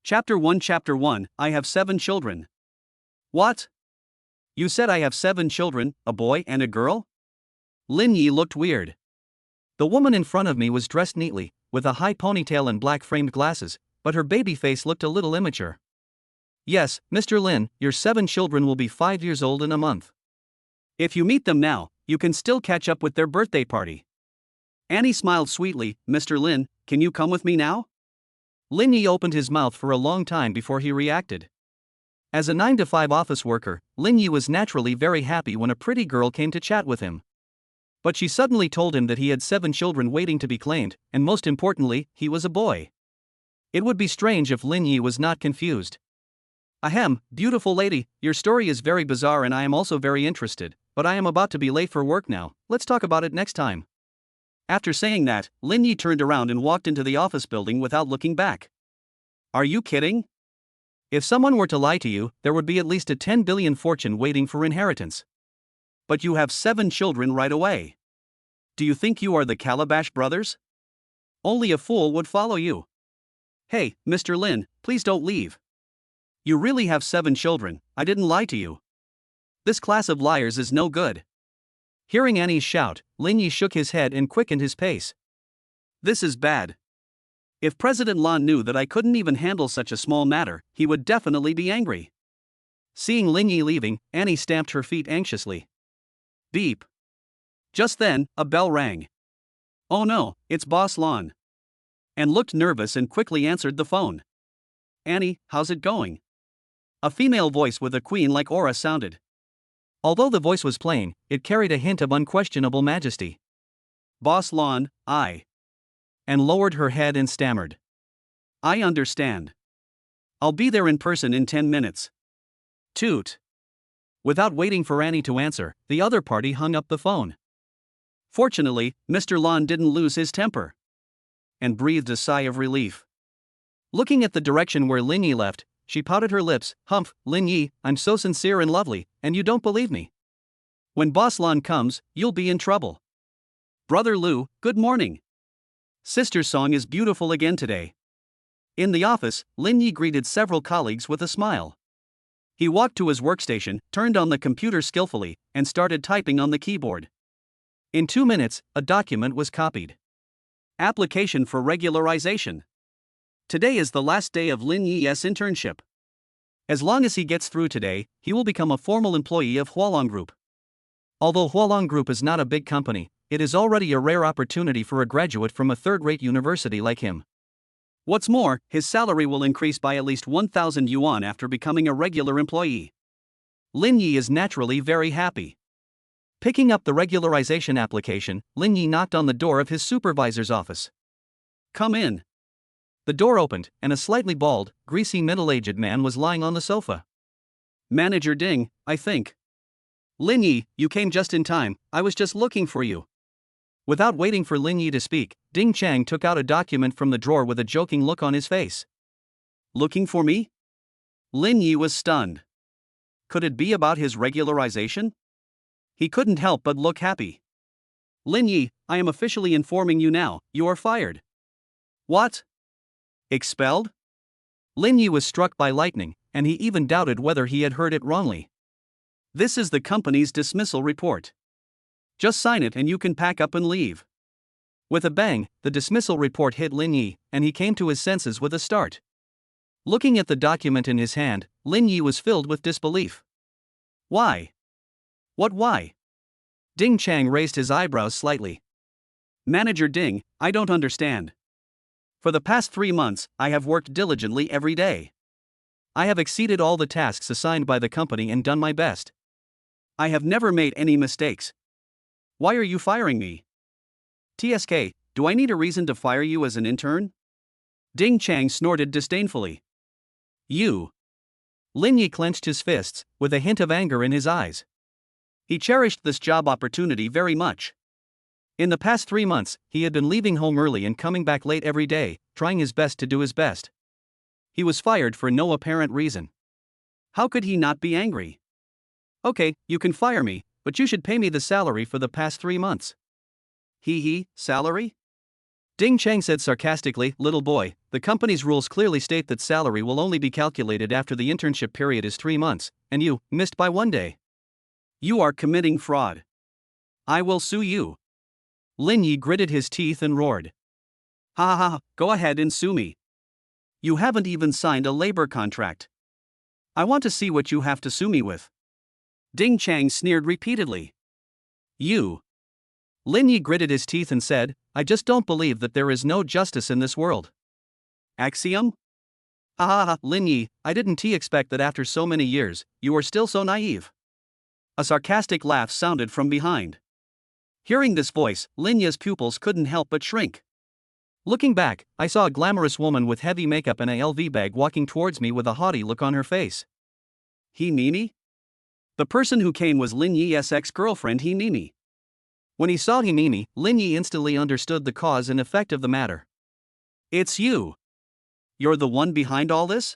Chapter 1 I have 7 children. What? You said I have 7 children, a boy and a girl? Lin Yi looked weird. The woman in front of me was dressed neatly, with a high ponytail and black framed glasses, but her baby face looked a little immature. Yes, Mr. Lin, your 7 children will be 5 years old in a month. If you meet them now, you can still catch up with their birthday party. Annie smiled sweetly. Mr. Lin, can you come with me now? Lin Yi opened his mouth for a long time before he reacted. As a 9-to-5 office worker, Lin Yi was naturally very happy when a pretty girl came to chat with him. But she suddenly told him that he had 7 children waiting to be claimed, and most importantly, he was a boy. It would be strange if Lin Yi was not confused. Ahem, beautiful lady, your story is very bizarre and I am also very interested, but I am about to be late for work now, let's talk about it next time. After saying that, Lin Yi turned around and walked into the office building without looking back. Are you kidding? If someone were to lie to you, there would be at least a 10 billion fortune waiting for inheritance. But you have 7 children right away. Do you think you are the Calabash brothers? Only a fool would follow you. Hey, Mr. Lin, please don't leave. You really have 7 children, I didn't lie to you. This class of liars is no good. Hearing Annie's shout, Lin Yi shook his head and quickened his pace. This is bad. If President Lan knew that I couldn't even handle such a small matter, he would definitely be angry. Seeing Lin Yi leaving, Annie stamped her feet anxiously. Beep. Just then, a bell rang. Oh no, it's Boss Lan. And looked nervous and quickly answered the phone. Annie, how's it going? A female voice with a queen-like aura sounded. Although the voice was plain, it carried a hint of unquestionable majesty. Boss Lan, and lowered her head and stammered. I understand. I'll be there in person in 10 minutes. Toot. Without waiting for Annie to answer, the other party hung up the phone. Fortunately, Mr. Lan didn't lose his temper. And breathed a sigh of relief. Looking at the direction where Lin Yi left, she pouted her lips. Humph, Lin Yi, I'm so sincere and lovely, and you don't believe me. When Boss Lan comes, you'll be in trouble. Brother Lu, good morning. Sister's song is beautiful again today. In the office, Lin Yi greeted several colleagues with a smile. He walked to his workstation, turned on the computer skillfully, and started typing on the keyboard. In 2 minutes, a document was copied. Application for regularization. Today is the last day of Lin Yi's internship. As long as he gets through today, he will become a formal employee of Hualong Group. Although Hualong Group is not a big company, it is already a rare opportunity for a graduate from a third-rate university like him. What's more, his salary will increase by at least 1,000 yuan after becoming a regular employee. Lin Yi is naturally very happy. Picking up the regularization application, Lin Yi knocked on the door of his supervisor's office. Come in. The door opened, and a slightly bald, greasy middle-aged man was lying on the sofa. Manager Ding, I think. Lin Yi, you came just in time, I was just looking for you. Without waiting for Lin Yi to speak, Ding Chang took out a document from the drawer with a joking look on his face. Looking for me? Lin Yi was stunned. Could it be about his regularization? He couldn't help but look happy. Lin Yi, I am officially informing you now, you are fired. What? Expelled? Lin Yi was struck by lightning, and he even doubted whether he had heard it wrongly. This is the company's dismissal report. Just sign it and you can pack up and leave. With a bang, the dismissal report hit Lin Yi, and he came to his senses with a start. Looking at the document in his hand, Lin Yi was filled with disbelief. Why? What why? Ding Chang raised his eyebrows slightly. Manager Ding, I don't understand. For the past 3 months, I have worked diligently every day. I have exceeded all the tasks assigned by the company and done my best. I have never made any mistakes. Why are you firing me? TSK, do I need a reason to fire you as an intern? Ding Chang snorted disdainfully. You. Lin Yi clenched his fists, with a hint of anger in his eyes. He cherished this job opportunity very much. In the past 3 months, he had been leaving home early and coming back late every day, trying his best to do his best. He was fired for no apparent reason. How could he not be angry? Okay, you can fire me, but you should pay me the salary for the past 3 months. Salary? Ding Chang said sarcastically, little boy, the The company's rules clearly state that salary will only be calculated after the internship period is 3 months, and you missed by 1 day. You are committing fraud. I will sue you. Lin Yi gritted his teeth and roared. Ha ha ha, go ahead and sue me. You haven't even signed a labor contract. I want to see what you have to sue me with. Ding Chang sneered repeatedly. You. Lin Yi gritted his teeth and said, I just don't believe that there is no justice in this world. Axiom? Ha ha ha, Lin Yi, I didn't expect that after so many years, you are still so naive. A sarcastic laugh sounded from behind. Hearing this voice, Lin Yi's pupils couldn't help but shrink. Looking back, I saw a glamorous woman with heavy makeup and a LV bag walking towards me with a haughty look on her face. He Mimi? The person who came was Lin Yi's ex-girlfriend He Mimi. When he saw He Mimi, Lin Yi instantly understood the cause and effect of the matter. It's you. You're the one behind all this?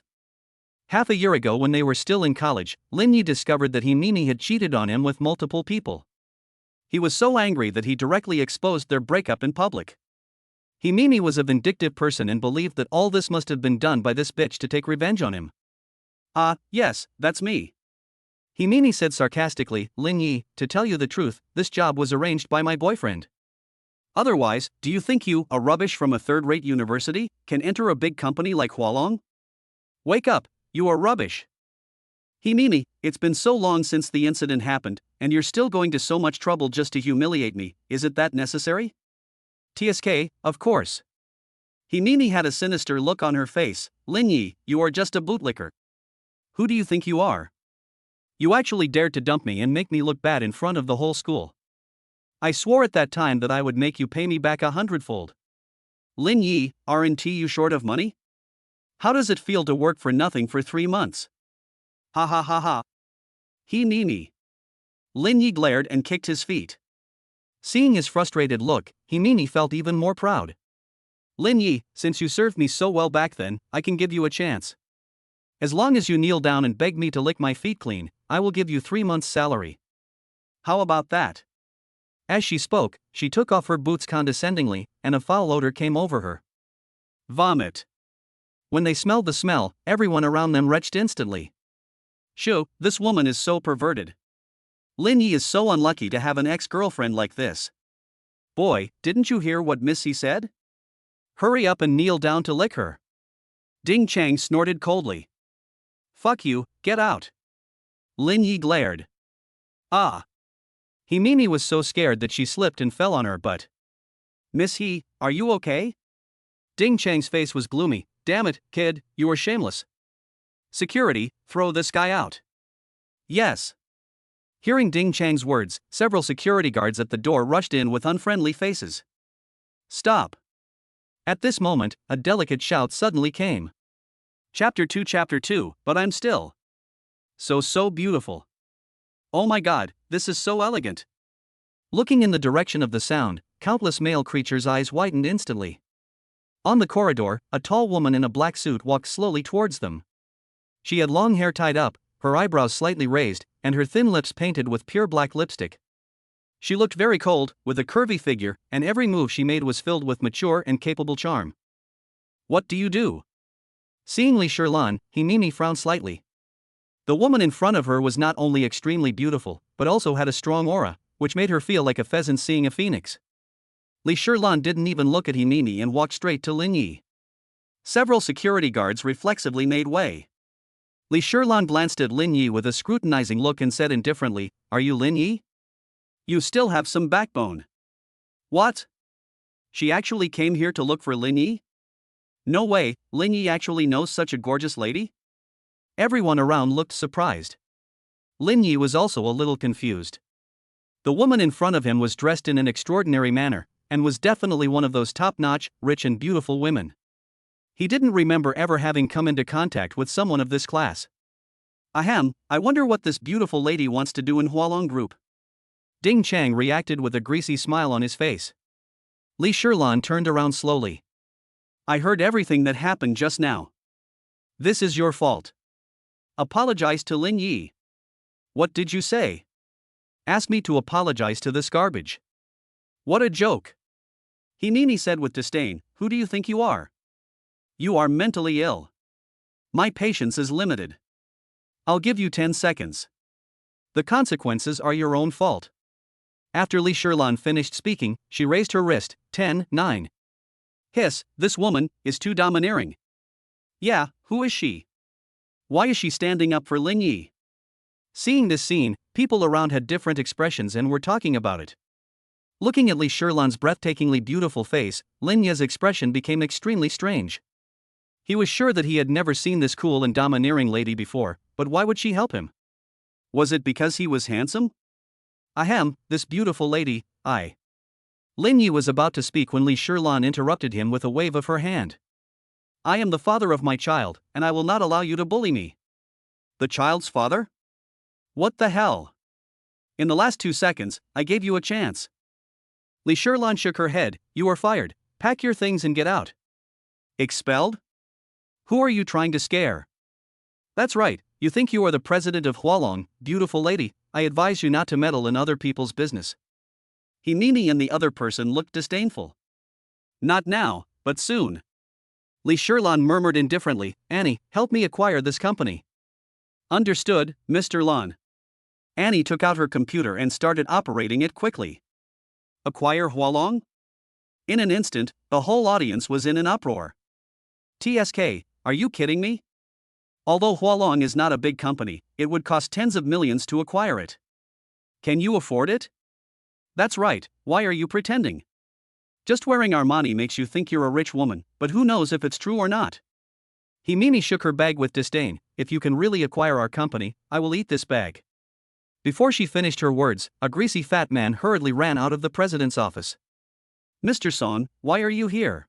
Half a year ago when they were still in college, Lin Yi discovered that He Mimi had cheated on him with multiple people. He was so angry that he directly exposed their breakup in public. He Mimi was a vindictive person and believed that all this must have been done by this bitch to take revenge on him. Yes, that's me. He Mimi said sarcastically, Lin Yi, to tell you the truth, this job was arranged by my boyfriend. Otherwise, do you think you, a rubbish from a third-rate university, can enter a big company like Hualong? Wake up, you are rubbish. He Mimi, it's been so long since the incident happened, and you're still going to so much trouble just to humiliate me, is it that necessary? TSK, of course. He Mimi had a sinister look on her face. Lin Yi, you are just a bootlicker. Who do you think you are? You actually dared to dump me and make me look bad in front of the whole school. I swore at that time that I would make you pay me back 100-fold. Lin Yi, aren't you short of money? How does it feel to work for nothing for 3 months? Ha ha ha ha. He Mimi. Lin Yi glared and kicked his feet. Seeing his frustrated look, He Mimi felt even more proud. Lin Yi, since you served me so well back then, I can give you a chance. As long as you kneel down and beg me to lick my feet clean, I will give you 3 months' salary. How about that? As she spoke, she took off her boots condescendingly, and a foul odor came over her. Vomit. When they smelled the smell, everyone around them retched instantly. Shoo, this woman is so perverted. Lin Yi is so unlucky to have an ex-girlfriend like this. Boy, didn't you hear what Missy said? Hurry up and kneel down to lick her. Ding Chang snorted coldly. Fuck you, get out. Lin Yi glared. He Mimi was so scared that she slipped and fell on her butt. Miss He, are you okay? Ding Chang's face was gloomy. Damn it, kid, you are shameless. Security, throw this guy out. Yes. Hearing Ding Chang's words, several security guards at the door rushed in with unfriendly faces. Stop. At this moment, a delicate shout suddenly came. Chapter 2, but I'm still so beautiful. Oh my god, this is so elegant. Looking in the direction of the sound, countless male creatures' eyes widened instantly. On the corridor, a tall woman in a black suit walked slowly towards them. She had long hair tied up, her eyebrows slightly raised, and her thin lips painted with pure black lipstick. She looked very cold, with a curvy figure, and every move she made was filled with mature and capable charm. What do you do? Seeing Li Shirlan, He Mimi frowned slightly. The woman in front of her was not only extremely beautiful, but also had a strong aura, which made her feel like a pheasant seeing a phoenix. Li Shirlan didn't even look at He Mimi and walked straight to Lin Yi. Several security guards reflexively made way. Li Shirlan glanced at Lin Yi with a scrutinizing look and said indifferently, Are you Lin Yi? You still have some backbone. What? She actually came here to look for Lin Yi? No way, Lin Yi actually knows such a gorgeous lady? Everyone around looked surprised. Lin Yi was also a little confused. The woman in front of him was dressed in an extraordinary manner, and was definitely one of those top-notch, rich and beautiful women. He didn't remember ever having come into contact with someone of this class. Ahem, I wonder what this beautiful lady wants to do in Hualong Group. Ding Chang reacted with a greasy smile on his face. Li Shirlan turned around slowly. I heard everything that happened just now. This is your fault. Apologize to Lin Yi. What did you say? Ask me to apologize to this garbage. What a joke. He Mimi said with disdain, Who do you think you are? You are mentally ill. My patience is limited. I'll give you 10 seconds. The consequences are your own fault. After Li Shirlan finished speaking, she raised her wrist. 10, 9. Hiss, this woman is too domineering. Yeah, who is she? Why is she standing up for Lin Yi? Seeing this scene, people around had different expressions and were talking about it. Looking at Li Shirlan's breathtakingly beautiful face, Lin Yi's expression became extremely strange. He was sure that he had never seen this cool and domineering lady before, but why would she help him? Was it because he was handsome? Ahem, this beautiful lady, I. Lin Yi was about to speak when Li Shirlan interrupted him with a wave of her hand. I am the father of my child, and I will not allow you to bully me. The child's father? What the hell? In the last 2 seconds, I gave you a chance. Li Shirlan shook her head. You are fired. Pack your things and get out. Expelled? Who are you trying to scare? That's right, you think you are the president of Hualong, beautiful lady, I advise you not to meddle in other people's business. Mimi and the other person looked disdainful. Not now, but soon. Li Shirlan murmured indifferently, Annie, help me acquire this company. Understood, Mr. Lan. Annie took out her computer and started operating it quickly. Acquire Hualong? In an instant, the whole audience was in an uproar. TSK, are you kidding me? Although Hualong is not a big company, it would cost tens of millions to acquire it. Can you afford it? That's right, why are you pretending? Just wearing Armani makes you think you're a rich woman, but who knows if it's true or not? Mimi shook her bag with disdain. If you can really acquire our company, I will eat this bag. Before she finished her words, a greasy fat man hurriedly ran out of the president's office. Mr. Song, why are you here?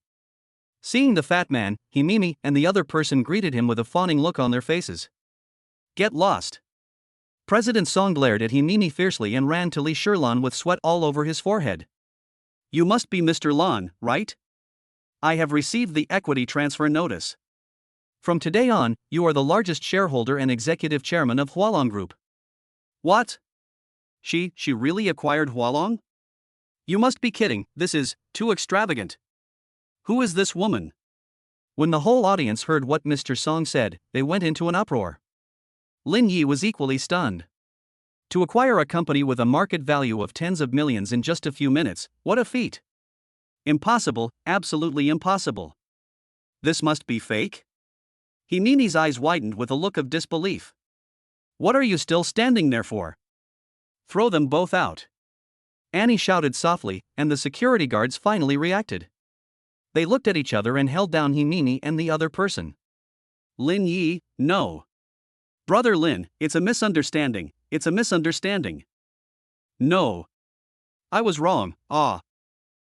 Seeing the fat man, Mimi and the other person greeted him with a fawning look on their faces. Get lost. President Song glared at Mimi fiercely and ran to Li Shirlan with sweat all over his forehead. You must be Mr. Lan, right? I have received the equity transfer notice. From today on, you are the largest shareholder and executive chairman of Hualong Group. What? She really acquired Hualong? You must be kidding, this is too extravagant. Who is this woman? When the whole audience heard what Mr. Song said, they went into an uproar. Lin Yi was equally stunned. To acquire a company with a market value of tens of millions in just a few minutes, what a feat! Impossible, absolutely impossible. This must be fake? Mimi's eyes widened with a look of disbelief. What are you still standing there for? Throw them both out. Annie shouted softly, and the security guards finally reacted. They looked at each other and held down Mimi and the other person. Lin Yi, no. Brother Lin, it's a misunderstanding, it's a misunderstanding. No. I was wrong, ah.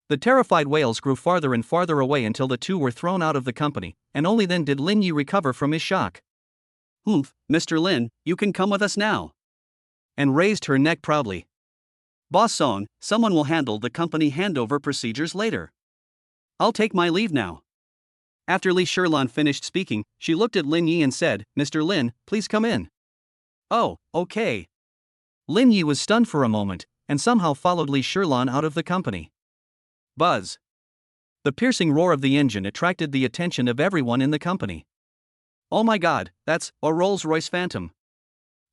The terrified wails grew farther and farther away until the two were thrown out of the company, and only then did Lin Yi recover from his shock. Humph, Mr. Lin, you can come with us now. And raised her neck proudly. Boss Song, someone will handle the company handover procedures later. I'll take my leave now. After Li Shirlan finished speaking, she looked at Lin Yi and said, Mr. Lin, please come in. Oh, okay. Lin Yi was stunned for a moment, and somehow followed Li Shirlan out of the company. Buzz. The piercing roar of the engine attracted the attention of everyone in the company. Oh my god, that's a Rolls-Royce Phantom.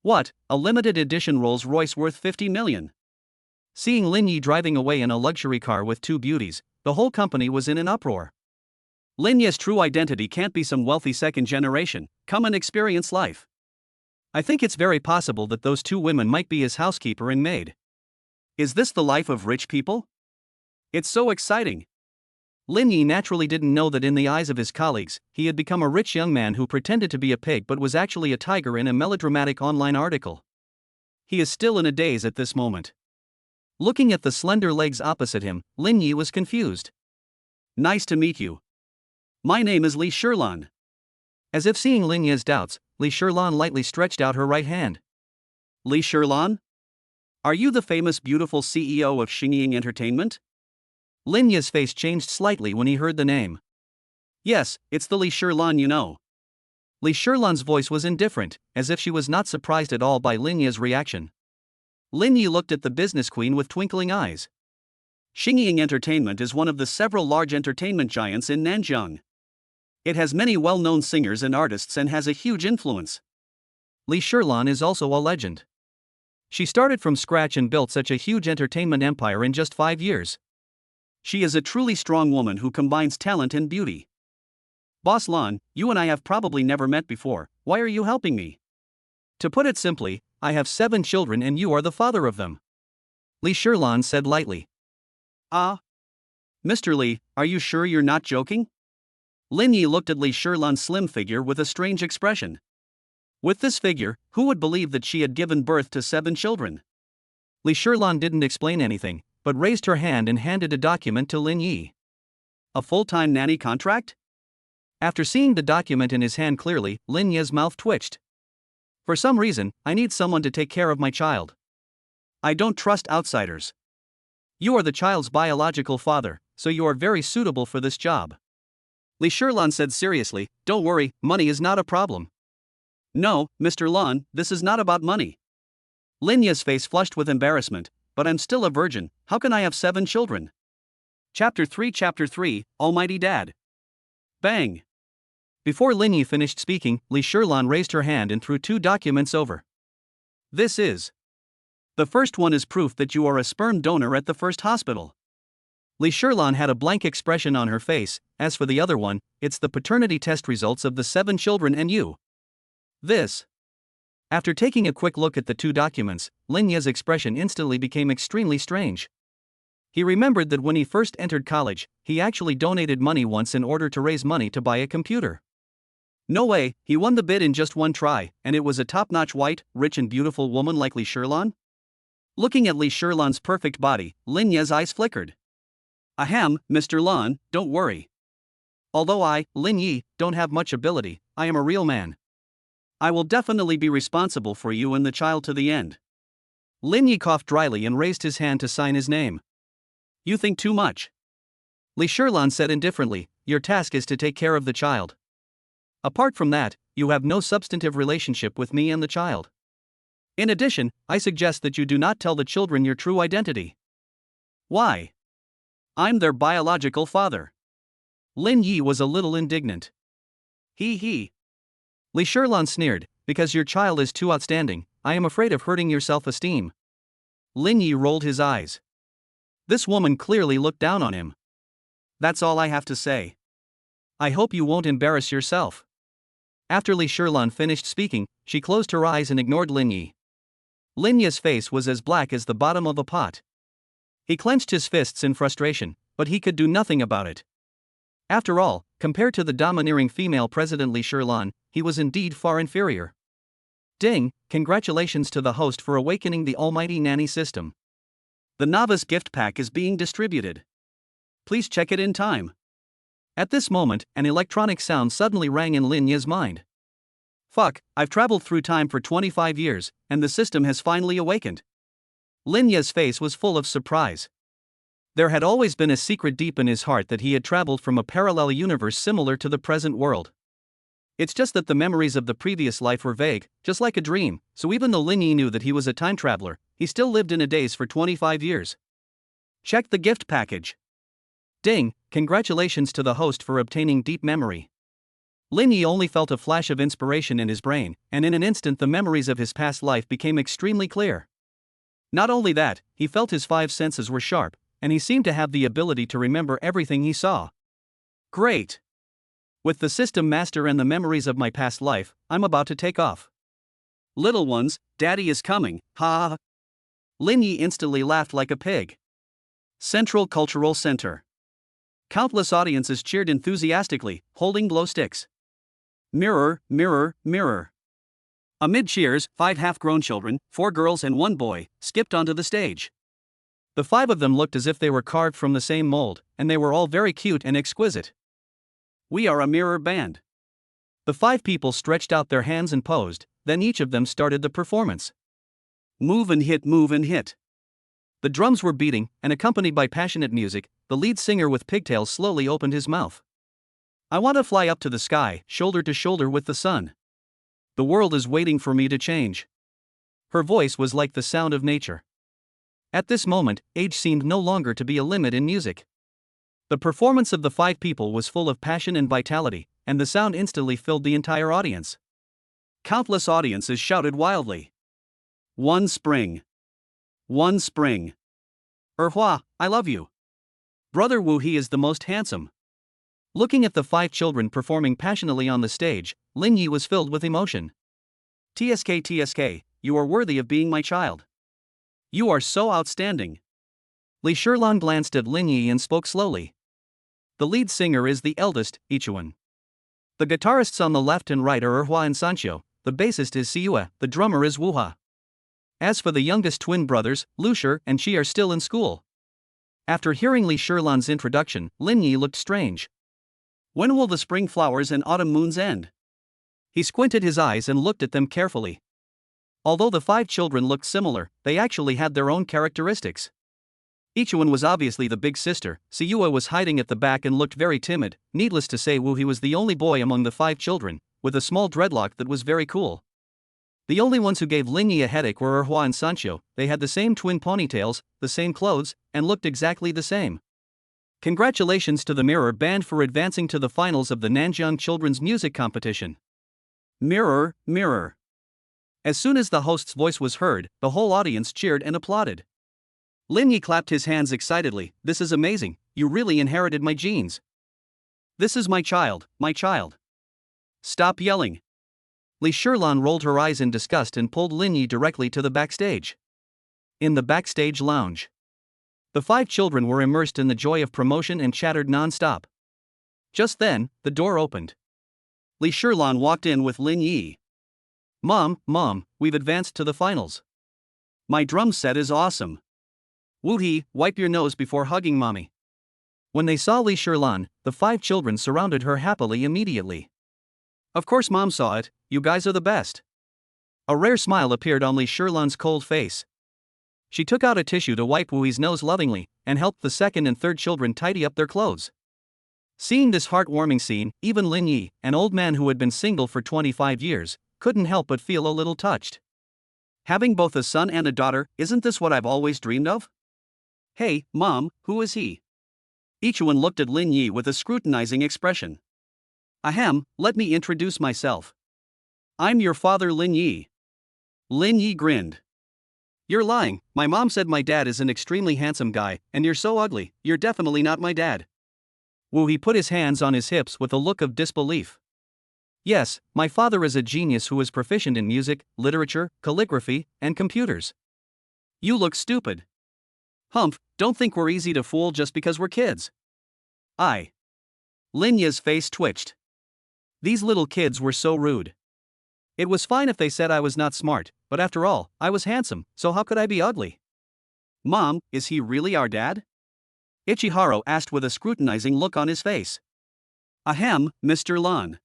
What, a limited edition Rolls-Royce worth 50 million? Seeing Lin Yi driving away in a luxury car with two beauties, the whole company was in an uproar. Lin Yi's true identity can't be some wealthy second generation, come and experience life. I think it's very possible that those two women might be his housekeeper and maid. Is this the life of rich people? It's so exciting. Lin Yi naturally didn't know that in the eyes of his colleagues, he had become a rich young man who pretended to be a pig but was actually a tiger in a melodramatic online article. He is still in a daze at this moment. Looking at the slender legs opposite him, Lin Yi was confused. Nice to meet you. My name is Li Shirlan. As if seeing Lin Yi's doubts, Li Shirlan lightly stretched out her right hand. Li Shirlan? Are you the famous beautiful CEO of Xingying Entertainment? Lin Yi's face changed slightly when he heard the name. Yes, it's the Li Shirlan you know. Li Shirlan's voice was indifferent, as if she was not surprised at all by Lin Yi's reaction. Lin Yi looked at the business queen with twinkling eyes. Xingying Entertainment is one of the several large entertainment giants in Nanjing. It has many well-known singers and artists and has a huge influence. Lee Sherlon is also a legend. She started from scratch and built such a huge entertainment empire in just 5 years. She is a truly strong woman who combines talent and beauty. Boss Lon, you and I have probably never met before. Why are you helping me? To put it simply, I have 7 children and you are the father of them. Lee Sherlon said lightly. Ah. Mr. Lee, are you sure you're not joking? Lin Yi looked at Lee Sherlon's slim figure with a strange expression. With this figure, who would believe that she had given birth to 7 children? Lee Sherlon didn't explain anything, but raised her hand and handed a document to Lin Yi. A full-time nanny contract? After seeing the document in his hand clearly, Lin Yi's mouth twitched. For some reason, I need someone to take care of my child. I don't trust outsiders. You are the child's biological father, so you are very suitable for this job. Lee Sherlon said seriously, don't worry, money is not a problem. No, Mr. Lon, this is not about money. Lin Yi's face flushed with embarrassment, but I'm still a virgin, how can I have 7 children? Chapter 3, Almighty Dad. Bang! Before Lin Yi finished speaking, Lee Sherlon raised her hand and threw 2 documents over. This is. The first one is proof that you are a sperm donor at the first hospital. Lee Sherlon had a blank expression on her face. As for the other one, it's the paternity test results of the 7 children and you. This. After taking a quick look at the 2 documents, Lin Yi's expression instantly became extremely strange. He remembered that when he first entered college, he actually donated money once in order to raise money to buy a computer. No way, he won the bid in just one try, and it was a top-notch white, rich and beautiful woman like Lee Sherlon? Looking at Lee Sherlon's perfect body, Lin Yi's eyes flickered. Ahem, Mr. Lon, don't worry. Although I, Lin Yi, don't have much ability, I am a real man. I will definitely be responsible for you and the child to the end. Lin Yi coughed dryly and raised his hand to sign his name. You think too much. Lee Sherlon said indifferently, your task is to take care of the child. Apart from that, you have no substantive relationship with me and the child. In addition, I suggest that you do not tell the children your true identity. Why? I'm their biological father. Lin Yi was a little indignant. He. Lee Sherlon sneered, because your child is too outstanding, I am afraid of hurting your self-esteem. Lin Yi rolled his eyes. This woman clearly looked down on him. That's all I have to say. I hope you won't embarrass yourself. After Lee Sherlon finished speaking, she closed her eyes and ignored Lin Yi. Lin Yi's face was as black as the bottom of a pot. He clenched his fists in frustration, but he could do nothing about it. After all, compared to the domineering female president Lee Sherlon, he was indeed far inferior. Ding, congratulations to the host for awakening the almighty nanny system. The novice gift pack is being distributed. Please check it in time. At this moment, an electronic sound suddenly rang in Lin Yi's mind. Fuck, I've traveled through time for 25 years, and the system has finally awakened. Lin Yi's face was full of surprise. There had always been a secret deep in his heart that he had traveled from a parallel universe similar to the present world. It's just that the memories of the previous life were vague, just like a dream, so even though Lin Yi knew that he was a time traveler, he still lived in a daze for 25 years. Check the gift package. Ding, congratulations to the host for obtaining deep memory. Lin Yi only felt a flash of inspiration in his brain, and in an instant the memories of his past life became extremely clear. Not only that, he felt his 5 senses were sharp, and he seemed to have the ability to remember everything he saw. Great! With the system master and the memories of my past life, I'm about to take off. Little ones, Daddy is coming, ha ha. Lin Yi instantly laughed like a pig. Central Cultural Center. Countless audiences cheered enthusiastically, holding glow sticks. Mirror, mirror, mirror. Amid cheers, 5 half-grown children, 4 girls and 1 boy, skipped onto the stage. The 5 of them looked as if they were carved from the same mold, and they were all very cute and exquisite. We are a mirror band. The 5 people stretched out their hands and posed, then each of them started the performance. Move and hit, move and hit. The drums were beating, and accompanied by passionate music, the lead singer with pigtails slowly opened his mouth. I want to fly up to the sky, shoulder to shoulder with the sun. The world is waiting for me to change. Her voice was like the sound of nature. At this moment, age seemed no longer to be a limit in music. The performance of the 5 people was full of passion and vitality, and the sound instantly filled the entire audience. Countless audiences shouted wildly. One spring. One spring. Erhua, I love you. Brother Wu He is the most handsome. Looking at the 5 children performing passionately on the stage, Lin Yi was filled with emotion. TSK TSK, you are worthy of being my child. You are so outstanding. Li Shilan glanced at Lin Yi and spoke slowly. The lead singer is the eldest, Ichuan. The guitarists on the left and right are Erhua and Sanxiu, the bassist is Siua, the drummer is Wuha. As for the youngest twin brothers, Lu Shi and Qi are still in school. After hearing Li Shilan's introduction, Lin Yi looked strange. When will the spring flowers and autumn moons end? He squinted his eyes and looked at them carefully. Although the 5 children looked similar, they actually had their own characteristics. Ichuan was obviously the big sister, Siua was hiding at the back and looked very timid. Needless to say, Wu He was the only boy among the 5 children, with a small dreadlock that was very cool. The only ones who gave Lin Yi a headache were Erhua and Sanxiu. They had the same twin ponytails, the same clothes, and looked exactly the same. Congratulations to the Mirror Band for advancing to the finals of the Nanjiang Children's Music Competition. Mirror, mirror. As soon as the host's voice was heard, the whole audience cheered and applauded. Lin Yi clapped his hands excitedly. This is amazing, you really inherited my genes. This is my child, my child. Stop yelling. Li Shilan rolled her eyes in disgust and pulled Lin Yi directly to the backstage. In the backstage lounge, the 5 children were immersed in the joy of promotion and chattered non-stop. Just then, the door opened. Li Shilan walked in with Lin Yi. Mom, we've advanced to the finals. My drum set is awesome. Wu He, wipe your nose before hugging mommy. When they saw Li Shilan, the 5 children surrounded her happily immediately. Of course Mom saw it, you guys are the best. A rare smile appeared on Li Shilan's cold face. She took out a tissue to wipe Wu He's nose lovingly, and helped the 2nd and 3rd children tidy up their clothes. Seeing this heartwarming scene, even Lin Yi, an old man who had been single for 25 years, couldn't help but feel a little touched. Having both a son and a daughter, isn't this what I've always dreamed of? Hey, Mom, who is he? Ichuan looked at Lin Yi with a scrutinizing expression. Ahem, let me introduce myself. I'm your father Lin Yi. Lin Yi grinned. You're lying, my mom said my dad is an extremely handsome guy, and you're so ugly, you're definitely not my dad. Wu He put his hands on his hips with a look of disbelief. Yes, my father is a genius who is proficient in music, literature, calligraphy, and computers. You look stupid. Humph, don't think we're easy to fool just because we're kids. Lin Yi's face twitched. These little kids were so rude. It was fine if they said I was not smart, but after all, I was handsome, so how could I be ugly? Mom, is he really our dad? Ichihiro asked with a scrutinizing look on his face. Ahem, Mr. Lan.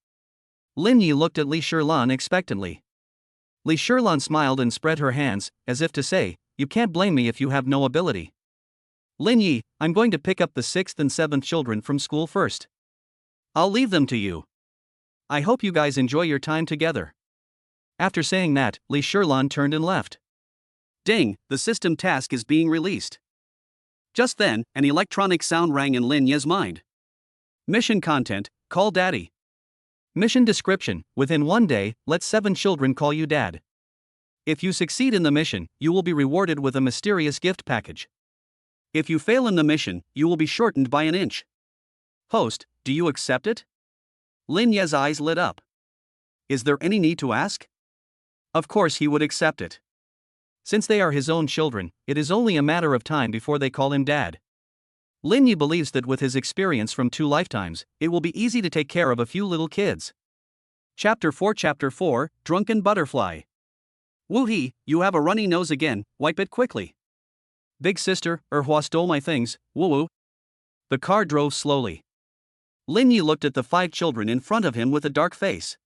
Lin Yi looked at Li Shilan expectantly. Li Shilan smiled and spread her hands, as if to say, you can't blame me if you have no ability. Lin Yi, I'm going to pick up the 6th and 7th children from school first. I'll leave them to you. I hope you guys enjoy your time together. After saying that, Li Shilan turned and left. Ding, the system task is being released. Just then, an electronic sound rang in Lin Yi's mind. Mission content, call daddy. Mission description, within 1 day, let 7 children call you dad. If you succeed in the mission, you will be rewarded with a mysterious gift package. If you fail in the mission, you will be shortened by an inch. Host, do you accept it? Lin Yi's eyes lit up. Is there any need to ask? Of course he would accept it. Since they are his own children, it is only a matter of time before they call him dad. Lin Yi believes that with his experience from 2 lifetimes, it will be easy to take care of a few little kids. Chapter 4 Drunken Butterfly. Wu He, you have a runny nose again, wipe it quickly. Big sister, Erhua stole my things, woo. The car drove slowly. Lin Yi looked at the 5 children in front of him with a dark face.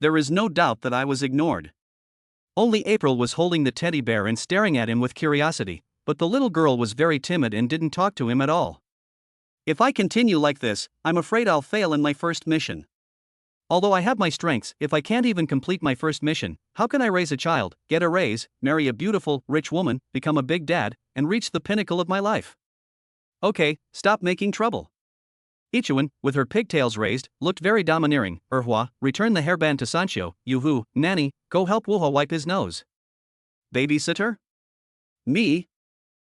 There is no doubt that I was ignored. Only April was holding the teddy bear and staring at him with curiosity, but the little girl was very timid and didn't talk to him at all. If I continue like this, I'm afraid I'll fail in my first mission. Although I have my strengths, if I can't even complete my first mission, how can I raise a child, get a raise, marry a beautiful, rich woman, become a big dad, and reach the pinnacle of my life? Okay, stop making trouble. Ichuan, with her pigtails raised, looked very domineering. Erhua, return the hairband to Sancho. Yoo-hoo, Nanny, go help Wuha wipe his nose. Babysitter? Me?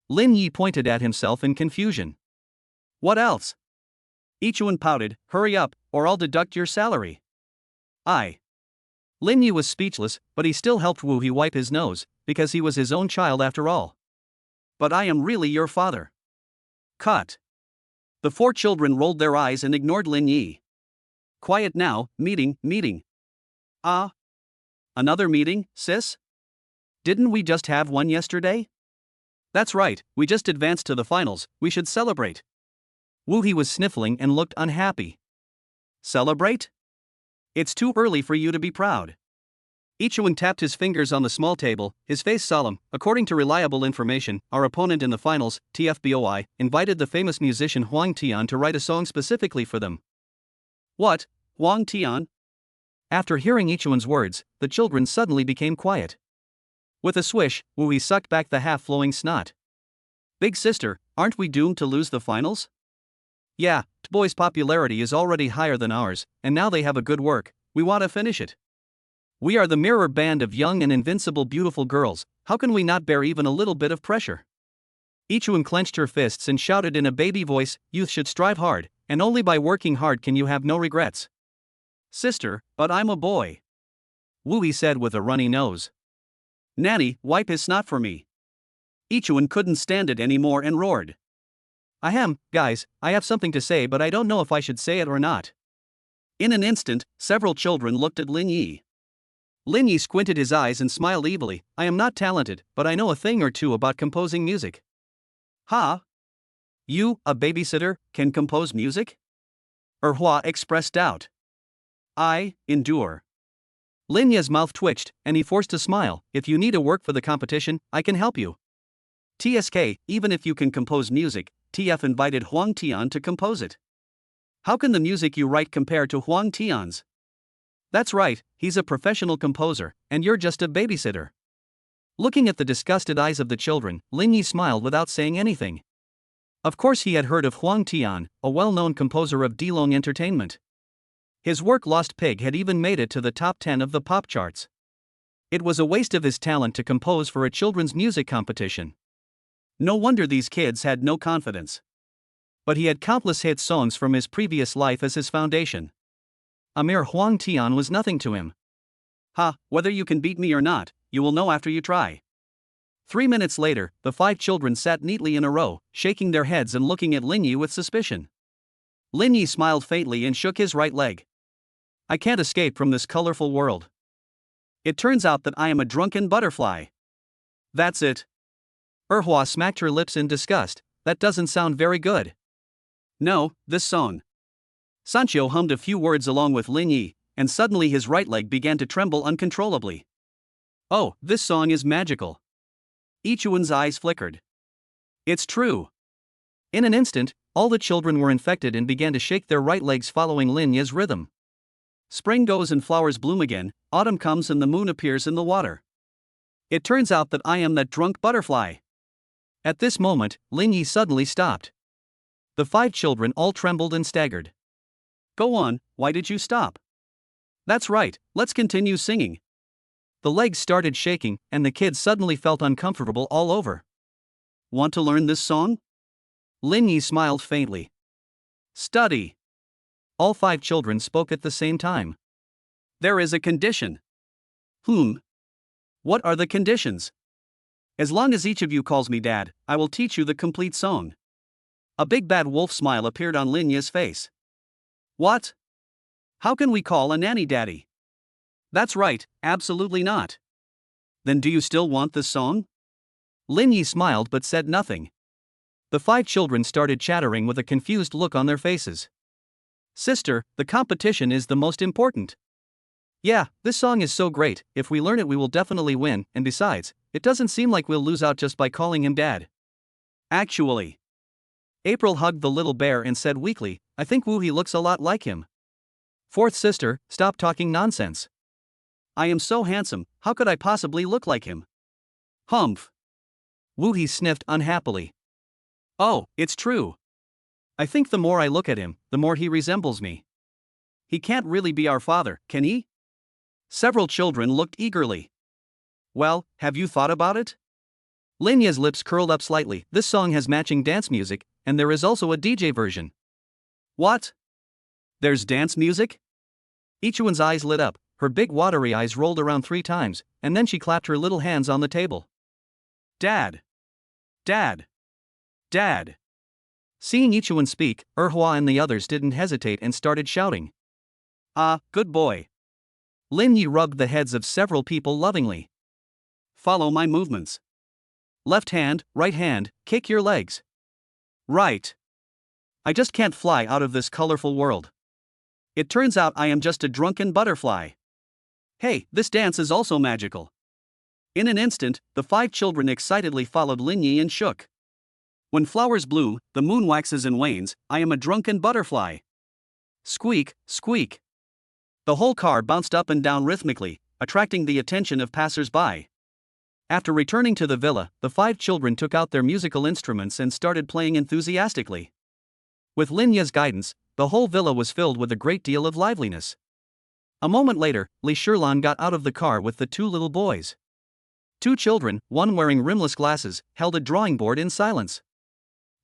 Lin Yi pointed at himself in confusion. What else? Ichuan pouted, hurry up, or I'll deduct your salary. Lin Yi was speechless, but he still helped Wu He wipe his nose, because he was his own child after all. But I am really your father. Cut. The 4 children rolled their eyes and ignored Lin Yi. Quiet now, meeting. Ah? Another meeting, sis? Didn't we just have one yesterday? That's right, we just advanced to the finals, we should celebrate. Wu He was sniffling and looked unhappy. Celebrate? It's too early for you to be proud. Ichuan tapped his fingers on the small table, his face solemn. According to reliable information, our opponent in the finals, TFBOI, invited the famous musician Huang Tian to write a song specifically for them. What, Huang Tian? After hearing Ichuan's words, the children suddenly became quiet. With a swish, Wu He sucked back the half-flowing snot. Big sister, aren't we doomed to lose the finals? Yeah, Boy's popularity is already higher than ours, and now they have a good work, we want to finish it. We are the mirror band of young and invincible beautiful girls, how can we not bear even a little bit of pressure? Ichuan clenched her fists and shouted in a baby voice, youth should strive hard, and only by working hard can you have no regrets. Sister, but I'm a boy. Wu He said with a runny nose. Nanny, wipe his snot for me. Ichuan couldn't stand it anymore and roared. Ahem, guys, I have something to say but I don't know if I should say it or not. In an instant, several children looked at Lin Yi. Lin Yi squinted his eyes and smiled evilly. I am not talented, but I know a thing or two about composing music. Ha? You, a babysitter, can compose music? Erhua expressed doubt. I endure. Lin Yi's mouth twitched, and he forced a smile. If you need a work for the competition, I can help you. TSK, even if you can compose music, TF invited Huang Tian to compose it. How can the music you write compare to Huang Tian's? That's right, he's a professional composer, and you're just a babysitter. Looking at the disgusted eyes of the children, Lin Yi smiled without saying anything. Of course he had heard of Huang Tian, a well-known composer of Dilong Entertainment. His work Lost Pig had even made it to the top 10 of the pop charts. It was a waste of his talent to compose for a children's music competition. No wonder these kids had no confidence. But he had countless hit songs from his previous life as his foundation. A mere Huang Tian was nothing to him. Ha, whether you can beat me or not, you will know after you try. 3 minutes later, the 5 children sat neatly in a row, shaking their heads and looking at Lin Yi with suspicion. Lin Yi smiled faintly and shook his right leg. I can't escape from this colorful world. It turns out that I am a drunken butterfly. That's it. Erhua smacked her lips in disgust. That doesn't sound very good. No, this song. Sancho hummed a few words along with Lin Yi, and suddenly his right leg began to tremble uncontrollably. Oh, this song is magical. Ichuan's eyes flickered. It's true. In an instant, all the children were infected and began to shake their right legs following Lin Yi's rhythm. Spring goes and flowers bloom again, autumn comes and the moon appears in the water. It turns out that I am that drunk butterfly. At this moment, Lin Yi suddenly stopped. The 5 children all trembled and staggered. Go on, why did you stop? That's right, let's continue singing. The legs started shaking, and the kids suddenly felt uncomfortable all over. Want to learn this song? Lin Yi smiled faintly. Study. All 5 children spoke at the same time. There is a condition. What are the conditions? As long as each of you calls me Dad, I will teach you the complete song. A big bad wolf smile appeared on Lin Yi's face. What? How can we call a nanny daddy? That's right, absolutely not. Then do you still want this song? Lin Yi smiled but said nothing. The 5 children started chattering with a confused look on their faces. Sister, the competition is the most important. Yeah, this song is so great, if we learn it we will definitely win, and besides, it doesn't seem like we'll lose out just by calling him Dad. Actually. April hugged the little bear and said weakly, I think Wu He looks a lot like him. 4th sister, stop talking nonsense. I am so handsome, how could I possibly look like him? Humph. Wu He sniffed unhappily. Oh, it's true. I think the more I look at him, the more he resembles me. He can't really be our father, can he? Several children looked eagerly. Well, have you thought about it? Linya's lips curled up slightly. This song has matching dance music, and there is also a DJ version. What? There's dance music? Ichuan's eyes lit up, her big watery eyes rolled around 3 times, and then she clapped her little hands on the table. Dad! Dad! Dad! Seeing Ichuan speak, Erhua and the others didn't hesitate and started shouting. Ah, good boy. Lin Yi rubbed the heads of several people lovingly. Follow my movements. Left hand, right hand, kick your legs. Right. I just can't fly out of this colorful world. It turns out I am just a drunken butterfly. Hey, this dance is also magical. In an instant, the 5 children excitedly followed Lin Yi and shook. When flowers bloom, the moon waxes and wanes, I am a drunken butterfly. Squeak, squeak. The whole car bounced up and down rhythmically, attracting the attention of passers-by. After returning to the villa, the 5 children took out their musical instruments and started playing enthusiastically. With Linya's guidance, the whole villa was filled with a great deal of liveliness. A moment later, Li Shilan got out of the car with the 2 little boys. 2 children, one wearing rimless glasses, held a drawing board in silence.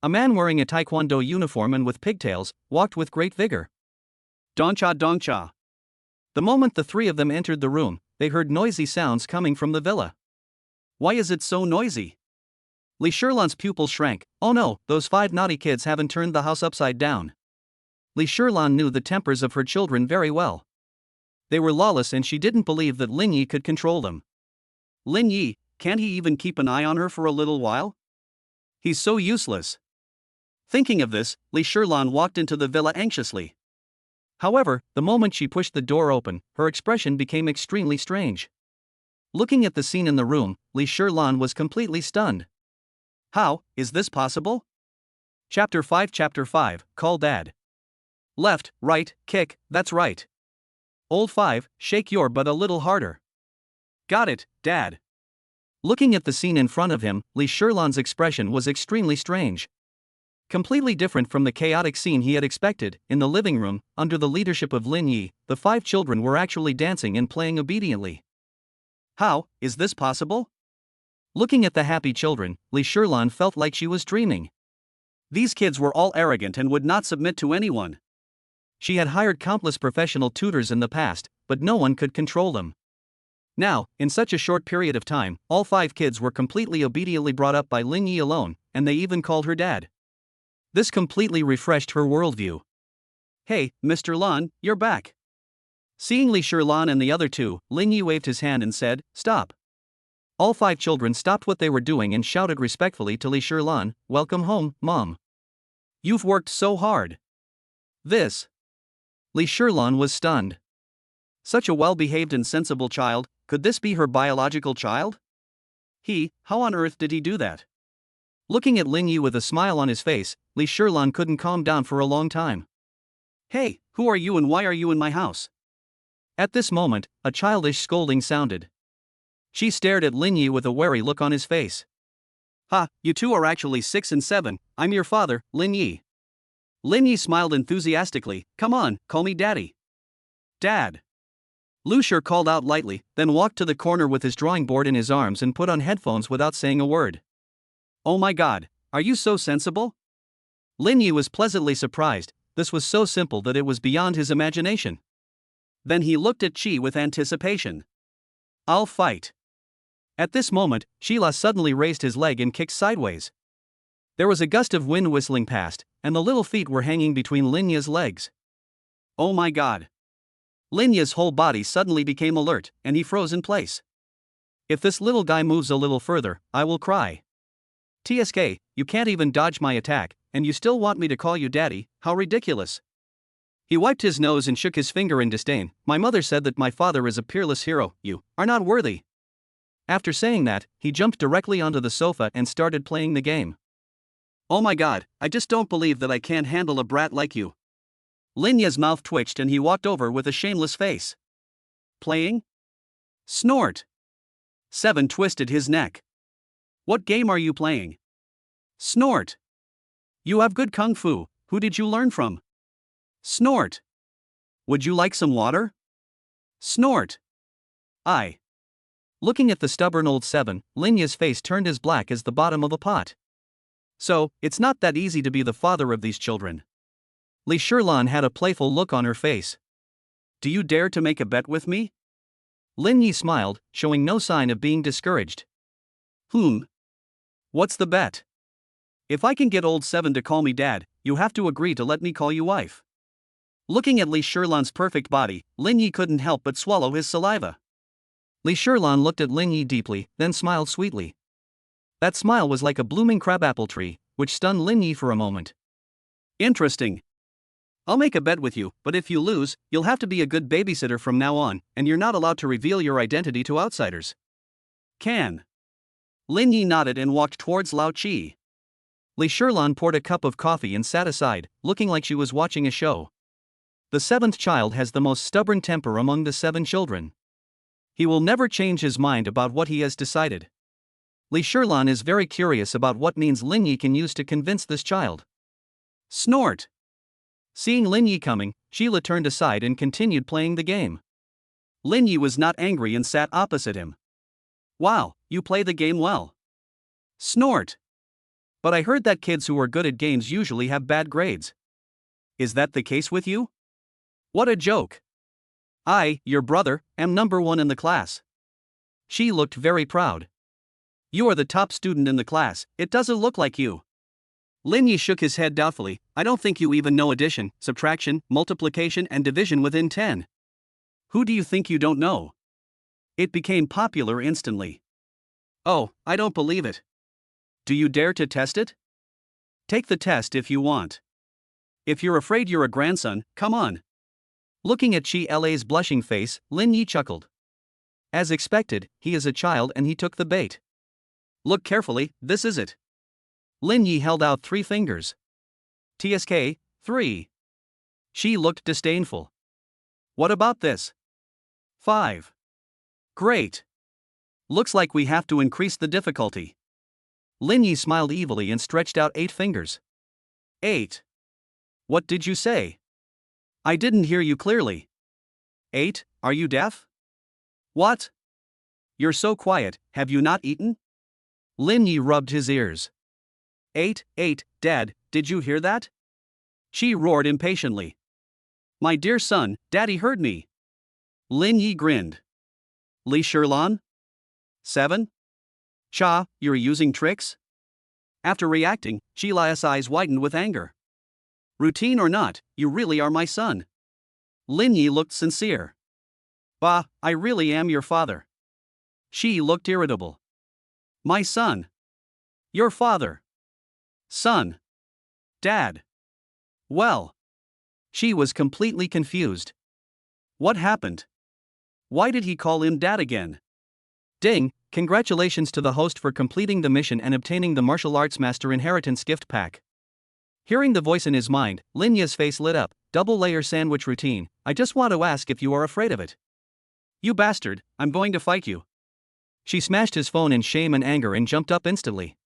A man wearing a taekwondo uniform and with pigtails, walked with great vigor. Dongcha dongcha. The moment the 3 of them entered the room, they heard noisy sounds coming from the villa. Why is it so noisy? Li Shilan's pupil shrank. Oh no, those 5 naughty kids haven't turned the house upside down. Li Shilan knew the tempers of her children very well. They were lawless and she didn't believe that Lin Yi could control them. Lin Yi, can't he even keep an eye on her for a little while? He's so useless. Thinking of this, Li Shilan walked into the villa anxiously. However, the moment she pushed the door open, her expression became extremely strange. Looking at the scene in the room, Li Shilan was completely stunned. How is this possible? Chapter 5, Call Dad. Left, right, kick, that's right. Old 5, shake your butt a little harder. Got it, Dad. Looking at the scene in front of him, Li Shilan's expression was extremely strange. Completely different from the chaotic scene he had expected. In the living room, under the leadership of Lin Yi, the 5 children were actually dancing and playing obediently. How is this possible? Looking at the happy children, Li Shilan felt like she was dreaming. These kids were all arrogant and would not submit to anyone. She had hired countless professional tutors in the past, but no one could control them. Now, in such a short period of time, all 5 kids were completely obediently brought up by Lin Yi alone, and they even called her dad. This completely refreshed her worldview. Hey, Mr. Lan, you're back. Seeing Li Shilan and the other 2, Lin Yi waved his hand and said, "Stop." All 5 children stopped what they were doing and shouted respectfully to Li Shilan, "Welcome home, Mom. You've worked so hard." This. Li Shilan was stunned. Such a well-behaved and sensible child, could this be her biological child? How on earth did he do that? Looking at Lin Yi with a smile on his face, Li Shilan couldn't calm down for a long time. Hey, who are you and why are you in my house? At this moment, a childish scolding sounded. She stared at Lin Yi with a wary look on his face. Ha, you 2 are actually 6 and 7, I'm your father, Lin Yi. Lin Yi smiled enthusiastically, come on, call me daddy. Dad. Lu Shi called out lightly, then walked to the corner with his drawing board in his arms and put on headphones without saying a word. Oh my god, are you so sensible? Lin Yi was pleasantly surprised. This was so simple that it was beyond his imagination. Then he looked at Chi with anticipation. I'll fight. At this moment, Sheila suddenly raised his leg and kicked sideways. There was a gust of wind whistling past, and the little feet were hanging between Linya's legs. Oh my god. Linya's whole body suddenly became alert, and he froze in place. If this little guy moves a little further, I will cry. TSK, you can't even dodge my attack, and you still want me to call you daddy, how ridiculous. He wiped his nose and shook his finger in disdain. My mother said that my father is a peerless hero, you are not worthy. After saying that, he jumped directly onto the sofa and started playing the game. Oh my god, I just don't believe that I can't handle a brat like you. Linya's mouth twitched and he walked over with a shameless face. Playing? Snort. 7 twisted his neck. What game are you playing? Snort. You have good kung fu, Who did you learn from? Snort. Would you like some water? Snort. I. Looking at the stubborn old 7, Linya's face turned as black as the bottom of a pot. So, it's not that easy to be the father of these children. Li Shirlan had a playful look on her face. Do you dare to make a bet with me? Lin Yi smiled, showing no sign of being discouraged. What's the bet? If I can get old 7 to call me dad, you have to agree to let me call you wife. Looking at Li Shirlan's perfect body, Lin Yi couldn't help but swallow his saliva. Li Shirlan looked at Lin Yi deeply, then smiled sweetly. That smile was like a blooming crabapple tree, which stunned Lin Yi for a moment. Interesting. I'll make a bet with you, but if you lose, you'll have to be a good babysitter from now on, and you're not allowed to reveal your identity to outsiders. Can. Lin Yi nodded and walked towards Lao Chi. Li Shirlan poured a cup of coffee and sat aside, looking like she was watching a show. The 7th child has the most stubborn temper among the 7 children. He will never change his mind about what he has decided. Li Shirlan is very curious about what means Lin Yi can use to convince this child. Snort. Seeing Lin Yi coming, Sheila turned aside and continued playing the game. Lin Yi was not angry and sat opposite him. Wow, you play the game well. Snort. But I heard that kids who are good at games usually have bad grades. Is that the case with you? What a joke. I, your brother, am number 1 in the class. She looked very proud. You are the top student in the class, it doesn't look like you. Lin Yi shook his head doubtfully. I don't think you even know addition, subtraction, multiplication and division within 10. Who do you think you don't know? It became popular instantly. Oh, I don't believe it. Do you dare to test it? Take the test if you want. If you're afraid you're a grandson, come on. Looking at Chi La's blushing face, Lin Yi chuckled. As expected, he is a child and he took the bait. Look carefully, this is it. Lin Yi held out 3 fingers. TSK, 3. She looked disdainful. What about this? 5. Great. Looks like we have to increase the difficulty. Lin Yi smiled evilly and stretched out 8 fingers. 8. What did you say? I didn't hear you clearly. 8, are you deaf? What? You're so quiet, have you not eaten? Lin Yi rubbed his ears. 8, Dad, did you hear that? She roared impatiently. My dear son, Daddy heard me. Lin Yi grinned. Li Shirlan? 7? Cha, you're using tricks? After reacting, Sheila's eyes widened with anger. Routine or not, you really are my son. Lin Yi looked sincere. Bah, I really am your father. She looked irritable. My son. Your father. Son. Dad. Well. She was completely confused. What happened? Why did he call him dad again? Ding, congratulations to the host for completing the mission and obtaining the martial arts master inheritance gift pack. Hearing the voice in his mind, Lin Yi's face lit up. Double layer sandwich routine. I just want to ask if you are afraid of it. You bastard, I'm going to fight you. She smashed his phone in shame and anger and jumped up instantly.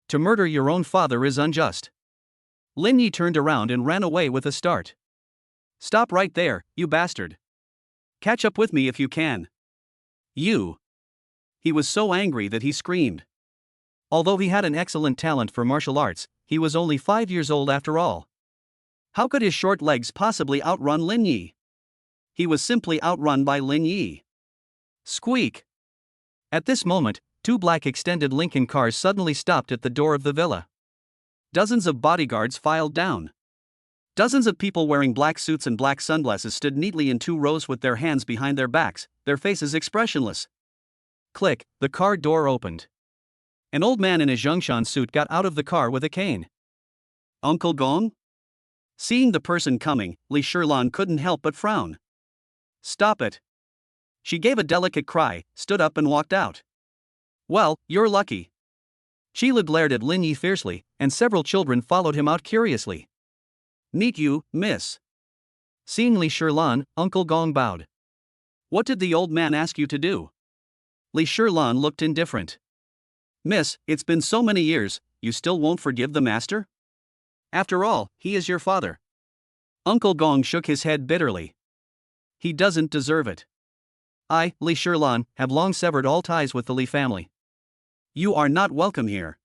To murder your own father is unjust. Lin Yi turned around and ran away with a start. Stop right there, you bastard. Catch up with me if you can. You. He was so angry that he screamed. Although he had an excellent talent for martial arts, he was only 5 years old after all. How could his short legs possibly outrun Lin Yi? He was simply outrun by Lin Yi. Squeak. At this moment, 2 black extended Lincoln cars suddenly stopped at the door of the villa. Dozens of bodyguards filed down. Dozens of people wearing black suits and black sunglasses stood neatly in 2 rows with their hands behind their backs, their faces expressionless. Click, the car door opened. An old man in a Zhongshan suit got out of the car with a cane. Uncle Gong? Seeing the person coming, Li Shirlan couldn't help but frown. Stop it. She gave a delicate cry, stood up and walked out. Well, you're lucky. Sheila glared at Lin Yi fiercely, and several children followed him out curiously. Meet you, miss. Seeing Li Shirlan, Uncle Gong bowed. What did the old man ask you to do? Li Shirlan looked indifferent. Miss, it's been so many years, you still won't forgive the master? After all, he is your father. Uncle Gong shook his head bitterly. He doesn't deserve it. I, Li Shirlan, have long severed all ties with the Li family. You are not welcome here.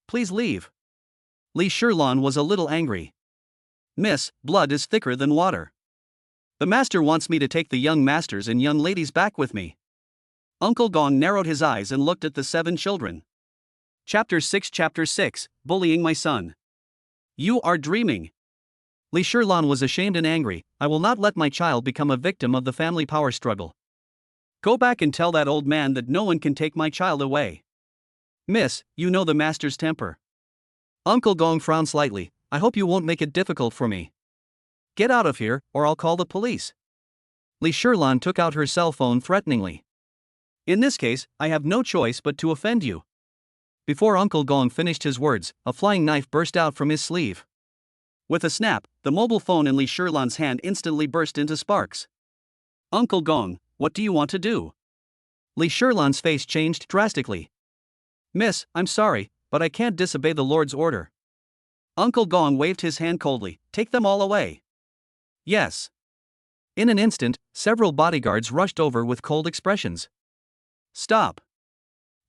Please leave. Li Shirlan was a little angry. Miss, blood is thicker than water. The master wants me to take the young masters and young ladies back with me. Uncle Gong narrowed his eyes and looked at the 7 children. Chapter 6, Bullying My Son. You are dreaming. Li Shirlan was ashamed and angry. I will not let my child become a victim of the family power struggle. Go back and tell that old man that no one can take my child away. Miss, you know the master's temper. Uncle Gong frowned slightly. I hope you won't make it difficult for me. Get out of here, or I'll call the police. Li Shirlan took out her cell phone threateningly. In this case, I have no choice but to offend you. Before Uncle Gong finished his words, a flying knife burst out from his sleeve. With a snap, the mobile phone in Li Shirlan's hand instantly burst into sparks. Uncle Gong, what do you want to do? Li Shirlan's face changed drastically. Miss, I'm sorry, but I can't disobey the Lord's order. Uncle Gong waved his hand coldly. Take them all away. Yes. In an instant, several bodyguards rushed over with cold expressions. Stop.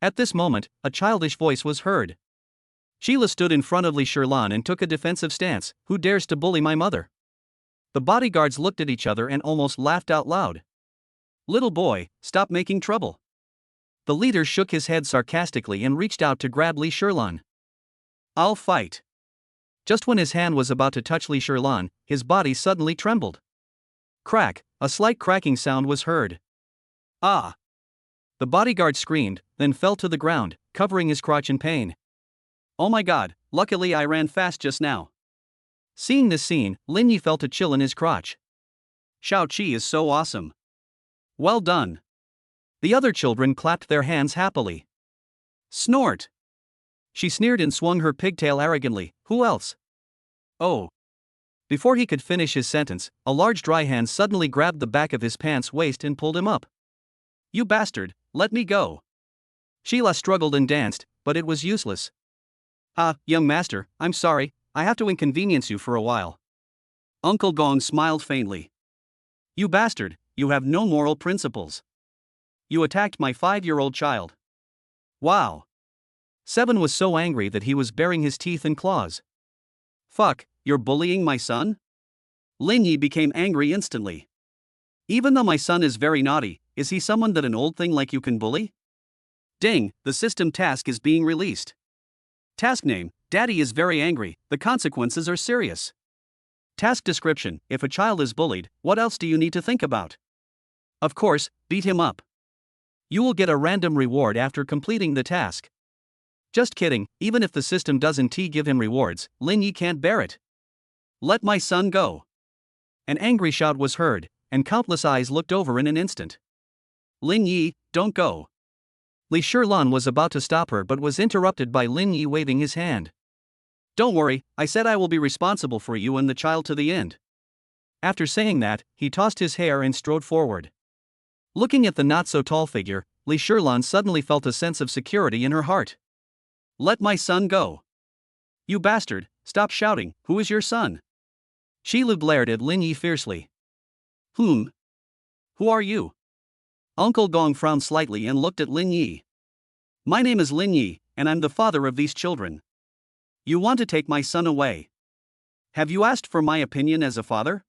At this moment, a childish voice was heard. Sheila stood in front of Li Shirlan and took a defensive stance. Who dares to bully my mother? The bodyguards looked at each other and almost laughed out loud. Little boy, stop making trouble. The leader shook his head sarcastically and reached out to grab Li Shirlan. I'll fight. Just when his hand was about to touch Li Shirlan, his body suddenly trembled. Crack, a slight cracking sound was heard. Ah! The bodyguard screamed, then fell to the ground, covering his crotch in pain. Oh my god, luckily I ran fast just now. Seeing this scene, Lin Yi felt a chill in his crotch. Shao Qi is so awesome. Well done. The other children clapped their hands happily. Snort! She sneered and swung her pigtail arrogantly. Who else? Oh. Before he could finish his sentence, a large dry hand suddenly grabbed the back of his pants waist and pulled him up. You bastard, let me go. Sheila struggled and danced, but it was useless. Young master, I'm sorry, I have to inconvenience you for a while. Uncle Gong smiled faintly. You bastard, you have no moral principles. You attacked my 5-year-old child. Wow. 7 was so angry that he was baring his teeth and claws. Fuck, you're bullying my son? Lin Yi became angry instantly. Even though my son is very naughty, is he someone that an old thing like you can bully? Ding, the system task is being released. Task name, Daddy is very angry, the consequences are serious. Task description, if a child is bullied, what else do you need to think about? Of course, beat him up. You will get a random reward after completing the task. Just kidding, even if the system doesn't give him rewards, Lin Yi can't bear it. Let my son go. An angry shout was heard, and countless eyes looked over in an instant. Lin Yi, don't go. Li Shirlan was about to stop her but was interrupted by Lin Yi waving his hand. Don't worry, I said I will be responsible for you and the child to the end. After saying that, he tossed his hair and strode forward. Looking at the not-so-tall figure, Li Shirlan suddenly felt a sense of security in her heart. Let my son go. You bastard, stop shouting, who is your son? Sheila glared at Lin Yi fiercely. Who are you? Uncle Gong frowned slightly and looked at Lin Yi. My name is Lin Yi, and I'm the father of these children. You want to take my son away. Have you asked for my opinion as a father?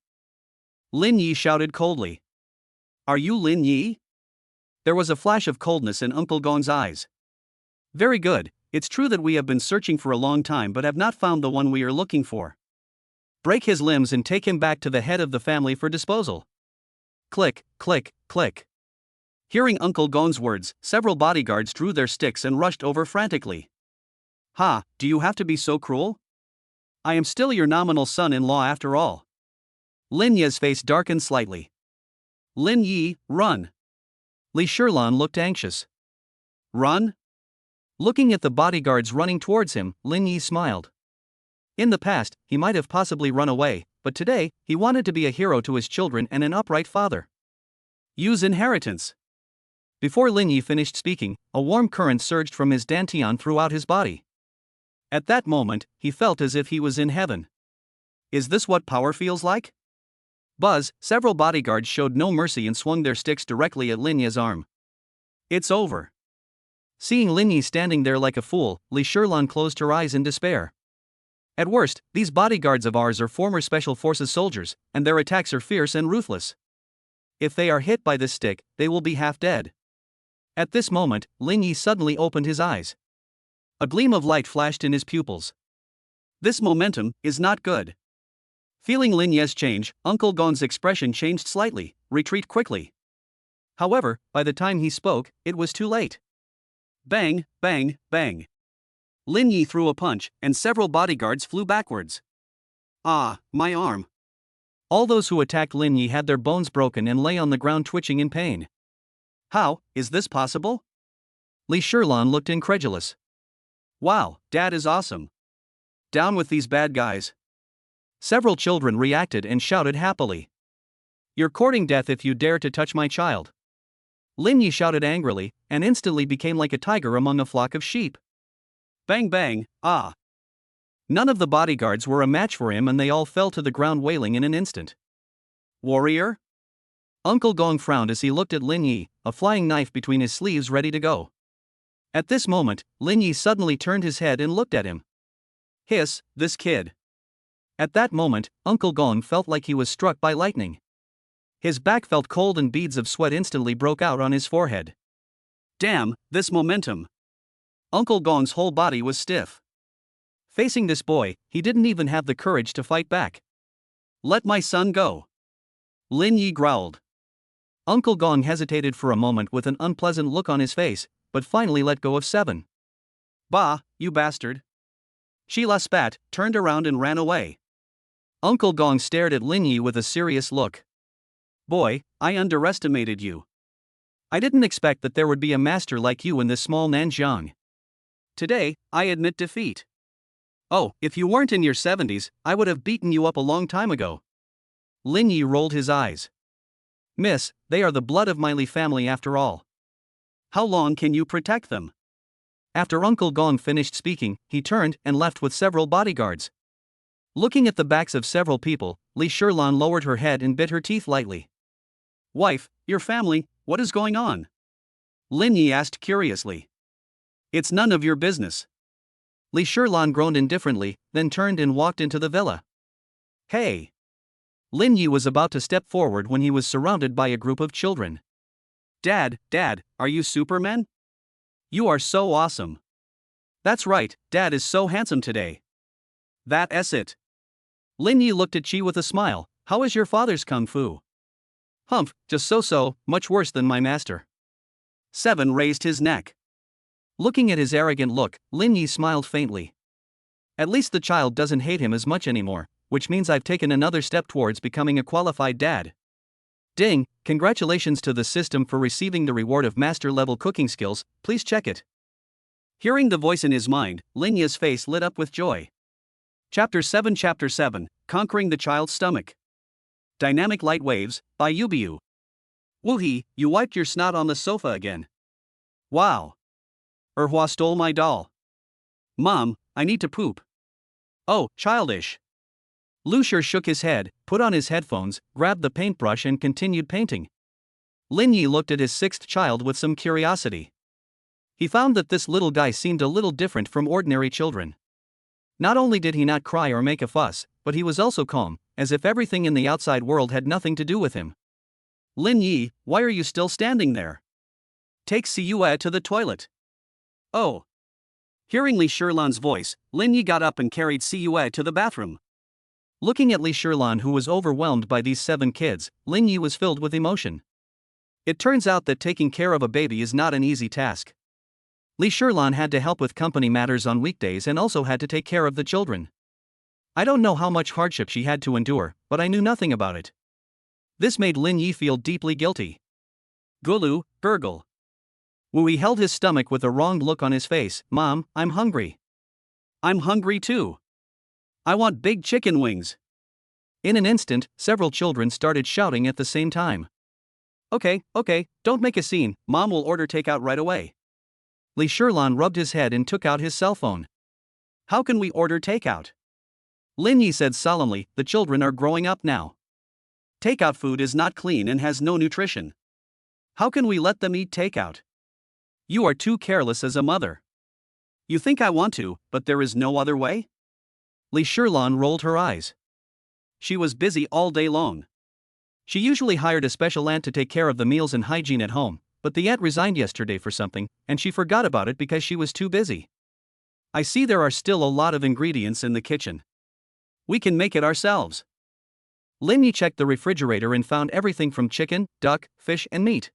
Lin Yi shouted coldly. Are you Lin Yi? There was a flash of coldness in Uncle Gong's eyes. Very good, it's true that we have been searching for a long time but have not found the one we are looking for. Break his limbs and take him back to the head of the family for disposal. Click, click, click. Hearing Uncle Gong's words, several bodyguards drew their sticks and rushed over frantically. Ha, do you have to be so cruel? I am still your nominal son-in-law after all. Lin Yi's face darkened slightly. Lin Yi, run. Li Shirlan looked anxious. Run? Looking at the bodyguards running towards him, Lin Yi smiled. In the past, he might have possibly run away, but today, he wanted to be a hero to his children and an upright father. Use inheritance. Before Lin Yi finished speaking, a warm current surged from his dantian throughout his body. At that moment, he felt as if he was in heaven. Is this what power feels like? Buzz, several bodyguards showed no mercy and swung their sticks directly at Lin Yi's arm. It's over. Seeing Lin Yi standing there like a fool, Li Shirlan closed her eyes in despair. At worst, these bodyguards of ours are former Special Forces soldiers, and their attacks are fierce and ruthless. If they are hit by this stick, they will be half dead. At this moment, Lin Yi suddenly opened his eyes. A gleam of light flashed in his pupils. This momentum is not good. Feeling Lin Yi's change, Uncle Gong's expression changed slightly. Retreat quickly. However, by the time he spoke, it was too late. Bang, bang, bang. Lin Yi threw a punch, and several bodyguards flew backwards. Ah, my arm. All those who attacked Lin Yi had their bones broken and lay on the ground twitching in pain. How is this possible? Li Shirlan looked incredulous. Wow, Dad is awesome. Down with these bad guys. Several children reacted and shouted happily. You're courting death if you dare to touch my child. Lin Yi shouted angrily, and instantly became like a tiger among a flock of sheep. Bang bang, ah. None of the bodyguards were a match for him and they all fell to the ground wailing in an instant. Warrior? Uncle Gong frowned as he looked at Lin Yi, a flying knife between his sleeves ready to go. At this moment, Lin Yi suddenly turned his head and looked at him. Hiss, this kid. At that moment, Uncle Gong felt like he was struck by lightning. His back felt cold and beads of sweat instantly broke out on his forehead. Damn, this momentum. Uncle Gong's whole body was stiff. Facing this boy, he didn't even have the courage to fight back. Let my son go. Lin Yi growled. Uncle Gong hesitated for a moment with an unpleasant look on his face, but finally let go of 7. Bah, you bastard. Sheila spat, turned around and ran away. Uncle Gong stared at Lin Yi with a serious look. Boy, I underestimated you. I didn't expect that there would be a master like you in this small Nanjiang. Today, I admit defeat. Oh, if you weren't in your 70s, I would have beaten you up a long time ago. Lin Yi rolled his eyes. Miss, they are the blood of my Li family after all. How long can you protect them? After Uncle Gong finished speaking, he turned and left with several bodyguards. Looking at the backs of several people, Li Shirlan lowered her head and bit her teeth lightly. Wife, your family, what is going on? Lin Yi asked curiously. It's none of your business. Li Shirlan groaned indifferently, then turned and walked into the villa. Hey! Lin Yi was about to step forward when he was surrounded by a group of children. Dad, are you Superman? You are so awesome. That's right, Dad is so handsome today. That's it. Lin Yi looked at Chi with a smile. How is your father's kung fu? Humph, just so, much worse than my master. 7 raised his neck. Looking at his arrogant look, Lin Yi smiled faintly. At least the child doesn't hate him as much anymore, which means I've taken another step towards becoming a qualified dad. Ding, congratulations to the system for receiving the reward of master-level cooking skills, please check it. Hearing the voice in his mind, Lin Yi's face lit up with joy. Chapter 7 Conquering the Child's Stomach. Dynamic Light Waves, by Yubiu. Woohee, you wiped your snot on the sofa again. Wow. Erhua stole my doll. Mom, I need to poop. Oh, childish. Lucier shook his head, put on his headphones, grabbed the paintbrush and continued painting. Lin Yi looked at his 6th child with some curiosity. He found that this little guy seemed a little different from ordinary children. Not only did he not cry or make a fuss, but he was also calm, as if everything in the outside world had nothing to do with him. Lin Yi, why are you still standing there? Take Siyue to the toilet. Oh. Hearing Li Shirlan's voice, Lin Yi got up and carried Siyue to the bathroom. Looking at Li Shirlan, who was overwhelmed by these 7 kids, Lin Yi was filled with emotion. It turns out that taking care of a baby is not an easy task. Li Shirlan had to help with company matters on weekdays and also had to take care of the children. I don't know how much hardship she had to endure, but I knew nothing about it. This made Lin Yi feel deeply guilty. Gulu, gurgle. Wui held his stomach with a wronged look on his face. Mom, I'm hungry. I'm hungry too. I want big chicken wings. In an instant, several children started shouting at the same time. Okay, don't make a scene, Mom will order takeout right away. Li Shirlan rubbed his head and took out his cell phone. How can we order takeout? Lin Yi said solemnly, the children are growing up now. Takeout food is not clean and has no nutrition. How can we let them eat takeout? You are too careless as a mother. You think I want to, but there is no other way? Li Shirlan rolled her eyes. She was busy all day long. She usually hired a special aunt to take care of the meals and hygiene at home, but the aunt resigned yesterday for something, and she forgot about it because she was too busy. I see there are still a lot of ingredients in the kitchen. We can make it ourselves. Lin Yi checked the refrigerator and found everything from chicken, duck, fish, and meat.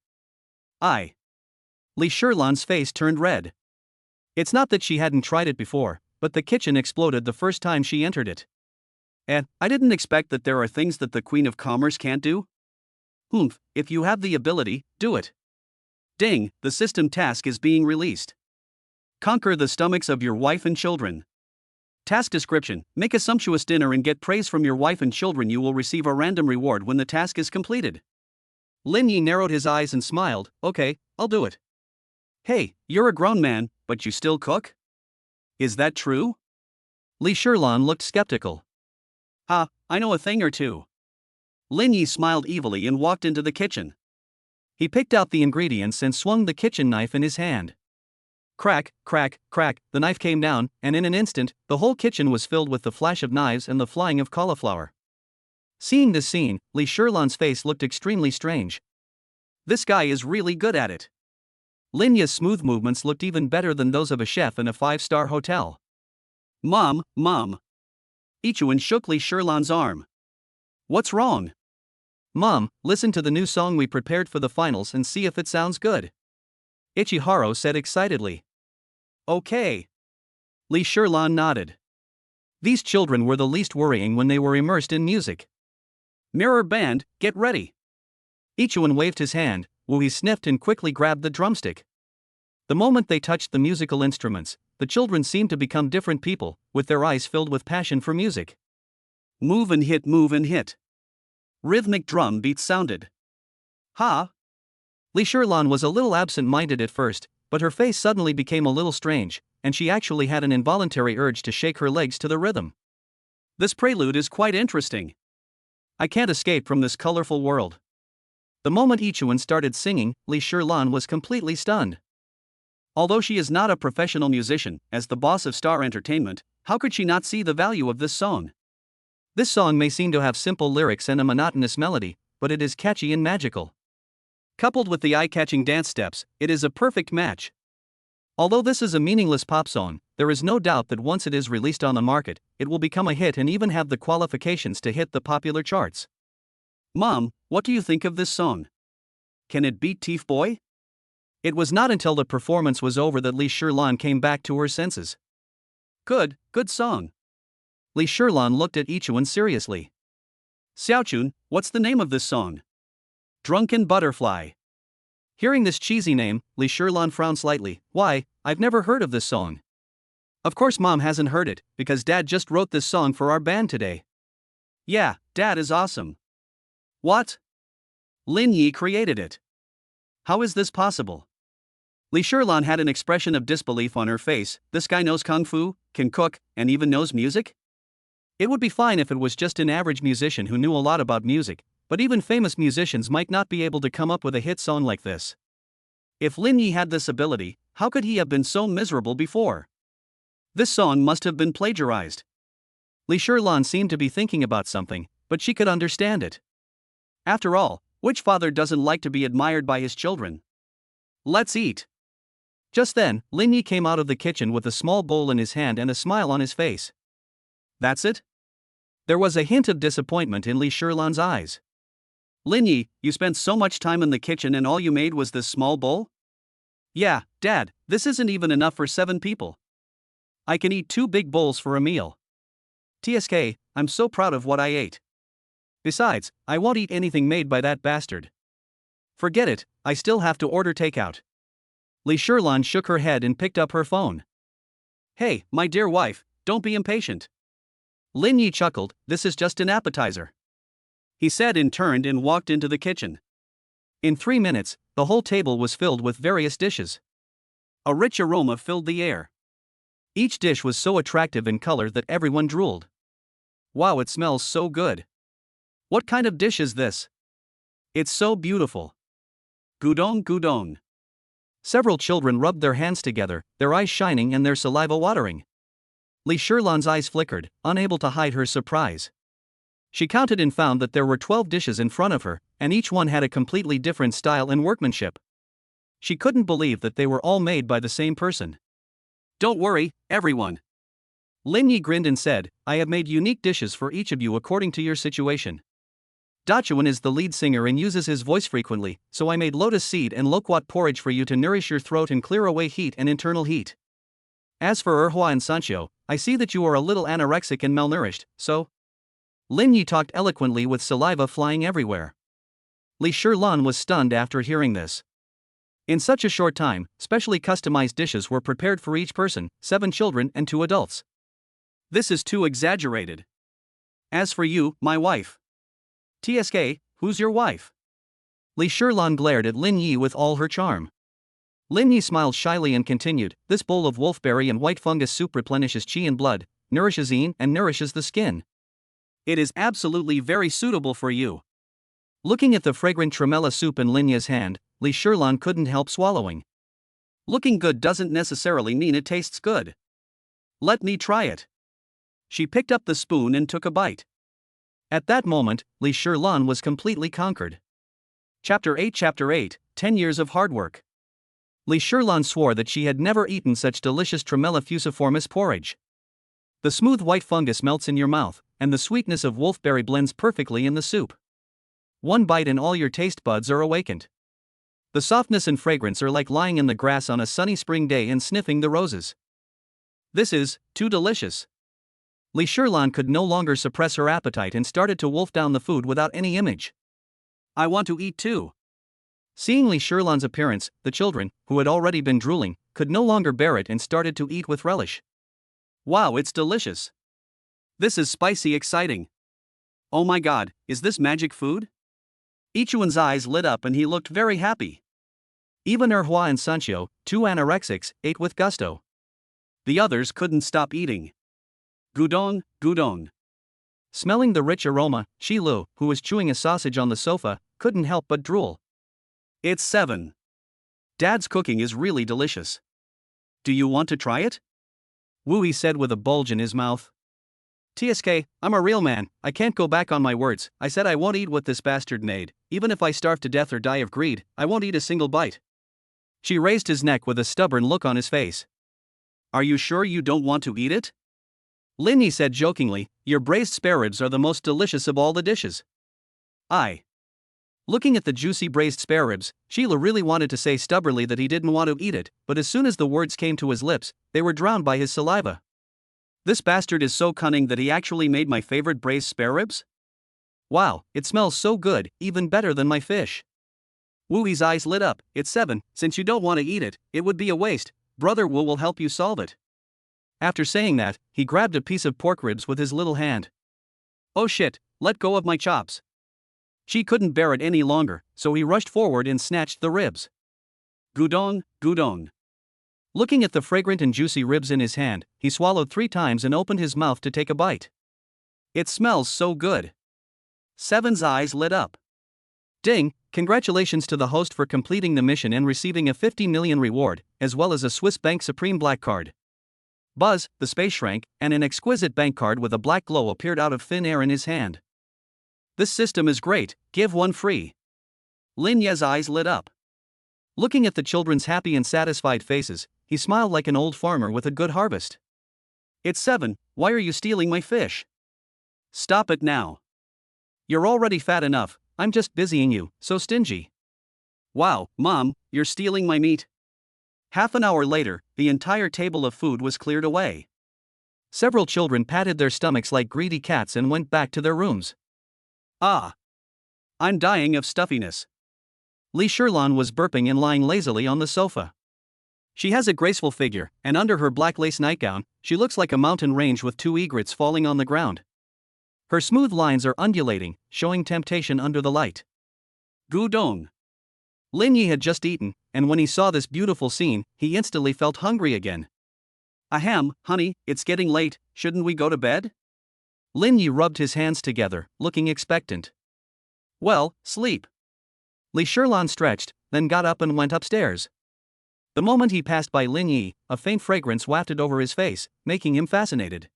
Li Shirlan's face turned red. It's not that she hadn't tried it before, but the kitchen exploded the first time she entered it. I didn't expect that there are things that the Queen of Commerce can't do. If you have the ability, do it. Ding, the system task is being released. Conquer the stomachs of your wife and children. Task description: make a sumptuous dinner and get praise from your wife and children. You will receive a random reward when the task is completed. Lin Yi narrowed his eyes and smiled. Okay, I'll do it. Hey, you're a grown man, but you still cook? Is that true? Li Shirlan looked skeptical. I know a thing or two. Lin Yi smiled evilly and walked into the kitchen. He picked out the ingredients and swung the kitchen knife in his hand. Crack, crack, crack, the knife came down, and in an instant, the whole kitchen was filled with the flash of knives and the flying of cauliflower. Seeing this scene, Li Shirlan's face looked extremely strange. This guy is really good at it. Lin Yi's smooth movements looked even better than those of a chef in a 5-star hotel. Mom. Ichuan shook Li Shirlan's arm. What's wrong? Mom, listen to the new song we prepared for the finals and see if it sounds good. Ichiharo said excitedly. Okay. Li Shirlan nodded. These children were the least worrying when they were immersed in music. Mirror band, get ready. Ichuan waved his hand, Wu He sniffed and quickly grabbed the drumstick. The moment they touched the musical instruments, the children seemed to become different people, with their eyes filled with passion for music. Move and hit, move and hit. Rhythmic drum beats sounded. Li Shirlan was a little absent-minded at first, but her face suddenly became a little strange, and she actually had an involuntary urge to shake her legs to the rhythm. This prelude is quite interesting. I can't escape from this colorful world. The moment Ichuan started singing, Li Shirlan was completely stunned. Although she is not a professional musician, as the boss of Star Entertainment, how could she not see the value of this song? This song may seem to have simple lyrics and a monotonous melody, but it is catchy and magical. Coupled with the eye-catching dance steps, it is a perfect match. Although this is a meaningless pop song, there is no doubt that once it is released on the market, it will become a hit and even have the qualifications to hit the popular charts. Mom, what do you think of this song? Can it beat Thief Boy? It was not until the performance was over that Li Shirlan came back to her senses. Good song. Li Shirlan looked at Ichuan seriously. Xiaochun, what's the name of this song? Drunken Butterfly. Hearing this cheesy name, Li Shirlan frowned slightly. Why, I've never heard of this song. Of course Mom hasn't heard it, because Dad just wrote this song for our band today. Yeah, Dad is awesome. What? Lin Yi created it. How is this possible? Li Shirlan had an expression of disbelief on her face. This guy knows kung fu, can cook, and even knows music? It would be fine if it was just an average musician who knew a lot about music, but even famous musicians might not be able to come up with a hit song like this. If Lin Yi had this ability, how could he have been so miserable before? This song must have been plagiarized. Li Shirlan seemed to be thinking about something, but she could understand it. After all, which father doesn't like to be admired by his children? Let's eat. Just then, Lin Yi came out of the kitchen with a small bowl in his hand and a smile on his face. That's it? There was a hint of disappointment in Li Shirlan's eyes. Lin Yi, you spent so much time in the kitchen and all you made was this small bowl? Yeah, Dad, this isn't even enough for 7 people. I can eat 2 big bowls for a meal. TSK, I'm so proud of what I ate. Besides, I won't eat anything made by that bastard. Forget it, I still have to order takeout. Li Shirlan shook her head and picked up her phone. Hey, my dear wife, don't be impatient. Lin Yi chuckled, this is just an appetizer. He said and turned and walked into the kitchen. In 3 minutes, the whole table was filled with various dishes. A rich aroma filled the air. Each dish was so attractive in color that everyone drooled. Wow, it smells so good. What kind of dish is this? It's so beautiful. Gudong gudong. Several children rubbed their hands together, their eyes shining and their saliva watering. Li Shirlan's eyes flickered, unable to hide her surprise. She counted and found that there were 12 dishes in front of her, and each one had a completely different style and workmanship. She couldn't believe that they were all made by the same person. Don't worry, everyone. Lin Yi grinned and said, I have made unique dishes for each of you according to your situation. Dachuan is the lead singer and uses his voice frequently, so I made lotus seed and loquat porridge for you to nourish your throat and clear away heat and internal heat. As for Erhua and Sancho, I see that you are a little anorexic and malnourished, so... Lin Yi talked eloquently with saliva flying everywhere. Li Shirlan was stunned after hearing this. In such a short time, specially customized dishes were prepared for each person, 7 children and 2 adults. This is too exaggerated. As for you, my wife. TSK, who's your wife? Li Shirlan glared at Lin Yi with all her charm. Lin Yi smiled shyly and continued, this bowl of wolfberry and white fungus soup replenishes qi and blood, nourishes yin and nourishes the skin. It is absolutely very suitable for you. Looking at the fragrant tremella soup in Lin Yi's hand, Li Shirlan couldn't help swallowing. Looking good doesn't necessarily mean it tastes good. Let me try it. She picked up the spoon and took a bite. At that moment, Li Shirlan was completely conquered. Chapter 8, 10 Years of Hard Work. Li Shirlan swore that she had never eaten such delicious Tremella fusiformis porridge. The smooth white fungus melts in your mouth, and the sweetness of wolfberry blends perfectly in the soup. One bite and all your taste buds are awakened. The softness and fragrance are like lying in the grass on a sunny spring day and sniffing the roses. This is too delicious. Li Shirlan could no longer suppress her appetite and started to wolf down the food without any image. I want to eat too. Seeing Li Shirlan's appearance, the children, who had already been drooling, could no longer bear it and started to eat with relish. Wow, it's delicious. This is spicy exciting. Oh my god, is this magic food? Ichuan's eyes lit up and he looked very happy. Even Erhua and Sancho, 2 anorexics, ate with gusto. The others couldn't stop eating. Gudong, gudong. Smelling the rich aroma, Shi Lu, who was chewing a sausage on the sofa, couldn't help but drool. It's 7. Dad's cooking is really delicious. Do you want to try it? Wu Yi said with a bulge in his mouth. TSK, I'm a real man, I can't go back on my words. I said I won't eat what this bastard made. Even if I starve to death or die of greed, I won't eat a single bite. She raised his neck with a stubborn look on his face. Are you sure you don't want to eat it? Lin Yi said jokingly, your braised spare ribs are the most delicious of all the dishes. Looking at the juicy braised spare ribs, Sheila really wanted to say stubbornly that he didn't want to eat it, but as soon as the words came to his lips, they were drowned by his saliva. This bastard is so cunning that he actually made my favorite braised spare ribs? Wow, it smells so good, even better than my fish. Wu Yi's eyes lit up. It's 7, since you don't want to eat it, it would be a waste. Brother Wu will help you solve it. After saying that, he grabbed a piece of pork ribs with his little hand. Oh shit, let go of my chops. She couldn't bear it any longer, so he rushed forward and snatched the ribs. Gudong, gudong. Looking at the fragrant and juicy ribs in his hand, he swallowed 3 times and opened his mouth to take a bite. It smells so good. 7's eyes lit up. Ding, congratulations to the host for completing the mission and receiving a 50 million reward, as well as a Swiss Bank Supreme Black Card. Buzz, the space shrank, and an exquisite bank card with a black glow appeared out of thin air in his hand. This system is great, give one free. Lin Ye's eyes lit up. Looking at the children's happy and satisfied faces, he smiled like an old farmer with a good harvest. It's 7, why are you stealing my fish? Stop it now. You're already fat enough, I'm just busying you, so stingy. Wow, Mom, you're stealing my meat. Half an hour later, the entire table of food was cleared away. Several children patted their stomachs like greedy cats and went back to their rooms. I'm dying of stuffiness. Li Shirlan was burping and lying lazily on the sofa. She has a graceful figure, and under her black lace nightgown, she looks like a mountain range with 2 egrets falling on the ground. Her smooth lines are undulating, showing temptation under the light. Gudong. Lin Yi had just eaten, and when he saw this beautiful scene, he instantly felt hungry again. Ahem, honey, it's getting late, shouldn't we go to bed? Lin Yi rubbed his hands together, looking expectant. Well, sleep. Li Shirlan stretched, then got up and went upstairs. The moment he passed by Lin Yi, a faint fragrance wafted over his face, making him fascinated.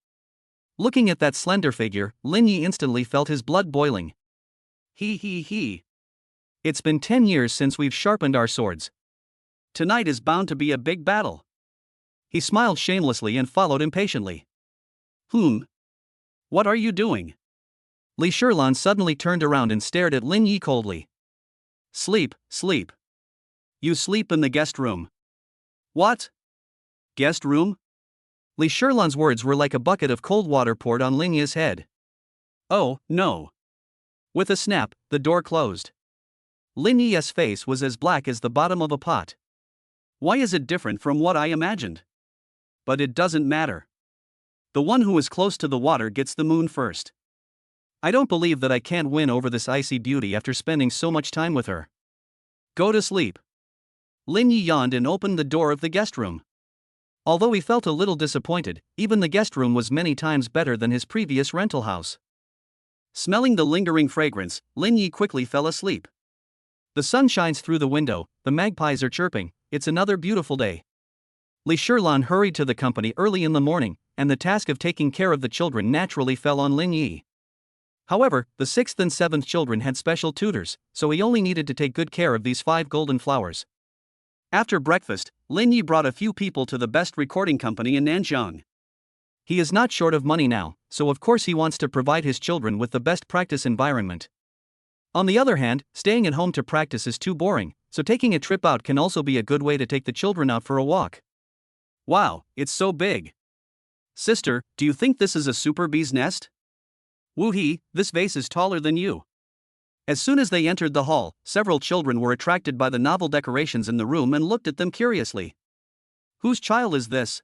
Looking at that slender figure, Lin Yi instantly felt his blood boiling. He. It's been 10 years since we've sharpened our swords. Tonight is bound to be a big battle. He smiled shamelessly and followed impatiently. What are you doing? Li Shirlan suddenly turned around and stared at Lin Yi coldly. Sleep. You sleep in the guest room. What? Guest room? Li Shirlan's words were like a bucket of cold water poured on Lin Yi's head. Oh, no. With a snap, the door closed. Lin Yi's face was as black as the bottom of a pot. Why is it different from what I imagined? But it doesn't matter. The one who is close to the water gets the moon first. I don't believe that I can't win over this icy beauty after spending so much time with her. Go to sleep. Lin Yi yawned and opened the door of the guest room. Although he felt a little disappointed, even the guest room was many times better than his previous rental house. Smelling the lingering fragrance, Lin Yi quickly fell asleep. The sun shines through the window, the magpies are chirping, it's another beautiful day. Li Shirlan hurried to the company early in the morning, and the task of taking care of the children naturally fell on Lin Yi. However, the 6th and 7th children had special tutors, so he only needed to take good care of these 5 golden flowers. After breakfast, Lin Yi brought a few people to the best recording company in Nanjiang. He is not short of money now, so of course he wants to provide his children with the best practice environment. On the other hand, staying at home to practice is too boring, so taking a trip out can also be a good way to take the children out for a walk. Wow, it's so big. Sister, do you think this is a super bee's nest? Woo-hee, this vase is taller than you. As soon as they entered the hall, several children were attracted by the novel decorations in the room and looked at them curiously. Whose child is this?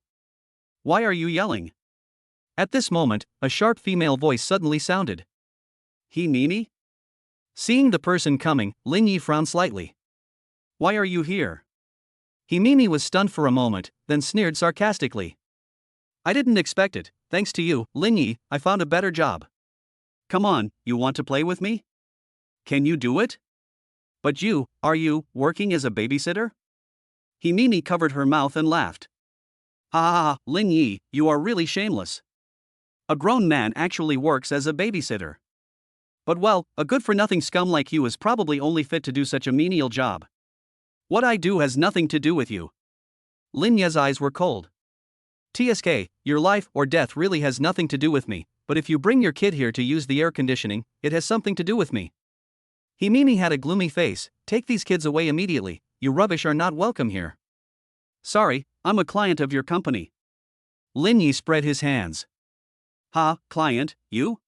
Why are you yelling? At this moment, a sharp female voice suddenly sounded. He Mimi? Seeing the person coming, Lin Yi frowned slightly. Why are you here? He Mimi was stunned for a moment, then sneered sarcastically. I didn't expect it, thanks to you, Lin Yi, I found a better job. Come on, you want to play with me? Can you do it? But are you working as a babysitter? He Mimi covered her mouth and laughed. Ha, Lin Yi, you are really shameless. A grown man actually works as a babysitter. But well, a good-for-nothing scum like you is probably only fit to do such a menial job. What I do has nothing to do with you. Lin Yi's eyes were cold. TSK, your life or death really has nothing to do with me, but if you bring your kid here to use the air conditioning, it has something to do with me. He Mimi had a gloomy face. Take these kids away immediately, you rubbish are not welcome here. Sorry, I'm a client of your company. Lin Yi spread his hands. Ha, client, you?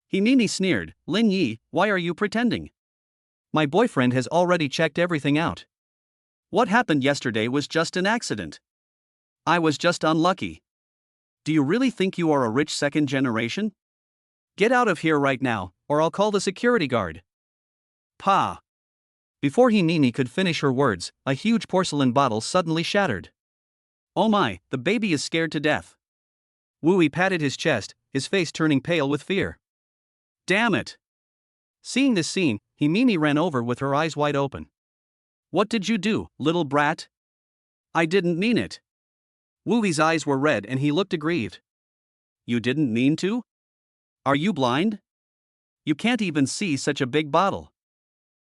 He Mimi sneered. Lin Yi, why are you pretending? My boyfriend has already checked everything out. What happened yesterday was just an accident. I was just unlucky. Do you really think you are a rich second generation? Get out of here right now, or I'll call the security guard. Pa. Before He Mimi could finish her words, a huge porcelain bottle suddenly shattered. Oh my, the baby is scared to death. Wu Yi patted his chest, his face turning pale with fear. Damn it. Seeing this scene, He Mimi ran over with her eyes wide open. What did you do, little brat? I didn't mean it. Wu Yi's eyes were red and he looked aggrieved. You didn't mean to? Are you blind? You can't even see such a big bottle.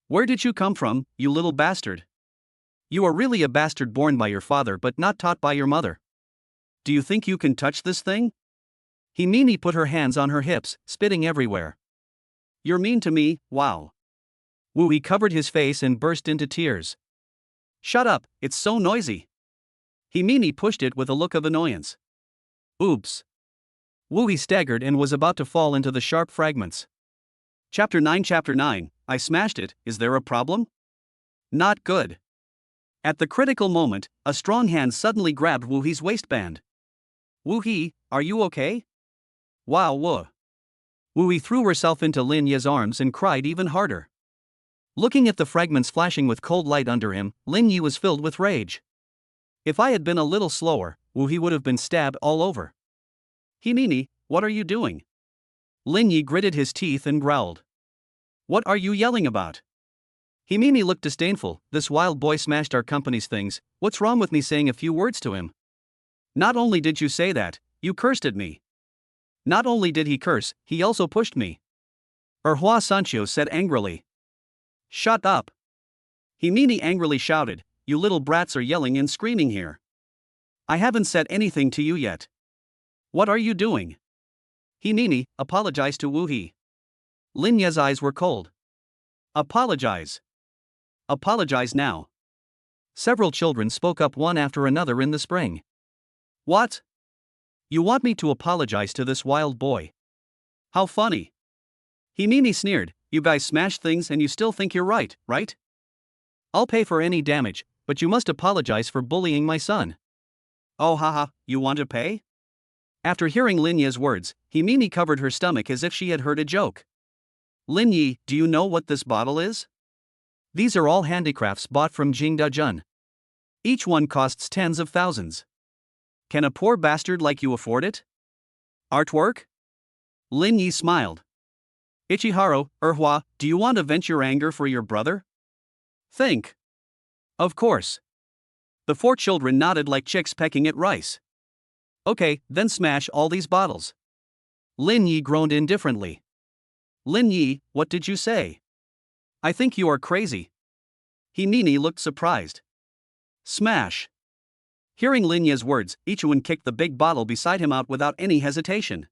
Where did you come from, you little bastard? You are really a bastard born by your father but not taught by your mother. Do you think you can touch this thing? He Mimi put her hands on her hips, spitting everywhere. You're mean to me, wow. Wu Yi covered his face and burst into tears. Shut up, it's so noisy. He Mimi pushed it with a look of annoyance. Oops. Wu Yi staggered and was about to fall into the sharp fragments. Chapter 9, I smashed it, is there a problem? Not good. At the critical moment, a strong hand suddenly grabbed Wu Yi's waistband. Wu Yi, are you okay? Wow, Wu. Wu Yi threw herself into Lin Yi's arms and cried even harder. Looking at the fragments flashing with cold light under him, Lin Yi was filled with rage. If I had been a little slower, Wu-He would have been stabbed all over. Himini, what are you doing? Lin Yi gritted his teeth and growled. What are you yelling about? Himini looked disdainful. This wild boy smashed our company's things. What's wrong with me saying a few words to him? Not only did you say that, you cursed at me. Not only did he curse, he also pushed me. Hua Sancho said angrily. Shut up. Himini angrily shouted, you little brats are yelling and screaming here. I haven't said anything to you yet. What are you doing? Himini apologized to Wu-He. Lin Ye's eyes were cold. Apologize. Apologize now. Several children spoke up one after another in the spring. What? You want me to apologize to this wild boy? How funny. Himini sneered, you guys smashed things and you still think you're right, right? I'll pay for any damage, but you must apologize for bullying my son. Oh haha, you want to pay? After hearing Lin Ye's words, Himini covered her stomach as if she had heard a joke. Lin Yi, do you know what this bottle is? These are all handicrafts bought from Jingdajun. Each one costs tens of thousands. Can a poor bastard like you afford it? Artwork? Lin Yi smiled. Ichiharo, Hua, do you want to vent your anger for your brother? Think. Of course. The 4 children nodded like chicks pecking at rice. Okay, then smash all these bottles. Lin Yi groaned indifferently. Lin Yi, what did you say? I think you are crazy. Himini looked surprised. Smash. Hearing Lin Yi's words, Ichuan kicked the big bottle beside him out without any hesitation.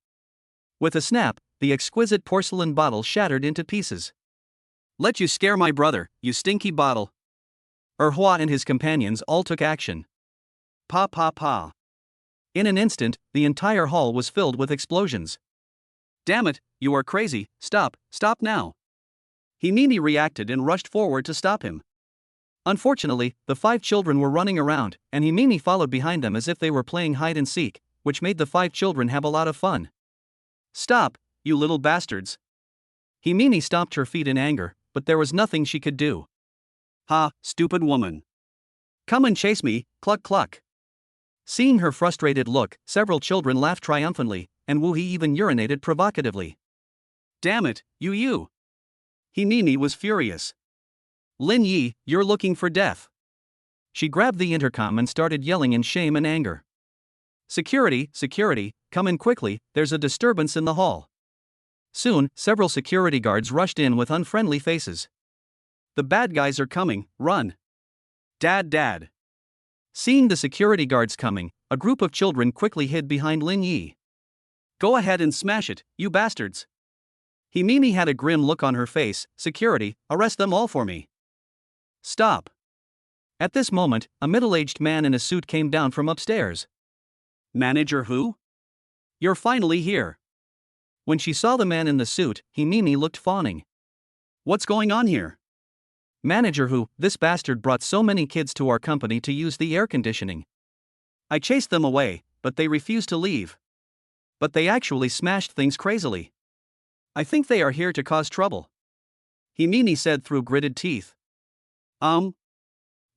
With a snap, the exquisite porcelain bottle shattered into pieces. Let you scare my brother, you stinky bottle. Hua and his companions all took action. Pa pa pa. In an instant, the entire hall was filled with explosions. Damn it, you are crazy, stop now. Himini reacted and rushed forward to stop him. Unfortunately, the 5 children were running around, and Himini followed behind them as if they were playing hide and seek, which made the 5 children have a lot of fun. Stop, you little bastards. Himini stomped her feet in anger, but there was nothing she could do. Ha, stupid woman. Come and chase me, cluck cluck. Seeing her frustrated look, several children laughed triumphantly, and Wu-He even urinated provocatively. Damn it, you. Himini was furious. Lin Yi, you're looking for death. She grabbed the intercom and started yelling in shame and anger. Security, come in quickly, there's a disturbance in the hall. Soon, several security guards rushed in with unfriendly faces. The bad guys are coming, run. Dad. Seeing the security guards coming, a group of children quickly hid behind Lin Yi. Go ahead and smash it, you bastards. Himini had a grim look on her face. Security, arrest them all for me. Stop. At this moment, a middle-aged man in a suit came down from upstairs. Manager who? You're finally here. When she saw the man in the suit, Himini looked fawning. What's going on here? Manager who, this bastard brought so many kids to our company to use the air conditioning. I chased them away, but they refused to leave. But they actually smashed things crazily. I think they are here to cause trouble. Himini said through gritted teeth.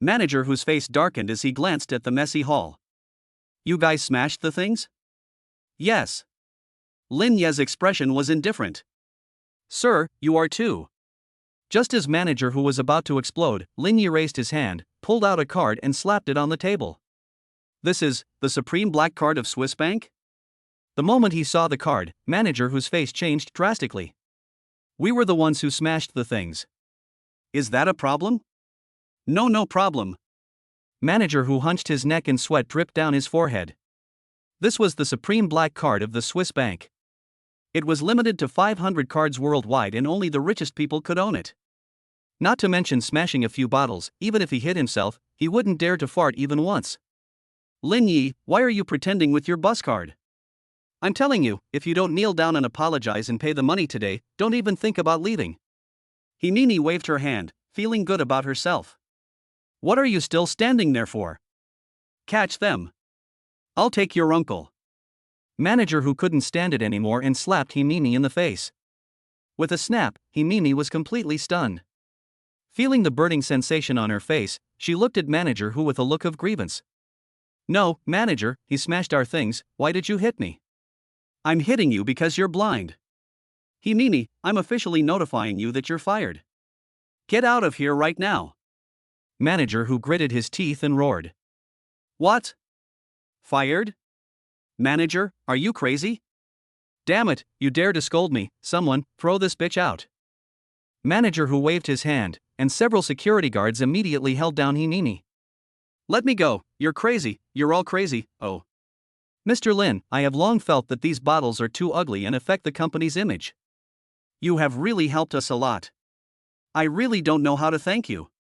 Manager whose face darkened as he glanced at the messy hall. You guys smashed the things? Yes. Lin Ye's expression was indifferent. Sir, you are too. Just as manager who was about to explode, Lin Yi raised his hand, pulled out a card and slapped it on the table. This is the supreme black card of Swiss Bank? The moment he saw the card, manager whose face changed drastically. We were the ones who smashed the things. Is that a problem? No problem. Manager who hunched his neck and sweat dripped down his forehead. This was the supreme black card of the Swiss Bank. It was limited to 500 cards worldwide and only the richest people could own it. Not to mention smashing a few bottles, even if he hit himself, he wouldn't dare to fart even once. Lin Yi, why are you pretending with your bus card? I'm telling you, if you don't kneel down and apologize and pay the money today, don't even think about leaving. Himini waved her hand, feeling good about herself. What are you still standing there for? Catch them. I'll take your uncle. Manager who couldn't stand it anymore and slapped Himini in the face. With a snap, Himini was completely stunned. Feeling the burning sensation on her face, she looked at manager who with a look of grievance. No, manager, he smashed our things, why did you hit me? I'm hitting you because you're blind. Himini, I'm officially notifying you that you're fired. Get out of here right now. Manager who gritted his teeth and roared. What? Fired? Manager, are you crazy? Damn it, you dare to scold me, someone, throw this bitch out. Manager who waved his hand, and several security guards immediately held down Himini. Let me go, you're crazy, you're all crazy, oh. Mr. Lin, I have long felt that these bottles are too ugly and affect the company's image. You have really helped us a lot. I really don't know how to thank you.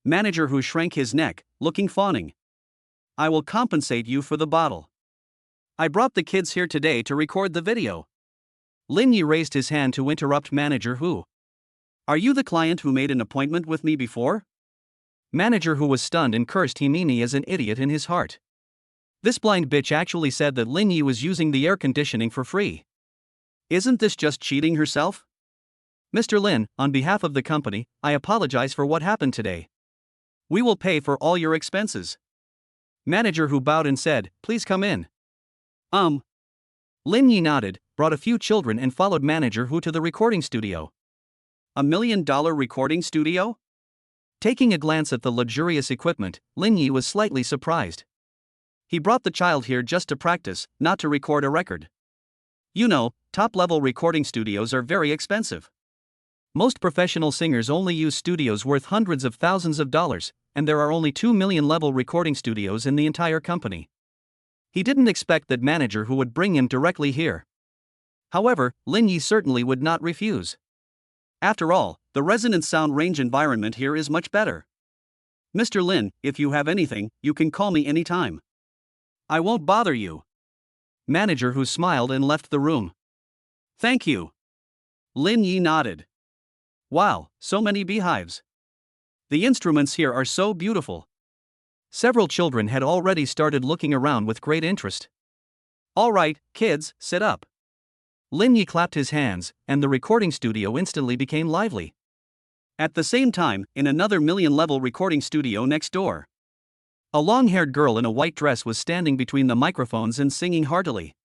Manager who shrank his neck, looking fawning. I will compensate you for the bottle. I brought the kids here today to record the video. Lin Yi raised his hand to interrupt Manager who. Are you the client who made an appointment with me before? Manager who was stunned and cursed Himini as an idiot in his heart. This blind bitch actually said that Lin Yi was using the air conditioning for free. Isn't this just cheating herself? Mr. Lin, on behalf of the company, I apologize for what happened today. We will pay for all your expenses. Manager who bowed and said, please come in. Lin Yi nodded, brought a few children and followed Manager who to the recording studio. $1 million recording studio? Taking a glance at the luxurious equipment, Lin Yi was slightly surprised. He brought the child here just to practice, not to record a record. You know, top-level recording studios are very expensive. Most professional singers only use studios worth hundreds of thousands of dollars, and there are only 2 million level recording studios in the entire company. He didn't expect that Manager who would bring him directly here. However, Lin Yi certainly would not refuse. After all, the resonant sound range environment here is much better. Mr. Lin, if you have anything, you can call me anytime. I won't bother you. Manager who smiled and left the room. Thank you. Lin Yi nodded. Wow, so many beehives. The instruments here are so beautiful. Several children had already started looking around with great interest. All right, kids, sit up. Lin Yi clapped his hands, and the recording studio instantly became lively. At the same time, in another million-level recording studio next door, a long-haired girl in a white dress was standing between the microphones and singing heartily.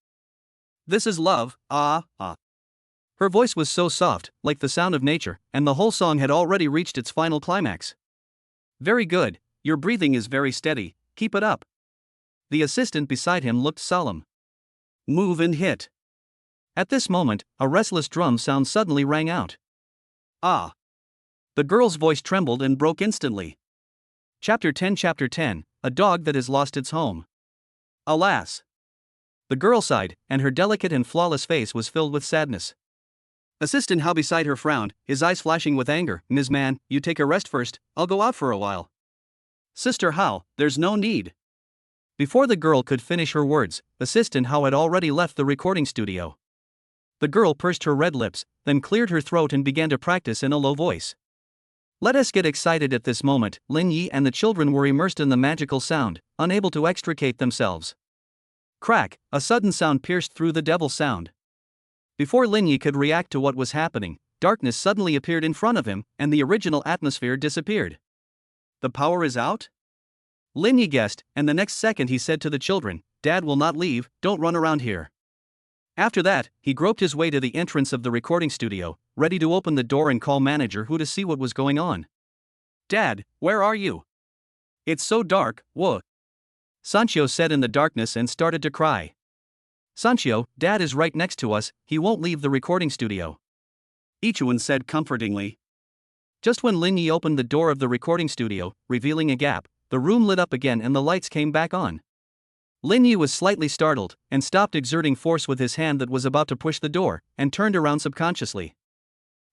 This is love, ah, ah. Her voice was so soft, like the sound of nature, and the whole song had already reached its final climax. Very good, your breathing is very steady, keep it up. The assistant beside him looked solemn. Move and hit. At this moment, a restless drum sound suddenly rang out. Ah. The girl's voice trembled and broke instantly. Chapter 10, A Dog That Has Lost Its Home. Alas. The girl sighed, and her delicate and flawless face was filled with sadness. Assistant Hao beside her frowned, his eyes flashing with anger. Ms. Man, you take a rest first, I'll go out for a while. Sister Hao, there's no need. Before the girl could finish her words, Assistant Hao had already left the recording studio. The girl pursed her red lips, then cleared her throat and began to practice in a low voice. Let us get excited at this moment. Lin Yi and the children were immersed in the magical sound, unable to extricate themselves. Crack, a sudden sound pierced through the devil's sound. Before Lin Yi could react to what was happening, darkness suddenly appeared in front of him, and the original atmosphere disappeared. The power is out? Lin Yi guessed, and the next second he said to the children, Dad will not leave, don't run around here. After that, he groped his way to the entrance of the recording studio, ready to open the door and call Manager who to see what was going on. Dad, where are you? It's so dark, whoa. Sanchio said in the darkness and started to cry. Sanchio, Dad is right next to us, he won't leave the recording studio. Ichuan said comfortingly. Just when Lin Yi opened the door of the recording studio, revealing a gap, the room lit up again and the lights came back on. Lin Yi was slightly startled, and stopped exerting force with his hand that was about to push the door, and turned around subconsciously.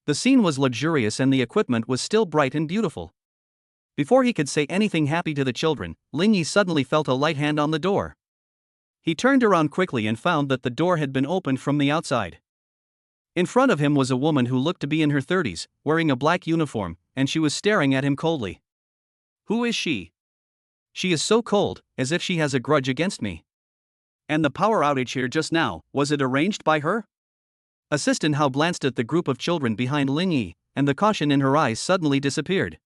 The scene was luxurious and the equipment was still bright and beautiful. Before he could say anything happy to the children, Lin Yi suddenly felt a light hand on the door. He turned around quickly and found that the door had been opened from the outside. In front of him was a woman who looked to be in her 30s, wearing a black uniform, and she was staring at him coldly. Who is she? She is so cold, as if she has a grudge against me. And the power outage here just now, was it arranged by her? Assistant Hao glanced at the group of children behind Lin Yi, and the caution in her eyes suddenly disappeared.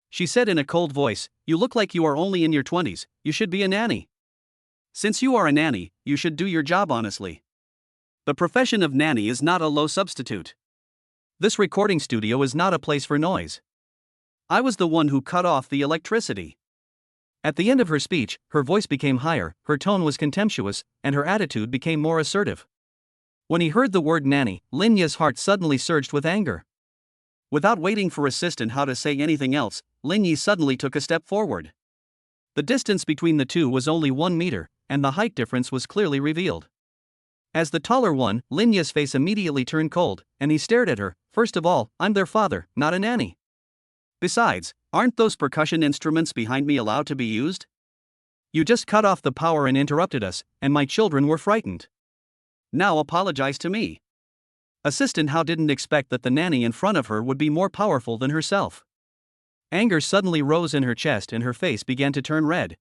She said in a cold voice, You look like you are only in your 20s, you should be a nanny. Since you are a nanny, you should do your job honestly. The profession of nanny is not a low substitute. This recording studio is not a place for noise. I was the one who cut off the electricity. At the end of her speech, her voice became higher, her tone was contemptuous, and her attitude became more assertive. When he heard the word nanny, Lin Ye's heart suddenly surged with anger. Without waiting for assistant Hao to say anything else, Lin Yi suddenly took a step forward. The distance between the two was only 1 meter, and the height difference was clearly revealed. As the taller one, Lin Ye's face immediately turned cold, and he stared at her. First of all, I'm their father, not a nanny. Besides, aren't those percussion instruments behind me allowed to be used? You just cut off the power and interrupted us, and my children were frightened. Now apologize to me. Assistant Hao didn't expect that the nanny in front of her would be more powerful than herself. Anger suddenly rose in her chest and her face began to turn red.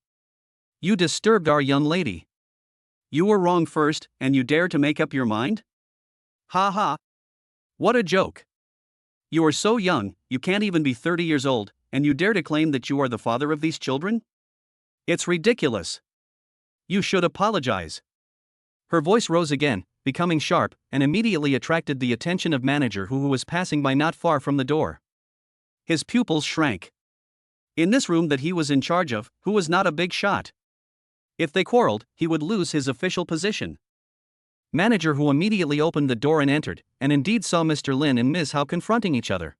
You disturbed our young lady. You were wrong first, and you dare to make up your mind? Ha ha. What a joke. You are so young, you can't even be 30 years old, and you dare to claim that you are the father of these children? It's ridiculous. You should apologize. Her voice rose again, becoming sharp, and immediately attracted the attention of manager who was passing by not far from the door. His pupils shrank. In this room that he was in charge of, who was not a big shot. If they quarreled, he would lose his official position. Manager who immediately opened the door and entered, and indeed saw Mr. Lin and Ms. Hao confronting each other.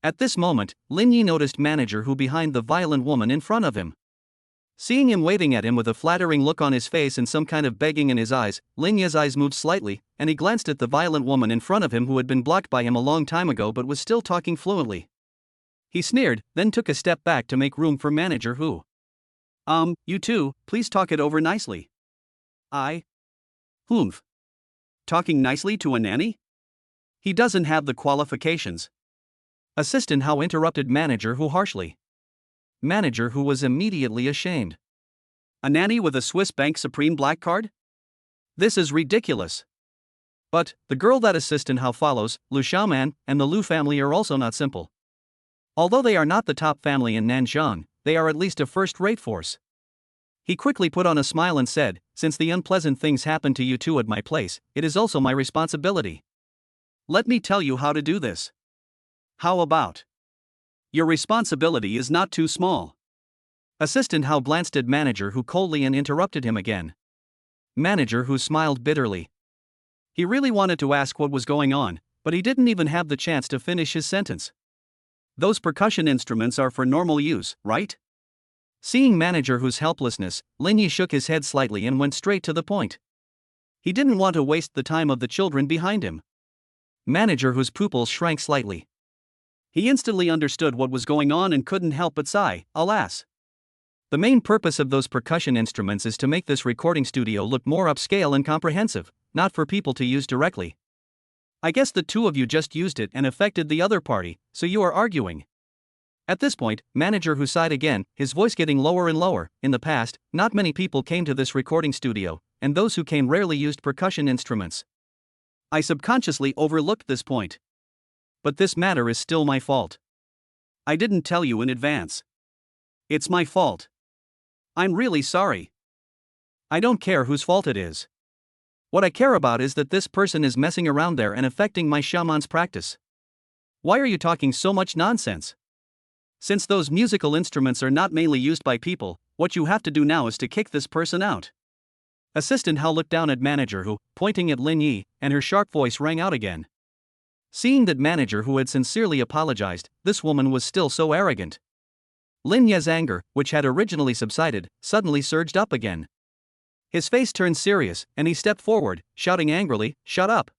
At this moment, Lin Yi noticed manager who behind the violent woman in front of him. Seeing him waving at him with a flattering look on his face and some kind of begging in his eyes, Lin Yi's eyes moved slightly, and he glanced at the violent woman in front of him who had been blocked by him a long time ago but was still talking fluently. He sneered, then took a step back to make room for manager who. You two, please talk it over nicely. Humph. Talking nicely to a nanny? He doesn't have the qualifications. Assistant Hao interrupted manager who harshly. Manager who was immediately ashamed. A nanny with a Swiss Bank Supreme black card? This is ridiculous. But, the girl that Assistant Hao follows, Lu Xiaoman, and the Lu family are also not simple. Although they are not the top family in Nanzhang, they are at least a first-rate force. He quickly put on a smile and said, since the unpleasant things happened to you two at my place, it is also my responsibility. Let me tell you how to do this. How about? Your responsibility is not too small. Assistant Hao glanced at manager who coldly and interrupted him again. Manager who smiled bitterly. He really wanted to ask what was going on, but he didn't even have the chance to finish his sentence. Those percussion instruments are for normal use, right? Seeing manager whose helplessness, Lin Yi shook his head slightly and went straight to the point. He didn't want to waste the time of the children behind him. Manager whose pupils shrank slightly. He instantly understood what was going on and couldn't help but sigh, alas. The main purpose of those percussion instruments is to make this recording studio look more upscale and comprehensive, not for people to use directly. I guess the two of you just used it and affected the other party, so you are arguing. At this point, manager who sighed again, his voice getting lower and lower. In the past, not many people came to this recording studio, and those who came rarely used percussion instruments. I subconsciously overlooked this point. But this matter is still my fault. I didn't tell you in advance. It's my fault. I'm really sorry. I don't care whose fault it is. What I care about is that this person is messing around there and affecting my shaman's practice. Why are you talking so much nonsense? Since those musical instruments are not mainly used by people, what you have to do now is to kick this person out. Assistant Hao looked down at manager who, pointing at Lin Yi, and her sharp voice rang out again. Seeing that manager who had sincerely apologized, this woman was still so arrogant. Lin Yi's anger, which had originally subsided, suddenly surged up again. His face turned serious, and he stepped forward, shouting angrily, "Shut up!"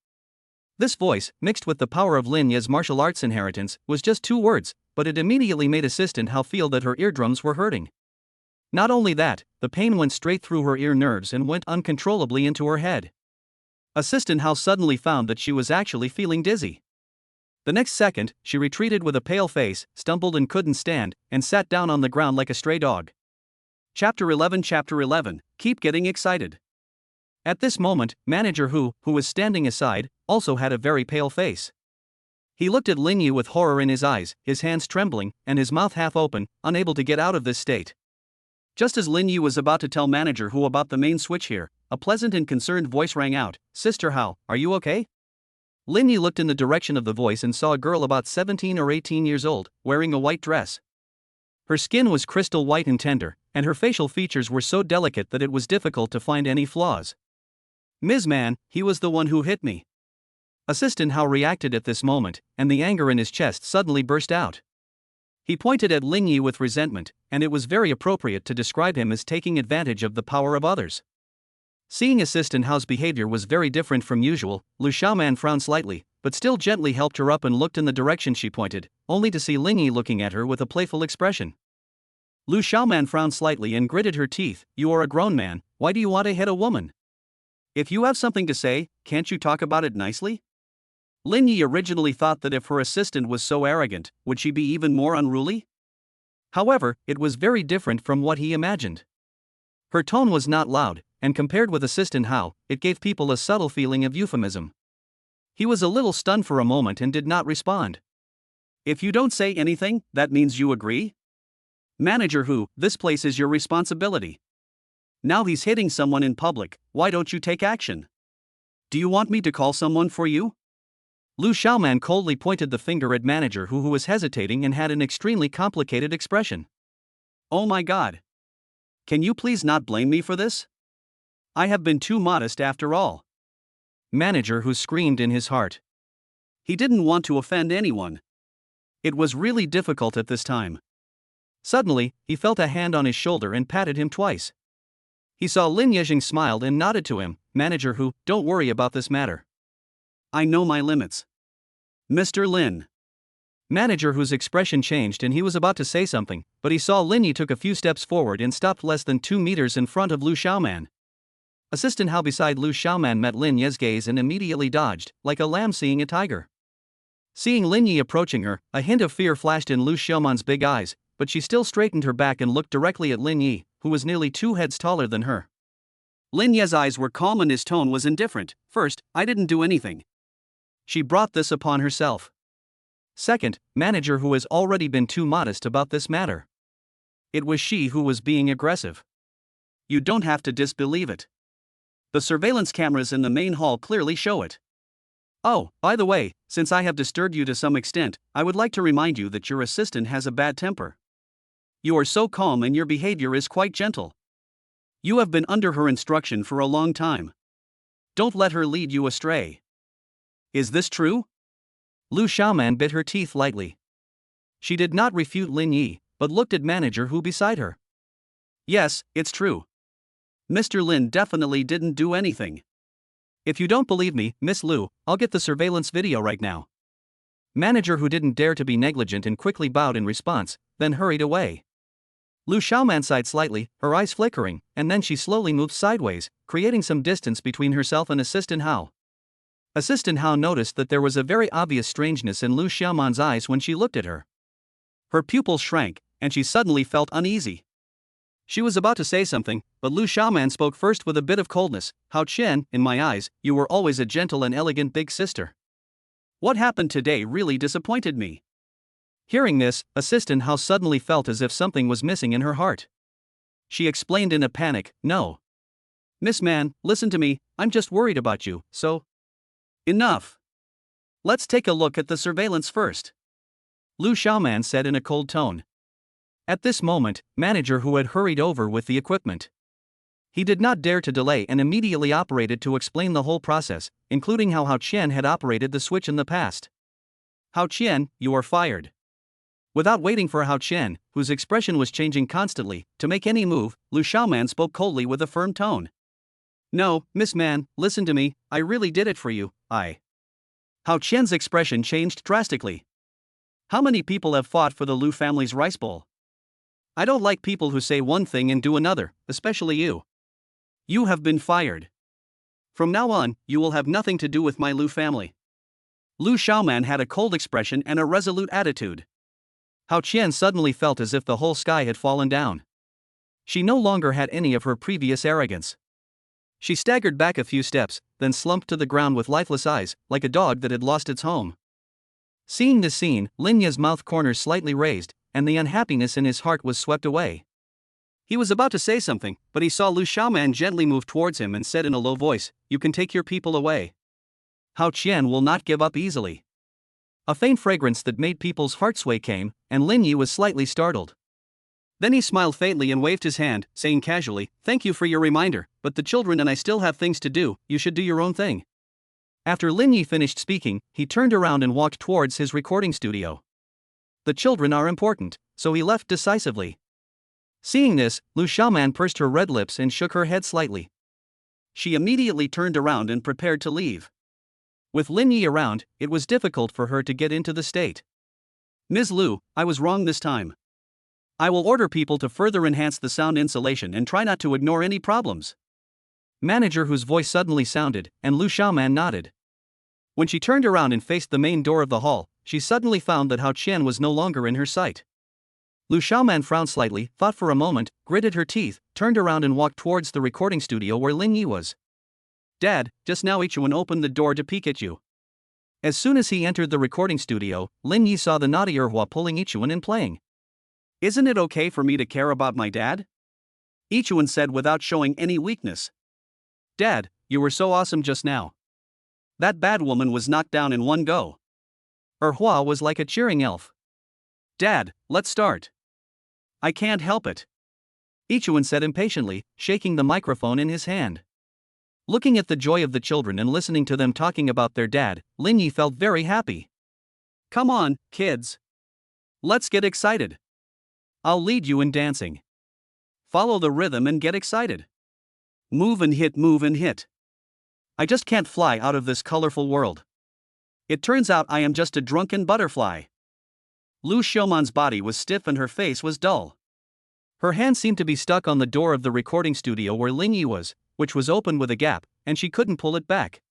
This voice, mixed with the power of Lin Yi's martial arts inheritance, was just 2 words, but it immediately made Assistant Hao feel that her eardrums were hurting. Not only that, the pain went straight through her ear nerves and went uncontrollably into her head. Assistant Hao suddenly found that she was actually feeling dizzy. The next second, she retreated with a pale face, stumbled and couldn't stand, and sat down on the ground like a stray dog. Chapter 11. Keep getting excited. At this moment, manager who was standing aside, also had a very pale face. He looked at Lin Yi with horror in his eyes, his hands trembling, and his mouth half open, unable to get out of this state. Just as Lin Yi was about to tell manager Hu about the main switch here, a pleasant and concerned voice rang out, "Sister Hao, are you okay?" Lin Yi looked in the direction of the voice and saw a girl about 17 or 18 years old, wearing a white dress. Her skin was crystal white and tender, and her facial features were so delicate that it was difficult to find any flaws. "Ms. Man, he was the one who hit me." Assistant Hao reacted at this moment, and the anger in his chest suddenly burst out. He pointed at Lin Yi with resentment, and it was very appropriate to describe him as taking advantage of the power of others. Seeing Assistant Hao's behavior was very different from usual, Lu Xiaoman frowned slightly, but still gently helped her up and looked in the direction she pointed, only to see Lin Yi looking at her with a playful expression. Lu Xiaoman frowned slightly and gritted her teeth. "You are a grown man, why do you want to hit a woman? If you have something to say, can't you talk about it nicely?" Lin Yi originally thought that if her assistant was so arrogant, would she be even more unruly? However, it was very different from what he imagined. Her tone was not loud, and compared with Assistant Hao, it gave people a subtle feeling of euphemism. He was a little stunned for a moment and did not respond. "If you don't say anything, that means you agree? Manager Hu, this place is your responsibility. Now he's hitting someone in public, why don't you take action? Do you want me to call someone for you?" Lu Xiaoman coldly pointed the finger at Manager Hu, who was hesitating and had an extremely complicated expression. "Oh my god. Can you please not blame me for this? I have been too modest after all." Manager Hu screamed in his heart. He didn't want to offend anyone. It was really difficult at this time. Suddenly, he felt a hand on his shoulder and patted him twice. He saw Lin Yejing smiled and nodded to him. "Manager Hu, don't worry about this matter. I know my limits. Mr. Lin." Manager Hu's expression changed and he was about to say something, but he saw Lin Yi took a few steps forward and stopped less than 2 meters in front of Lu Xiaoman. Assistant Hao beside Lu Xiaoman met Lin Yi's gaze and immediately dodged, like a lamb seeing a tiger. Seeing Lin Yi approaching her, a hint of fear flashed in Lu Xiaoman's big eyes, but she still straightened her back and looked directly at Lin Yi, who was nearly 2 heads taller than her. Lin Yi's eyes were calm and his tone was indifferent. "First, I didn't do anything. She brought this upon herself. Second, Manager Hu has already been too modest about this matter. It was she who was being aggressive. You don't have to disbelieve it. The surveillance cameras in the main hall clearly show it. Oh, by the way, since I have disturbed you to some extent, I would like to remind you that your assistant has a bad temper. You are so calm and your behavior is quite gentle. You have been under her instruction for a long time. Don't let her lead you astray. Is this true?" Lu Xiaoman bit her teeth lightly. She did not refute Lin Yi, but looked at Manager Hu beside her. "Yes, it's true. Mr. Lin definitely didn't do anything. If you don't believe me, Miss Lu, I'll get the surveillance video right now." Manager Hu didn't dare to be negligent and quickly bowed in response, then hurried away. Lu Xiaoman sighed slightly, her eyes flickering, and then she slowly moved sideways, creating some distance between herself and Assistant Hao. Assistant Hao noticed that there was a very obvious strangeness in Lu Xiaoman's eyes when she looked at her. Her pupils shrank, and she suddenly felt uneasy. She was about to say something, but Lu Xiaoman spoke first with a bit of coldness. "Hao Qian, in my eyes, you were always a gentle and elegant big sister. What happened today really disappointed me." Hearing this, Assistant Hao suddenly felt as if something was missing in her heart. She explained in a panic, "No. Miss Man, listen to me, I'm just worried about you, so..." "Enough. Let's take a look at the surveillance first," Lu Xiaoman said in a cold tone. At this moment, Manager Hu had hurried over with the equipment. He did not dare to delay and immediately operated to explain the whole process, including how Hao Qian had operated the switch in the past. "Hao Qian, you are fired." Without waiting for Hao Qian, whose expression was changing constantly, to make any move, Lu Xiaoman spoke coldly with a firm tone. "No, Miss Man, listen to me, I really did it for you, I..." Hao Qian's expression changed drastically. "How many people have fought for the Lu family's rice bowl? I don't like people who say one thing and do another, especially you. You have been fired. From now on, you will have nothing to do with my Lu family." Lu Xiaoman had a cold expression and a resolute attitude. Hao Qian suddenly felt as if the whole sky had fallen down. She no longer had any of her previous arrogance. She staggered back a few steps, then slumped to the ground with lifeless eyes, like a dog that had lost its home. Seeing this scene, Lin Ye's mouth corners slightly raised, and the unhappiness in his heart was swept away. He was about to say something, but he saw Lu Xiaoman gently move towards him and said in a low voice, "You can take your people away. Hao Qian will not give up easily." A faint fragrance that made people's hearts sway came, and Lin Yi was slightly startled. Then he smiled faintly and waved his hand, saying casually, "Thank you for your reminder, but the children and I still have things to do, you should do your own thing." After Lin Yi finished speaking, he turned around and walked towards his recording studio. The children are important, so he left decisively. Seeing this, Lu Xiaoman pursed her red lips and shook her head slightly. She immediately turned around and prepared to leave. With Lin Yi around, it was difficult for her to get into the state. "Ms. Lu, I was wrong this time. I will order people to further enhance the sound insulation and try not to ignore any problems." Manager whose voice suddenly sounded, and Lu Xiaoman nodded. When she turned around and faced the main door of the hall, she suddenly found that Hao Qian was no longer in her sight. Lu Xiaoman frowned slightly, thought for a moment, gritted her teeth, turned around and walked towards the recording studio where Lin Yi was. "Dad, just now Ichuan opened the door to peek at you." As soon as he entered the recording studio, Lin Yi saw the naughty Erhua pulling Ichuan and playing. "Isn't it okay for me to care about my dad?" Ichuan said without showing any weakness. "Dad, you were so awesome just now. That bad woman was knocked down in one go." Erhua was like a cheering elf. "Dad, let's start." "I can't help it," Ichuan said impatiently, shaking the microphone in his hand. Looking at the joy of the children and listening to them talking about their dad, Lin Yi felt very happy. "Come on, kids. Let's get excited. I'll lead you in dancing. Follow the rhythm and get excited. Move and hit, move and hit. I just can't fly out of this colorful world. It turns out I am just a drunken butterfly." Lu Xiaoman's body was stiff and her face was dull. Her hand seemed to be stuck on the door of the recording studio where Lin Yi was, which was open with a gap, and she couldn't pull it back.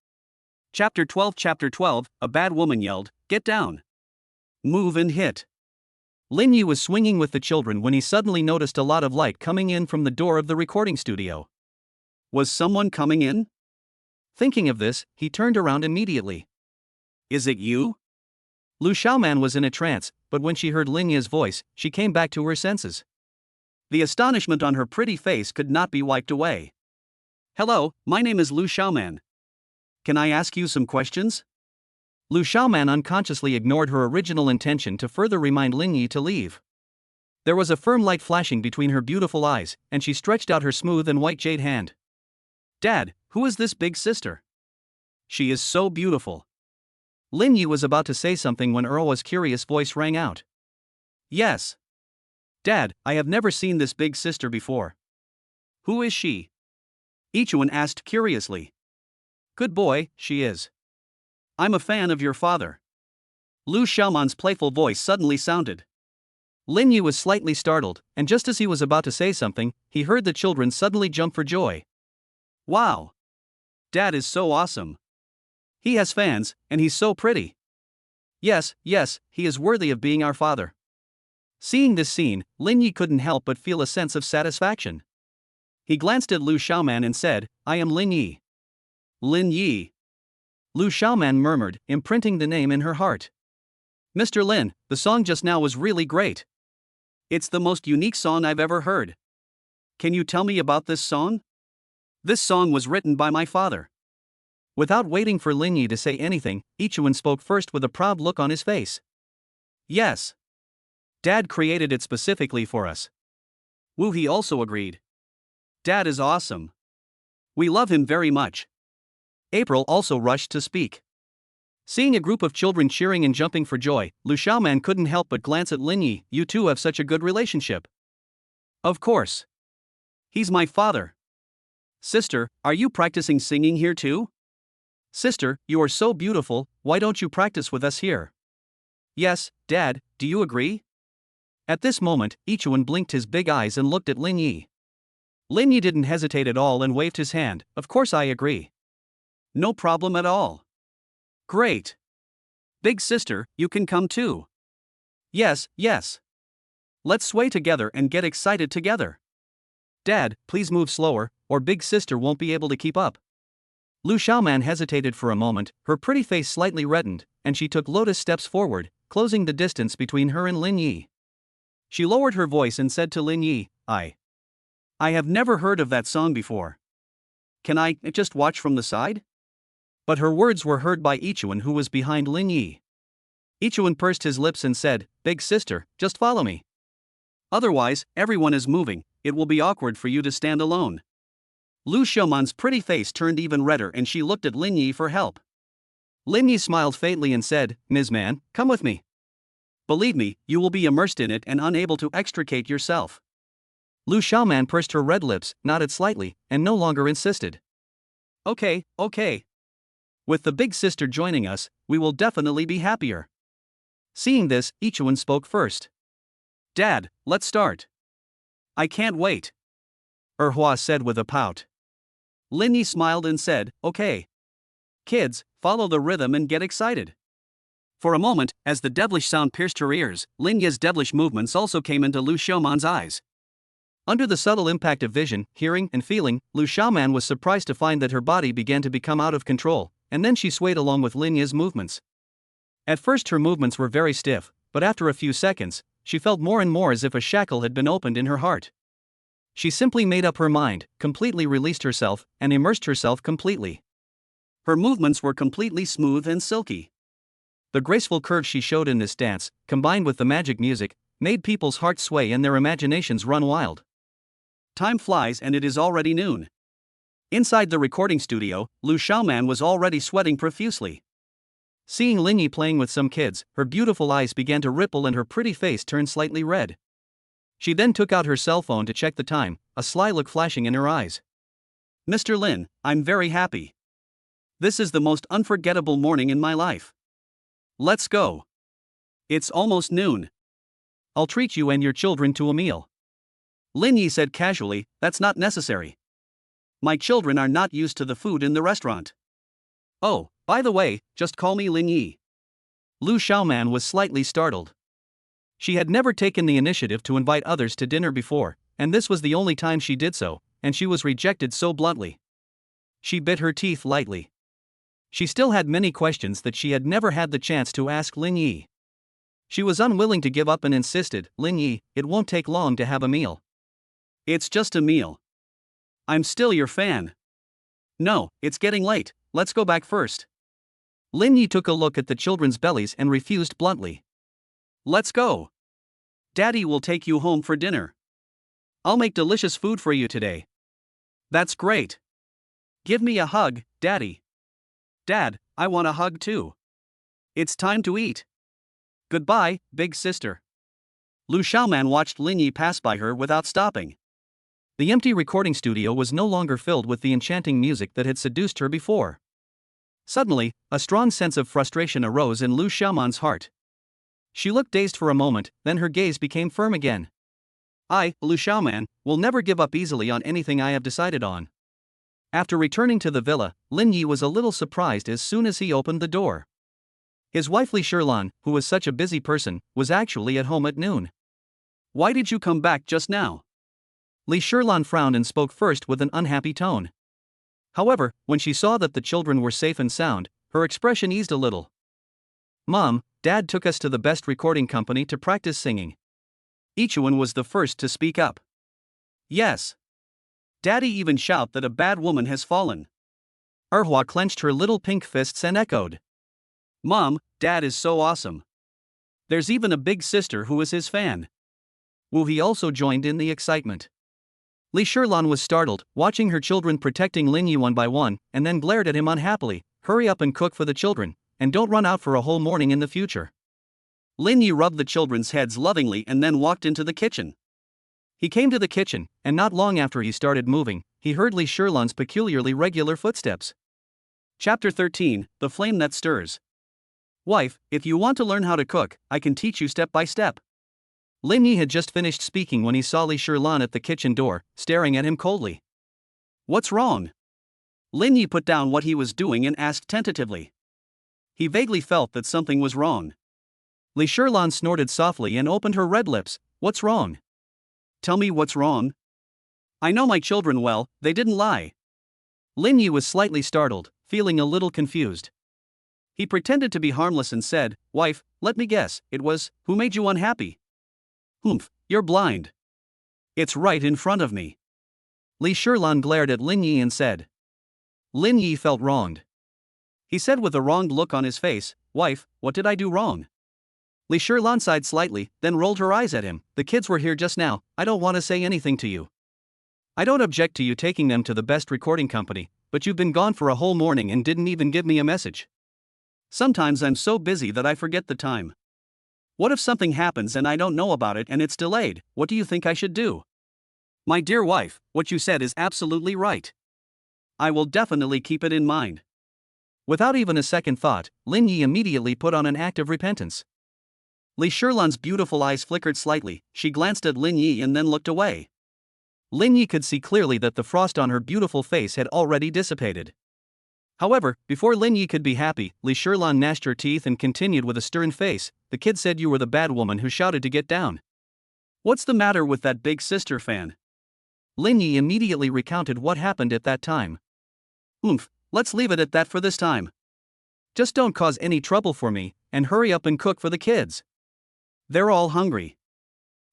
Chapter 12, a bad woman yelled, "Get down. Move and hit." Lin Yi was swinging with the children when he suddenly noticed a lot of light coming in from the door of the recording studio. Was someone coming in? Thinking of this, he turned around immediately. "Is it you?" Lu Xiaoman was in a trance, but when she heard Lin Yi's voice, she came back to her senses. The astonishment on her pretty face could not be wiped away. "Hello, my name is Lu Xiaoman. Can I ask you some questions?" Lu Xiaoman unconsciously ignored her original intention to further remind Lin Yi to leave. There was a firm light flashing between her beautiful eyes, and she stretched out her smooth and white jade hand. "Dad, who is this big sister? She is so beautiful." Lin Yi was about to say something when Erhua's curious voice rang out. "Yes. Dad, I have never seen this big sister before. Who is she?" Ichuan asked curiously. "Good boy, she is. I'm a fan of your father." Lu Xiaoman's playful voice suddenly sounded. Lin Yi was slightly startled, and just as he was about to say something, he heard the children suddenly jump for joy. "Wow! Dad is so awesome. He has fans, and he's so pretty. Yes, he is worthy of being our father." Seeing this scene, Lin Yi couldn't help but feel a sense of satisfaction. He glanced at Lu Xiaoman and said, "I am Lin Yi." "Lin Yi," Lu Xiaoman murmured, imprinting the name in her heart. "Mr. Lin, the song just now was really great. It's the most unique song I've ever heard. Can you tell me about this song? This song was written by my father." Without waiting for Lin Yi to say anything, Ichuan spoke first with a proud look on his face. "Yes. Dad created it specifically for us." Wu He also agreed. "Dad is awesome. We love him very much." April also rushed to speak. Seeing a group of children cheering and jumping for joy, Lu Xiaoman couldn't help but glance at Lin Yi. "You two have such a good relationship." "Of course. He's my father." "Sister, are you practicing singing here too?" "Sister, you are so beautiful, why don't you practice with us here?" "Yes, Dad, do you agree?" At this moment, Ichuan blinked his big eyes and looked at Lin Yi. Lin Yi didn't hesitate at all and waved his hand. "Of course I agree. No problem at all." "Great. Big sister, you can come too." Yes. Let's sway together and get excited together." "Dad, please move slower, or big sister won't be able to keep up." Lu Xiaoman hesitated for a moment, her pretty face slightly reddened, and she took lotus steps forward, closing the distance between her and Lin Yi. She lowered her voice and said to Lin Yi, "I I have never heard of that song before. Can I just watch from the side? But her words were heard by Ichuan, who was behind Lin Yi. Ichuan pursed his lips and said, "Big sister, just follow me. Otherwise, everyone is moving, it will be awkward for you to stand alone." Lu Xiaoman's pretty face turned even redder and she looked at Lin Yi for help. Lin Yi smiled faintly and said, "Ms. Man, come with me. Believe me, you will be immersed in it and unable to extricate yourself. Lu Xiaoman pursed her red lips, nodded slightly, and no longer insisted. Okay. With the big sister joining us, we will definitely be happier. Seeing this, Ichuan spoke first. Dad, let's start. I can't wait. Erhua said with a pout. Lin Yi smiled and said, okay. Kids, follow the rhythm and get excited. For a moment, as the devilish sound pierced her ears, Lin Yi's devilish movements also came into Lu Xiaoman's eyes. Under the subtle impact of vision, hearing, and feeling, Lu Xiaoman was surprised to find that her body began to become out of control, and then she swayed along with Lin Yi's movements. At first her movements were very stiff, but after a few seconds, she felt more and more as if a shackle had been opened in her heart. She simply made up her mind, completely released herself, and immersed herself completely. Her movements were completely smooth and silky. The graceful curves she showed in this dance, combined with the magic music, made people's hearts sway and their imaginations run wild. Time flies and it is already noon. Inside the recording studio, Lu Xiaoman was already sweating profusely. Seeing Lin Yi playing with some kids, her beautiful eyes began to ripple and her pretty face turned slightly red. She then took out her cell phone to check the time, a sly look flashing in her eyes. Mr. Lin, I'm very happy. This is the most unforgettable morning in my life. Let's go. It's almost noon. I'll treat you and your children to a meal. Lin Yi said casually, that's not necessary. My children are not used to the food in the restaurant. Oh, by the way, just call me Lin Yi. Lu Xiaoman was slightly startled. She had never taken the initiative to invite others to dinner before, and this was the only time she did so, and she was rejected so bluntly. She bit her teeth lightly. She still had many questions that she had never had the chance to ask Lin Yi. She was unwilling to give up and insisted, "Lin Yi, it won't take long to have a meal." It's just a meal. I'm still your fan. No, it's getting late, let's go back first. Lin Yi took a look at the children's bellies and refused bluntly. Let's go. Daddy will take you home for dinner. I'll make delicious food for you today. That's great. Give me a hug, Daddy. Dad, I want a hug too. It's time to eat. Goodbye, big sister. Lu Xiaoman watched Lin Yi pass by her without stopping. The empty recording studio was no longer filled with the enchanting music that had seduced her before. Suddenly, a strong sense of frustration arose in Lu Xiaoman's heart. She looked dazed for a moment, then her gaze became firm again. I, Lu Xiaoman, will never give up easily on anything I have decided on. After returning to the villa, Lin Yi was a little surprised as soon as he opened the door. His wife Li Shirlan, who was such a busy person, was actually at home at noon. Why did you come back just now? Li Shirlan frowned and spoke first with an unhappy tone. However, when she saw that the children were safe and sound, her expression eased a little. Mom, Dad took us to the best recording company to practice singing. Ichuan was the first to speak up. Yes. Daddy even shout that a bad woman has fallen. Erhua clenched her little pink fists and echoed. Mom, Dad is so awesome. There's even a big sister who is his fan. Wu He also joined in the excitement. Li Shirlan was startled, watching her children protecting Lin Yi one by one, and then glared at him unhappily. Hurry up and cook for the children, and don't run out for a whole morning in the future. Lin Yi rubbed the children's heads lovingly and then walked into the kitchen. He came to the kitchen, and not long after he started moving, he heard Li Shirlan's peculiarly regular footsteps. Chapter 13, The Flame That Stirs. Wife, if you want to learn how to cook, I can teach you step by step. Lin Yi had just finished speaking when he saw Li Shirlan at the kitchen door, staring at him coldly. What's wrong? Lin Yi put down what he was doing and asked tentatively. He vaguely felt that something was wrong. Li Shirlan snorted softly and opened her red lips. What's wrong? Tell me what's wrong. I know my children well, they didn't lie. Lin Yi was slightly startled, feeling a little confused. He pretended to be harmless and said, Wife, let me guess, it was, who made you unhappy? Humph, you're blind. It's right in front of me. Li Shirlan glared at Lin Yi and said. Lin Yi felt wronged. He said with a wronged look on his face, "Wife, what did I do wrong?" Li Shirlan sighed slightly, then rolled her eyes at him. "The kids were here just now, I don't want to say anything to you. I don't object to you taking them to the best recording company, but you've been gone for a whole morning and didn't even give me a message. Sometimes I'm so busy that I forget the time. What if something happens and I don't know about it and it's delayed? What do you think I should do?" "My dear wife, what you said is absolutely right. I will definitely keep it in mind." Without even a second thought, Lin Yi immediately put on an act of repentance. Li Shirlan's beautiful eyes flickered slightly, she glanced at Lin Yi and then looked away. Lin Yi could see clearly that the frost on her beautiful face had already dissipated. However, before Lin Yi could be happy, Li Shirlan gnashed her teeth and continued with a stern face, "The kid said you were the bad woman who shouted to get down. What's the matter with that big sister fan?" Lin Yi immediately recounted what happened at that time. "Oomph, let's leave it at that for this time. Just don't cause any trouble for me, and hurry up and cook for the kids. They're all hungry."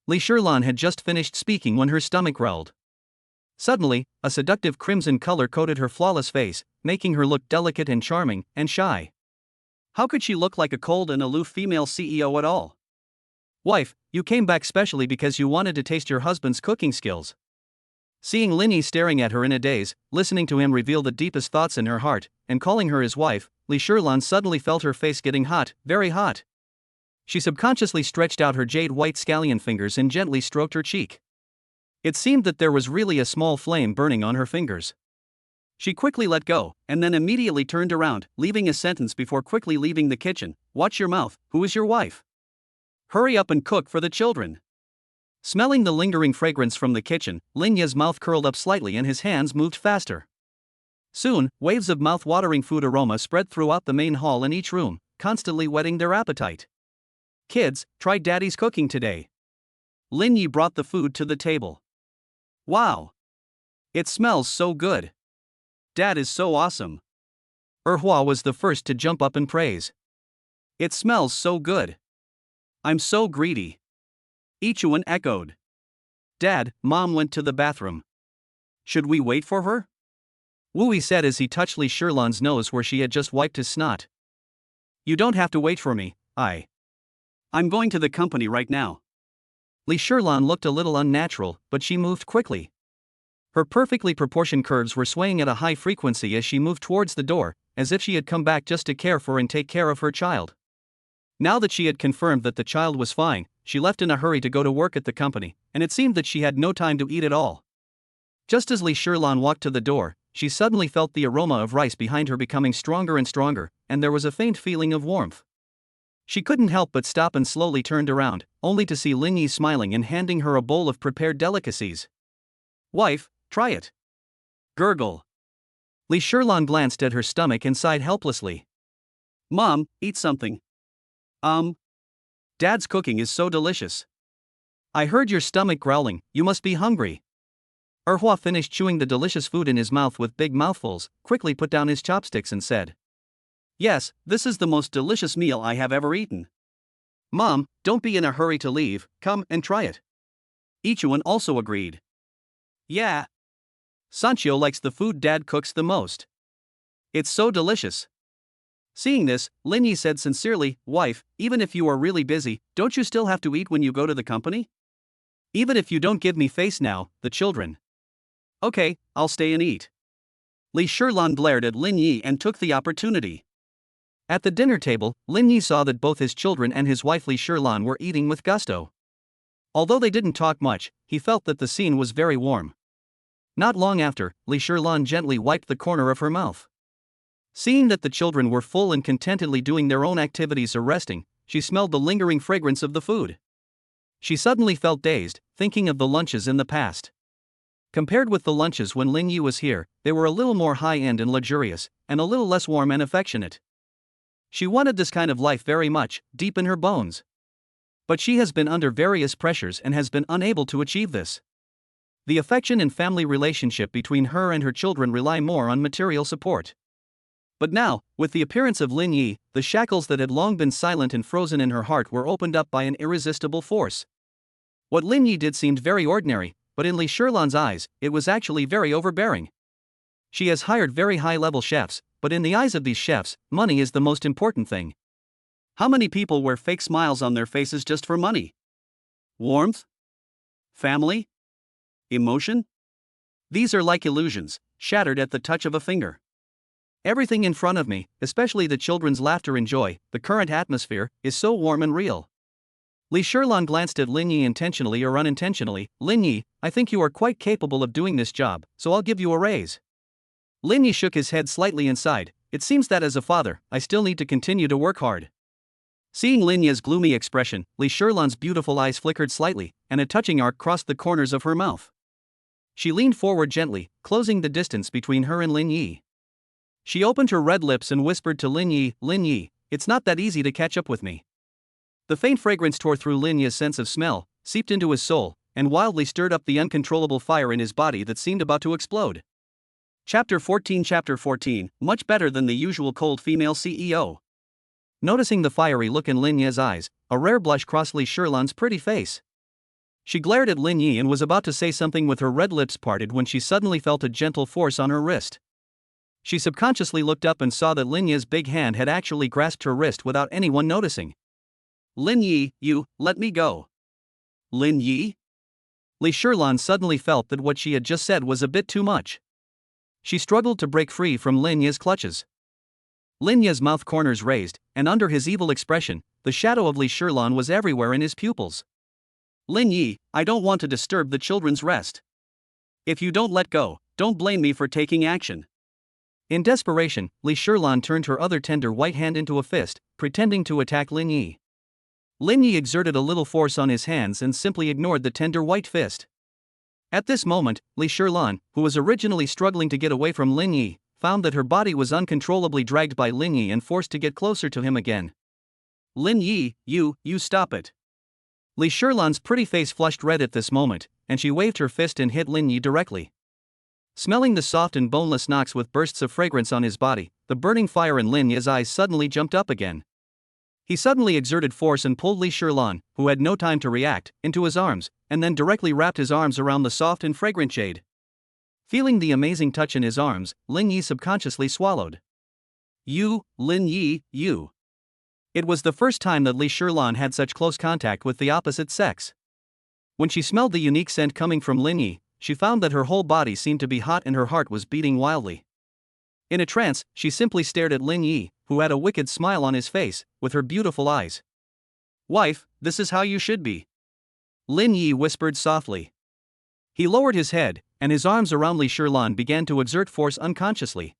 Li Shirlan had just finished speaking when her stomach growled. Suddenly, a seductive crimson color coated her flawless face, making her look delicate and charming, and shy. How could she look like a cold and aloof female CEO at all? "Wife, you came back specially because you wanted to taste your husband's cooking skills." Seeing Lin Yi staring at her in a daze, listening to him reveal the deepest thoughts in her heart, and calling her his wife, Li Shirlan suddenly felt her face getting hot, very hot. She subconsciously stretched out her jade-white scallion fingers and gently stroked her cheek. It seemed that there was really a small flame burning on her fingers. She quickly let go, and then immediately turned around, leaving a sentence before quickly leaving the kitchen. "Watch your mouth, who is your wife? Hurry up and cook for the children." Smelling the lingering fragrance from the kitchen, Lin Yi's mouth curled up slightly and his hands moved faster. Soon, waves of mouth-watering food aroma spread throughout the main hall and each room, constantly whetting their appetite. "Kids, try Daddy's cooking today." Lin Yi brought the food to the table. "Wow! It smells so good. Dad is so awesome." Hua was the first to jump up and praise. "It smells so good. I'm so greedy." Ichuan echoed. "Dad, Mom went to the bathroom. Should we wait for her?" Wu Yi said as he touched Li Shirlan's nose where she had just wiped his snot. "You don't have to wait for me, I'm going to the company right now." Li Shirlan looked a little unnatural, but she moved quickly. Her perfectly proportioned curves were swaying at a high frequency as she moved towards the door, as if she had come back just to care for and take care of her child. Now that she had confirmed that the child was fine, she left in a hurry to go to work at the company, and it seemed that she had no time to eat at all. Just as Li Shirlan walked to the door, she suddenly felt the aroma of rice behind her becoming stronger and stronger, and there was a faint feeling of warmth. She couldn't help but stop and slowly turned around, only to see Lin Yi smiling and handing her a bowl of prepared delicacies. "Wife, try it." Gurgle. Li Shirlan glanced at her stomach and sighed helplessly. "Mom, eat something." Dad's cooking is so delicious." "I heard your stomach growling, you must be hungry." Hua finished chewing the delicious food in his mouth with big mouthfuls, quickly put down his chopsticks and said, "Yes, this is the most delicious meal I have ever eaten." "Mom, don't be in a hurry to leave, come and try it." Ichuan also agreed. "Yeah. Sanchio likes the food Dad cooks the most. It's so delicious." Seeing this, Lin Yi said sincerely, "Wife, even if you are really busy, don't you still have to eat when you go to the company? Even if you don't give me face now, the children." "Okay, I'll stay and eat." Li Shirlan glared at Lin Yi and took the opportunity. At the dinner table, Lin Yi saw that both his children and his wife Li Shirlan were eating with gusto. Although they didn't talk much, he felt that the scene was very warm. Not long after, Li Shirlan gently wiped the corner of her mouth. Seeing that the children were full and contentedly doing their own activities or resting, she smelled the lingering fragrance of the food. She suddenly felt dazed, thinking of the lunches in the past. Compared with the lunches when Lin Yi was here, they were a little more high-end and luxurious, and a little less warm and affectionate. She wanted this kind of life very much, deep in her bones. But she has been under various pressures and has been unable to achieve this. The affection and family relationship between her and her children rely more on material support. But now, with the appearance of Lin Yi, the shackles that had long been silent and frozen in her heart were opened up by an irresistible force. What Lin Yi did seemed very ordinary, but in Li Shirlan's eyes, it was actually very overbearing. She has hired very high-level chefs, but in the eyes of these chefs, money is the most important thing. How many people wear fake smiles on their faces just for money? Warmth? Family? Emotion? These are like illusions, shattered at the touch of a finger. Everything in front of me, especially the children's laughter and joy, the current atmosphere, is so warm and real. Li Shirlan glanced at Lin Yi intentionally or unintentionally. Lin Yi, I think you are quite capable of doing this job, so I'll give you a raise. Lin Yi shook his head slightly and sighed. It seems that as a father, I still need to continue to work hard. Seeing Lin Yi's gloomy expression, Li Shirlan's beautiful eyes flickered slightly, and a touching arc crossed the corners of her mouth. She leaned forward gently, closing the distance between her and Lin Yi. She opened her red lips and whispered to Lin Yi, it's not that easy to catch up with me. The faint fragrance tore through Lin Yi's sense of smell, seeped into his soul, and wildly stirred up the uncontrollable fire in his body that seemed about to explode. Chapter 14, much better than the usual cold female CEO. Noticing the fiery look in Lin Yi's eyes, a rare blush crossed Li Shirlan's pretty face. She glared at Lin Yi and was about to say something with her red lips parted when she suddenly felt a gentle force on her wrist. She subconsciously looked up and saw that Lin Yi's big hand had actually grasped her wrist without anyone noticing. Lin Yi, you, let me go. Lin Yi? Li Shirlan suddenly felt that what she had just said was a bit too much. She struggled to break free from Lin Yi's clutches. Lin Yi's mouth corners raised, and under his evil expression, the shadow of Li Shirlan was everywhere in his pupils. Lin Yi, I don't want to disturb the children's rest. If you don't let go, don't blame me for taking action. In desperation, Li Shirlan turned her other tender white hand into a fist, pretending to attack Lin Yi. Lin Yi exerted a little force on his hands and simply ignored the tender white fist. At this moment, Li Shirlan, who was originally struggling to get away from Lin Yi, found that her body was uncontrollably dragged by Lin Yi and forced to get closer to him again. Lin Yi, you stop it. Li Shirlan's pretty face flushed red at this moment, and she waved her fist and hit Lin Yi directly. Smelling the soft and boneless knocks with bursts of fragrance on his body, the burning fire in Lin Yi's eyes suddenly jumped up again. He suddenly exerted force and pulled Li Shirlan, who had no time to react, into his arms, and then directly wrapped his arms around the soft and fragrant jade. Feeling the amazing touch in his arms, Lin Yi subconsciously swallowed. You, Lin Yi, you. It was the first time that Li Shirlan had such close contact with the opposite sex. When she smelled the unique scent coming from Lin Yi, she found that her whole body seemed to be hot and her heart was beating wildly. In a trance, she simply stared at Lin Yi, who had a wicked smile on his face, with her beautiful eyes. Wife, this is how you should be. Lin Yi whispered softly. He lowered his head, and his arms around Li Shirlan began to exert force unconsciously.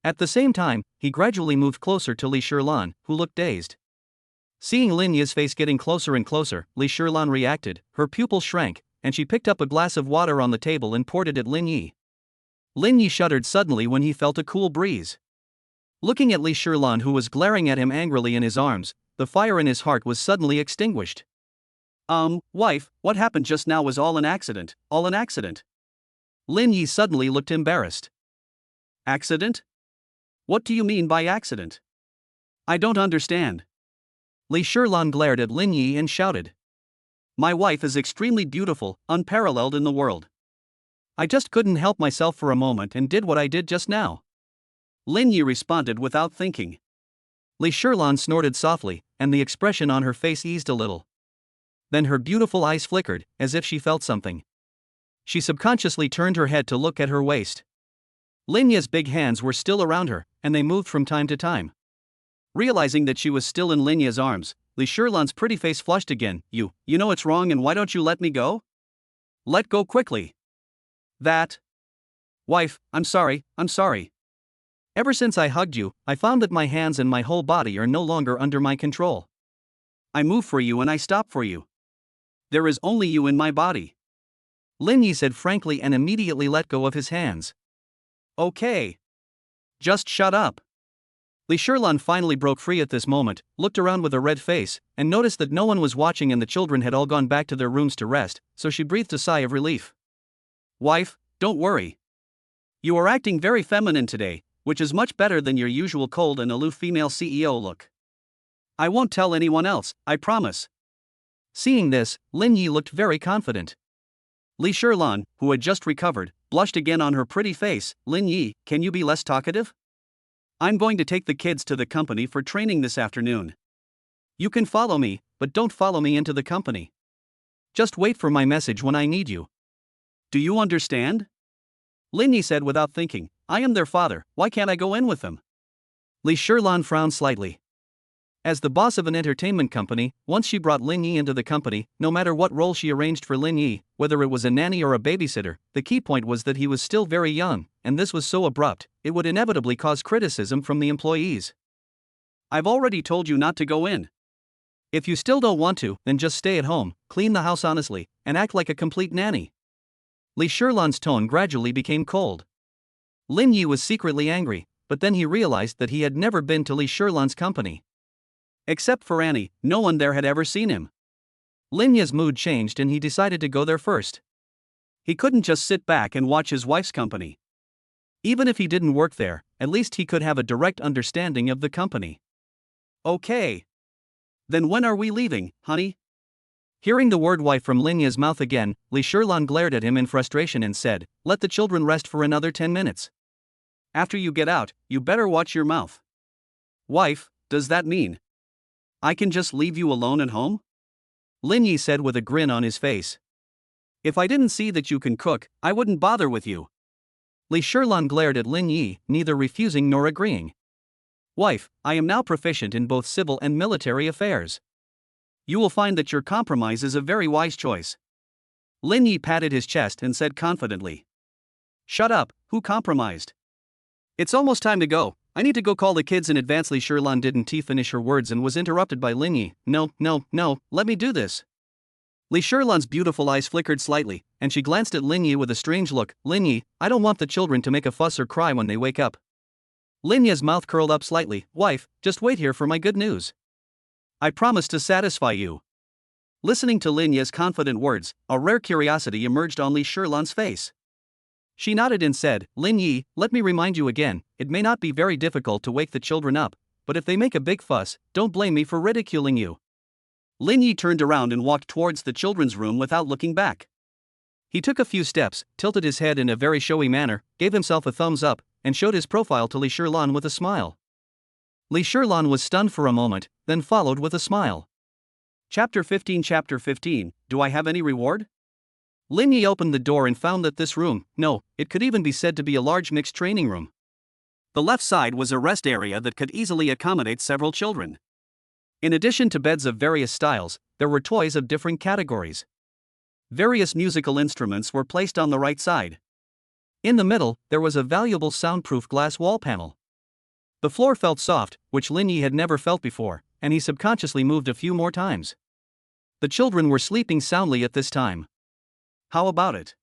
At the same time, he gradually moved closer to Li Shirlan, who looked dazed. Seeing Lin Yi's face getting closer and closer, Li Shirlan reacted, her pupils shrank, and she picked up a glass of water on the table and poured it at Lin Yi. Lin Yi shuddered suddenly when he felt a cool breeze. Looking at Li Shirlan, who was glaring at him angrily in his arms, the fire in his heart was suddenly extinguished. Wife, what happened just now was all an accident, all an accident. Lin Yi suddenly looked embarrassed. Accident? What do you mean by accident? I don't understand. Li Shirlan glared at Lin Yi and shouted. My wife is extremely beautiful, unparalleled in the world. I just couldn't help myself for a moment and did what I did just now. Lin Yi responded without thinking. Li Shirlan snorted softly, and the expression on her face eased a little. Then her beautiful eyes flickered, as if she felt something. She subconsciously turned her head to look at her waist. Lin Yi's big hands were still around her, and they moved from time to time. Realizing that she was still in Lin Yi's arms, Li Shirlan's pretty face flushed again. You know it's wrong, and why don't you let me go? Let go quickly. That. Wife, I'm sorry. Ever since I hugged you, I found that my hands and my whole body are no longer under my control. I move for you and I stop for you. There is only you in my body. Lin Yi said frankly and immediately let go of his hands. Okay. Just shut up. Li Shirlan finally broke free at this moment, looked around with a red face, and noticed that no one was watching and the children had all gone back to their rooms to rest, so she breathed a sigh of relief. Wife, don't worry. You are acting very feminine today, which is much better than your usual cold and aloof female CEO look. I won't tell anyone else, I promise. Seeing this, Lin Yi looked very confident. Li Shirlan, who had just recovered, blushed again on her pretty face. Lin Yi, can you be less talkative? I'm going to take the kids to the company for training this afternoon. You can follow me, but don't follow me into the company. Just wait for my message when I need you. Do you understand? Lin Yi said without thinking. I am their father, why can't I go in with them? Li Shirlan frowned slightly. As the boss of an entertainment company, once she brought Lin Yi into the company, no matter what role she arranged for Lin Yi, whether it was a nanny or a babysitter, the key point was that he was still very young, and this was so abrupt, it would inevitably cause criticism from the employees. I've already told you not to go in. If you still don't want to, then just stay at home, clean the house honestly, and act like a complete nanny. Li Shirlan's tone gradually became cold. Lin Yi was secretly angry, but then he realized that he had never been to Li Shirlan's company. Except for Annie, no one there had ever seen him. Lin Yi's mood changed and he decided to go there first. He couldn't just sit back and watch his wife's company. Even if he didn't work there, at least he could have a direct understanding of the company. Okay. Then when are we leaving, honey? Hearing the word wife from Lin Yi's mouth again, Li Shirlan glared at him in frustration and said, let the children rest for another 10 minutes. After you get out, you better watch your mouth. Wife, does that mean I can just leave you alone at home? Lin Yi said with a grin on his face. If I didn't see that you can cook, I wouldn't bother with you. Li Shirlan glared at Lin Yi, neither refusing nor agreeing. Wife, I am now proficient in both civil and military affairs. You will find that your compromise is a very wise choice. Lin Yi patted his chest and said confidently. Shut up, who compromised? It's almost time to go. I need to go call the kids in advance. Li Shirlan didn't finish her words and was interrupted by Lin Yi. No, let me do this. Li Shirlan's beautiful eyes flickered slightly, and she glanced at Lin Yi with a strange look. Lin Yi, I don't want the children to make a fuss or cry when they wake up. Lin Yi's mouth curled up slightly. Wife, just wait here for my good news. I promise to satisfy you. Listening to Lin Yi's confident words, a rare curiosity emerged on Li Shirlan's face. She nodded and said, Lin Yi, let me remind you again, it may not be very difficult to wake the children up, but if they make a big fuss, don't blame me for ridiculing you. Lin Yi turned around and walked towards the children's room without looking back. He took a few steps, tilted his head in a very showy manner, gave himself a thumbs up, and showed his profile to Li Shirlan with a smile. Li Shirlan was stunned for a moment, then followed with a smile. Chapter 15. Do I have any reward? Lin Yi opened the door and found that this room, no, it could even be said to be a large mixed training room. The left side was a rest area that could easily accommodate several children. In addition to beds of various styles, there were toys of different categories. Various musical instruments were placed on the right side. In the middle, there was a valuable soundproof glass wall panel. The floor felt soft, which Lin Yi had never felt before, and he subconsciously moved a few more times. The children were sleeping soundly at this time. How about it?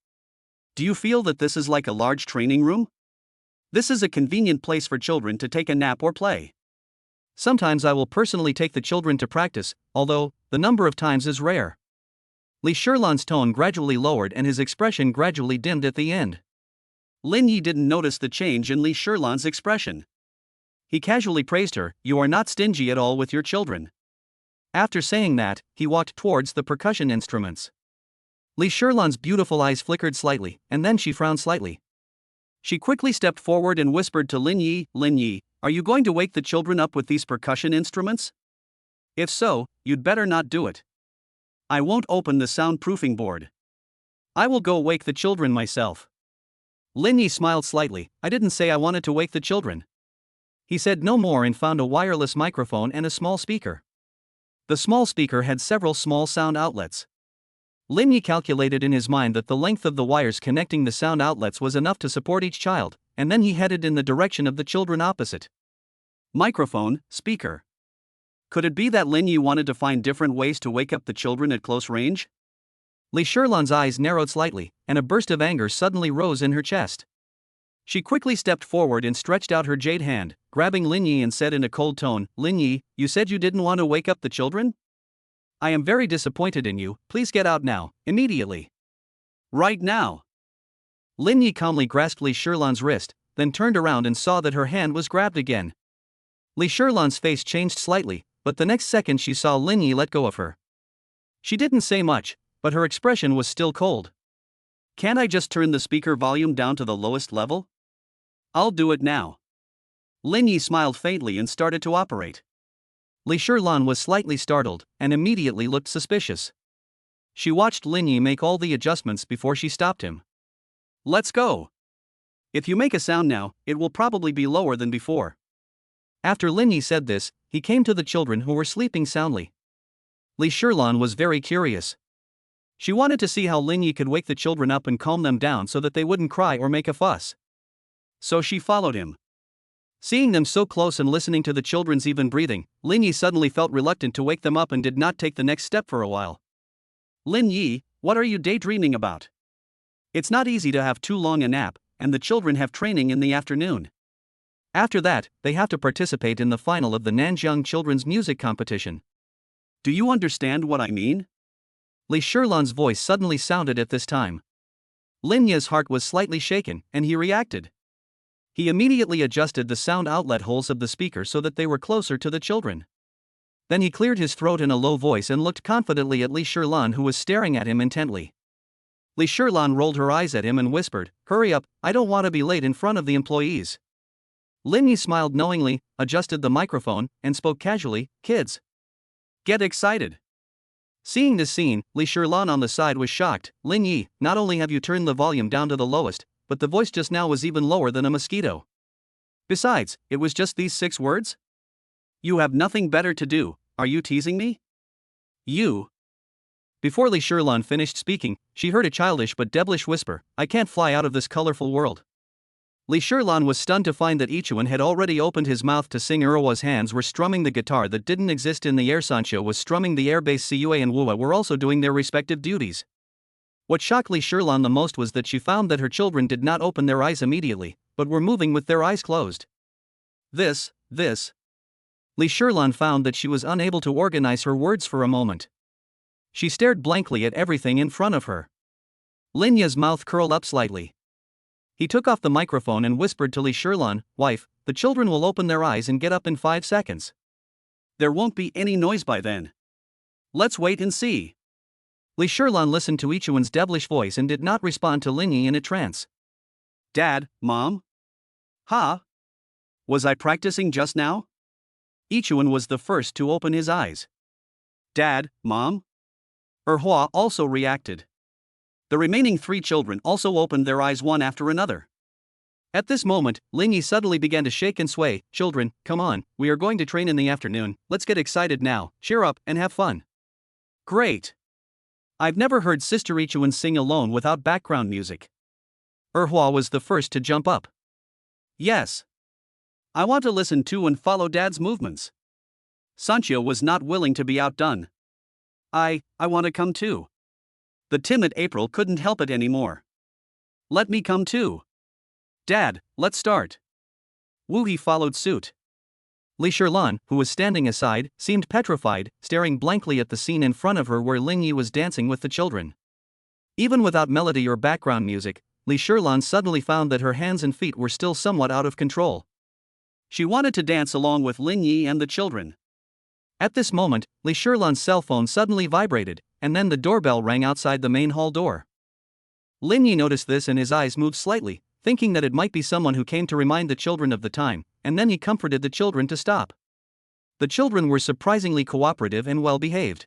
Do you feel that this is like a large training room? This is a convenient place for children to take a nap or play. Sometimes I will personally take the children to practice, although the number of times is rare. Li Shirlan's tone gradually lowered and his expression gradually dimmed at the end. Lin Yi didn't notice the change in Li Shirlan's expression. He casually praised her, you are not stingy at all with your children. After saying that, he walked towards the percussion instruments. Li Shirlan's beautiful eyes flickered slightly, and then she frowned slightly. She quickly stepped forward and whispered to Lin Yi, are you going to wake the children up with these percussion instruments? If so, you'd better not do it. I won't open the soundproofing board. I will go wake the children myself. Lin Yi smiled slightly, I didn't say I wanted to wake the children. He said no more and found a wireless microphone and a small speaker. The small speaker had several small sound outlets. Lin Yi calculated in his mind that the length of the wires connecting the sound outlets was enough to support each child, and then he headed in the direction of the children opposite. Microphone, speaker. Could it be that Lin Yi wanted to find different ways to wake up the children at close range? Li Shirlan's eyes narrowed slightly, and a burst of anger suddenly rose in her chest. She quickly stepped forward and stretched out her jade hand, grabbing Lin Yi and said in a cold tone, Lin Yi, you said you didn't want to wake up the children? I am very disappointed in you, please get out now, immediately. Right now. Lin Yi calmly grasped Li Shirlan's wrist, then turned around and saw that her hand was grabbed again. Li Shirlan's face changed slightly, but the next second she saw Lin Yi let go of her. She didn't say much, but her expression was still cold. Can't I just turn the speaker volume down to the lowest level? I'll do it now. Lin Yi smiled faintly and started to operate. Li Shirlan was slightly startled and immediately looked suspicious. She watched Lin Yi make all the adjustments before she stopped him. Let's go. If you make a sound now, it will probably be lower than before. After Lin Yi said this, he came to the children who were sleeping soundly. Li Shirlan was very curious. She wanted to see how Lin Yi could wake the children up and calm them down so that they wouldn't cry or make a fuss. So she followed him. Seeing them so close and listening to the children's even breathing, Lin Yi suddenly felt reluctant to wake them up and did not take the next step for a while. Lin Yi, what are you daydreaming about? It's not easy to have too long a nap, and the children have training in the afternoon. After that, they have to participate in the final of the Nanjiang Children's Music Competition. Do you understand what I mean? Li Shirlan's voice suddenly sounded at this time. Lin Yi's heart was slightly shaken, and he reacted. He immediately adjusted the sound outlet holes of the speaker so that they were closer to the children. Then he cleared his throat in a low voice and looked confidently at Li Shirlan, who was staring at him intently. Li Shirlan rolled her eyes at him and whispered, "Hurry up, I don't want to be late in front of the employees." Lin Yi smiled knowingly, adjusted the microphone, and spoke casually, "Kids, get excited." Seeing this scene, Li Shirlan on the side was shocked. "Lin Yi, not only have you turned the volume down to the lowest, but the voice just now was even lower than a mosquito. Besides, it was just these 6 words? You have nothing better to do, are you teasing me? You." Before Li Shirlan finished speaking, she heard a childish but devilish whisper, "I can't fly out of this colorful world." Li Shirlan was stunned to find that Ichuan had already opened his mouth to sing. Erwa's hands were strumming the guitar that didn't exist in the air. Sancho was strumming the air bass. Siyue and Wua were also doing their respective duties. What shocked Li Shirlan the most was that she found that her children did not open their eyes immediately, but were moving with their eyes closed. This. Li Shirlan found that she was unable to organize her words for a moment. She stared blankly at everything in front of her. Lin Yi's mouth curled up slightly. He took off the microphone and whispered to Li Shirlan, "Wife, the children will open their eyes and get up in 5 seconds. There won't be any noise by then. Let's wait and see." Li Shirlan listened to Ichuan's devilish voice and did not respond to Lin Yi in a trance. "Dad, Mom? Ha? Was I practicing just now?" Ichuan was the first to open his eyes. "Dad, Mom?" Erhua also reacted. The remaining 3 children also opened their eyes one after another. At this moment, Lin Yi suddenly began to shake and sway. "Children, come on, we are going to train in the afternoon, let's get excited now, cheer up and have fun." "Great. I've never heard Sister Ichuan sing alone without background music." Erhua was the first to jump up. "Yes. I want to listen to and follow Dad's movements." Sancho was not willing to be outdone. I want to come too." The timid April couldn't help it anymore. "Let me come too. Dad, let's start." Wu He followed suit. Li Shirlan, who was standing aside, seemed petrified, staring blankly at the scene in front of her where Lin Yi was dancing with the children. Even without melody or background music, Li Shirlan suddenly found that her hands and feet were still somewhat out of control. She wanted to dance along with Lin Yi and the children. At this moment, Li Shirlan's cell phone suddenly vibrated, and then the doorbell rang outside the main hall door. Lin Yi noticed this and his eyes moved slightly, thinking that it might be someone who came to remind the children of the time, and then he comforted the children to stop. The children were surprisingly cooperative and well behaved.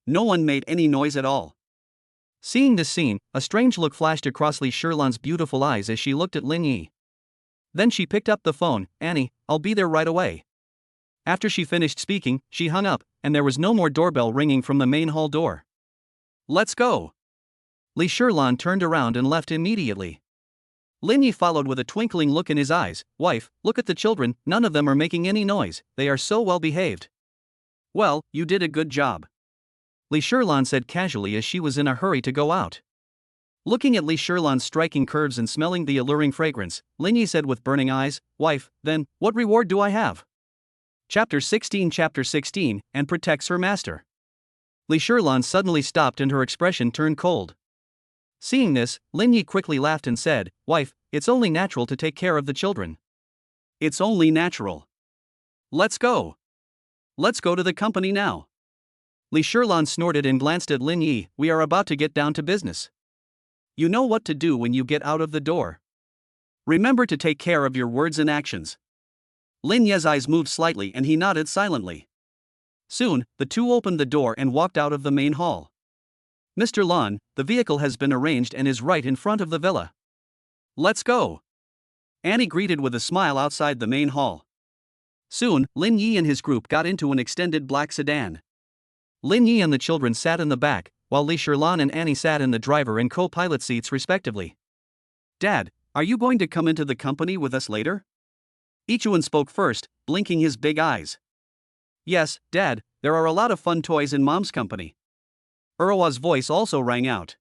No one made any noise at all. Seeing this scene, a strange look flashed across Li Shirlan's beautiful eyes as she looked at Lin Yi. Then she picked up the phone. "Annie, I'll be there right away." After she finished speaking, she hung up, and there was no more doorbell ringing from the main hall door. "Let's go." Li Shirlan turned around and left immediately. Lin Yi followed with a twinkling look in his eyes. "Wife, look at the children, none of them are making any noise, they are so well behaved." "Well, you did a good job," Li Shirlan said casually as she was in a hurry to go out. Looking at Li Shirlan's striking curves and smelling the alluring fragrance, Lin Yi said with burning eyes, "Wife, then, what reward do I have?" Chapter 16, and protects her master. Li Shirlan suddenly stopped and her expression turned cold. Seeing this, Lin Yi quickly laughed and said, "Wife, it's only natural to take care of the children." "It's only natural. Let's go. Let's go to the company now." Li Shirlan snorted and glanced at Lin Yi. "We are about to get down to business." You know what to do when you get out of the door. Remember to take care of your words and actions. Lin Ye's eyes moved slightly and he nodded silently. Soon, the two opened the door and walked out of the main hall. Mr. Lan, the vehicle has been arranged and is right in front of the villa. Let's go. Annie greeted with a smile outside the main hall. Soon, Lin Yi and his group got into an extended black sedan. Lin Yi and the children sat in the back, while Li Shirlan and Annie sat in the driver and co-pilot seats respectively. Dad, are you going to come into the company with us later? Ichuan spoke first, blinking his big eyes. Yes, Dad, there are a lot of fun toys in Mom's company. Urwa's voice also rang out.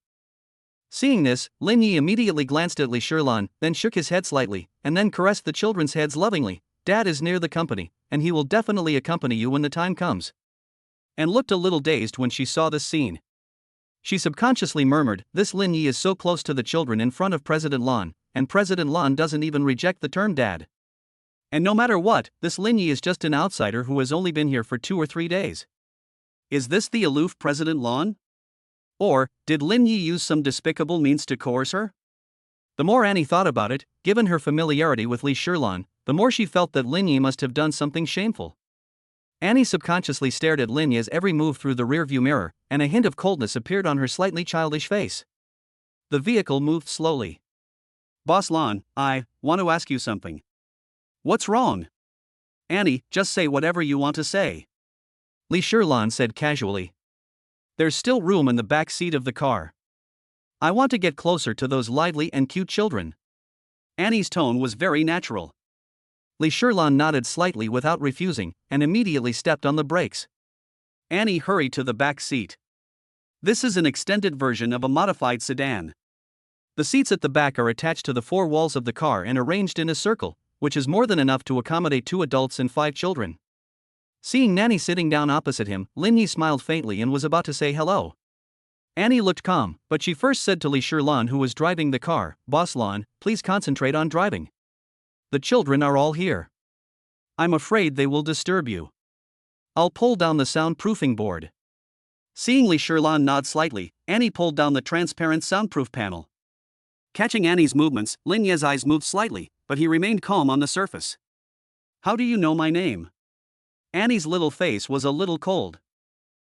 Seeing this, Lin Yi immediately glanced at Li Shirlan, then shook his head slightly, and then caressed the children's heads lovingly. Dad is near the company, and he will definitely accompany you when the time comes. And looked a little dazed when she saw this scene. She subconsciously murmured, this Lin Yi is so close to the children in front of President Lan, and President Lan doesn't even reject the term dad. And no matter what, this Lin Yi is just an outsider who has only been here for 2 or 3 days. Is this the aloof President Lan? Or, did Lin Yi use some despicable means to coerce her? The more Annie thought about it, given her familiarity with Li Shirlan, the more she felt that Lin Yi must have done something shameful. Annie subconsciously stared at Lin Yi's every move through the rearview mirror, and a hint of coldness appeared on her slightly childish face. The vehicle moved slowly. Boss Lan, I want to ask you something. What's wrong? Annie, just say whatever you want to say. Li Shirlan said casually. There's still room in the back seat of the car. I want to get closer to those lively and cute children. Annie's tone was very natural. Li Shirlan nodded slightly without refusing, and immediately stepped on the brakes. Annie hurried to the back seat. This is an extended version of a modified sedan. The seats at the back are attached to the 4 walls of the car and arranged in a circle, which is more than enough to accommodate 2 adults and 5 children. Seeing Nanny sitting down opposite him, Lin Yi smiled faintly and was about to say hello. Annie looked calm, but she first said to Li Shirlan, who was driving the car, Boss Lan, please concentrate on driving. The children are all here. I'm afraid they will disturb you. I'll pull down the soundproofing board. Seeing Li Shirlan nod slightly, Annie pulled down the transparent soundproof panel. Catching Annie's movements, Lin Ye's eyes moved slightly, but he remained calm on the surface. How do you know my name? Annie's little face was a little cold.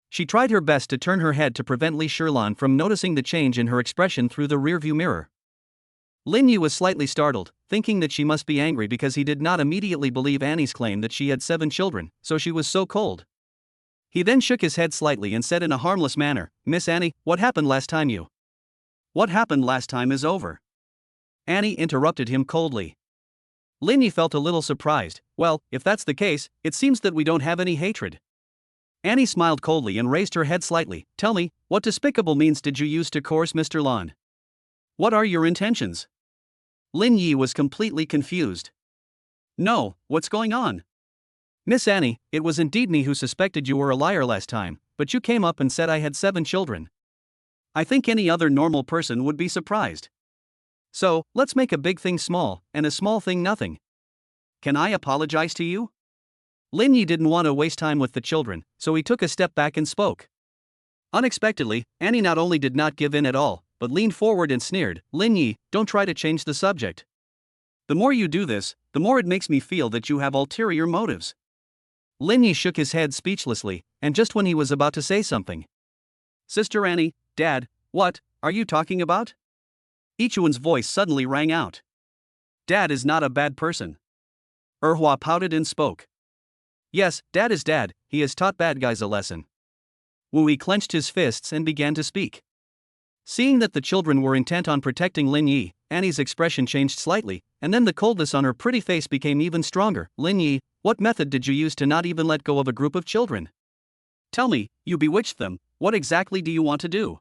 She tried her best to turn her head to prevent Li Shirlan from noticing the change in her expression through the rearview mirror. Lin Yi was slightly startled, thinking that she must be angry because he did not immediately believe Annie's claim that she had 7 children, so she was so cold. He then shook his head slightly and said in a harmless manner, Miss Annie, what happened last time you? What happened last time is over. Annie interrupted him coldly. Lin Yi felt a little surprised. Well, if that's the case, it seems that we don't have any hatred. Annie smiled coldly and raised her head slightly. Tell me, what despicable means did you use to coerce Mr. Lan? What are your intentions? Lin Yi was completely confused. No, what's going on? Miss Annie, it was indeed me who suspected you were a liar last time, but you came up and said I had 7 children. I think any other normal person would be surprised. So, let's make a big thing small, and a small thing nothing. Can I apologize to you? Lin Yi didn't want to waste time with the children, so he took a step back and spoke. Unexpectedly, Annie not only did not give in at all, but leaned forward and sneered, Lin Yi, don't try to change the subject. The more you do this, the more it makes me feel that you have ulterior motives. Lin Yi shook his head speechlessly, and just when he was about to say something. Sister Annie, Dad, what are you talking about? Ichuan's voice suddenly rang out. Dad is not a bad person. Erhua pouted and spoke. Yes, Dad is Dad, he has taught bad guys a lesson. Wu Yi clenched his fists and began to speak. Seeing that the children were intent on protecting Lin Yi, Annie's expression changed slightly, and then the coldness on her pretty face became even stronger. Lin Yi, what method did you use to not even let go of a group of children? Tell me, you bewitched them, what exactly do you want to do?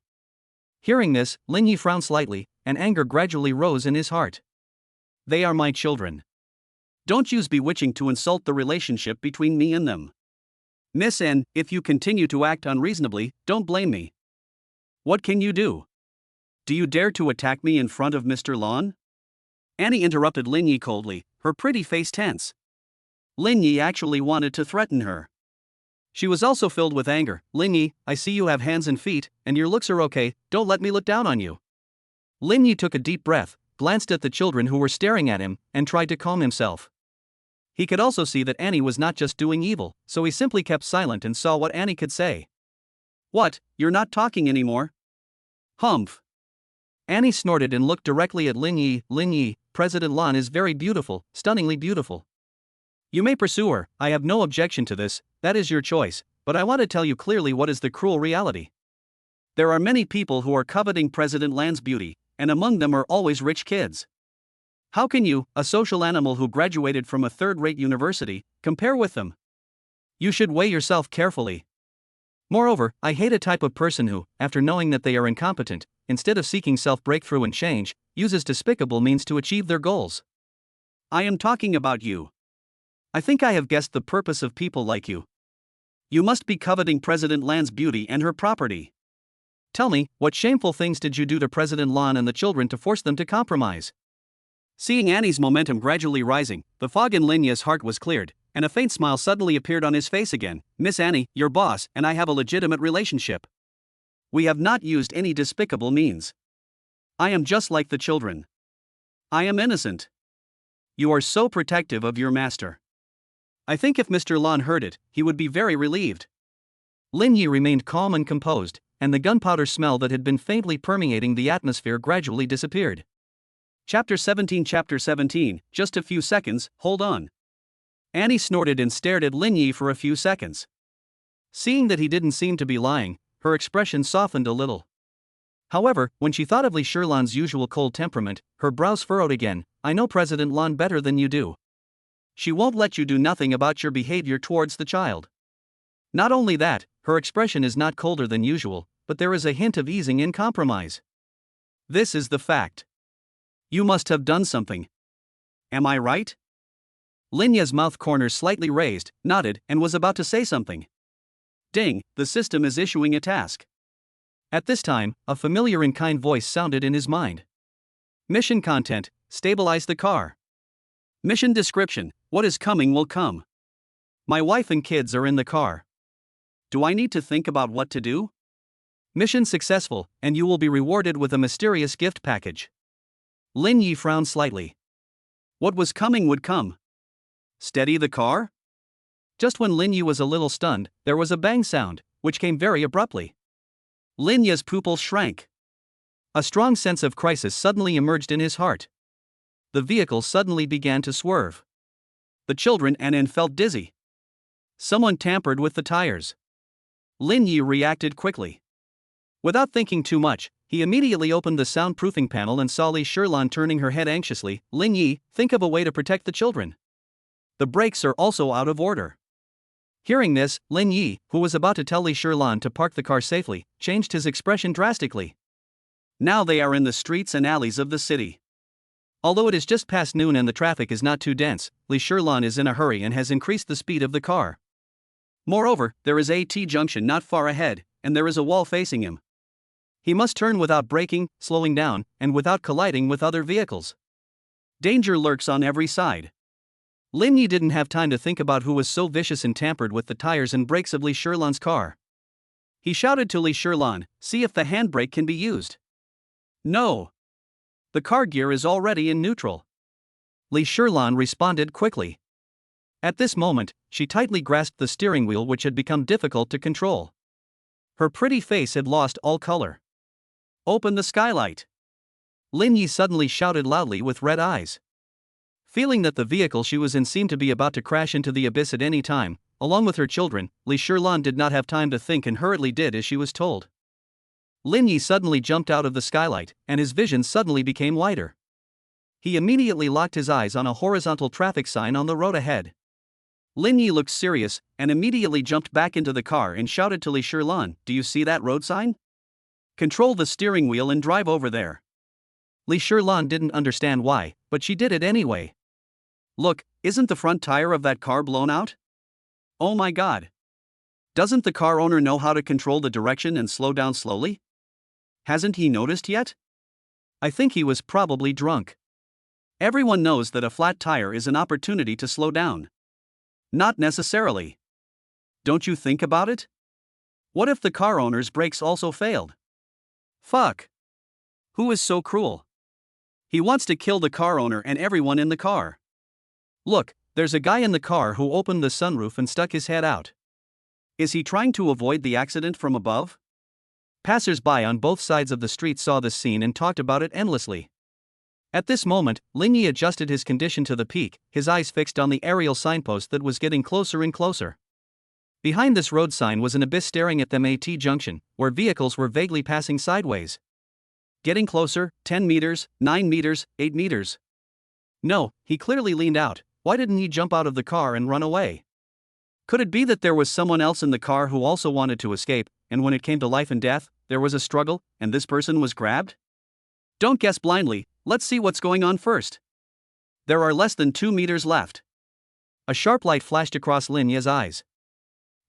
Hearing this, Lin Yi frowned slightly, and anger gradually rose in his heart. They are my children. Don't use bewitching to insult the relationship between me and them. Miss N, if you continue to act unreasonably, don't blame me. What can you do? Do you dare to attack me in front of Mr. Lan? Annie interrupted Lin Yi coldly, her pretty face tense. Lin Yi actually wanted to threaten her. She was also filled with anger. Lin Yi, I see you have hands and feet, and your looks are okay, don't let me look down on you. Lin Yi took a deep breath, glanced at the children who were staring at him, and tried to calm himself. He could also see that Annie was not just doing evil, so he simply kept silent and saw what Annie could say. What, you're not talking anymore? Humph. Annie snorted and looked directly at Lin Yi. Lin Yi, President Lan is very beautiful, stunningly beautiful. You may pursue her, I have no objection to this, that is your choice, but I want to tell you clearly what is the cruel reality. There are many people who are coveting President Lan's beauty, and among them are always rich kids. How can you, a social animal who graduated from a third-rate university, compare with them? You should weigh yourself carefully. Moreover, I hate a type of person who, after knowing that they are incompetent, instead of seeking self-breakthrough and change, uses despicable means to achieve their goals. I am talking about you. I think I have guessed the purpose of people like you. You must be coveting President Lan's beauty and her property. Tell me, what shameful things did you do to President Lan and the children to force them to compromise? Seeing Annie's momentum gradually rising, the fog in Linya's heart was cleared, and a faint smile suddenly appeared on his face again. Miss Annie, your boss and I have a legitimate relationship. We have not used any despicable means. I am just like the children. I am innocent. You are so protective of your master. I think if Mr. Lan heard it, he would be very relieved. Lin Yi remained calm and composed, and the gunpowder smell that had been faintly permeating the atmosphere gradually disappeared. Chapter 17, just a few seconds, hold on. Annie snorted and stared at Lin Yi for a few seconds. Seeing that he didn't seem to be lying, her expression softened a little. However, when she thought of Li Shilan's usual cold temperament, her brows furrowed again. I know President Lan better than you do. She won't let you do nothing about your behavior towards the child. Not only that, her expression is not colder than usual, but there is a hint of easing in compromise. This is the fact. You must have done something. Am I right? Linya's mouth corners slightly raised, nodded, and was about to say something. Ding, the system is issuing a task. At this time, a familiar and kind voice sounded in his mind. Mission content, stabilize the car. Mission description, what is coming will come. My wife and kids are in the car. Do I need to think about what to do? Mission successful, and you will be rewarded with a mysterious gift package. Lin Yi frowned slightly. What was coming would come. Steady the car? Just when Lin Yi was a little stunned, there was a bang sound, which came very abruptly. Lin Yi's pupils shrank. A strong sense of crisis suddenly emerged in his heart. The vehicle suddenly began to swerve. The children and Anne felt dizzy. Someone tampered with the tires. Lin Yi reacted quickly. Without thinking too much, he immediately opened the soundproofing panel and saw Li Shilan turning her head anxiously. Lin Yi, think of a way to protect the children. The brakes are also out of order. Hearing this, Lin Yi, who was about to tell Li Shilan to park the car safely, changed his expression drastically. Now they are in the streets and alleys of the city. Although it is just past noon and the traffic is not too dense, Li Shilan is in a hurry and has increased the speed of the car. Moreover, there is a T-junction not far ahead, and there is a wall facing him. He must turn without braking, slowing down, and without colliding with other vehicles. Danger lurks on every side. Lin Yi didn't have time to think about who was so vicious and tampered with the tires and brakes of Li Shilan's car. He shouted to Li Shilan, see if the handbrake can be used. No. The car gear is already in neutral. Li Shilan responded quickly. At this moment, she tightly grasped the steering wheel, which had become difficult to control. Her pretty face had lost all color. Open the skylight. Lin Yi suddenly shouted loudly with red eyes. Feeling that the vehicle she was in seemed to be about to crash into the abyss at any time, along with her children, Li Shilan did not have time to think and hurriedly did as she was told. Lin Yi suddenly jumped out of the skylight, and his vision suddenly became wider. He immediately locked his eyes on a horizontal traffic sign on the road ahead. Lin Yi looked serious, and immediately jumped back into the car and shouted to Li Shilan, do you see that road sign? Control the steering wheel and drive over there. Li Shilan didn't understand why, but she did it anyway. Look, isn't the front tire of that car blown out? Oh my god. Doesn't the car owner know how to control the direction and slow down slowly? Hasn't he noticed yet? I think he was probably drunk. Everyone knows that a flat tire is an opportunity to slow down. Not necessarily. Don't you think about it? What if the car owner's brakes also failed? Fuck. Who is so cruel? He wants to kill the car owner and everyone in the car. Look, there's a guy in the car who opened the sunroof and stuck his head out. Is he trying to avoid the accident from above? Passers-by on both sides of the street saw this scene and talked about it endlessly. At this moment, Linyi adjusted his condition to the peak, his eyes fixed on the aerial signpost that was getting closer and closer. Behind this road sign was an abyss staring at them at junction, where vehicles were vaguely passing sideways. Getting closer, 10 meters, 9 meters, 8 meters. No, he clearly leaned out. Why didn't he jump out of the car and run away? Could it be that there was someone else in the car who also wanted to escape, and when it came to life and death, there was a struggle, and this person was grabbed? Don't guess blindly, let's see what's going on first. There are less than 2 meters left. A sharp light flashed across Linya's eyes.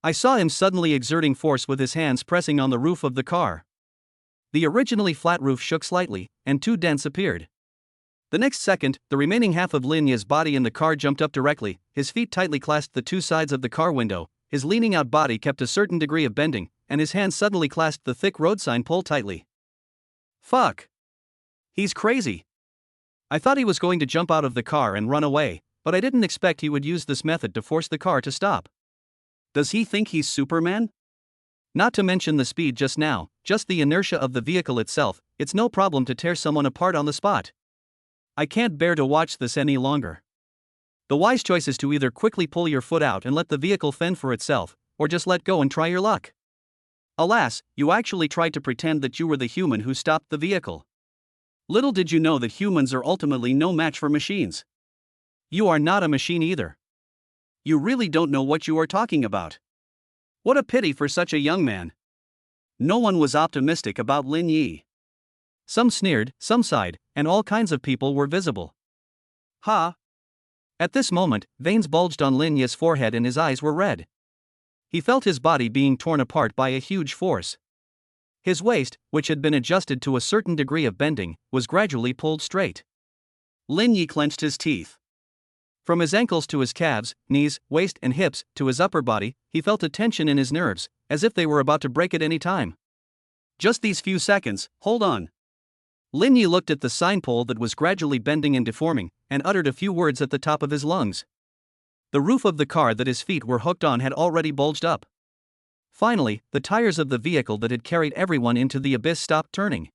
I saw him suddenly exerting force with his hands pressing on the roof of the car. The originally flat roof shook slightly, and 2 dents appeared. The next second, the remaining half of Linya's body in the car jumped up directly, his feet tightly clasped the 2 sides of the car window, his leaning out body kept a certain degree of bending, and his hands suddenly clasped the thick road sign pole tightly. Fuck! He's crazy. I thought he was going to jump out of the car and run away, but I didn't expect he would use this method to force the car to stop. Does he think he's Superman? Not to mention the speed just now, just the inertia of the vehicle itself, it's no problem to tear someone apart on the spot. I can't bear to watch this any longer. The wise choice is to either quickly pull your foot out and let the vehicle fend for itself, or just let go and try your luck. Alas, you actually tried to pretend that you were the human who stopped the vehicle. Little did you know that humans are ultimately no match for machines. You are not a machine either. You really don't know what you are talking about. What a pity for such a young man. No one was optimistic about Lin Yi. Some sneered, some sighed, and all kinds of people were visible. Ha! At this moment, veins bulged on Lin Yi's forehead and his eyes were red. He felt his body being torn apart by a huge force. His waist, which had been adjusted to a certain degree of bending, was gradually pulled straight. Lin Yi clenched his teeth. From his ankles to his calves, knees, waist and hips, to his upper body, he felt a tension in his nerves, as if they were about to break at any time. Just these few seconds, hold on. Lin Yi looked at the sign pole that was gradually bending and deforming, and uttered a few words at the top of his lungs. The roof of the car that his feet were hooked on had already bulged up. Finally, the tires of the vehicle that had carried everyone into the abyss stopped turning.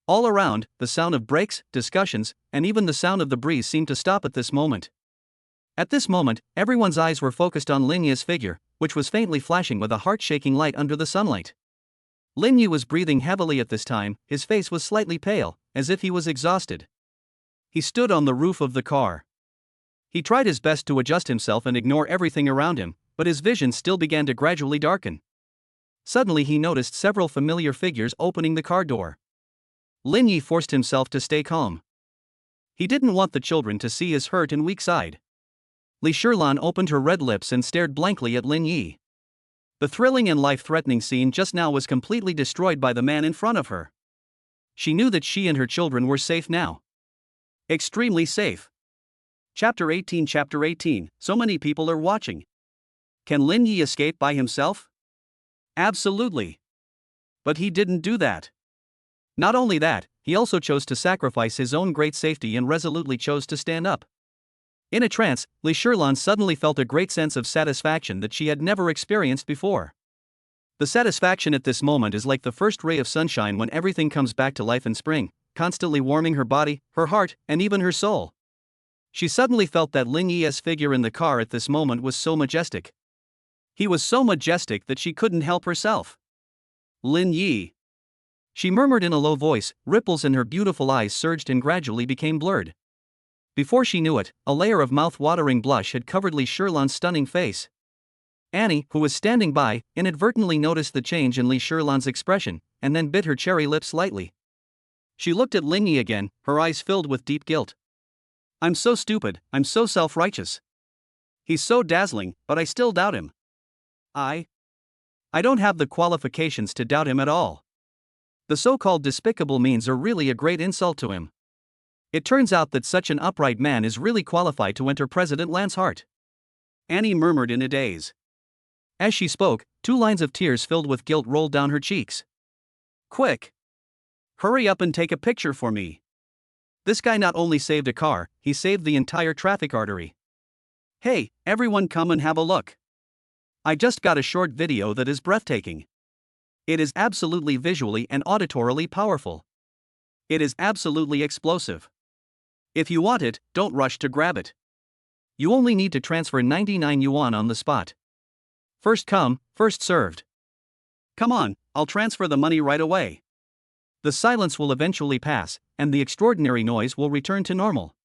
All around, the sound of brakes, discussions, and even the sound of the breeze seemed to stop at this moment. At this moment, everyone's eyes were focused on Lin Yi's figure, which was faintly flashing with a heart-shaking light under the sunlight. Lin Yi was breathing heavily at this time, his face was slightly pale, as if he was exhausted. He stood on the roof of the car. He tried his best to adjust himself and ignore everything around him, but his vision still began to gradually darken. Suddenly he noticed several familiar figures opening the car door. Lin Yi forced himself to stay calm. He didn't want the children to see his hurt and weak side. Li Shirlan opened her red lips and stared blankly at Lin Yi. The thrilling and life-threatening scene just now was completely destroyed by the man in front of her. She knew that she and her children were safe now. Extremely safe. Chapter 18. So many people are watching. Can Lin Yi escape by himself? Absolutely. But he didn't do that. Not only that, he also chose to sacrifice his own great safety and resolutely chose to stand up. In a trance, Li Shirlan suddenly felt a great sense of satisfaction that she had never experienced before. The satisfaction at this moment is like the first ray of sunshine when everything comes back to life in spring, constantly warming her body, her heart, and even her soul. She suddenly felt that Lin Yi's figure in the car at this moment was so majestic. He was so majestic that she couldn't help herself. Lin Yi. She murmured in a low voice, ripples in her beautiful eyes surged and gradually became blurred. Before she knew it, a layer of mouth-watering blush had covered Li Shirlan's stunning face. Annie, who was standing by, inadvertently noticed the change in Li Shirlan's expression, and then bit her cherry lips slightly. She looked at Lin Yi again, her eyes filled with deep guilt. I'm so stupid, I'm so self-righteous. He's so dazzling, but I still doubt him. I don't have the qualifications to doubt him at all. The so-called despicable means are really a great insult to him. It turns out that such an upright man is really qualified to enter President Lan's heart. Annie murmured in a daze. As she spoke, 2 lines of tears filled with guilt rolled down her cheeks. Quick! Hurry up and take a picture for me. This guy not only saved a car, he saved the entire traffic artery. Hey, everyone come and have a look. I just got a short video that is breathtaking. It is absolutely visually and auditorily powerful. It is absolutely explosive. If you want it, don't rush to grab it. You only need to transfer 99 yuan on the spot. First come, first served. Come on, I'll transfer the money right away. The silence will eventually pass, and the extraordinary noise will return to normal.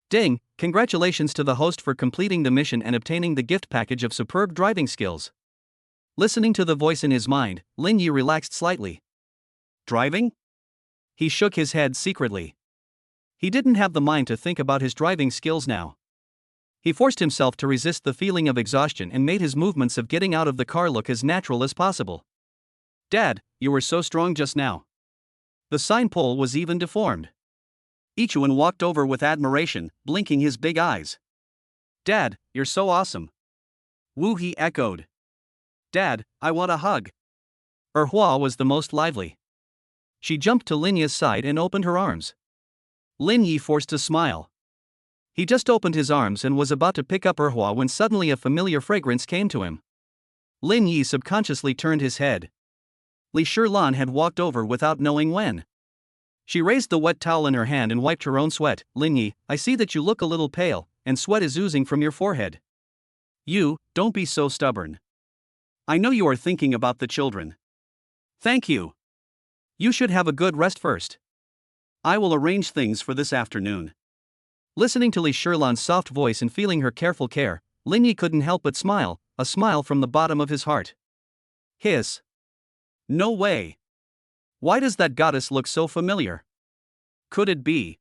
Ding, congratulations to the host for completing the mission and obtaining the gift package of superb driving skills. Listening to the voice in his mind, Lin Yi relaxed slightly. Driving? He shook his head secretly. He didn't have the mind to think about his driving skills now. He forced himself to resist the feeling of exhaustion and made his movements of getting out of the car look as natural as possible. Dad, you were so strong just now. The sign pole was even deformed. Ichuan walked over with admiration, blinking his big eyes. Dad, you're so awesome. Wu He echoed. Dad, I want a hug. Hua was the most lively. She jumped to Lin Yi's side and opened her arms. Lin Yi forced a smile. He just opened his arms and was about to pick up Hua when suddenly a familiar fragrance came to him. Lin Yi subconsciously turned his head. Li Shilan had walked over without knowing when. She raised the wet towel in her hand and wiped her own sweat. Lin Yi, I see that you look a little pale, and sweat is oozing from your forehead. You, don't be so stubborn. I know you are thinking about the children. Thank you. You should have a good rest first. I will arrange things for this afternoon. Listening to Li Shilan's soft voice and feeling her careful care, Lin Yi couldn't help but smile, a smile from the bottom of his heart. Hiss. No way. Why does that goddess look so familiar? Could it be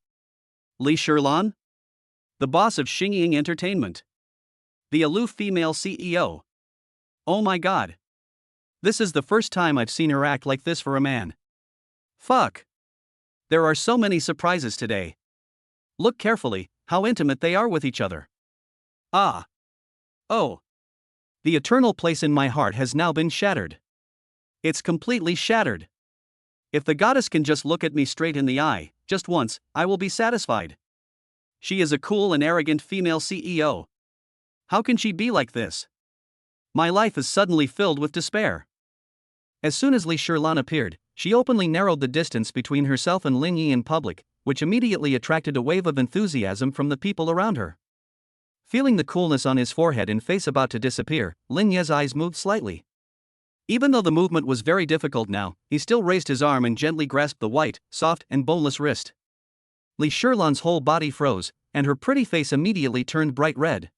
Li Shilan? The boss of Xingying Entertainment. The aloof female CEO. Oh my god. This is the first time I've seen her act like this for a man. Fuck. There are so many surprises today. Look carefully, how intimate they are with each other. Ah. Oh. The eternal place in my heart has now been shattered. It's completely shattered. If the goddess can just look at me straight in the eye, just once, I will be satisfied. She is a cool and arrogant female CEO. How can she be like this? My life is suddenly filled with despair. As soon as Li Shilan appeared, she openly narrowed the distance between herself and Lin Yi in public, which immediately attracted a wave of enthusiasm from the people around her. Feeling the coolness on his forehead and face about to disappear, Lin Yi's eyes moved slightly. Even though the movement was very difficult now, he still raised his arm and gently grasped the white, soft, and boneless wrist. Li Shilan's whole body froze, and her pretty face immediately turned bright red.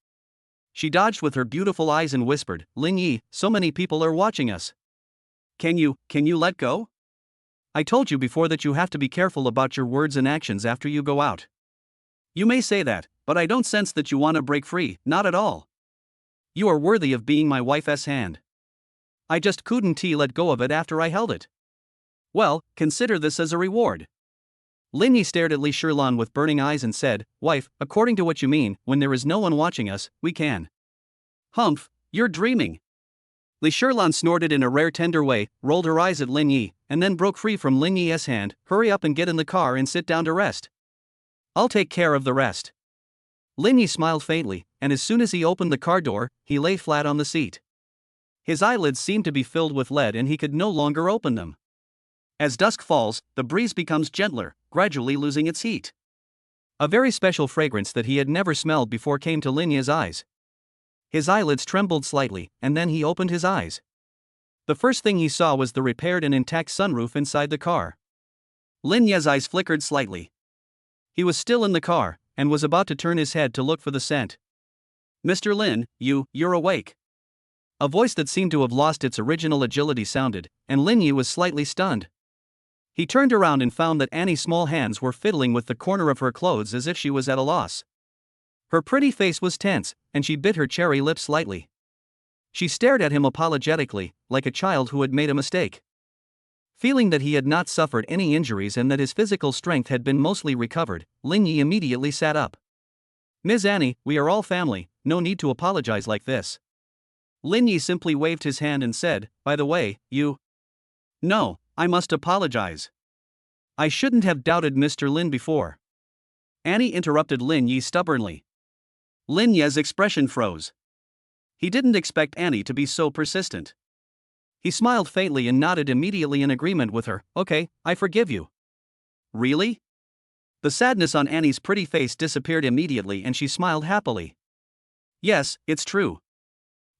She dodged with her beautiful eyes and whispered, Lin Yi, so many people are watching us. Can you let go? I told you before that you have to be careful about your words and actions after you go out. You may say that, but I don't sense that you want to break free, not at all. You are worthy of being my wife's hand. I just couldn't let go of it after I held it. Well, consider this as a reward. Lin Yi stared at Li Shilan with burning eyes and said, Wife, according to what you mean, when there is no one watching us, we can. Humph, you're dreaming. Li Shilan snorted in a rare tender way, rolled her eyes at Lin Yi, and then broke free from Lin Yi's hand. Hurry up and get in the car and sit down to rest. I'll take care of the rest. Lin Yi smiled faintly, and as soon as he opened the car door, he lay flat on the seat. His eyelids seemed to be filled with lead and he could no longer open them. As dusk falls, the breeze becomes gentler, gradually losing its heat. A very special fragrance that he had never smelled before came to Lin Yi's eyes. His eyelids trembled slightly, and then he opened his eyes. The first thing he saw was the repaired and intact sunroof inside the car. Lin Yi's eyes flickered slightly. He was still in the car, and was about to turn his head to look for the scent. Mr. Lin, you're awake. A voice that seemed to have lost its original agility sounded, and Lin Yi was slightly stunned. He turned around and found that Annie's small hands were fiddling with the corner of her clothes as if she was at a loss. Her pretty face was tense, and she bit her cherry lips slightly. She stared at him apologetically, like a child who had made a mistake. Feeling that he had not suffered any injuries and that his physical strength had been mostly recovered, Lin Yi immediately sat up. Ms. Annie, we are all family, no need to apologize like this. Lin Yi simply waved his hand and said, by the way, you... No, I must apologize. I shouldn't have doubted Mr. Lin before. Annie interrupted Lin Yi stubbornly. Lin Yi's expression froze. He didn't expect Annie to be so persistent. He smiled faintly and nodded immediately in agreement with her. Okay, I forgive you. Really? The sadness on Annie's pretty face disappeared immediately and she smiled happily. Yes, it's true.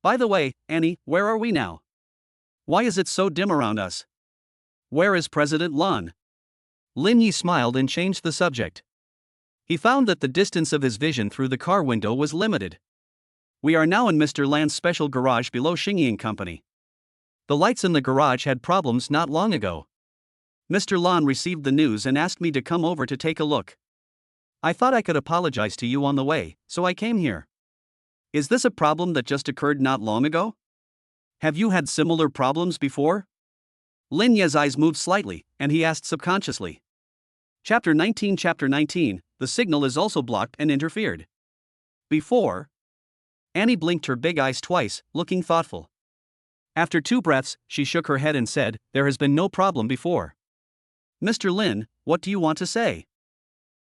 By the way, Annie, where are we now? Why is it so dim around us? Where is President Lan? Lin Yi smiled and changed the subject. He found that the distance of his vision through the car window was limited. We are now in Mr. Lan's special garage below Xingying Company. The lights in the garage had problems not long ago. Mr. Lan received the news and asked me to come over to take a look. I thought I could apologize to you on the way, so I came here. Is this a problem that just occurred not long ago? Have you had similar problems before? Lin Ye's eyes moved slightly, and he asked subconsciously. Chapter 19. The signal is also blocked and interfered. Before? Annie blinked her big eyes twice, looking thoughtful. After 2 breaths, she shook her head and said, there has been no problem before. Mr. Lin, what do you want to say?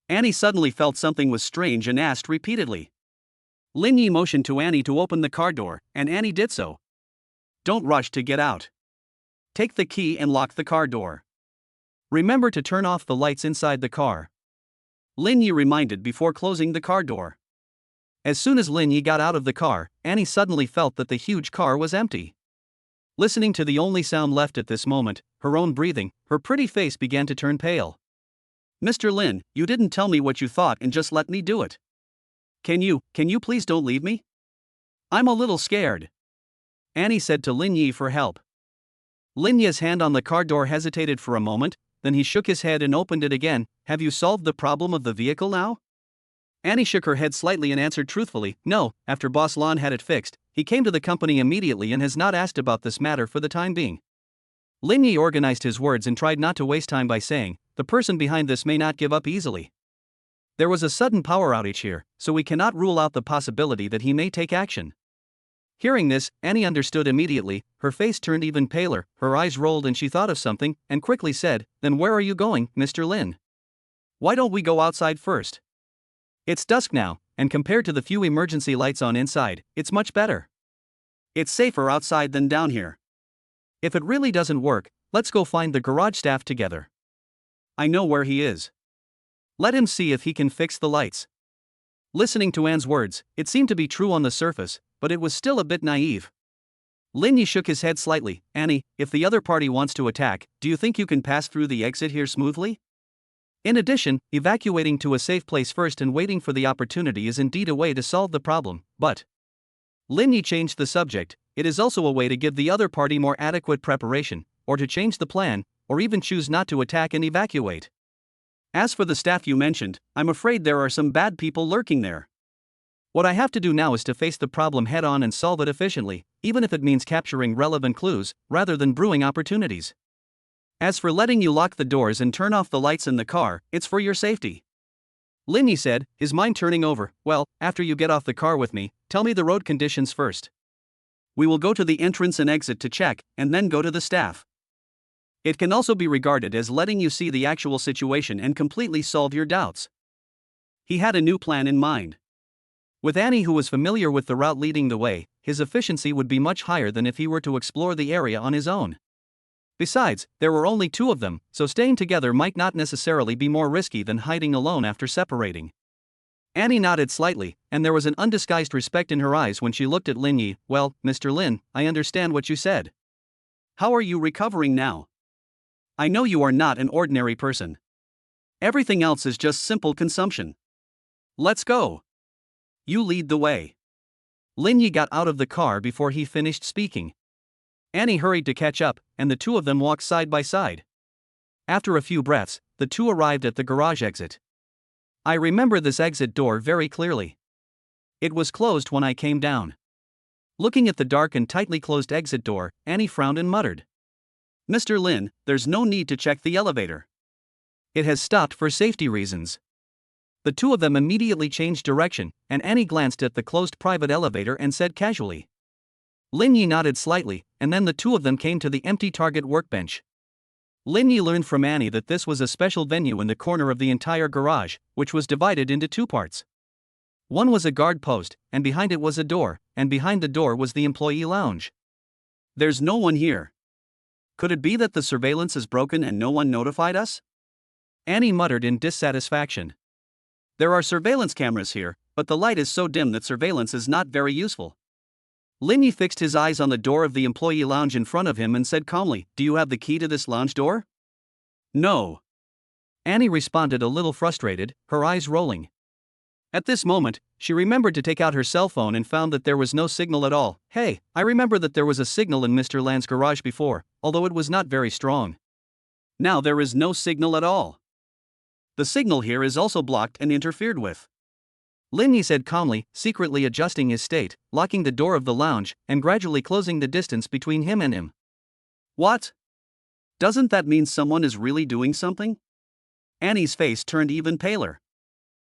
Annie suddenly felt something was strange and asked repeatedly. Lin Yi motioned to Annie to open the car door, and Annie did so. Don't rush to get out. Take the key and lock the car door. Remember to turn off the lights inside the car. Lin Yi reminded before closing the car door. As soon as Lin Yi got out of the car, Annie suddenly felt that the huge car was empty. Listening to the only sound left at this moment, her own breathing, her pretty face began to turn pale. Mr. Lin, you didn't tell me what you thought and just let me do it. Can you please don't leave me? I'm a little scared. Annie said to Lin Yi for help. Lin Yi's hand on the car door hesitated for a moment, then he shook his head and opened it again. Have you solved the problem of the vehicle now? Annie shook her head slightly and answered truthfully, no, after Boss Lan had it fixed, he came to the company immediately and has not asked about this matter for the time being. Lin Yi organized his words and tried not to waste time by saying, the person behind this may not give up easily. There was a sudden power outage here, so we cannot rule out the possibility that he may take action. Hearing this, Annie understood immediately, her face turned even paler, her eyes rolled and she thought of something, and quickly said, then where are you going, Mr. Lin? Why don't we go outside first? It's dusk now, and compared to the few emergency lights on inside, it's much better. It's safer outside than down here. If it really doesn't work, let's go find the garage staff together. I know where he is. Let him see if he can fix the lights. Listening to Anne's words, it seemed to be true on the surface, but it was still a bit naive. Lin Yi shook his head slightly. Annie, if the other party wants to attack, do you think you can pass through the exit here smoothly? In addition, evacuating to a safe place first and waiting for the opportunity is indeed a way to solve the problem, but Lin Yi changed the subject. It is also a way to give the other party more adequate preparation, or to change the plan, or even choose not to attack and evacuate. As for the staff you mentioned, I'm afraid there are some bad people lurking there. What I have to do now is to face the problem head on and solve it efficiently, even if it means capturing relevant clues, rather than brewing opportunities. As for letting you lock the doors and turn off the lights in the car, it's for your safety. Lin Yi said, his mind turning over. Well, after you get off the car with me, tell me the road conditions first. We will go to the entrance and exit to check, and then go to the staff. It can also be regarded as letting you see the actual situation and completely solve your doubts. He had a new plan in mind. With Annie, who was familiar with the route leading the way, his efficiency would be much higher than if he were to explore the area on his own. Besides, there were only 2 of them, so staying together might not necessarily be more risky than hiding alone after separating. Annie nodded slightly, and there was an undisguised respect in her eyes when she looked at Lin Yi. Well, Mr. Lin, I understand what you said. How are you recovering now? I know you are not an ordinary person. Everything else is just simple consumption. Let's go. You lead the way. Lin Yi got out of the car before he finished speaking. Annie hurried to catch up, and the 2 of them walked side by side. After a few breaths, the 2 arrived at the garage exit. I remember this exit door very clearly. It was closed when I came down. Looking at the dark and tightly closed exit door, Annie frowned and muttered. Mr. Lin, there's no need to check the elevator. It has stopped for safety reasons. The 2 of them immediately changed direction, and Annie glanced at the closed private elevator and said casually. Lin Yi nodded slightly, and then the 2 of them came to the empty target workbench. Lin Yi learned from Annie that this was a special venue in the corner of the entire garage, which was divided into two parts. One was a guard post, and behind it was a door, and behind the door was the employee lounge. There's no one here. Could it be that the surveillance is broken and no one notified us? Annie muttered in dissatisfaction. There are surveillance cameras here, but the light is so dim that surveillance is not very useful. Lin Yi fixed his eyes on the door of the employee lounge in front of him and said calmly, "Do you have the key to this lounge door?" No. Annie responded a little frustrated, her eyes rolling. At this moment, she remembered to take out her cell phone and found that there was no signal at all. "Hey, I remember that there was a signal in Mr. Land's garage before, although it was not very strong." Now there is no signal at all. The signal here is also blocked and interfered with. Lin Yi said calmly, secretly adjusting his state, locking the door of the lounge, and gradually closing the distance between him and him. What? Doesn't that mean someone is really doing something? Annie's face turned even paler.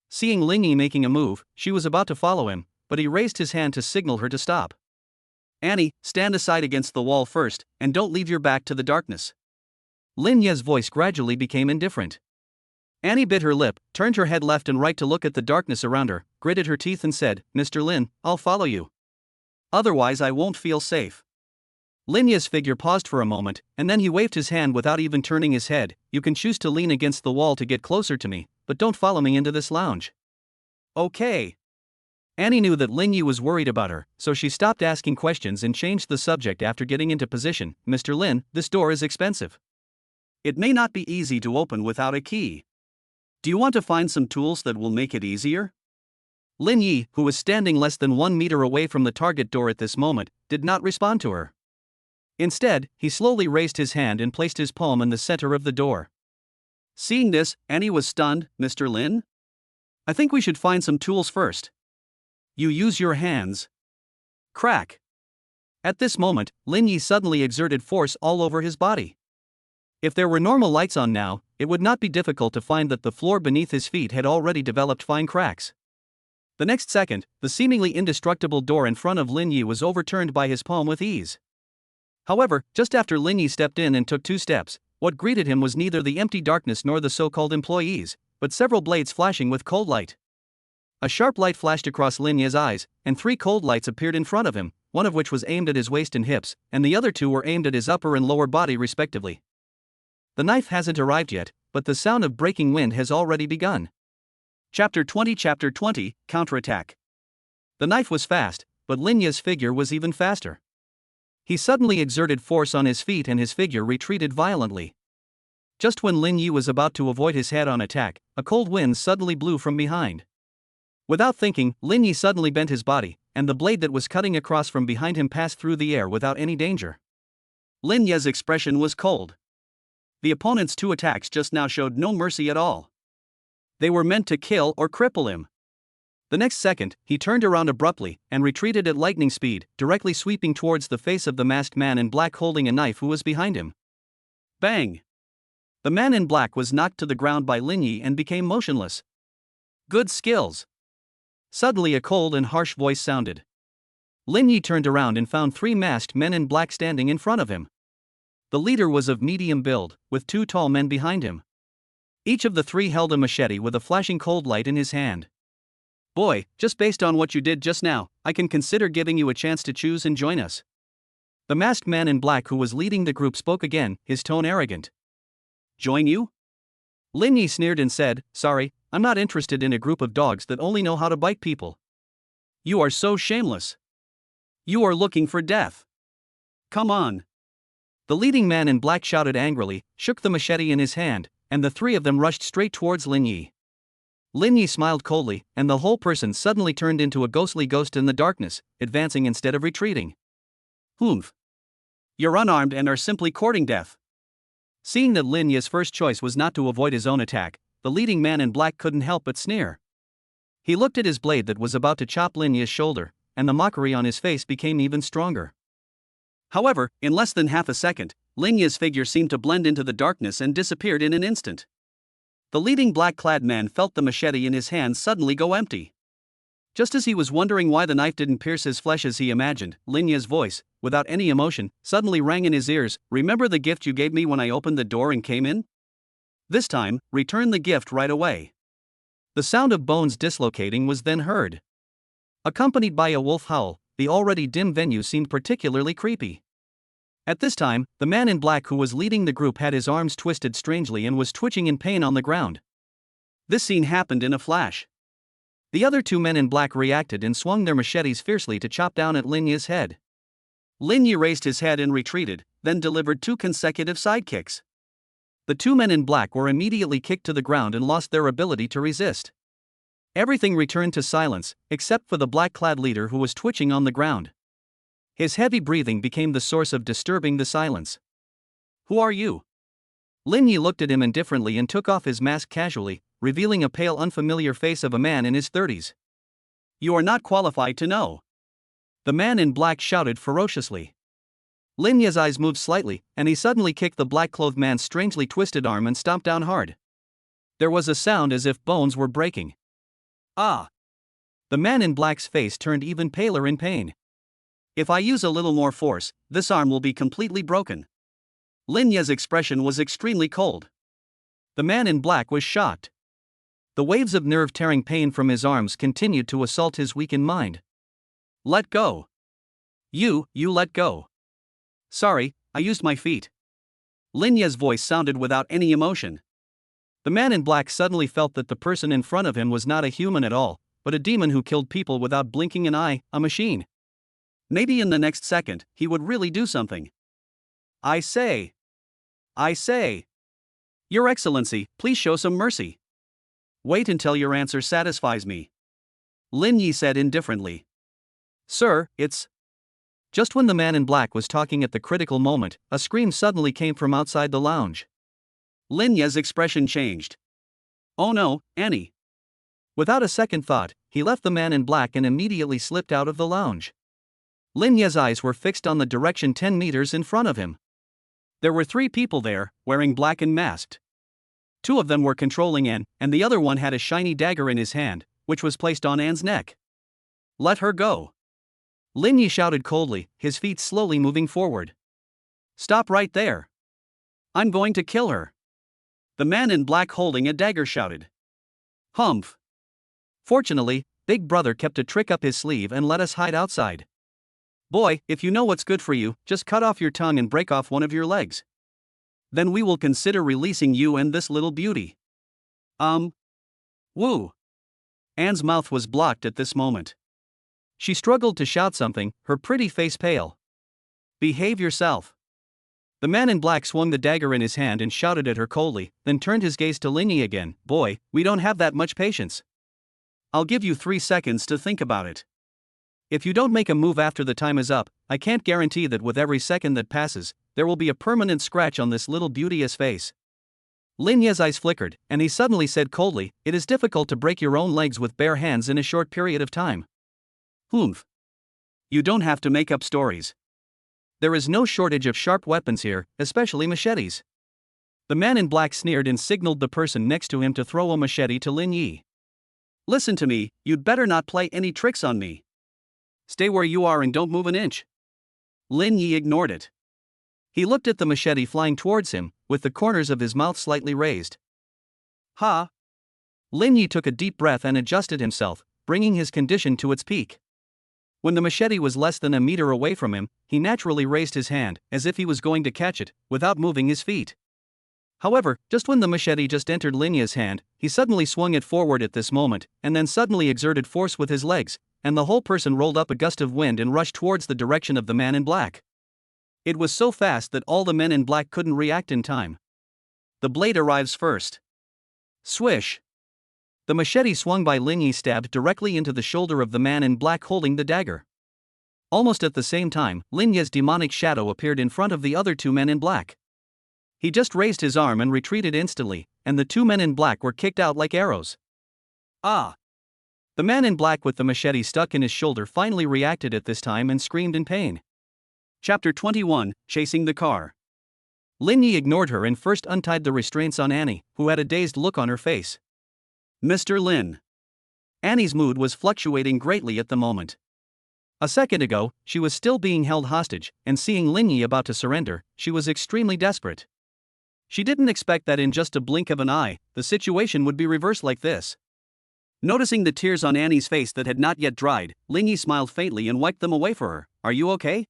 Seeing Lin Yi making a move, she was about to follow him, but he raised his hand to signal her to stop. "Annie, stand aside against the wall first, and don't leave your back to the darkness." Lin Yi's voice gradually became indifferent. Annie bit her lip, turned her head left and right to look at the darkness around her, gritted her teeth and said, "Mr. Lin, I'll follow you. Otherwise I won't feel safe." Lin Yi's figure paused for a moment, and then he waved his hand without even turning his head. "You can choose to lean against the wall to get closer to me, but don't follow me into this lounge." Okay. Annie knew that Lin Yi was worried about her, so she stopped asking questions and changed the subject after getting into position. "Mr. Lin, this door is expensive. It may not be easy to open without a key. Do you want to find some tools that will make it easier?" Lin Yi, who was standing less than 1 meter away from the target door at this moment, did not respond to her. Instead, he slowly raised his hand and placed his palm in the center of the door. Seeing this, Annie was stunned. "Mr. Lin? I think we should find some tools first. You use your hands." Crack. At this moment, Lin Yi suddenly exerted force all over his body. If there were normal lights on now, it would not be difficult to find that the floor beneath his feet had already developed fine cracks. The next second, the seemingly indestructible door in front of Lin Yi was overturned by his palm with ease. However, just after Lin Yi stepped in and took 2 steps, what greeted him was neither the empty darkness nor the so-called employees, but several blades flashing with cold light. A sharp light flashed across Lin Yi's eyes, and 3 cold lights appeared in front of him, one of which was aimed at his waist and hips, and the other 2 were aimed at his upper and lower body respectively. The knife hasn't arrived yet, but the sound of breaking wind has already begun. Chapter 20 Counterattack. The knife was fast, but Lin Yi's figure was even faster. He suddenly exerted force on his feet and his figure retreated violently. Just when Lin Yi was about to avoid his head-on attack, a cold wind suddenly blew from behind. Without thinking, Lin Yi suddenly bent his body, and the blade that was cutting across from behind him passed through the air without any danger. Lin Yi's expression was cold. The opponent's 2 attacks just now showed no mercy at all. They were meant to kill or cripple him. The next second, he turned around abruptly and retreated at lightning speed, directly sweeping towards the face of the masked man in black holding a knife who was behind him. Bang! The man in black was knocked to the ground by Lin Yi and became motionless. Good skills. Suddenly a cold and harsh voice sounded. Lin Yi turned around and found 3 masked men in black standing in front of him. The leader was of medium build, with 2 tall men behind him. Each of the 3 held a machete with a flashing cold light in his hand. "Boy, just based on what you did just now, I can consider giving you a chance to choose and join us." The masked man in black who was leading the group spoke again, his tone arrogant. "Join you?" Lin Yi sneered and said, "Sorry, I'm not interested in a group of dogs that only know how to bite people." "You are so shameless. You are looking for death. Come on." The leading man in black shouted angrily, shook the machete in his hand, and the 3 of them rushed straight towards Lin Yi. Lin Yi smiled coldly, and the whole person suddenly turned into a ghostly ghost in the darkness, advancing instead of retreating. "Humph. You're unarmed and are simply courting death." Seeing that Lin Yi's first choice was not to avoid his own attack, the leading man in black couldn't help but sneer. He looked at his blade that was about to chop Lin Yi's shoulder, and the mockery on his face became even stronger. However, in less than half a second, Lin Yi's figure seemed to blend into the darkness and disappeared in an instant. The leading black-clad man felt the machete in his hand suddenly go empty. Just as he was wondering why the knife didn't pierce his flesh as he imagined, Lin Ye's voice, without any emotion, suddenly rang in his ears. "Remember the gift you gave me when I opened the door and came in? This time, return the gift right away." The sound of bones dislocating was then heard. Accompanied by a wolf howl, the already dim venue seemed particularly creepy. At this time, the man in black who was leading the group had his arms twisted strangely and was twitching in pain on the ground. This scene happened in a flash. The other two men in black reacted and swung their machetes fiercely to chop down at Lin Ye's head. Lin Ye raised his head and retreated, then delivered 2 consecutive side kicks. The two men in black were immediately kicked to the ground and lost their ability to resist. Everything returned to silence, except for the black-clad leader who was twitching on the ground. His heavy breathing became the source of disturbing the silence. "Who are you?" Lin Ye looked at him indifferently and took off his mask casually, revealing a pale, unfamiliar face of a man in his 30s. "You are not qualified to know," the man in black shouted ferociously. Lin Ye's eyes moved slightly, and he suddenly kicked the black-clothed man's strangely twisted arm and stomped down hard. There was a sound as if bones were breaking. "Ah!" The man in black's face turned even paler in pain. "If I use a little more force, this arm will be completely broken." Lin Ye's expression was extremely cold. The man in black was shocked. The waves of nerve-tearing pain from his arms continued to assault his weakened mind. "Let go. You let go." "Sorry, I used my feet." Lin Ye's voice sounded without any emotion. The man in black suddenly felt that the person in front of him was not a human at all, but a demon who killed people without blinking an eye, a machine. Maybe in the next second, he would really do something. I say, Your Excellency, please show some mercy." "Wait until your answer satisfies me," Lin Ye said indifferently. "Sir, it's..." Just when the man in black was talking at the critical moment, a scream suddenly came from outside the lounge. Lin Ye's expression changed. "Oh no, Annie." Without a second thought, he left the man in black and immediately slipped out of the lounge. Lin Ye's eyes were fixed on the direction 10 meters in front of him. There were 3 people there, wearing black and masked. 2 of them were controlling Anne, and the other one had a shiny dagger in his hand, which was placed on Anne's neck. "Let her go," Lin Ye shouted coldly, his feet slowly moving forward. "Stop right there. I'm going to kill her," the man in black holding a dagger shouted. "Humph. Fortunately, Big Brother kept a trick up his sleeve and let us hide outside. Boy, if you know what's good for you, just cut off your tongue and break off one of your legs. Then we will consider releasing you and this little beauty." Woo. Anne's mouth was blocked at this moment. She struggled to shout something, her pretty face pale. "Behave yourself." The man in black swung the dagger in his hand and shouted at her coldly, then turned his gaze to Lin Ye again. "Boy, we don't have that much patience. I'll give you 3 seconds to think about it. If you don't make a move after the time is up, I can't guarantee that with every second that passes, there will be a permanent scratch on this little beauty's face." Lin Ye's eyes flickered, and he suddenly said coldly, "It is difficult to break your own legs with bare hands in a short period of time." "Humph. You don't have to make up stories. There is no shortage of sharp weapons here, especially machetes." The man in black sneered and signaled the person next to him to throw a machete to Lin Ye. "Listen to me, you'd better not play any tricks on me. Stay where you are and don't move an inch." Lin Ye ignored it. He looked at the machete flying towards him, with the corners of his mouth slightly raised. "Ha!" Lin Ye took a deep breath and adjusted himself, bringing his condition to its peak. When the machete was less than a meter away from him, he naturally raised his hand, as if he was going to catch it, without moving his feet. However, just when the machete just entered Lin Ye's hand, he suddenly swung it forward at this moment, and then suddenly exerted force with his legs, and the whole person rolled up a gust of wind and rushed towards the direction of the man in black. It was so fast that all the men in black couldn't react in time. The blade arrives first. Swish! The machete swung by Lin Ye stabbed directly into the shoulder of the man in black holding the dagger. Almost at the same time, Lin Ye's demonic shadow appeared in front of the other 2 men in black. He just raised his arm and retreated instantly, and the 2 men in black were kicked out like arrows. "Ah!" The man in black with the machete stuck in his shoulder finally reacted at this time and screamed in pain. Chapter 21, Chasing the Car. Lin Ye ignored her and first untied the restraints on Annie, who had a dazed look on her face. "Mr. Lin. Annie's mood was fluctuating greatly at the moment. A second ago, she was still being held hostage, and seeing Lin Yi about to surrender, she was extremely desperate. She didn't expect that in just a blink of an eye, the situation would be reversed like this. Noticing the tears on Annie's face that had not yet dried, Lin Yi smiled faintly and wiped them away for her. Are you okay?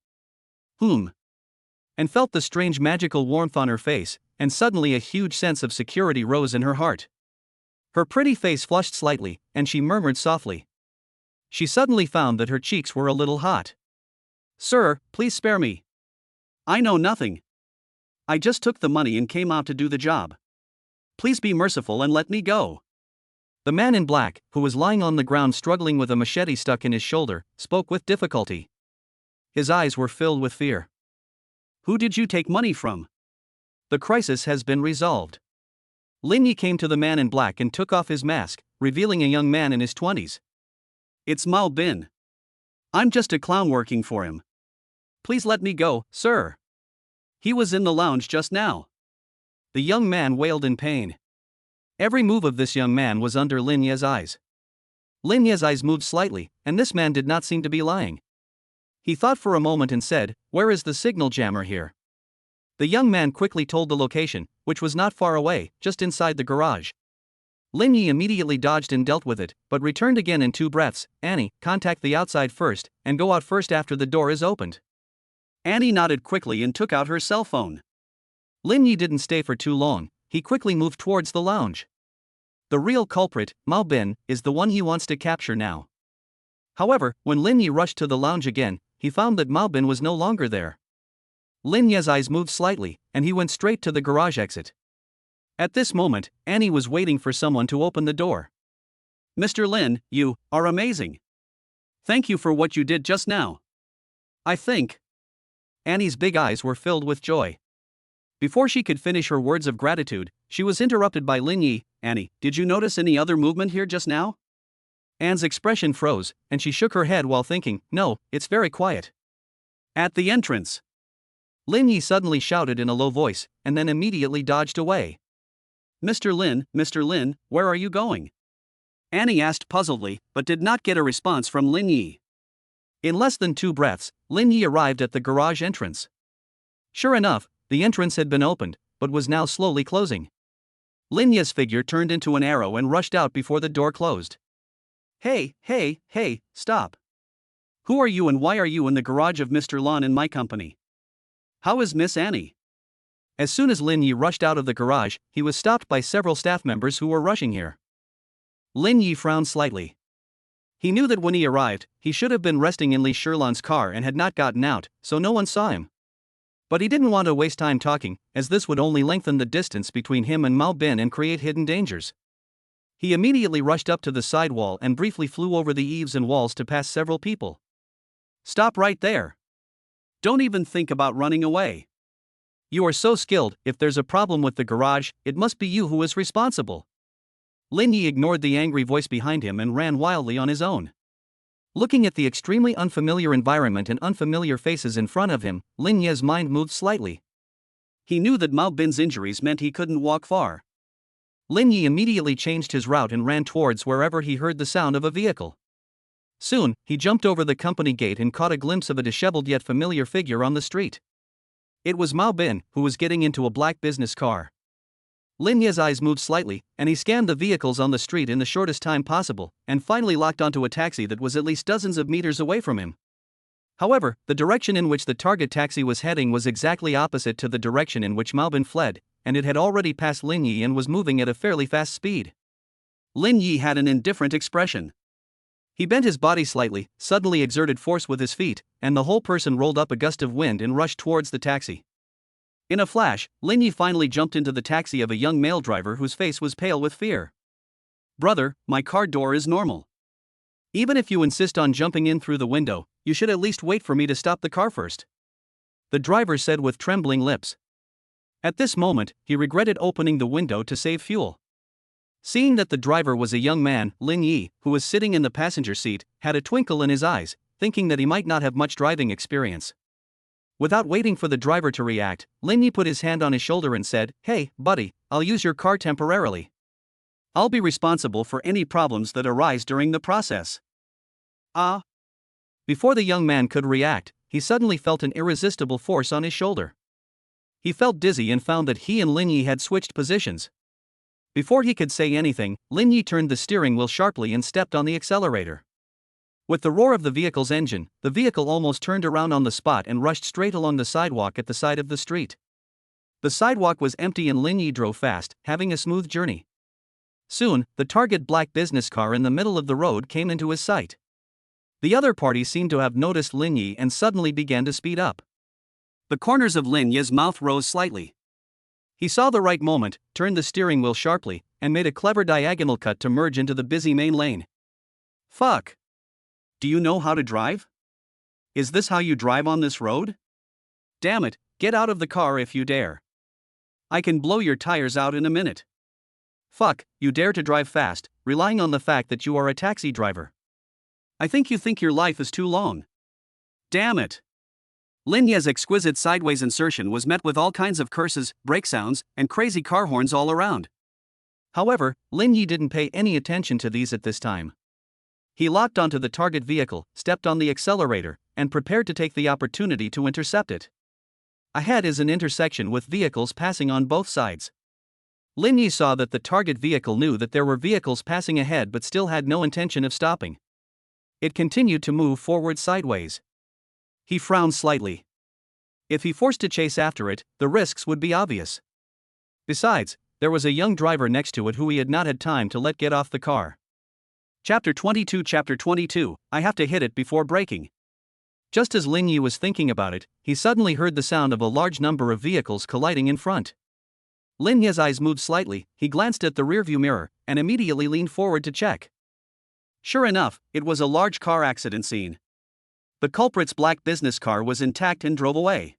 And felt the strange magical warmth on her face, and suddenly a huge sense of security rose in her heart. Her pretty face flushed slightly, and she murmured softly. She suddenly found that her cheeks were a little hot. Sir, please spare me. I know nothing. I just took the money and came out to do the job. Please be merciful and let me go. The man in black, who was lying on the ground struggling with a machete stuck in his shoulder, spoke with difficulty. His eyes were filled with fear. Who did you take money from? The crisis has been resolved. Lin Yi came to the man in black and took off his mask, revealing a young man in his 20s. It's Mao Bin. I'm just a clown working for him. Please let me go, sir. He was in the lounge just now. The young man wailed in pain. Every move of this young man was under Lin Yi's eyes. Lin Yi's eyes moved slightly, and this man did not seem to be lying. He thought for a moment and said, "Where is the signal jammer here?" The young man quickly told the location, which was not far away, just inside the garage. Lin Yi immediately dodged and dealt with it, but returned again in 2 breaths. Annie, contact the outside first, and go out first after the door is opened. Annie nodded quickly and took out her cell phone. Lin Yi didn't stay for too long, he quickly moved towards the lounge. The real culprit, Mao Bin, is the one he wants to capture now. However, when Lin Yi rushed to the lounge again, he found that Mao Bin was no longer there. Lin Yi's eyes moved slightly, and he went straight to the garage exit. At this moment, Annie was waiting for someone to open the door. Mr. Lin, you are amazing. Thank you for what you did just now. I think. Annie's big eyes were filled with joy. Before she could finish her words of gratitude, she was interrupted by Lin Yi. Annie, did you notice any other movement here just now? Anne's expression froze, and she shook her head while thinking, no, it's very quiet. At the entrance. Lin Yi suddenly shouted in a low voice, and then immediately dodged away. Mr. Lin, where are you going? Annie asked puzzledly, but did not get a response from Lin Yi. In less than 2 breaths, Lin Yi arrived at the garage entrance. Sure enough, the entrance had been opened, but was now slowly closing. Lin Yi's figure turned into an arrow and rushed out before the door closed. Hey, stop. Who are you and why are you in the garage of Mr. Lon in my company? How is Miss Annie? As soon as Lin Yi rushed out of the garage, he was stopped by several staff members who were rushing here. Lin Yi frowned slightly. He knew that when he arrived, he should have been resting in Li Shilon's car and had not gotten out, so no one saw him. But he didn't want to waste time talking, as this would only lengthen the distance between him and Mao Bin and create hidden dangers. He immediately rushed up to the side wall and briefly flew over the eaves and walls to pass several people. Stop right there. Don't even think about running away. You are so skilled, if there's a problem with the garage, it must be you who is responsible. Lin Yi ignored the angry voice behind him and ran wildly on his own. Looking at the extremely unfamiliar environment and unfamiliar faces in front of him, Lin Yi's mind moved slightly. He knew that Mao Bin's injuries meant he couldn't walk far. Lin Yi immediately changed his route and ran towards wherever he heard the sound of a vehicle. Soon, he jumped over the company gate and caught a glimpse of a disheveled yet familiar figure on the street. It was Mao Bin, who was getting into a black business car. Lin Yi's eyes moved slightly, and he scanned the vehicles on the street in the shortest time possible, and finally locked onto a taxi that was at least dozens of meters away from him. However, the direction in which the target taxi was heading was exactly opposite to the direction in which Mao Bin fled, and it had already passed Lin Yi and was moving at a fairly fast speed. Lin Yi had an indifferent expression. He bent his body slightly, suddenly exerted force with his feet, and the whole person rolled up a gust of wind and rushed towards the taxi. In a flash, Lin Yi finally jumped into the taxi of a young male driver whose face was pale with fear. Brother, my car door is normal. Even if you insist on jumping in through the window, you should at least wait for me to stop the car first. The driver said with trembling lips. At this moment, he regretted opening the window to save fuel. Seeing that the driver was a young man, Lin Yi, who was sitting in the passenger seat, had a twinkle in his eyes, thinking that he might not have much driving experience. Without waiting for the driver to react, Lin Yi put his hand on his shoulder and said, "Hey, buddy, I'll use your car temporarily." I'll be responsible for any problems that arise during the process. Ah. Before the young man could react, he suddenly felt an irresistible force on his shoulder. He felt dizzy and found that he and Lin Yi had switched positions. Before he could say anything, Lin Yi turned the steering wheel sharply and stepped on the accelerator. With the roar of the vehicle's engine, the vehicle almost turned around on the spot and rushed straight along the sidewalk at the side of the street. The sidewalk was empty and Lin Yi drove fast, having a smooth journey. Soon, the target black business car in the middle of the road came into his sight. The other party seemed to have noticed Lin Yi and suddenly began to speed up. The corners of Lin Yi's mouth rose slightly. He saw the right moment, turned the steering wheel sharply, and made a clever diagonal cut to merge into the busy main lane. Fuck! Do you know how to drive? Is this how you drive on this road? Damn it, get out of the car if you dare. I can blow your tires out in a minute. Fuck, you dare to drive fast, relying on the fact that you are a taxi driver. I think you think your life is too long. Damn it. Lin Yi's exquisite sideways insertion was met with all kinds of curses, brake sounds, and crazy car horns all around. However, Lin Yi didn't pay any attention to these at this time. He locked onto the target vehicle, stepped on the accelerator, and prepared to take the opportunity to intercept it. Ahead is an intersection with vehicles passing on both sides. Lin Yi saw that the target vehicle knew that there were vehicles passing ahead but still had no intention of stopping. It continued to move forward sideways. He frowned slightly. If he forced to chase after it, the risks would be obvious. Besides, there was a young driver next to it who he had not had time to let get off the car. Chapter 22, I have to hit it before braking. Just as Lin Yi was thinking about it, he suddenly heard the sound of a large number of vehicles colliding in front. Lin Yi's eyes moved slightly, he glanced at the rearview mirror, and immediately leaned forward to check. Sure enough, it was a large car accident scene. The culprit's black business car was intact and drove away.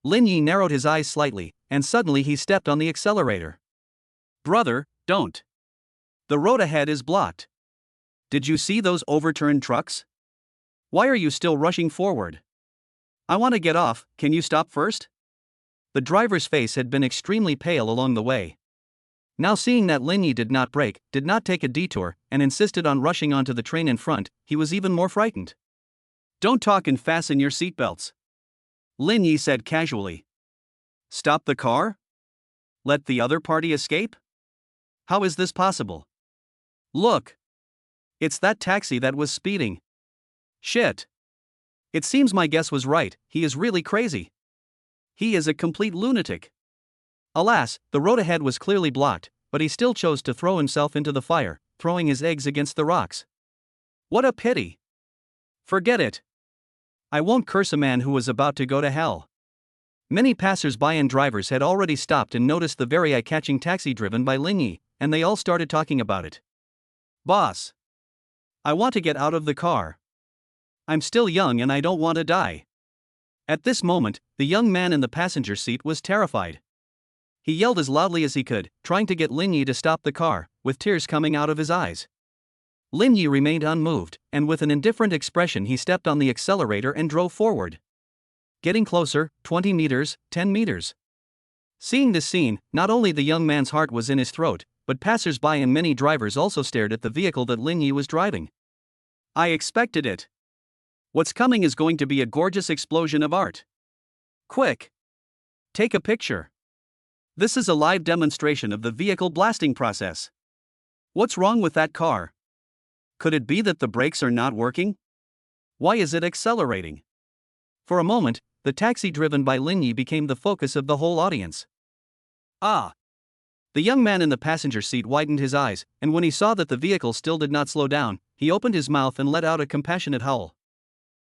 Lin Yi narrowed his eyes slightly, and suddenly he stepped on the accelerator. Brother, don't. The road ahead is blocked. Did you see those overturned trucks? Why are you still rushing forward? I want to get off, can you stop first? The driver's face had been extremely pale along the way. Now seeing that Lin Yi did not brake, did not take a detour, and insisted on rushing onto the train in front, he was even more frightened. Don't talk and fasten your seatbelts. Lin Yi said casually. Stop the car? Let the other party escape? How is this possible? Look. It's that taxi that was speeding. Shit. It seems my guess was right, he is really crazy. He is a complete lunatic. Alas, the road ahead was clearly blocked, but he still chose to throw himself into the fire, throwing his eggs against the rocks. What a pity. Forget it. I won't curse a man who was about to go to hell. Many passers-by and drivers had already stopped and noticed the very eye-catching taxi driven by Lin Yi, and they all started talking about it. Boss. I want to get out of the car. I'm still young and I don't want to die. At this moment, the young man in the passenger seat was terrified. He yelled as loudly as he could, trying to get Lin Yi to stop the car, with tears coming out of his eyes. Lin Yi remained unmoved, and with an indifferent expression he stepped on the accelerator and drove forward. Getting closer, 20 meters, 10 meters. Seeing this scene, not only the young man's heart was in his throat, but passers-by and many drivers also stared at the vehicle that Lin Yi was driving. I expected it. What's coming is going to be a gorgeous explosion of art. Quick! Take a picture. This is a live demonstration of the vehicle blasting process. What's wrong with that car? Could it be that the brakes are not working? Why is it accelerating? For a moment, the taxi driven by Lin Yi became the focus of the whole audience. Ah! The young man in the passenger seat widened his eyes, and when he saw that the vehicle still did not slow down, he opened his mouth and let out a compassionate howl.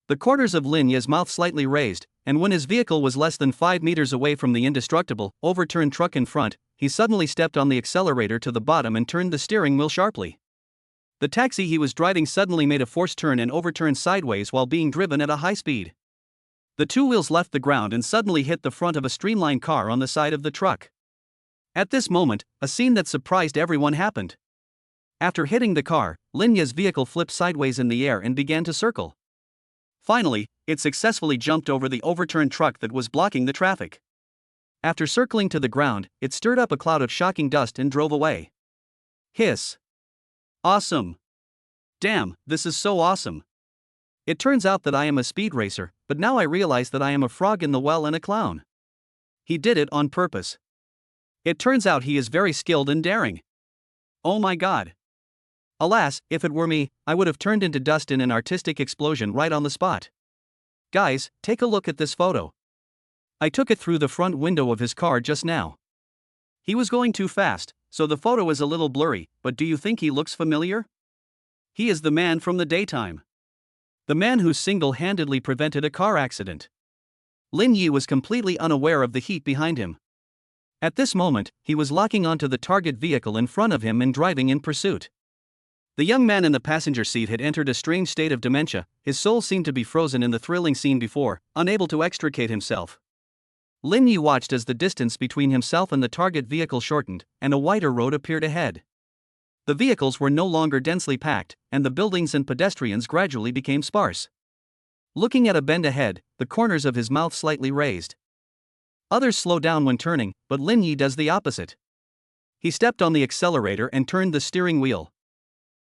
The corners of Lin Yi's mouth slightly raised, and when his vehicle was less than 5 meters away from the indestructible, overturned truck in front, he suddenly stepped on the accelerator to the bottom and turned the steering wheel sharply. The taxi he was driving suddenly made a forced turn and overturned sideways while being driven at a high speed. The two wheels left the ground and suddenly hit the front of a streamlined car on the side of the truck. At this moment, a scene that surprised everyone happened. After hitting the car, Lin Yi's vehicle flipped sideways in the air and began to circle. Finally, it successfully jumped over the overturned truck that was blocking the traffic. After circling to the ground, it stirred up a cloud of shocking dust and drove away. Hiss. Awesome. Damn, this is so awesome. It turns out that I am a speed racer, but now I realize that I am a frog in the well and a clown. He did it on purpose. It turns out he is very skilled and daring. Oh my god. Alas, if it were me, I would have turned into dust in an artistic explosion right on the spot. Guys, take a look at this photo. I took it through the front window of his car just now. He was going too fast, so the photo is a little blurry, but do you think he looks familiar? He is the man from the daytime. The man who single-handedly prevented a car accident. Lin Yi was completely unaware of the heat behind him. At this moment, he was locking onto the target vehicle in front of him and driving in pursuit. The young man in the passenger seat had entered a strange state of dementia. His soul seemed to be frozen in the thrilling scene before, unable to extricate himself. Lin Yi watched as the distance between himself and the target vehicle shortened, and a wider road appeared ahead. The vehicles were no longer densely packed, and the buildings and pedestrians gradually became sparse. Looking at a bend ahead, the corners of his mouth slightly raised. Others slow down when turning, but Lin Yi does the opposite. He stepped on the accelerator and turned the steering wheel.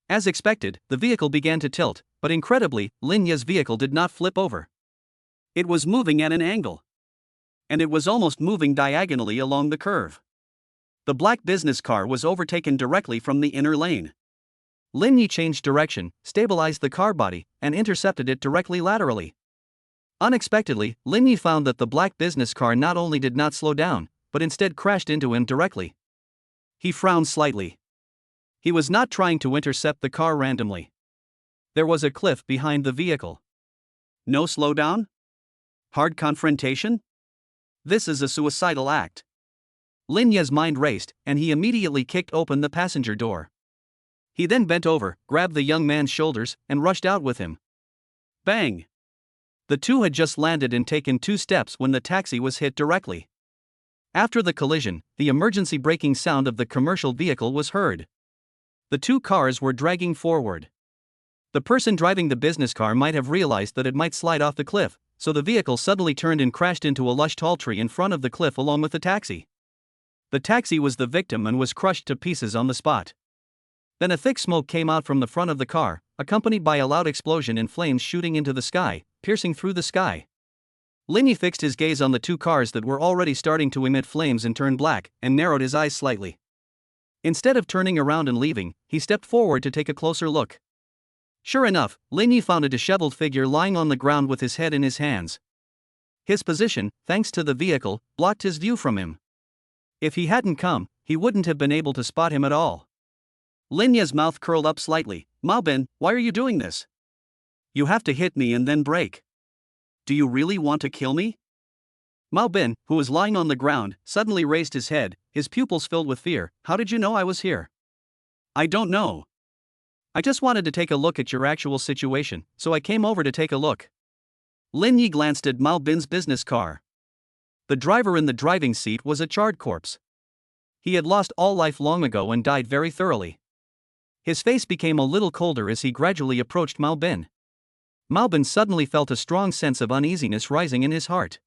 As expected, the vehicle began to tilt, but incredibly, Lin Yi's vehicle did not flip over. It was moving at an angle. And it was almost moving diagonally along the curve. The black business car was overtaken directly from the inner lane. Lin Yi changed direction, stabilized the car body, and intercepted it directly laterally. Unexpectedly, Lin Yi found that the black business car not only did not slow down, but instead crashed into him directly. He frowned slightly. He was not trying to intercept the car randomly. There was a cliff behind the vehicle. No slowdown? Hard confrontation? This is a suicidal act. Lin Yi's mind raced, and he immediately kicked open the passenger door. He then bent over, grabbed the young man's shoulders, and rushed out with him. Bang! The two had just landed and taken 2 steps when the taxi was hit directly. After the collision, the emergency braking sound of the commercial vehicle was heard. The 2 cars were dragging forward. The person driving the business car might have realized that it might slide off the cliff, so the vehicle suddenly turned and crashed into a lush tall tree in front of the cliff along with the taxi. The taxi was the victim and was crushed to pieces on the spot. Then a thick smoke came out from the front of the car, accompanied by a loud explosion and flames shooting into the sky, piercing through the sky. Lin Yi fixed his gaze on the 2 cars that were already starting to emit flames and turn black, and narrowed his eyes slightly. Instead of turning around and leaving, he stepped forward to take a closer look. Sure enough, Lin Yi found a disheveled figure lying on the ground with his head in his hands. His position, thanks to the vehicle, blocked his view from him. If he hadn't come, he wouldn't have been able to spot him at all. Lin Yi's mouth curled up slightly. Mao Bin, why are you doing this? You have to hit me and then brake. Do you really want to kill me? Mao Bin, who was lying on the ground, suddenly raised his head, his pupils filled with fear. How did you know I was here? I don't know. I just wanted to take a look at your actual situation, so I came over to take a look. Lin Yi glanced at Mao Bin's business car. The driver in the driving seat was a charred corpse. He had lost all life long ago and died very thoroughly. His face became a little colder as he gradually approached Mao Bin. Mao Bin suddenly felt a strong sense of uneasiness rising in his heart.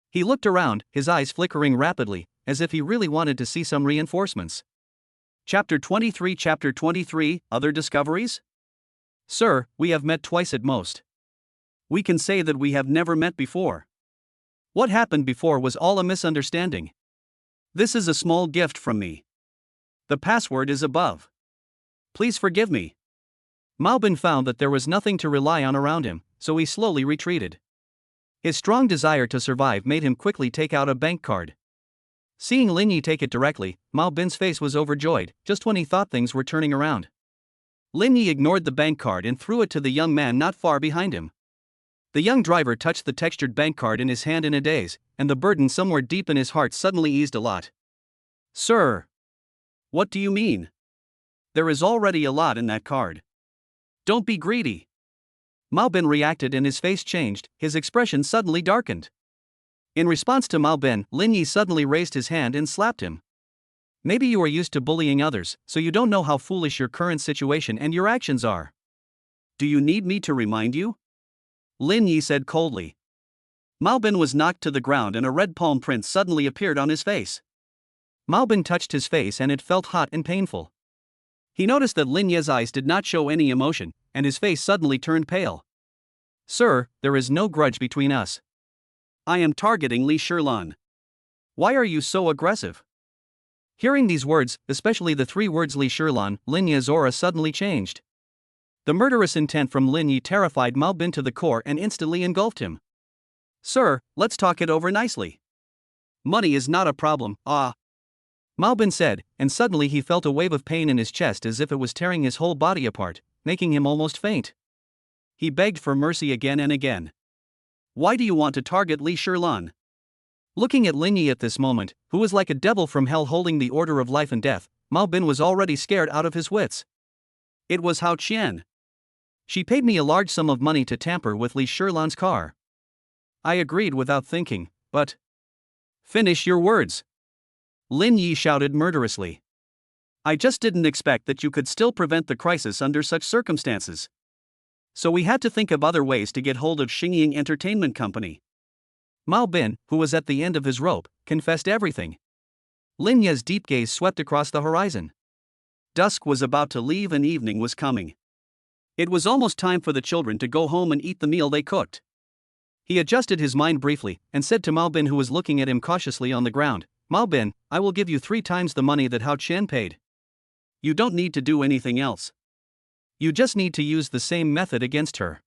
He looked around, his eyes flickering rapidly, as if he really wanted to see some reinforcements. Chapter 23 Other Discoveries? Sir, we have met twice at most. We can say that we have never met before. What happened before was all a misunderstanding. This is a small gift from me. The password is above. Please forgive me. Mao Bin found that there was nothing to rely on around him, so he slowly retreated. His strong desire to survive made him quickly take out a bank card. Seeing Lin Yi take it directly, Mao Bin's face was overjoyed, just when he thought things were turning around. Lin Yi ignored the bank card and threw it to the young man not far behind him. The young driver touched the textured bank card in his hand in a daze, and the burden somewhere deep in his heart suddenly eased a lot. Sir! What do you mean? There is already a lot in that card. Don't be greedy. Mao Bin reacted and his face changed, his expression suddenly darkened. In response to Mao Bin, Lin Yi suddenly raised his hand and slapped him. Maybe you are used to bullying others, so you don't know how foolish your current situation and your actions are. Do you need me to remind you? Lin Yi said coldly. Mao Bin was knocked to the ground and a red palm print suddenly appeared on his face. Mao Bin touched his face and it felt hot and painful. He noticed that Lin Ye's eyes did not show any emotion, and his face suddenly turned pale. Sir, there is no grudge between us. I am targeting Li Shilan. Why are you so aggressive? Hearing these words, especially the three words Li Shilan, Lin Ye's aura suddenly changed. The murderous intent from Lin Yi terrified Mao Bin to the core and instantly engulfed him. Sir, let's talk it over nicely. Money is not a problem, Mao Bin said, and suddenly he felt a wave of pain in his chest as if it was tearing his whole body apart, making him almost faint. He begged for mercy again and again. Why do you want to target Li Shilan? Looking at Lin Yi at this moment, who was like a devil from hell holding the order of life and death, Mao Bin was already scared out of his wits. It was Hao Qian. She paid me a large sum of money to tamper with Li Shilan's car. I agreed without thinking, but... Finish your words. Lin Yi shouted murderously. I just didn't expect that you could still prevent the crisis under such circumstances. So we had to think of other ways to get hold of Xingying Entertainment Company. Mao Bin, who was at the end of his rope, confessed everything. Lin Ye's deep gaze swept across the horizon. Dusk was about to leave and evening was coming. It was almost time for the children to go home and eat the meal they cooked. He adjusted his mind briefly and said to Mao Bin, who was looking at him cautiously on the ground, Mao Bin, I will give you 3 times the money that Hao Qian paid. You don't need to do anything else. You just need to use the same method against her.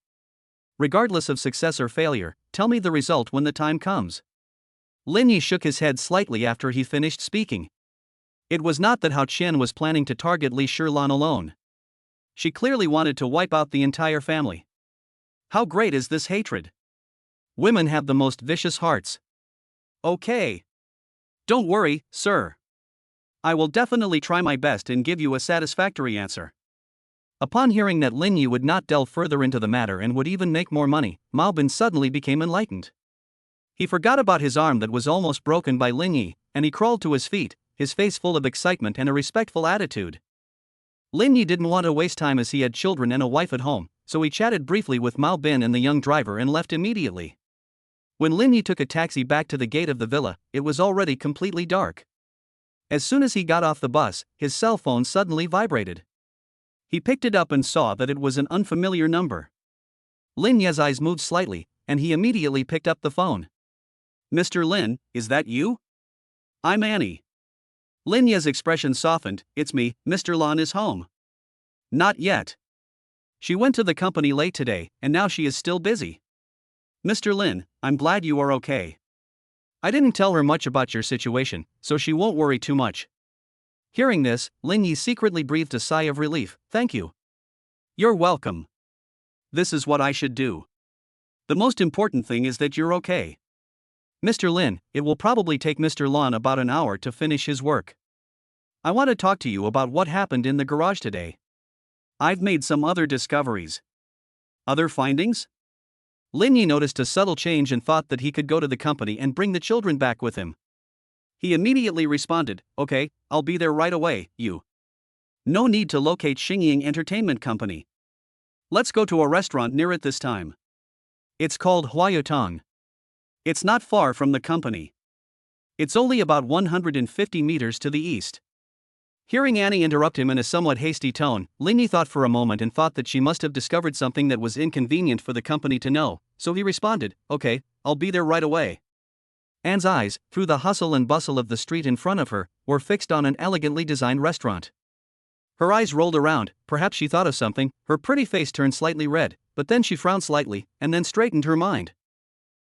Regardless of success or failure, tell me the result when the time comes. Lin Yi shook his head slightly after he finished speaking. It was not that Hao Qian was planning to target Li Shilan alone. She clearly wanted to wipe out the entire family. How great is this hatred? Women have the most vicious hearts. Okay. Don't worry, sir. I will definitely try my best and give you a satisfactory answer. Upon hearing that Lin Yi would not delve further into the matter and would even make more money, Mao Bin suddenly became enlightened. He forgot about his arm that was almost broken by Lin Yi, and he crawled to his feet, his face full of excitement and a respectful attitude. Lin Yi didn't want to waste time as he had children and a wife at home, so he chatted briefly with Mao Bin and the young driver and left immediately. When Lin Yi took a taxi back to the gate of the villa, it was already completely dark. As soon as he got off the bus, his cell phone suddenly vibrated. He picked it up and saw that it was an unfamiliar number. Lin Ye's eyes moved slightly, and he immediately picked up the phone. Mr. Lin, is that you? I'm Annie. Lin Ye's expression softened. It's me, Mr. Lan is home. Not yet. She went to the company late today, and now she is still busy. Mr. Lin, I'm glad you are okay. I didn't tell her much about your situation, so she won't worry too much. Hearing this, Lin Yi secretly breathed a sigh of relief. Thank you. You're welcome. This is what I should do. The most important thing is that you're okay. Mr. Lin, it will probably take Mr. Lan about an hour to finish his work. I want to talk to you about what happened in the garage today. I've made some other discoveries. Other findings? Lin Yi noticed a subtle change and thought that he could go to the company and bring the children back with him. He immediately responded, okay, I'll be there right away, you. No need to locate Xingying Entertainment Company. Let's go to a restaurant near it this time. It's called Huayotong. It's not far from the company. It's only about 150 meters to the east. Hearing Annie interrupt him in a somewhat hasty tone, Lin Yi thought for a moment and thought that she must have discovered something that was inconvenient for the company to know, so he responded, okay, I'll be there right away. Anne's eyes, through the hustle and bustle of the street in front of her, were fixed on an elegantly designed restaurant. Her eyes rolled around, perhaps she thought of something, her pretty face turned slightly red, but then she frowned slightly, and then straightened her mind.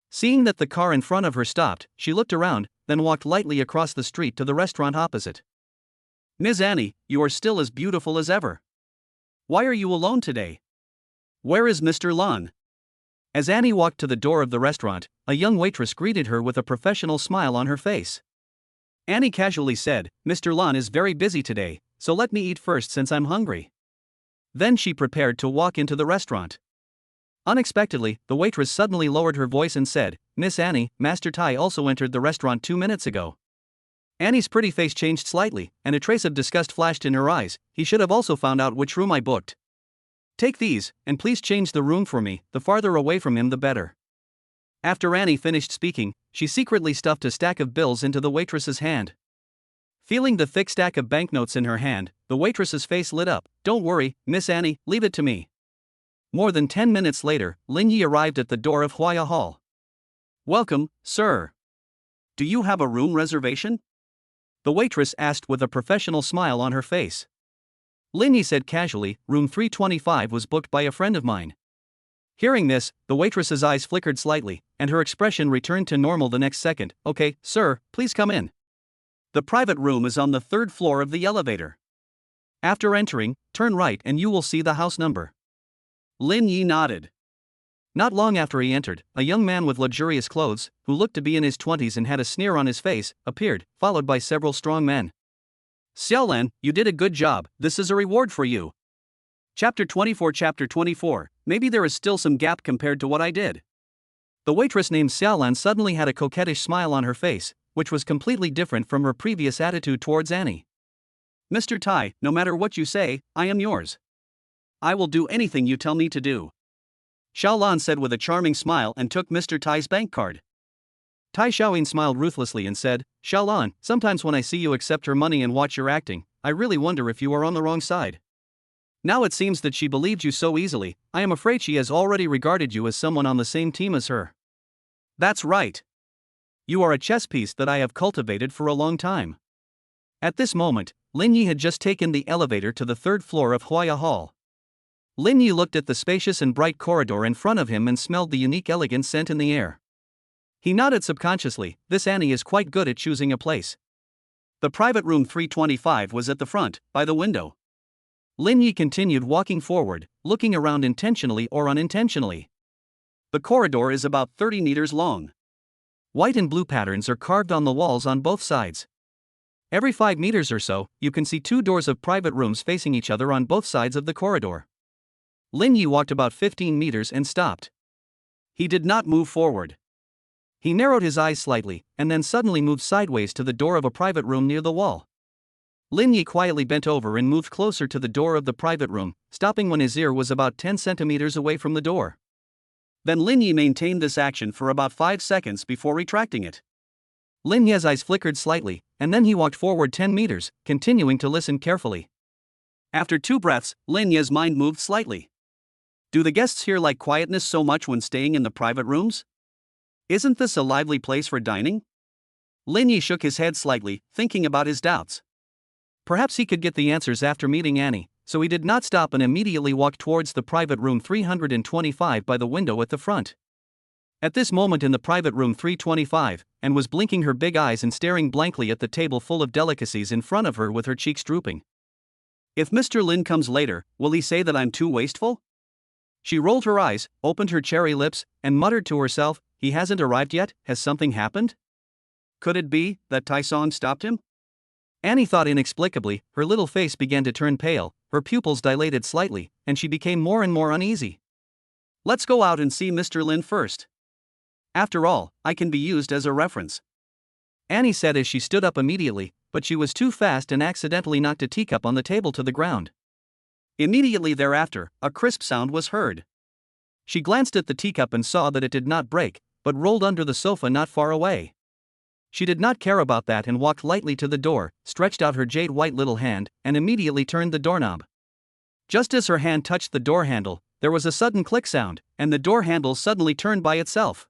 Seeing that the car in front of her stopped, she looked around, then walked lightly across the street to the restaurant opposite. Ms. Annie, you are still as beautiful as ever. Why are you alone today? Where is Mr. Lan? As Annie walked to the door of the restaurant, a young waitress greeted her with a professional smile on her face. Annie casually said, Mr. Lan is very busy today, so let me eat first since I'm hungry. Then she prepared to walk into the restaurant. Unexpectedly, the waitress suddenly lowered her voice and said, Miss Annie, Master Tai also entered the restaurant 2 minutes ago. Annie's pretty face changed slightly, and a trace of disgust flashed in her eyes. He should have also found out which room I booked. Take these, and please change the room for me, the farther away from him the better. After Annie finished speaking, she secretly stuffed a stack of bills into the waitress's hand. Feeling the thick stack of banknotes in her hand, the waitress's face lit up. "Don't worry, Miss Annie, leave it to me." More than 10 minutes later, Lin Yi arrived at the door of Huaya Hall. "Welcome, sir. Do you have a room reservation?" The waitress asked with a professional smile on her face. Lin Yi said casually, "Room 325 was booked by a friend of mine." Hearing this, the waitress's eyes flickered slightly, and her expression returned to normal the next second. "Okay, sir, please come in. The private room is on the 3rd floor of the elevator. After entering, turn right and you will see the house number." Lin Yi nodded. Not long after he entered, a young man with luxurious clothes, who looked to be in his 20s and had a sneer on his face, appeared, followed by several strong men. "Xiaolan, you did a good job, this is a reward for you." Chapter 24. Maybe there is still some gap compared to what I did. The waitress named Xiaolan suddenly had a coquettish smile on her face, which was completely different from her previous attitude towards Annie. "Mr. Tai, no matter what you say, I am yours. I will do anything you tell me to do," Xiaolan said with a charming smile and took Mr. Tai's bank card. Tai Xiaoyin smiled ruthlessly and said, "Xiaolan, sometimes when I see you accept her money and watch your acting, I really wonder if you are on the wrong side. Now it seems that she believed you so easily. I am afraid she has already regarded you as someone on the same team as her." "That's right. You are a chess piece that I have cultivated for a long time." At this moment, Lin Yi had just taken the elevator to the 3rd floor of Huaya Hall. Lin Yi looked at the spacious and bright corridor in front of him and smelled the unique elegant scent in the air. He nodded subconsciously. This Annie is quite good at choosing a place. The private room 325 was at the front, by the window. Lin Yi continued walking forward, looking around intentionally or unintentionally. The corridor is about 30 meters long. White and blue patterns are carved on the walls on both sides. Every 5 meters or so, you can see 2 doors of private rooms facing each other on both sides of the corridor. Lin Yi walked about 15 meters and stopped. He did not move forward. He narrowed his eyes slightly, and then suddenly moved sideways to the door of a private room near the wall. Lin Yi quietly bent over and moved closer to the door of the private room, stopping when his ear was about 10 centimeters away from the door. Then Lin Yi maintained this action for about 5 seconds before retracting it. Lin Yi's eyes flickered slightly, and then he walked forward 10 meters, continuing to listen carefully. After 2 breaths, Lin Yi's mind moved slightly. Do the guests here like quietness so much when staying in the private rooms? Isn't this a lively place for dining? Lin Yi shook his head slightly, thinking about his doubts. Perhaps he could get the answers after meeting Annie, so he did not stop and immediately walked towards the private room 325 by the window at the front. At this moment in the private room 325, Anne was blinking her big eyes and staring blankly at the table full of delicacies in front of her with her cheeks drooping. If Mr. Lin comes later, will he say that I'm too wasteful? She rolled her eyes, opened her cherry lips, and muttered to herself, he hasn't arrived yet, has something happened? Could it be that Tai Song stopped him? Annie thought inexplicably, her little face began to turn pale, her pupils dilated slightly, and she became more and more uneasy. Let's go out and see Mr. Lin first. After all, I can be used as a reference, Annie said as she stood up immediately, but she was too fast and accidentally knocked a teacup on the table to the ground. Immediately thereafter, a crisp sound was heard. She glanced at the teacup and saw that it did not break, but rolled under the sofa not far away. She did not care about that and walked lightly to the door, stretched out her jade-white little hand, and immediately turned the doorknob. Just as her hand touched the door handle, there was a sudden click sound, and the door handle suddenly turned by itself.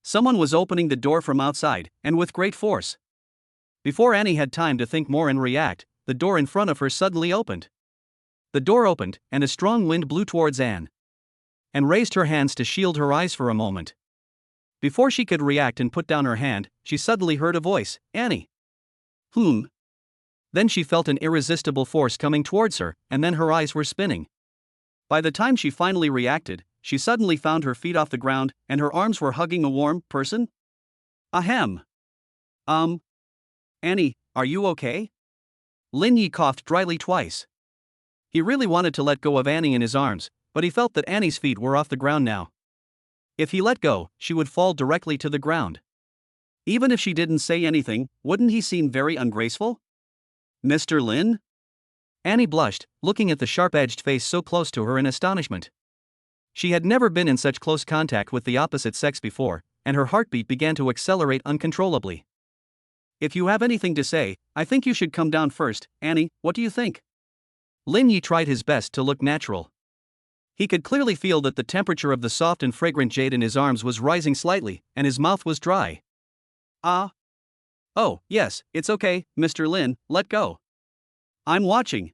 Someone was opening the door from outside, and with great force. Before Annie had time to think more and react, the door in front of her suddenly opened. The door opened, and a strong wind blew towards Anne. Anne raised her hands to shield her eyes for a moment. Before she could react and put down her hand, she suddenly heard a voice, Annie. Then she felt an irresistible force coming towards her, and then her eyes were spinning. By the time she finally reacted, she suddenly found her feet off the ground, and her arms were hugging a warm person. Ahem. Annie, are you okay? Lin Yi coughed dryly twice. He really wanted to let go of Annie in his arms, but he felt that Annie's feet were off the ground now. If he let go, she would fall directly to the ground. Even if she didn't say anything, wouldn't he seem very ungraceful? Mr. Lin? Annie blushed, looking at the sharp-edged face so close to her in astonishment. She had never been in such close contact with the opposite sex before, and her heartbeat began to accelerate uncontrollably. If you have anything to say, I think you should come down first. Annie, what do you think? Lin Yi tried his best to look natural. He could clearly feel that the temperature of the soft and fragrant jade in his arms was rising slightly, and his mouth was dry. Ah. Oh, yes, it's okay, Mr. Lin, let go. I'm watching.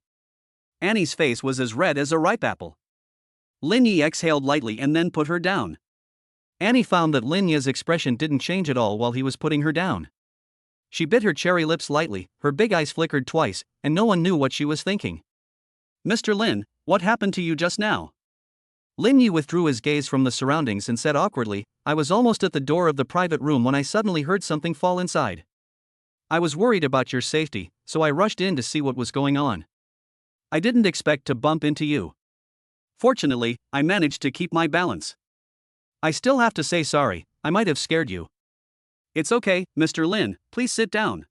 Annie's face was as red as a ripe apple. Lin Yi exhaled lightly and then put her down. Annie found that Lin Yi's expression didn't change at all while he was putting her down. She bit her cherry lips lightly, her big eyes flickered twice, and no one knew what she was thinking. Mr. Lin, what happened to you just now? Lin Yi withdrew his gaze from the surroundings and said awkwardly, I was almost at the door of the private room when I suddenly heard something fall inside. I was worried about your safety, so I rushed in to see what was going on. I didn't expect to bump into you. Fortunately, I managed to keep my balance. I still have to say sorry, I might have scared you. It's okay, Mr. Lin, please sit down.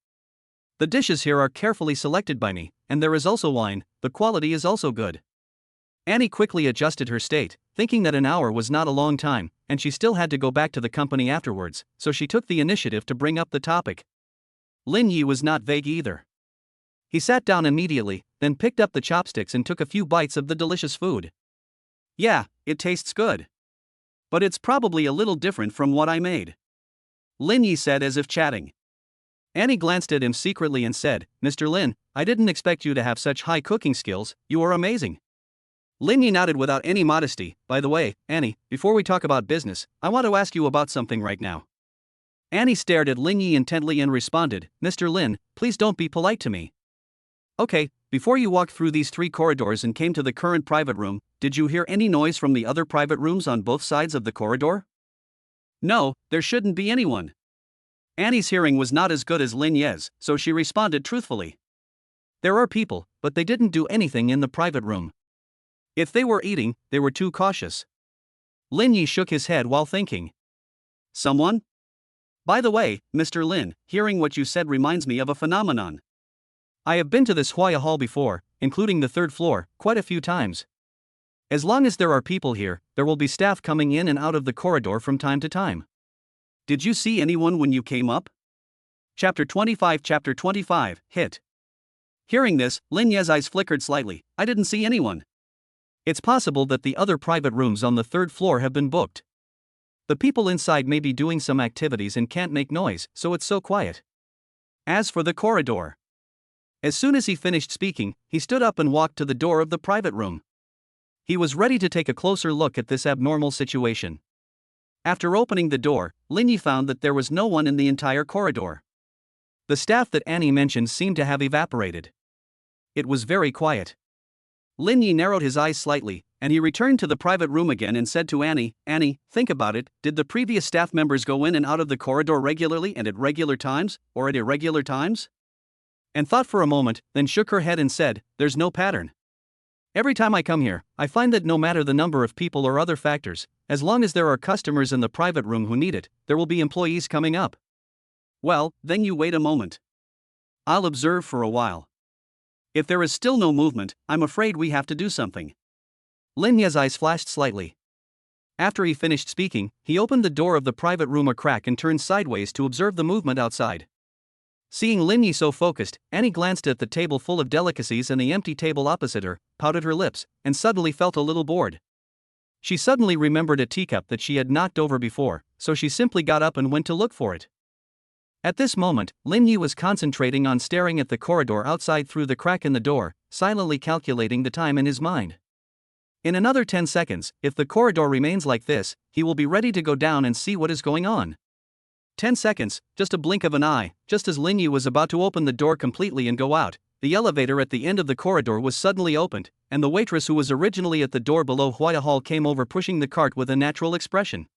The dishes here are carefully selected by me, and there is also wine, the quality is also good. Annie quickly adjusted her state, thinking that an hour was not a long time, and she still had to go back to the company afterwards, so she took the initiative to bring up the topic. Lin Yi was not vague either. He sat down immediately, then picked up the chopsticks and took a few bites of the delicious food. Yeah, it tastes good. But it's probably a little different from what I made. Lin Yi said as if chatting. Annie glanced at him secretly and said, Mr. Lin, I didn't expect you to have such high cooking skills, you are amazing. Lin Yi nodded without any modesty. By the way, Annie, before we talk about business, I want to ask you about something right now. Annie stared at Lin Yi intently and responded, Mr. Lin, please don't be polite to me. Okay, before you walked through these 3 corridors and came to the current private room, did you hear any noise from the other private rooms on both sides of the corridor? No, there shouldn't be anyone. Annie's hearing was not as good as Lin Yi's, so she responded truthfully. There are people, but they didn't do anything in the private room. If they were eating, they were too cautious. Lin Yi shook his head while thinking. Someone? By the way, Mr. Lin, hearing what you said reminds me of a phenomenon. I have been to this Huaya Hall before, including the 3rd floor, quite a few times. As long as there are people here, there will be staff coming in and out of the corridor from time to time. Did you see anyone when you came up? Chapter 25 Hit. Hearing this, Lin Yi's eyes flickered slightly. I didn't see anyone. It's possible that the other private rooms on the 3rd floor have been booked. The people inside may be doing some activities and can't make noise, so it's so quiet. As for the corridor. As soon as he finished speaking, he stood up and walked to the door of the private room. He was ready to take a closer look at this abnormal situation. After opening the door, Lin Yi found that there was no one in the entire corridor. The staff that Annie mentioned seemed to have evaporated. It was very quiet. Lin Yi narrowed his eyes slightly, and he returned to the private room again and said to Annie, Annie, think about it, did the previous staff members go in and out of the corridor regularly and at regular times, or at irregular times? And thought for a moment, then shook her head and said, there's no pattern. Every time I come here, I find that no matter the number of people or other factors, as long as there are customers in the private room who need it, there will be employees coming up. Well, then you wait a moment. I'll observe for a while. If there is still no movement, I'm afraid we have to do something. Lin Yi's eyes flashed slightly. After he finished speaking, he opened the door of the private room a crack and turned sideways to observe the movement outside. Seeing Lin Yi so focused, Annie glanced at the table full of delicacies and the empty table opposite her, pouted her lips, and suddenly felt a little bored. She suddenly remembered a teacup that she had knocked over before, so she simply got up and went to look for it. At this moment, Lin Yi was concentrating on staring at the corridor outside through the crack in the door, silently calculating the time in his mind. In another 10 seconds, if the corridor remains like this, he will be ready to go down and see what is going on. 10 seconds, just a blink of an eye. Just as Lin Yi was about to open the door completely and go out, the elevator at the end of the corridor was suddenly opened, and the waitress who was originally at the door below Huaya Hall came over pushing the cart with a natural expression.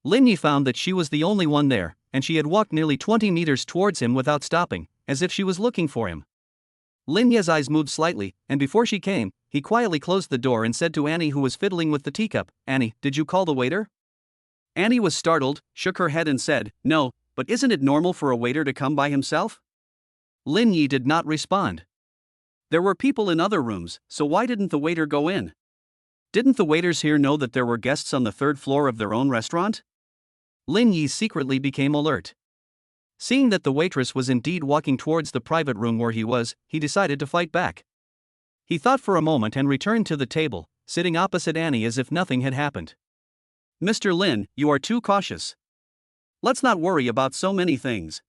Lin Yi found that she was the only one there, and she had walked nearly 20 meters towards him without stopping, as if she was looking for him. Lin Yi's eyes moved slightly, and before she came, he quietly closed the door and said to Annie, who was fiddling with the teacup, Annie, did you call the waiter? Annie was startled, shook her head and said, no, but isn't it normal for a waiter to come by himself? Lin Yi did not respond. There were people in other rooms, so why didn't the waiter go in? Didn't the waiters here know that there were guests on the 3rd floor of their own restaurant? Lin Yi secretly became alert. Seeing that the waitress was indeed walking towards the private room where he was, he decided to fight back. He thought for a moment and returned to the table, sitting opposite Annie as if nothing had happened. Mr. Lin, you are too cautious. Let's not worry about so many things.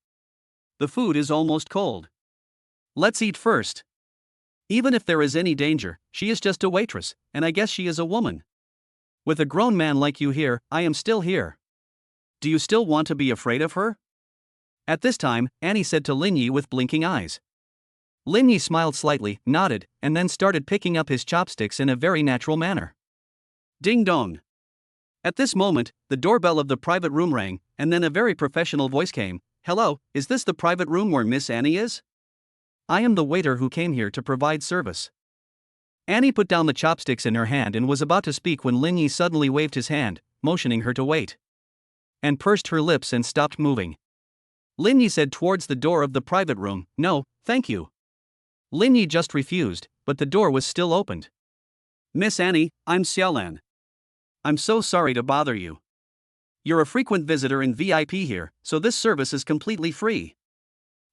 The food is almost cold. Let's eat first. Even if there is any danger, she is just a waitress, and I guess she is a woman. With a grown man like you here, I am still here. Do you still want to be afraid of her? At this time, Annie said to Lin Yi with blinking eyes. Lin Yi smiled slightly, nodded, and then started picking up his chopsticks in a very natural manner. Ding dong. At this moment, the doorbell of the private room rang, and then a very professional voice came. Hello, is this the private room where Miss Annie is? I am the waiter who came here to provide service. Annie put down the chopsticks in her hand and was about to speak when Lin Yi suddenly waved his hand, motioning her to wait. And pursed her lips and stopped moving. Lin Yi said towards the door of the private room, No, thank you. Lin Yi just refused, but the door was still opened. Miss Annie, I'm Xiaolan. I'm so sorry to bother you. You're a frequent visitor and VIP here, so this service is completely free.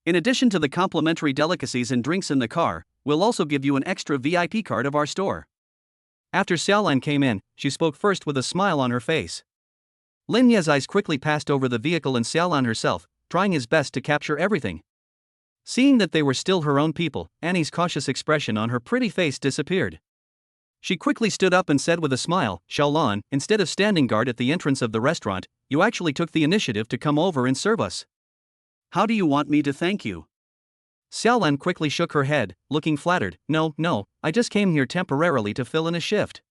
In addition to the complimentary delicacies and drinks in the car, we'll also give you an extra VIP card of our store. After Xiaolan came in, she spoke first with a smile on her face. Lin Ye's eyes quickly passed over the vehicle and Xiaolan herself, trying his best to capture everything. Seeing that they were still her own people, Annie's cautious expression on her pretty face disappeared. She quickly stood up and said with a smile, Xiaolan, instead of standing guard at the entrance of the restaurant, you actually took the initiative to come over and serve us. How do you want me to thank you? Xiaolan quickly shook her head, looking flattered. No, I just came here temporarily to fill in a shift.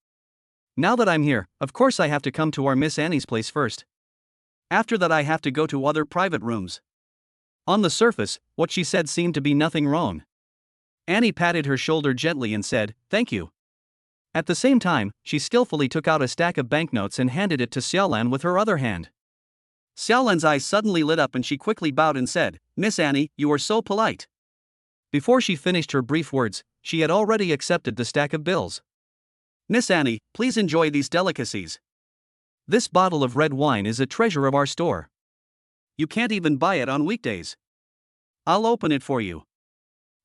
Now that I'm here, of course I have to come to our Miss Annie's place first. After that I have to go to other private rooms. On the surface, what she said seemed to be nothing wrong. Annie patted her shoulder gently and said, Thank you. At the same time, she skillfully took out a stack of banknotes and handed it to Xiaolan with her other hand. Xiaolan's eyes suddenly lit up and she quickly bowed and said, Miss Annie, you are so polite. Before she finished her brief words, she had already accepted the stack of bills. Miss Annie, please enjoy these delicacies. This bottle of red wine is a treasure of our store. You can't even buy it on weekdays. I'll open it for you.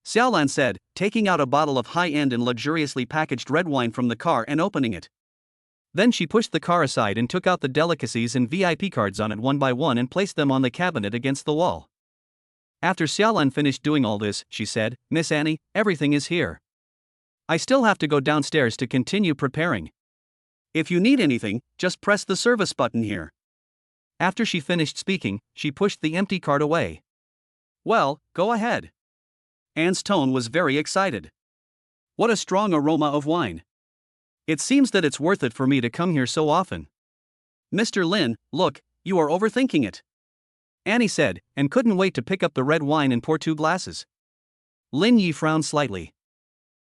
Xiaolan said, taking out a bottle of high-end and luxuriously packaged red wine from the car and opening it. Then she pushed the car aside and took out the delicacies and VIP cards on it one by one and placed them on the cabinet against the wall. After Xiaolan finished doing all this, she said, Miss Annie, everything is here. I still have to go downstairs to continue preparing. If you need anything, just press the service button here. After she finished speaking, she pushed the empty cart away. Well, go ahead. Anne's tone was very excited. What a strong aroma of wine. It seems that it's worth it for me to come here so often. Mr. Lin, look, you are overthinking it. Annie said, and couldn't wait to pick up the red wine and pour 2 glasses. Lin Yi frowned slightly.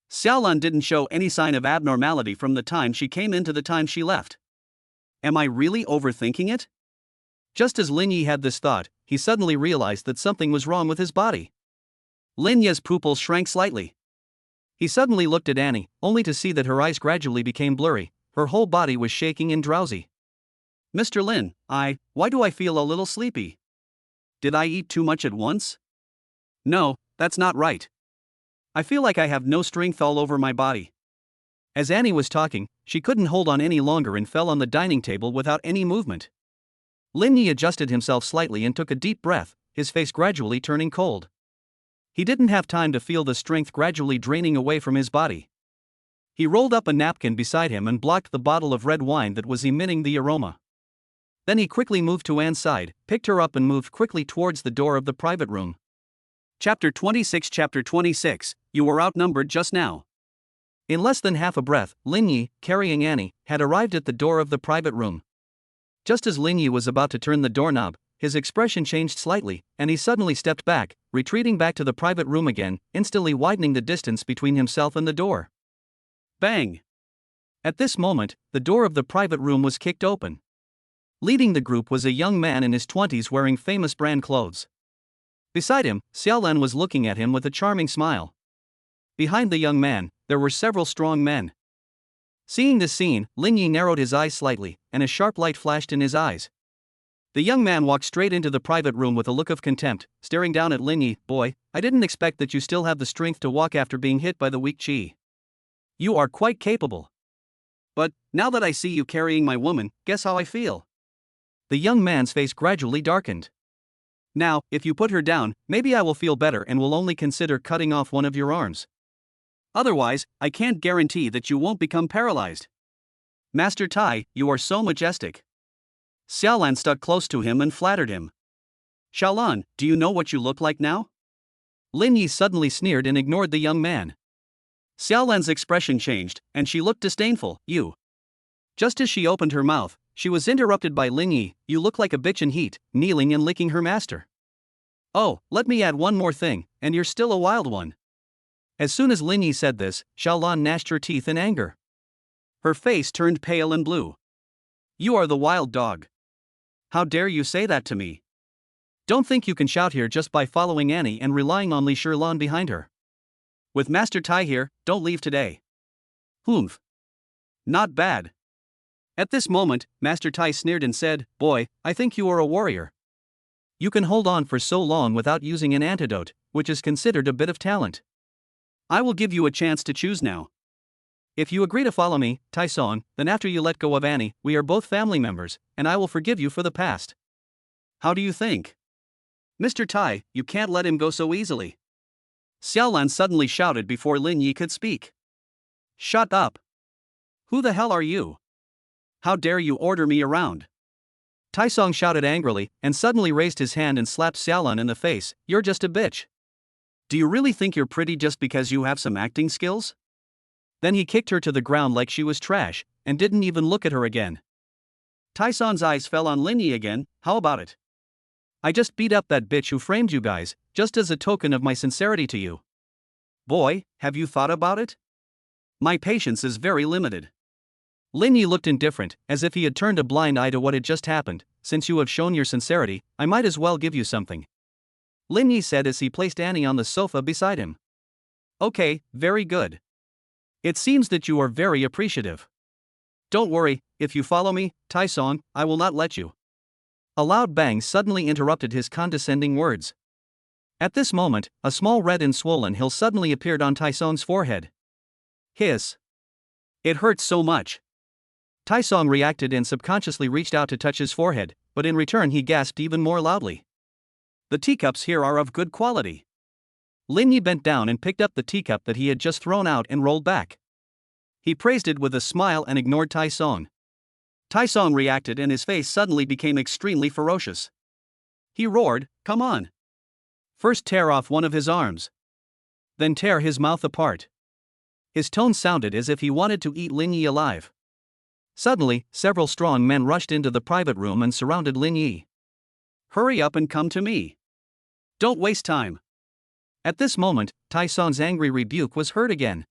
Xiaolan didn't show any sign of abnormality from the time she came in to the time she left. Am I really overthinking it? Just as Lin Yi had this thought, he suddenly realized that something was wrong with his body. Lin Ye's pupils shrank slightly. He suddenly looked at Annie, only to see that her eyes gradually became blurry, her whole body was shaking and drowsy. Mr. Lin, why do I feel a little sleepy? Did I eat too much at once? No, that's not right. I feel like I have no strength all over my body. As Annie was talking, she couldn't hold on any longer and fell on the dining table without any movement. Lin Yi adjusted himself slightly and took a deep breath, his face gradually turning cold. He didn't have time to feel the strength gradually draining away from his body. He rolled up a napkin beside him and blocked the bottle of red wine that was emitting the aroma. Then he quickly moved to Anne's side, picked her up and moved quickly towards the door of the private room. Chapter 26, You were outnumbered just now. In less than half a breath, Lin Yi, carrying Annie, had arrived at the door of the private room. Just as Lin Yi was about to turn the doorknob, his expression changed slightly, and he suddenly stepped back, retreating back to the private room again, instantly widening the distance between himself and the door. Bang! At this moment, the door of the private room was kicked open. Leading the group was a young man in his 20s wearing famous brand clothes. Beside him, Xiaolan was looking at him with a charming smile. Behind the young man, there were several strong men. Seeing this scene, Lin Yi narrowed his eyes slightly, and a sharp light flashed in his eyes. The young man walked straight into the private room with a look of contempt, staring down at Lin Yi. Boy, I didn't expect that you still have the strength to walk after being hit by the weak chi. You are quite capable. But, now that I see you carrying my woman, guess how I feel? The young man's face gradually darkened. Now, if you put her down, maybe I will feel better and will only consider cutting off one of your arms. Otherwise, I can't guarantee that you won't become paralyzed. Master Tai, you are so majestic. Xiaolan stuck close to him and flattered him. Xiaolan, do you know what you look like now? Lin Yi suddenly sneered and ignored the young man. Xiaolan's expression changed, and she looked disdainful. You. Just as she opened her mouth, she was interrupted by Lin Yi. You look like a bitch in heat, kneeling and licking her master. Oh, let me add one more thing, and you're still a wild one. As soon as Lin Yi said this, Xiaolan gnashed her teeth in anger. Her face turned pale and blue. You are the wild dog. How dare you say that to me? Don't think you can shout here just by following Annie and relying on Li Shirlan behind her. With Master Tai here, don't leave today. Humph. Not bad. At this moment, Master Tai sneered and said, Boy, I think you are a warrior. You can hold on for so long without using an antidote, which is considered a bit of talent. I will give you a chance to choose now. If you agree to follow me, Tai Song, then after you let go of Annie, we are both family members, and I will forgive you for the past. How do you think? Mr. Tai, you can't let him go so easily. Xiaolan suddenly shouted before Lin Yi could speak. Shut up. Who the hell are you? How dare you order me around? Tai Song shouted angrily, and suddenly raised his hand and slapped Xiaolan in the face. You're just a bitch. Do you really think you're pretty just because you have some acting skills? Then he kicked her to the ground like she was trash, and didn't even look at her again. Tai Song's eyes fell on Lin Yi again. How about it? I just beat up that bitch who framed you guys, just as a token of my sincerity to you. Boy, have you thought about it? My patience is very limited. Lin Yi looked indifferent, as if he had turned a blind eye to what had just happened. Since you have shown your sincerity, I might as well give you something. Lin Yi said as he placed Annie on the sofa beside him. Okay, very good. It seems that you are very appreciative. Don't worry, if you follow me, Tai Song, I will not let you. A loud bang suddenly interrupted his condescending words. At this moment, a small red and swollen hill suddenly appeared on Tai Song's forehead. Hiss. It hurts so much. Tai Song reacted and subconsciously reached out to touch his forehead, but in return he gasped even more loudly. The teacups here are of good quality. Lin Yi bent down and picked up the teacup that he had just thrown out and rolled back. He praised it with a smile and ignored Tai Song. Tai Song reacted and his face suddenly became extremely ferocious. He roared, Come on. First tear off one of his arms. Then tear his mouth apart. His tone sounded as if he wanted to eat Lin Yi alive. Suddenly, several strong men rushed into the private room and surrounded Lin Yi. Hurry up and come to me. Don't waste time. At this moment, Tai Song's angry rebuke was heard again.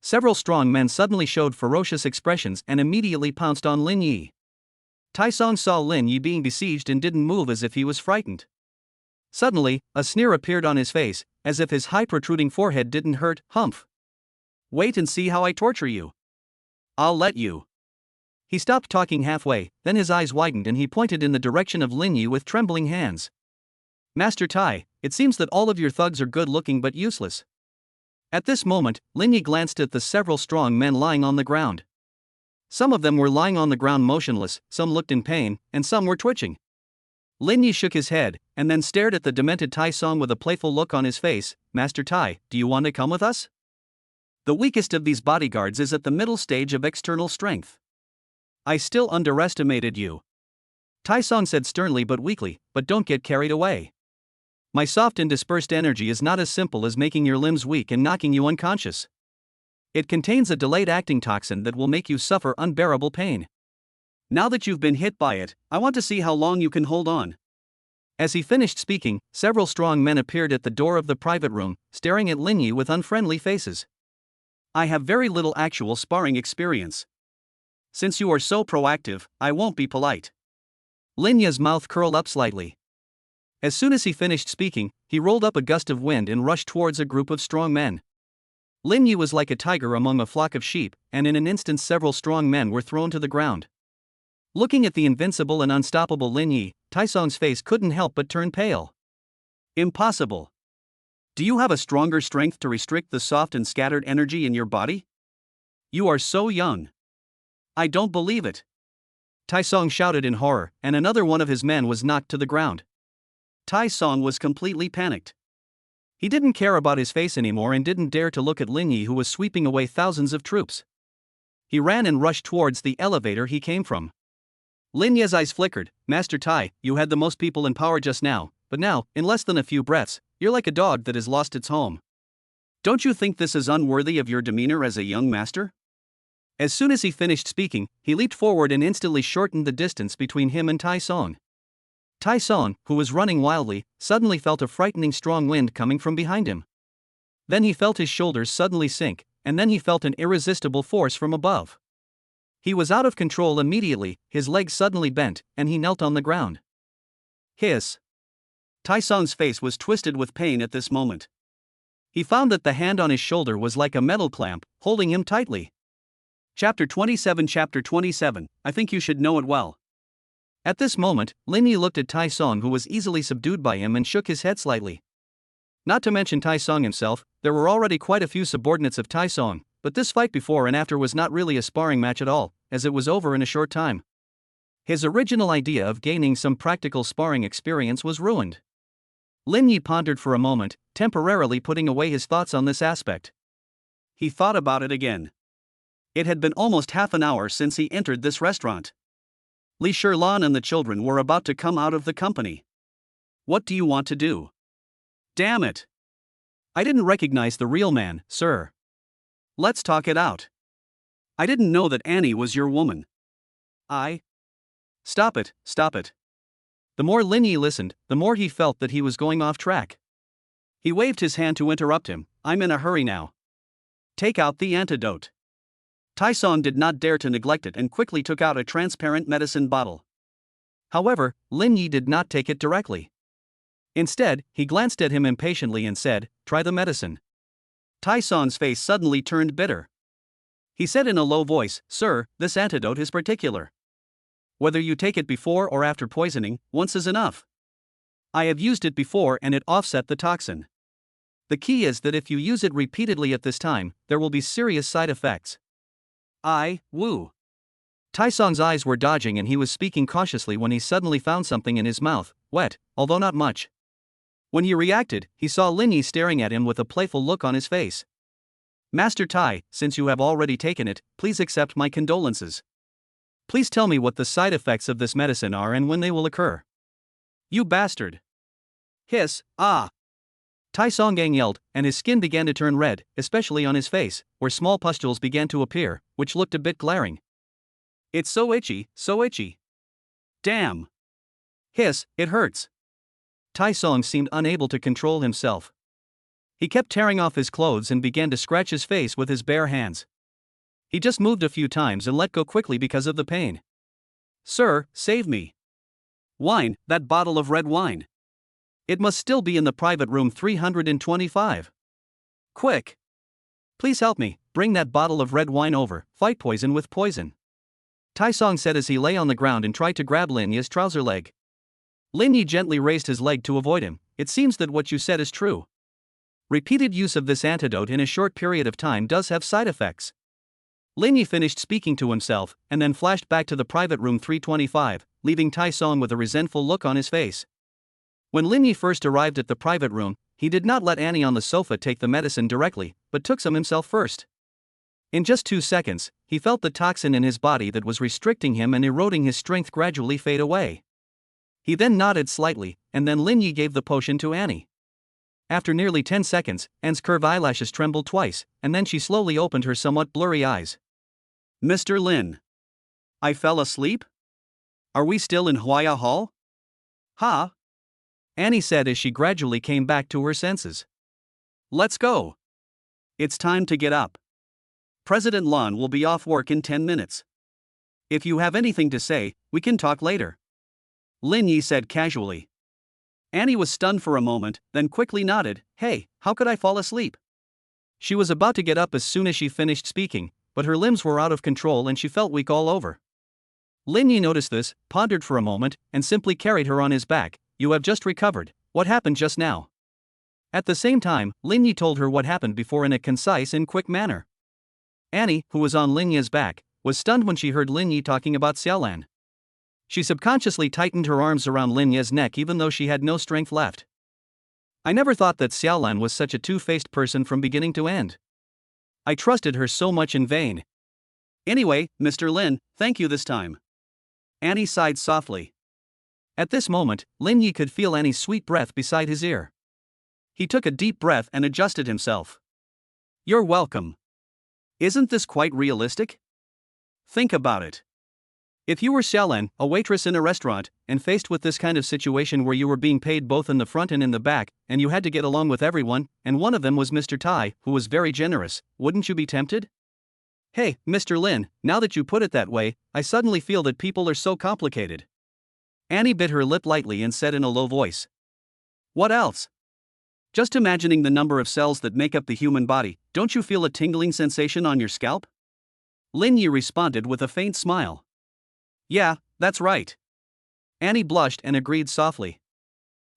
Several strong men suddenly showed ferocious expressions and immediately pounced on Lin Yi. Tai Song saw Lin Yi being besieged and didn't move as if he was frightened. Suddenly, a sneer appeared on his face, as if his high protruding forehead didn't hurt. Humph. Wait and see how I torture you. I'll let you. He stopped talking halfway, then his eyes widened and he pointed in the direction of Lin Yi with trembling hands. Master Tai, it seems that all of your thugs are good-looking but useless. At this moment, Lin Yi glanced at the several strong men lying on the ground. Some of them were lying on the ground motionless, some looked in pain, and some were twitching. Lin Yi shook his head, and then stared at the demented Tai Song with a playful look on his face. Master Tai, do you want to come with us? The weakest of these bodyguards is at the middle stage of external strength. I still underestimated you. Tai Song said sternly but weakly, but don't get carried away. My soft and dispersed energy is not as simple as making your limbs weak and knocking you unconscious. It contains a delayed acting toxin that will make you suffer unbearable pain. Now that you've been hit by it, I want to see how long you can hold on. As he finished speaking, several strong men appeared at the door of the private room, staring at Lin Yi with unfriendly faces. I have very little actual sparring experience. Since you are so proactive, I won't be polite. Lin Yi's mouth curled up slightly. As soon as he finished speaking, he rolled up a gust of wind and rushed towards a group of strong men. Lin Yi was like a tiger among a flock of sheep, and in an instant several strong men were thrown to the ground. Looking at the invincible and unstoppable Lin Yi, Taisong's face couldn't help but turn pale. Impossible. Do you have a stronger strength to restrict the soft and scattered energy in your body? You are so young. I don't believe it. Taisong shouted in horror, and another one of his men was knocked to the ground. Taisong was completely panicked. He didn't care about his face anymore and didn't dare to look at Lin Yi, who was sweeping away thousands of troops. He ran and rushed towards the elevator he came from. Lin Yi's eyes flickered. Master Tai, you had the most people in power just now, but now, in less than a few breaths, you're like a dog that has lost its home. Don't you think this is unworthy of your demeanor as a young master? As soon as he finished speaking, he leaped forward and instantly shortened the distance between him and Taisong. Taisong, who was running wildly, suddenly felt a frightening strong wind coming from behind him. Then he felt his shoulders suddenly sink, and then he felt an irresistible force from above. He was out of control immediately, his legs suddenly bent, and he knelt on the ground. Hiss. Taisong's face was twisted with pain at this moment. He found that the hand on his shoulder was like a metal clamp, holding him tightly. Chapter 27. I think you should know it well. At this moment, Lin Yi looked at Taisong, who was easily subdued by him, and shook his head slightly. Not to mention Taisong himself, there were already quite a few subordinates of Taisong, but this fight before and after was not really a sparring match at all, as it was over in a short time. His original idea of gaining some practical sparring experience was ruined. Lin Yi pondered for a moment, temporarily putting away his thoughts on this aspect. He thought about it again. It had been almost half an hour since he entered this restaurant. Li Shilan and the children were about to come out of the company. What do you want to do? Damn it! I didn't recognize the real man, sir. Let's talk it out. I didn't know that Annie was your woman. Stop it. The more Lin Yi listened, the more he felt that he was going off track. He waved his hand to interrupt him. I'm in a hurry now. Take out the antidote. Taisong did not dare to neglect it and quickly took out a transparent medicine bottle. However, Lin Yi did not take it directly. Instead, he glanced at him impatiently and said, "Try the medicine." Taisong's face suddenly turned bitter. He said in a low voice, "Sir, this antidote is particular. Whether you take it before or after poisoning, once is enough. I have used it before and it offset the toxin. The key is that if you use it repeatedly at this time, there will be serious side effects." Woo. Taisong's eyes were dodging and he was speaking cautiously when he suddenly found something in his mouth, wet, although not much. When he reacted, he saw Lin Yi staring at him with a playful look on his face. Master Tai, since you have already taken it, please accept my condolences. Please tell me what the side effects of this medicine are and when they will occur. You bastard. Hiss, Taisong yelled, and his skin began to turn red, especially on his face, where small pustules began to appear, which looked a bit glaring. It's so itchy. Damn. Hiss, it hurts. Taisong seemed unable to control himself. He kept tearing off his clothes and began to scratch his face with his bare hands. He just moved a few times and let go quickly because of the pain. Sir, save me. Wine, that bottle of red wine. It must still be in the private room 325. Quick. Please help me, bring that bottle of red wine over, fight poison with poison. Taisong said as he lay on the ground and tried to grab Lin Yi's trouser leg. Lin Yi gently raised his leg to avoid him. It seems that what you said is true. Repeated use of this antidote in a short period of time does have side effects. Lin Yi finished speaking to himself, and then flashed back to the private room 325, leaving Taisong with a resentful look on his face. When Lin Yi first arrived at the private room, he did not let Annie on the sofa take the medicine directly, but took some himself first. In just 2 seconds, he felt the toxin in his body that was restricting him and eroding his strength gradually fade away. He then nodded slightly, and then Lin Yi gave the potion to Annie. After nearly 10 seconds, Anne's curved eyelashes trembled twice, and then she slowly opened her somewhat blurry eyes. Mr. Lin. I fell asleep? Are we still in Huaya Hall? Ha! Annie said as she gradually came back to her senses. Let's go. It's time to get up. President Lan will be off work in 10 minutes. If you have anything to say, we can talk later. Lin Yi said casually. Annie was stunned for a moment, then quickly nodded. Hey, how could I fall asleep? She was about to get up as soon as she finished speaking, but her limbs were out of control and she felt weak all over. Lin Yi noticed this, pondered for a moment, and simply carried her on his back. You have just recovered. What happened just now? At the same time, Lin Yi told her what happened before in a concise and quick manner. Annie, who was on Lin Yi's back, was stunned when she heard Lin Yi talking about Xiaolan. She subconsciously tightened her arms around Lin Yi's neck even though she had no strength left. I never thought that Xiaolan was such a two-faced person from beginning to end. I trusted her so much in vain. Anyway, Mr. Lin, thank you this time. Annie sighed softly. At this moment, Lin Yi could feel Annie's sweet breath beside his ear. He took a deep breath and adjusted himself. You're welcome. Isn't this quite realistic? Think about it. If you were Xiaolan, a waitress in a restaurant, and faced with this kind of situation where you were being paid both in the front and in the back, and you had to get along with everyone, and one of them was Mr. Tai, who was very generous, wouldn't you be tempted? Hey, Mr. Lin, now that you put it that way, I suddenly feel that people are so complicated. Annie bit her lip lightly and said in a low voice. What else? Just imagining the number of cells that make up the human body, don't you feel a tingling sensation on your scalp? Lin Yi responded with a faint smile. Yeah, that's right. Annie blushed and agreed softly.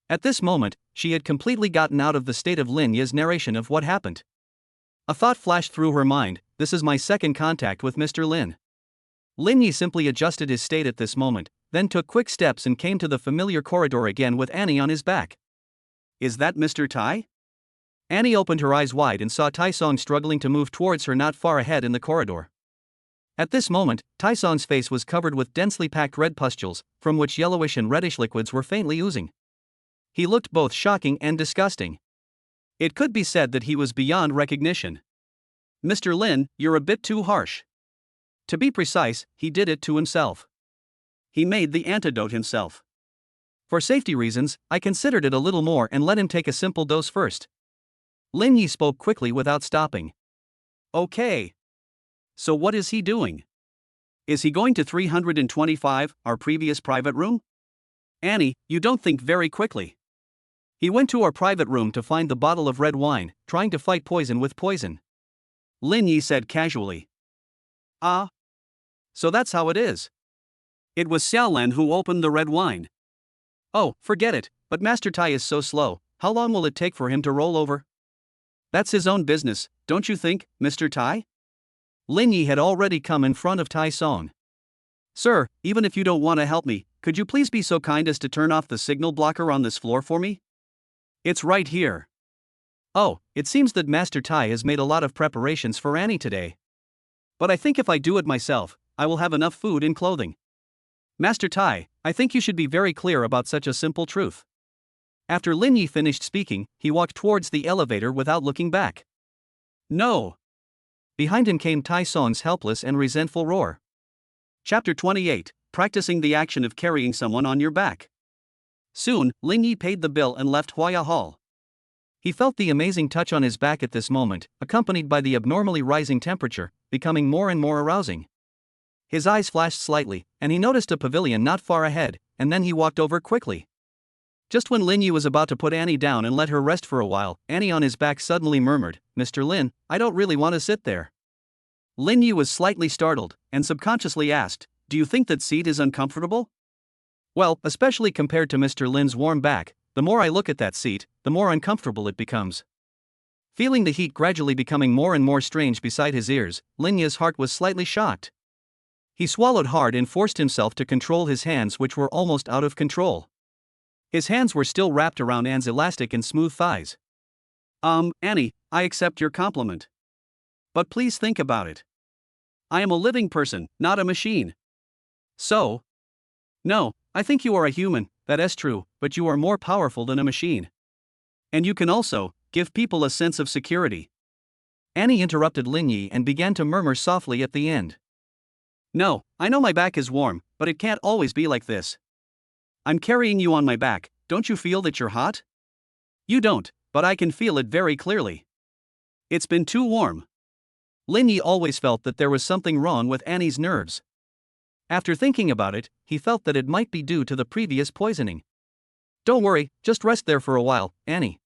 At this moment, she had completely gotten out of the state of Lin Yi's narration of what happened. A thought flashed through her mind, this is my second contact with Mr. Lin. Lin Yi simply adjusted his state at this moment, then took quick steps and came to the familiar corridor again with Annie on his back. Is that Mr. Tai? Annie opened her eyes wide and saw Tai Song struggling to move towards her not far ahead in the corridor. At this moment, Tai Song's face was covered with densely packed red pustules, from which yellowish and reddish liquids were faintly oozing. He looked both shocking and disgusting. It could be said that he was beyond recognition. Mr. Lin, you're a bit too harsh. To be precise, he did it to himself. He made the antidote himself. For safety reasons, I considered it a little more and let him take a simple dose first. Lin Yi spoke quickly without stopping. Okay. So what is he doing? Is he going to 325, our previous private room? Annie, you don't think very quickly. He went to our private room to find the bottle of red wine, trying to fight poison with poison. Lin Yi said casually. Ah. So that's how it is. It was Xiaolan who opened the red wine. Oh, forget it, but Master Tai is so slow, how long will it take for him to roll over? That's his own business, don't you think, Mr. Tai? Lin Yi had already come in front of Tai Song. Sir, even if you don't want to help me, could you please be so kind as to turn off the signal blocker on this floor for me? It's right here. Oh, it seems that Master Tai has made a lot of preparations for Annie today. But I think if I do it myself, I will have enough food and clothing. Master Tai, I think you should be very clear about such a simple truth. After Lin Yi finished speaking, he walked towards the elevator without looking back. No. Behind him came Tai Song's helpless and resentful roar. Chapter 28, Practicing the action of carrying someone on your back. Soon, Lin Yi paid the bill and left Huaya Hall. He felt the amazing touch on his back at this moment, accompanied by the abnormally rising temperature, becoming more and more arousing. His eyes flashed slightly, and he noticed a pavilion not far ahead, and then he walked over quickly. Just when Lin Yi was about to put Annie down and let her rest for a while, Annie on his back suddenly murmured, "Mr. Lin, I don't really want to sit there." Lin Yi was slightly startled, and subconsciously asked, "Do you think that seat is uncomfortable?" Well, especially compared to Mr. Lin's warm back, the more I look at that seat, the more uncomfortable it becomes. Feeling the heat gradually becoming more and more strange beside his ears, Lin Yi's heart was slightly shocked. He swallowed hard and forced himself to control his hands, which were almost out of control. His hands were still wrapped around Anne's elastic and smooth thighs. Annie, I accept your compliment. But please think about it. I am a living person, not a machine. So? No, I think you are a human, that is true, but you are more powerful than a machine. And you can also give people a sense of security. Annie interrupted Lin Yi and began to murmur softly at the end. No, I know my back is warm, but it can't always be like this. I'm carrying you on my back, don't you feel that you're hot? You don't, but I can feel it very clearly. It's been too warm. Lin Yi always felt that there was something wrong with Annie's nerves. After thinking about it, he felt that it might be due to the previous poisoning. Don't worry, just rest there for a while, Annie.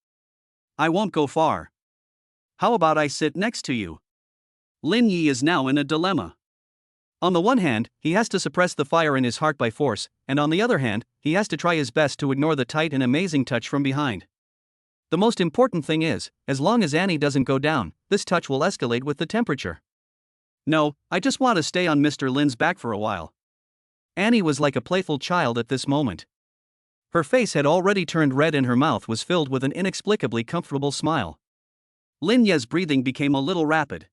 I won't go far. How about I sit next to you? Lin Yi is now in a dilemma. On the one hand, he has to suppress the fire in his heart by force, and on the other hand, he has to try his best to ignore the tight and amazing touch from behind. The most important thing is, as long as Annie doesn't go down, this touch will escalate with the temperature. No, I just want to stay on Mr. Lin's back for a while. Annie was like a playful child at this moment. Her face had already turned red and her mouth was filled with an inexplicably comfortable smile. Lin Ye's breathing became a little rapid.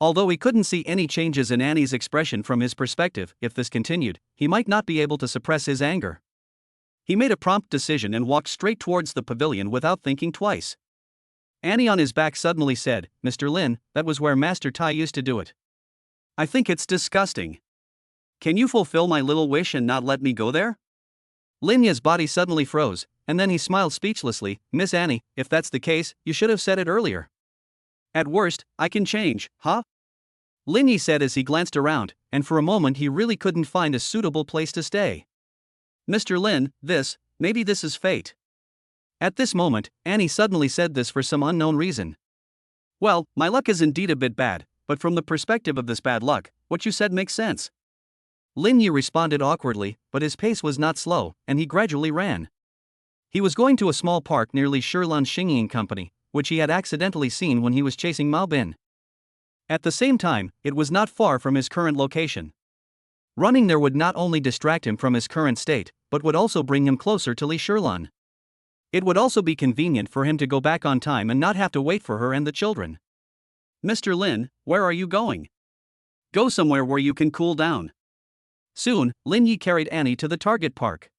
Although he couldn't see any changes in Annie's expression from his perspective, if this continued, he might not be able to suppress his anger. He made a prompt decision and walked straight towards the pavilion without thinking twice. Annie on his back suddenly said, "Mr. Lin, that was where Master Tai used to do it." "I think it's disgusting. Can you fulfill my little wish and not let me go there?" Lin Ye's body suddenly froze, and then he smiled speechlessly. "Miss Annie, if that's the case, you should have said it earlier." "At worst, I can change, huh?" Lin Yi said as he glanced around, and for a moment he really couldn't find a suitable place to stay. "Mr. Lin, maybe this is fate." At this moment, Annie suddenly said this for some unknown reason. "Well, my luck is indeed a bit bad, but from the perspective of this bad luck, what you said makes sense." Lin Yi responded awkwardly, but his pace was not slow, and he gradually ran. He was going to a small park near Li Shilun's Xingyin Company, which he had accidentally seen when he was chasing Mao Bin. At the same time, it was not far from his current location. Running there would not only distract him from his current state, but would also bring him closer to Li Shilun. It would also be convenient for him to go back on time and not have to wait for her and the children. "Mr. Lin, where are you going? Go somewhere where you can cool down." Soon, Lin Yi carried Annie to the target park.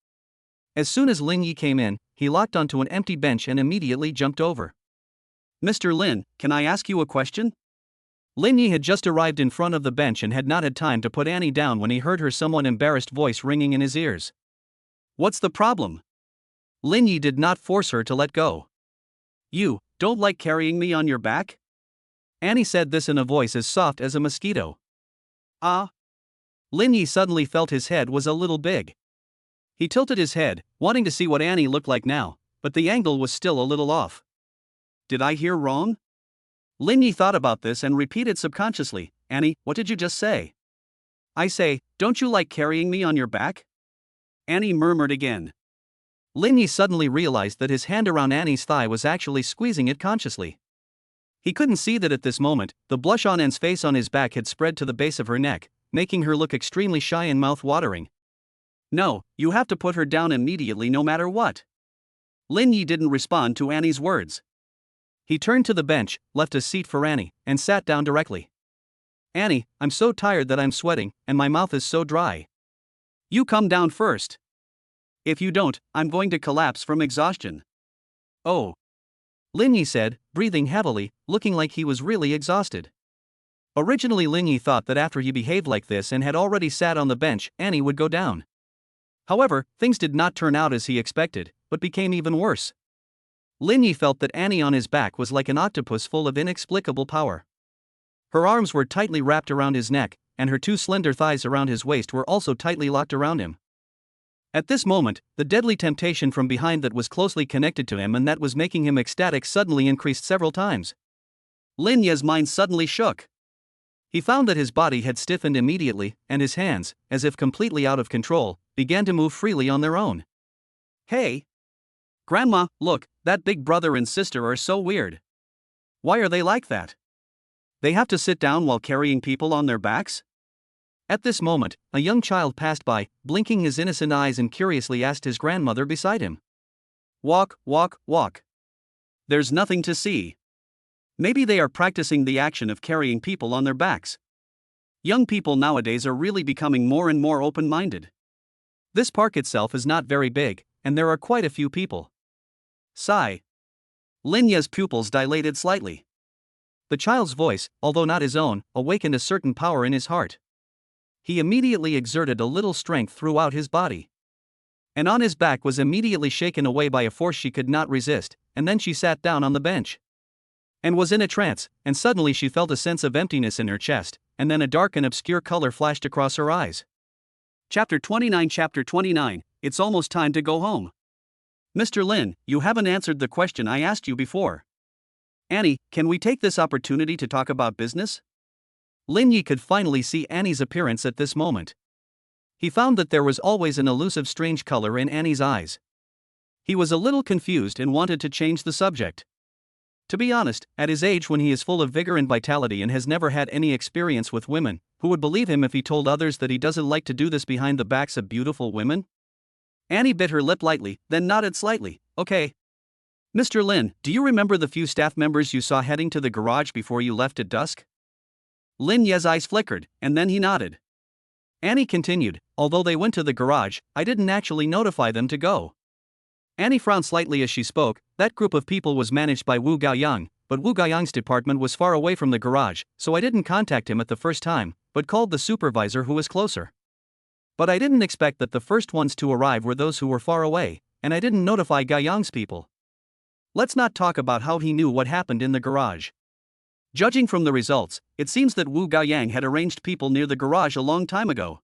As soon as Lin Yi came in, he locked onto an empty bench and immediately jumped over. "Mr. Lin, can I ask you a question?" Lin Yi had just arrived in front of the bench and had not had time to put Annie down when he heard her somewhat embarrassed voice ringing in his ears. "What's the problem?" Lin Yi did not force her to let go. "You don't like carrying me on your back?" Annie said this in a voice as soft as a mosquito. Ah. Lin Yi suddenly felt his head was a little big. He tilted his head, wanting to see what Annie looked like now, but the angle was still a little off. Did I hear wrong? Lin Yi thought about this and repeated subconsciously, "Annie, what did you just say?" "I say, don't you like carrying me on your back?" Annie murmured again. Lin Yi suddenly realized that his hand around Annie's thigh was actually squeezing it consciously. He couldn't see that at this moment, the blush on Anne's face on his back had spread to the base of her neck, making her look extremely shy and mouth-watering. "No, you have to put her down immediately no matter what." Lin Yi didn't respond to Annie's words. He turned to the bench, left a seat for Annie, and sat down directly. "Annie, I'm so tired that I'm sweating, and my mouth is so dry." "You come down first. If you don't, I'm going to collapse from exhaustion." "Oh," Lin Yi said, breathing heavily, looking like he was really exhausted. Originally Lin Yi thought that after he behaved like this and had already sat on the bench, Annie would go down. However, things did not turn out as he expected, but became even worse. Lin Yi felt that Annie on his back was like an octopus full of inexplicable power. Her arms were tightly wrapped around his neck, and her two slender thighs around his waist were also tightly locked around him. At this moment, the deadly temptation from behind that was closely connected to him and that was making him ecstatic suddenly increased several times. Lin Ye's mind suddenly shook. He found that his body had stiffened immediately, and his hands, as if completely out of control, began to move freely on their own. "Hey! Grandma, look, that big brother and sister are so weird. Why are they like that? They have to sit down while carrying people on their backs?" At this moment, a young child passed by, blinking his innocent eyes and curiously asked his grandmother beside him. Walk, walk, walk. There's nothing to see." Maybe they are practicing the action of carrying people on their backs. Young people nowadays are really becoming more and more open-minded. This park itself is not very big, and there are quite a few people. Sigh. Lin Ye's pupils dilated slightly. The child's voice, although not his own, awakened a certain power in his heart. He immediately exerted a little strength throughout his body. And on his back was immediately shaken away by a force she could not resist, and then she sat down on the bench. And was in a trance, and suddenly she felt a sense of emptiness in her chest, and then a dark and obscure color flashed across her eyes. Chapter 29. It's almost time to go home. "Mr. Lin, you haven't answered the question I asked you before. Annie, can we take this opportunity to talk about business?" Lin Yi could finally see Annie's appearance at this moment. He found that there was always an elusive strange color in Annie's eyes. He was a little confused and wanted to change the subject. To be honest, at his age when he is full of vigor and vitality and has never had any experience with women, who would believe him if he told others that he doesn't like to do this behind the backs of beautiful women? Annie bit her lip lightly, then nodded slightly. Okay. Mr. Lin, do you remember the few staff members you saw heading to the garage before you left at dusk? Lin Ye's eyes flickered, and then he nodded. Annie continued, although they went to the garage, I didn't actually notify them to go. Annie frowned slightly as she spoke. That group of people was managed by Wu Gaoyang, but Wu Gaoyang's department was far away from the garage, so I didn't contact him at the first time, but called the supervisor who was closer. But I didn't expect that the first ones to arrive were those who were far away, and I didn't notify Gaoyang's people. Let's not talk about how he knew what happened in the garage. Judging from the results, it seems that Wu Gaoyang had arranged people near the garage a long time ago.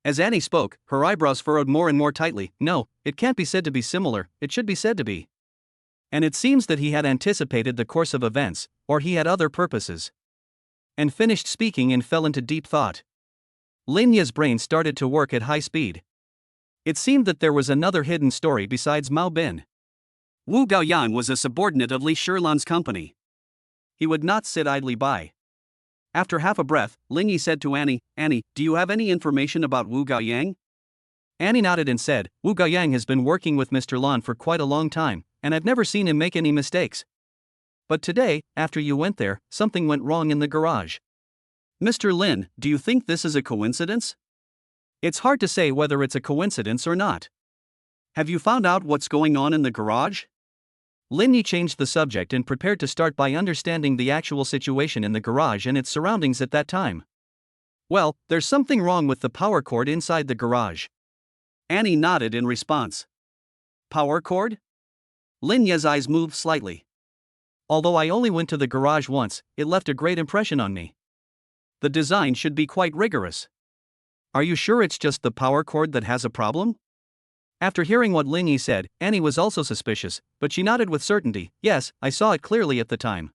As Annie spoke, her eyebrows furrowed more and more tightly. No, it can't be said to be similar, it should be said to be. And it seems that he had anticipated the course of events, or he had other purposes. And finished speaking and fell into deep thought. Lin Ye's brain started to work at high speed. It seemed that there was another hidden story besides Mao Bin. Wu Gaoyang was a subordinate of Li Shilan's company. He would not sit idly by. After half a breath, Lin Yi said to Annie, Annie, do you have any information about Wu Gaoyang? Annie nodded and said, Wu Gaoyang has been working with Mr. Lan for quite a long time, and I've never seen him make any mistakes. But today, after you went there, something went wrong in the garage. Mr. Lin, do you think this is a coincidence? It's hard to say whether it's a coincidence or not. Have you found out what's going on in the garage? Lin Yi changed the subject and prepared to start by understanding the actual situation in the garage and its surroundings at that time. Well, there's something wrong with the power cord inside the garage. Annie nodded in response. Power cord? Lin Ye's eyes moved slightly. Although I only went to the garage once, it left a great impression on me. The design should be quite rigorous. Are you sure it's just the power cord that has a problem? After hearing what Lin Yi said, Annie was also suspicious, but she nodded with certainty. Yes, I saw it clearly at the time.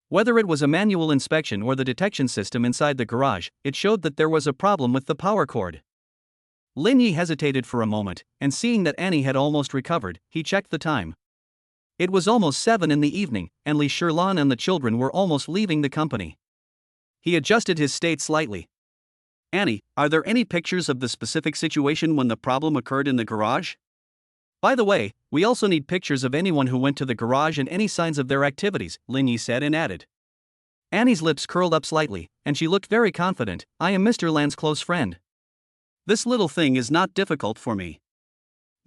Whether it was a manual inspection or the detection system inside the garage, it showed that there was a problem with the power cord. Lin Yi hesitated for a moment, and seeing that Annie had almost recovered, he checked the time. It was almost 7 in the evening, and Li Shilan and the children were almost leaving the company. He adjusted his state slightly. Annie, are there any pictures of the specific situation when the problem occurred in the garage? By the way, we also need pictures of anyone who went to the garage and any signs of their activities, Lin Yi said and added. Annie's lips curled up slightly, and she looked very confident. I am Mr. Lan's close friend. This little thing is not difficult for me.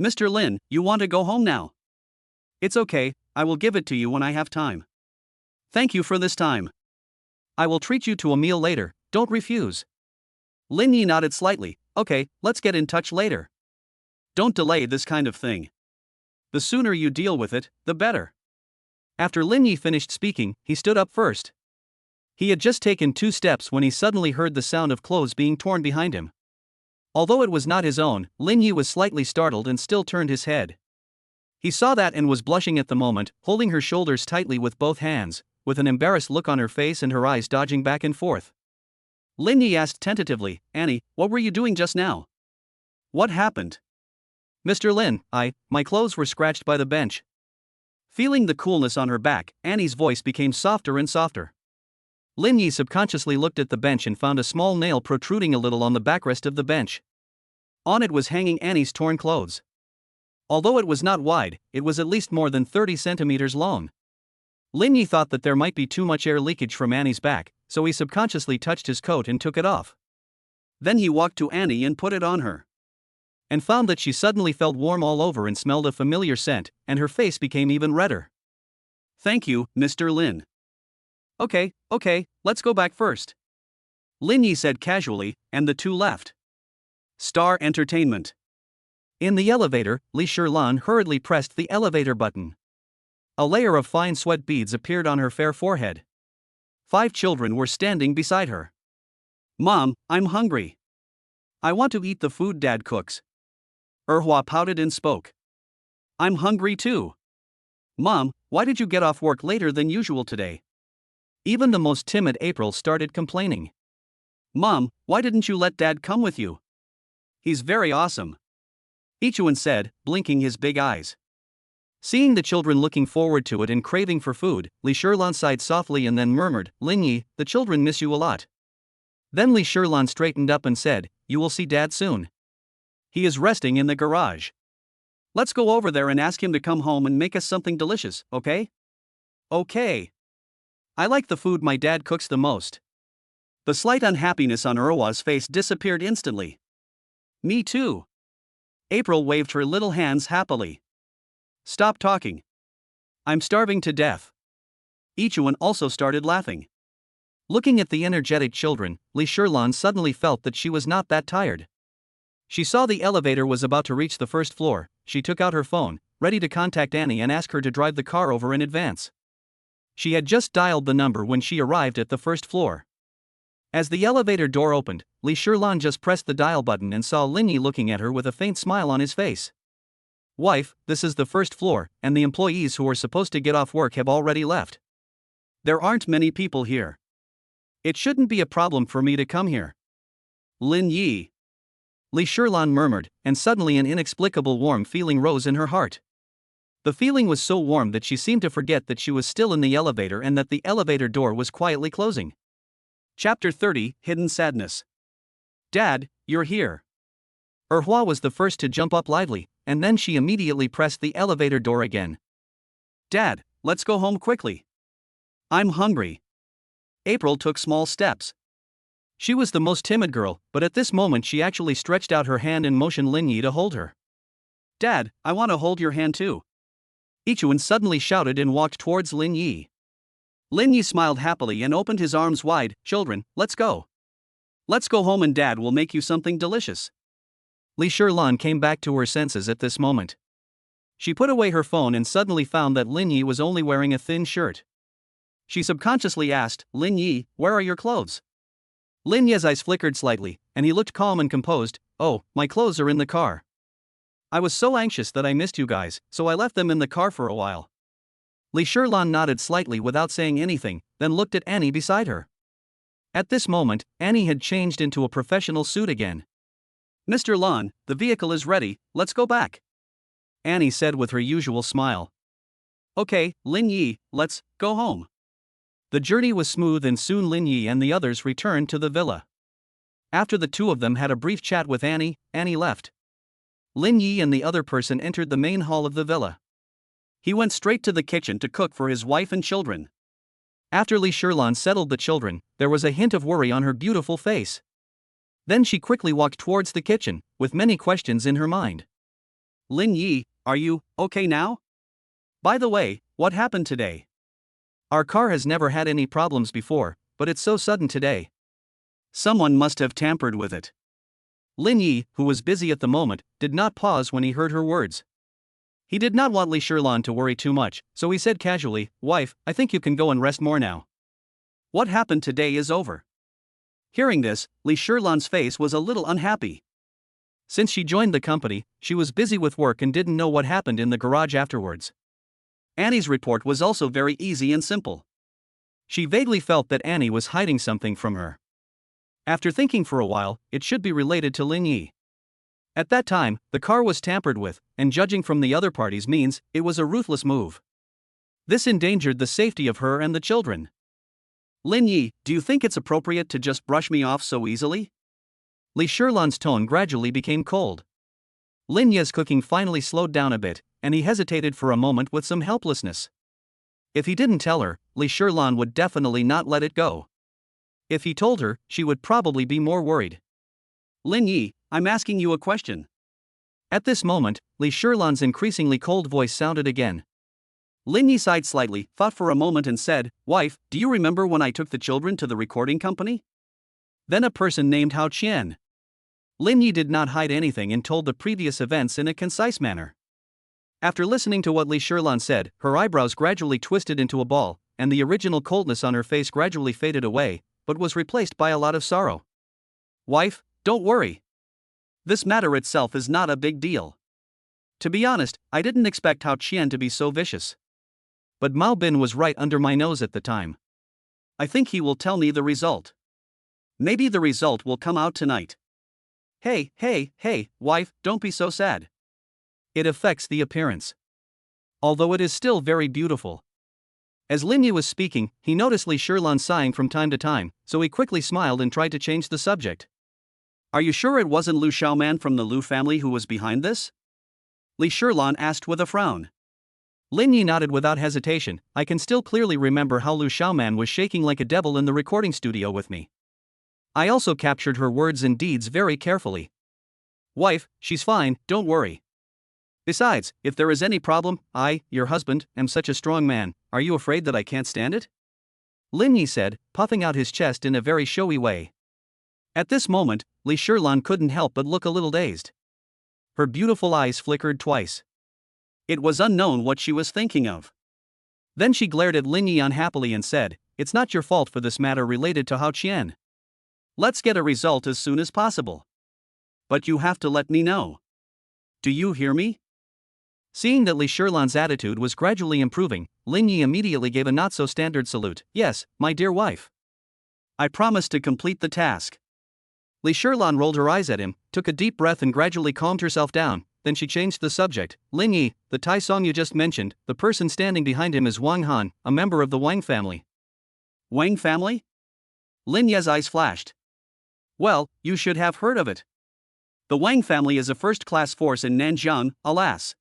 Mr. Lin, you want to go home now? It's okay, I will give it to you when I have time. Thank you for this time. I will treat you to a meal later, don't refuse. Lin Yi nodded slightly. Okay, let's get in touch later. Don't delay this kind of thing. The sooner you deal with it, the better. After Lin Yi finished speaking, he stood up first. He had just taken 2 steps when he suddenly heard the sound of clothes being torn behind him. Although it was not his own, Lin Yi was slightly startled and still turned his head. He saw that and was blushing at the moment, holding her shoulders tightly with both hands, with an embarrassed look on her face and her eyes dodging back and forth. Lin Yi asked tentatively, Annie, what were you doing just now? What happened? Mr. Lin, my clothes were scratched by the bench. Feeling the coolness on her back, Annie's voice became softer and softer. Lin Yi subconsciously looked at the bench and found a small nail protruding a little on the backrest of the bench. On it was hanging Annie's torn clothes. Although it was not wide, it was at least more than 30 centimeters long. Lin Yi thought that there might be too much air leakage from Annie's back, so he subconsciously touched his coat and took it off. Then he walked to Annie and put it on her. And found that she suddenly felt warm all over and smelled a familiar scent, and her face became even redder. Thank you, Mr. Lin. Okay, let's go back first. Lin Yi said casually, and the two left. Star Entertainment. In the elevator, Li Shilan hurriedly pressed the elevator button. A layer of fine sweat beads appeared on her fair forehead. 5 children were standing beside her. Mom, I'm hungry. I want to eat the food Dad cooks. Erhua pouted and spoke. I'm hungry too. Mom, why did you get off work later than usual today? Even the most timid April started complaining. Mom, why didn't you let Dad come with you? He's very awesome. Ichuan said, blinking his big eyes. Seeing the children looking forward to it and craving for food, Li Shirlan sighed softly and then murmured, Linyi, the children miss you a lot. Then Li Shirlan straightened up and said, you will see Dad soon. He is resting in the garage. Let's go over there and ask him to come home and make us something delicious, okay? Okay. I like the food my dad cooks the most. The slight unhappiness on Urwa's face disappeared instantly. Me too. April waved her little hands happily. Stop talking. I'm starving to death. Ichuan also started laughing. Looking at the energetic children, Li Shirlan suddenly felt that she was not that tired. She saw the elevator was about to reach the first floor. She took out her phone, ready to contact Annie and ask her to drive the car over in advance. She had just dialed the number when she arrived at the first floor. As the elevator door opened, Li Shirlan just pressed the dial button and saw Linyi looking at her with a faint smile on his face. Wife, this is the first floor, and the employees who are supposed to get off work have already left. There aren't many people here. It shouldn't be a problem for me to come here. Lin Yi. Li Shirlan murmured, and suddenly an inexplicable warm feeling rose in her heart. The feeling was so warm that she seemed to forget that she was still in the elevator and that the elevator door was quietly closing. Chapter 30, Hidden Sadness. Dad, you're here. Erhua was the first to jump up lively, and then she immediately pressed the elevator door again. Dad, let's go home quickly. I'm hungry. April took small steps. She was the most timid girl, but at this moment she actually stretched out her hand and motioned Linyi to hold her. Dad, I want to hold your hand too. Ichuan suddenly shouted and walked towards Linyi. Linyi smiled happily and opened his arms wide. Children, let's go. Let's go home and Dad will make you something delicious. Li Shirlan came back to her senses at this moment. She put away her phone and suddenly found that Linyi was only wearing a thin shirt. She subconsciously asked, Linyi, where are your clothes? Linyi's eyes flickered slightly, and he looked calm and composed. Oh, my clothes are in the car. I was so anxious that I missed you guys, so I left them in the car for a while. Li Shirlan nodded slightly without saying anything, then looked at Annie beside her. At this moment, Annie had changed into a professional suit again. Mr. Lan, the vehicle is ready, let's go back. Annie said with her usual smile. Okay, Lin Yi, let's go home. The journey was smooth and soon Lin Yi and the others returned to the villa. After the two of them had a brief chat with Annie, Annie left. Lin Yi and the other person entered the main hall of the villa. He went straight to the kitchen to cook for his wife and children. After Li Shirlan settled the children, there was a hint of worry on her beautiful face. Then she quickly walked towards the kitchen, with many questions in her mind. Lin Yi, are you okay now? By the way, what happened today? Our car has never had any problems before, but it's so sudden today. Someone must have tampered with it. Lin Yi, who was busy at the moment, did not pause when he heard her words. He did not want Li Shirlan to worry too much, so he said casually, Wife, I think you can go and rest more now. What happened today is over. Hearing this, Li Shirlan's face was a little unhappy. Since she joined the company, she was busy with work and didn't know what happened in the garage afterwards. Annie's report was also very easy and simple. She vaguely felt that Annie was hiding something from her. After thinking for a while, it should be related to Lin Yi. At that time, the car was tampered with, and judging from the other parties means, it was a ruthless move. This endangered the safety of her and the children. Lin Yi, do you think it's appropriate to just brush me off so easily? Li Shirlan's tone gradually became cold. Lin Yi's cooking finally slowed down a bit, and he hesitated for a moment with some helplessness. If he didn't tell her, Li Shirlan would definitely not let it go. If he told her, she would probably be more worried. Lin Yi, I'm asking you a question. At this moment, Li Shirlan's increasingly cold voice sounded again. Lin Yi sighed slightly, thought for a moment and said, Wife, do you remember when I took the children to the recording company? Then a person named Hao Qian. Lin Yi did not hide anything and told the previous events in a concise manner. After listening to what Li Shirlan said, her eyebrows gradually twisted into a ball, and the original coldness on her face gradually faded away, but was replaced by a lot of sorrow. Wife, don't worry. This matter itself is not a big deal. To be honest, I didn't expect Hao Qian to be so vicious. But Mao Bin was right under my nose at the time. I think he will tell me the result. Maybe the result will come out tonight. Hey, wife, don't be so sad. It affects the appearance. Although it is still very beautiful. As Lin Yi was speaking, he noticed Li Shilan sighing from time to time, so he quickly smiled and tried to change the subject. Are you sure it wasn't Lu Xiaoman from the Lu family who was behind this? Li Shilan asked with a frown. Lin Yi nodded without hesitation. I can still clearly remember how Lu Xiaoman was shaking like a devil in the recording studio with me. I also captured her words and deeds very carefully. Wife, she's fine, don't worry. Besides, if there is any problem, I, your husband, am such a strong man. Are you afraid that I can't stand it? Lin Yi said, puffing out his chest in a very showy way. At this moment, Li Shilan couldn't help but look a little dazed. Her beautiful eyes flickered twice. It was unknown what she was thinking of. Then she glared at Lin Yi unhappily and said, it's not your fault for this matter related to Hao Qian. Let's get a result as soon as possible. But you have to let me know. Do you hear me? Seeing that Li Shilan's attitude was gradually improving, Lin Yi immediately gave a not-so-standard salute. Yes, my dear wife. I promise to complete the task. Li Shilan rolled her eyes at him, took a deep breath and gradually calmed herself down. Then she changed the subject. Lin Yi, the Tai song you just mentioned, the person standing behind him is Wang Han, a member of the Wang family. Wang family? Lin Yi's eyes flashed. Well, you should have heard of it. The Wang family is a first-class force in Nanjiang, alas.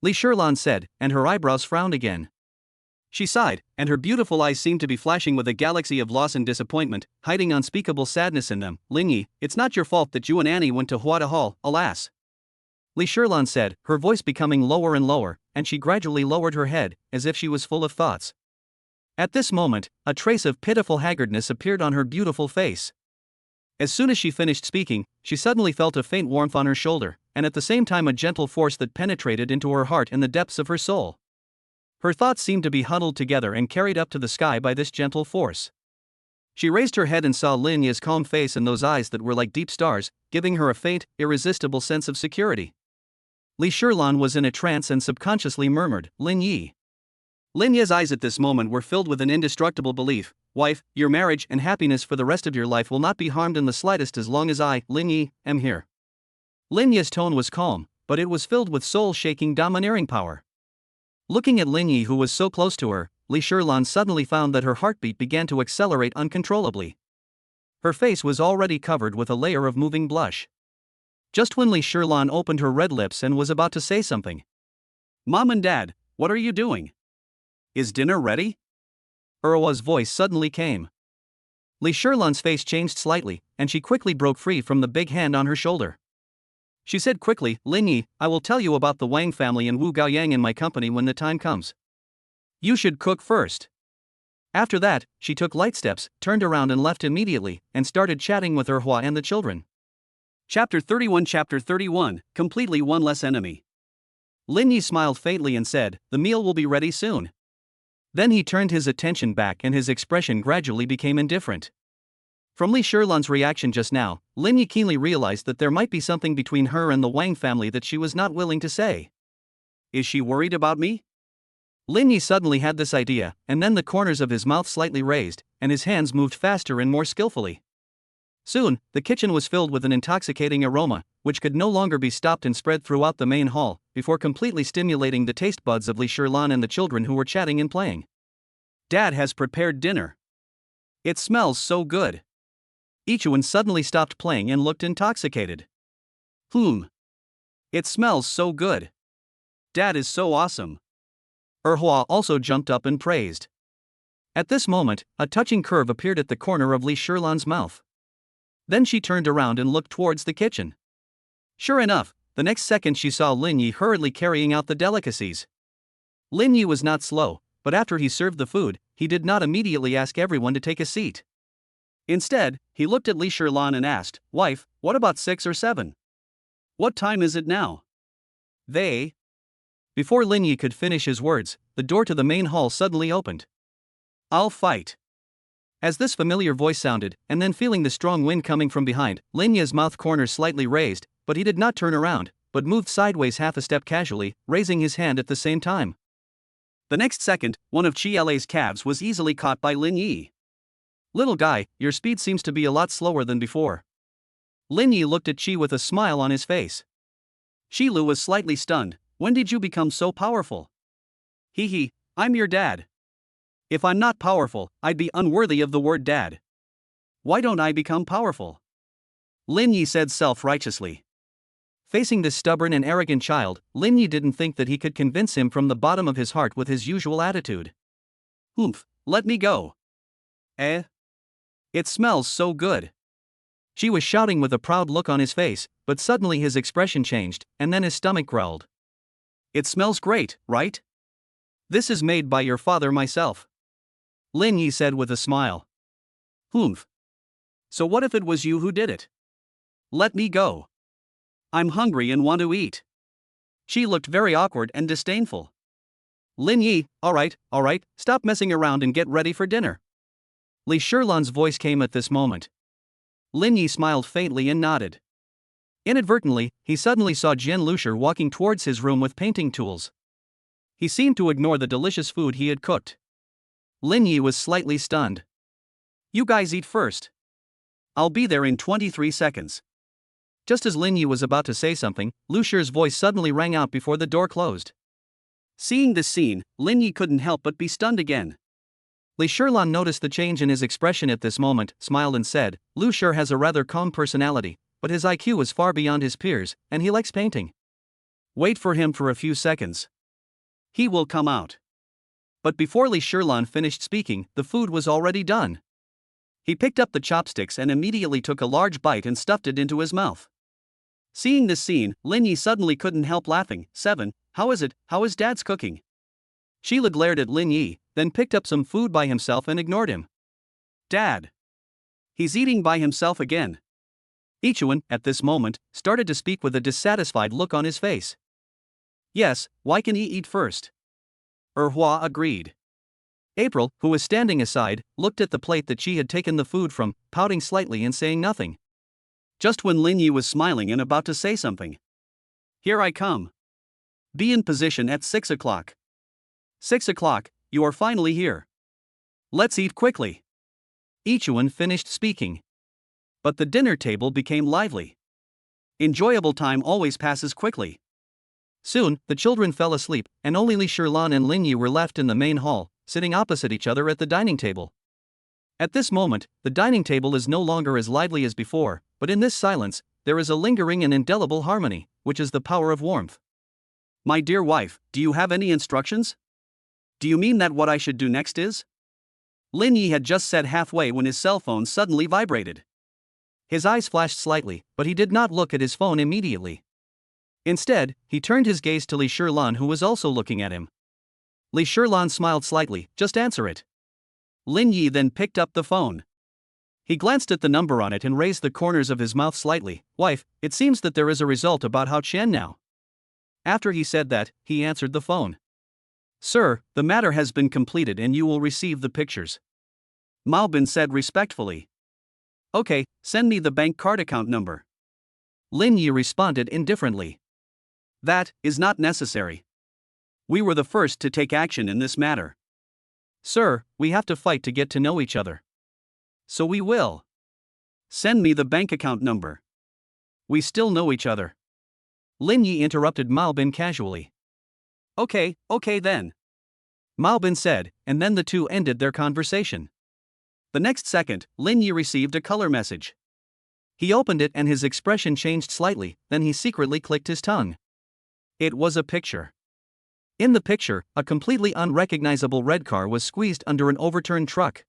Li Shilan said, and her eyebrows frowned again. She sighed, and her beautiful eyes seemed to be flashing with a galaxy of loss and disappointment, hiding unspeakable sadness in them. Lin Yi, it's not your fault that you and Annie went to Huada Hall, alas. Li Shilan said, her voice becoming lower and lower, and she gradually lowered her head, as if she was full of thoughts. At this moment, a trace of pitiful haggardness appeared on her beautiful face. As soon as she finished speaking, she suddenly felt a faint warmth on her shoulder, and at the same time a gentle force that penetrated into her heart and the depths of her soul. Her thoughts seemed to be huddled together and carried up to the sky by this gentle force. She raised her head and saw Lin Yi's calm face and those eyes that were like deep stars, giving her a faint, irresistible sense of security. Li Shilan was in a trance and subconsciously murmured, Lin Yi. Lin Yi's eyes at this moment were filled with an indestructible belief. Wife, your marriage and happiness for the rest of your life will not be harmed in the slightest as long as I, Lin Yi, am here. Lin Yi's tone was calm, but it was filled with soul-shaking domineering power. Looking at Lin Yi who was so close to her, Li Shilan suddenly found that her heartbeat began to accelerate uncontrollably. Her face was already covered with a layer of moving blush. Just when Li Shilan opened her red lips and was about to say something. Mom and Dad, what are you doing? Is dinner ready? Erwa's voice suddenly came. Li Shilan's face changed slightly, and she quickly broke free from the big hand on her shoulder. She said quickly, Lin Yi, I will tell you about the Wang family and Wu Gaoyang in my company when the time comes. You should cook first. After that, she took light steps, turned around and left immediately, and started chatting with Erhua and the children. Chapter 31, completely one less enemy. Lin Yi smiled faintly and said, the meal will be ready soon. Then he turned his attention back and his expression gradually became indifferent. From Li Shilan's reaction just now, Lin Yi keenly realized that there might be something between her and the Wang family that she was not willing to say. Is she worried about me? Lin Yi suddenly had this idea, and then the corners of his mouth slightly raised, and his hands moved faster and more skillfully. Soon, the kitchen was filled with an intoxicating aroma, which could no longer be stopped and spread throughout the main hall, before completely stimulating the taste buds of Li Shilan and the children who were chatting and playing. Dad has prepared dinner. It smells so good. Ichuan suddenly stopped playing and looked intoxicated. It smells so good. Dad is so awesome. Erhua also jumped up and praised. At this moment, a touching curve appeared at the corner of Li Shilan's mouth. Then she turned around and looked towards the kitchen. Sure enough, the next second she saw Lin Yi hurriedly carrying out the delicacies. Lin Yi was not slow, but after he served the food, he did not immediately ask everyone to take a seat. Instead, he looked at Li Shilan and asked, Wife, what about 6 or 7? What time is it now? Before Lin Yi could finish his words, the door to the main hall suddenly opened. I'll fight. As this familiar voice sounded, and then feeling the strong wind coming from behind, Lin Yi's mouth corners slightly raised, but he did not turn around, but moved sideways half a step casually, raising his hand at the same time. The next second, one of Chi La's calves was easily caught by Lin Yi. Little guy, your speed seems to be a lot slower than before. Lin Yi looked at Chi with a smile on his face. Shilu was slightly stunned. When did you become so powerful? Hee, I'm your dad. If I'm not powerful, I'd be unworthy of the word dad. Why don't I become powerful? Lin Yi said self-righteously. Facing this stubborn and arrogant child, Lin Yi didn't think that he could convince him from the bottom of his heart with his usual attitude. Let me go. Eh? It smells so good. She was shouting with a proud look on his face, but suddenly his expression changed, and then his stomach growled. It smells great, right? This is made by your father myself. Lin Yi said with a smile. So what if it was you who did it? Let me go. I'm hungry and want to eat. She looked very awkward and disdainful. Lin Yi, alright, stop messing around and get ready for dinner. Li Shilan's voice came at this moment. Lin Yi smiled faintly and nodded. Inadvertently, he suddenly saw Jian Lushir walking towards his room with painting tools. He seemed to ignore the delicious food he had cooked. Lin Yi was slightly stunned. You guys eat first. I'll be there in 23 seconds. Just as Lin Yi was about to say something, Lushir's voice suddenly rang out before the door closed. Seeing this scene, Lin Yi couldn't help but be stunned again. Li Shilan noticed the change in his expression at this moment, smiled and said, Lushir has a rather calm personality, but his IQ is far beyond his peers, and he likes painting. Wait for him for a few seconds. He will come out. But before Li Shilan finished speaking, the food was already done. He picked up the chopsticks and immediately took a large bite and stuffed it into his mouth. Seeing this scene, Lin Yi suddenly couldn't help laughing. 7. How is it? How is Dad's cooking? Sheila glared at Lin Yi, then picked up some food by himself and ignored him. Dad. He's eating by himself again. Ichuan, at this moment, started to speak with a dissatisfied look on his face. Yes, why can he eat first? Hua agreed. April, who was standing aside, looked at the plate that she had taken the food from, pouting slightly and saying nothing. Just when Lin Yi was smiling and about to say something. Here I come. Be in position at 6 o'clock. 6 o'clock, you are finally here. Let's eat quickly. Ichuan finished speaking. But the dinner table became lively. Enjoyable time always passes quickly. Soon, the children fell asleep, and only Li Shilan and Lin Yi were left in the main hall, sitting opposite each other at the dining table. At this moment, the dining table is no longer as lively as before, but in this silence, there is a lingering and indelible harmony, which is the power of warmth. My dear wife, do you have any instructions? Do you mean that what I should do next is? Lin Yi had just said halfway when his cell phone suddenly vibrated. His eyes flashed slightly, but he did not look at his phone immediately. Instead, he turned his gaze to Li Shilan, who was also looking at him. Li Shilan smiled slightly. Just answer it. Lin Yi then picked up the phone. He glanced at the number on it and raised the corners of his mouth slightly. Wife, it seems that there is a result about Hao Qian now. After he said that, he answered the phone. Sir, the matter has been completed and you will receive the pictures. Mao Bin said respectfully. Okay, send me the bank card account number. Lin Yi responded indifferently. That is not necessary. We were the first to take action in this matter. Sir, we have to fight to get to know each other. So we will. Send me the bank account number. We still know each other. Lin Yi interrupted Mao Bin casually. Okay then. Mao Bin said, and then the two ended their conversation. The next second, Lin Yi received a color message. He opened it and his expression changed slightly, then he secretly clicked his tongue. It was a picture. In the picture, a completely unrecognizable red car was squeezed under an overturned truck.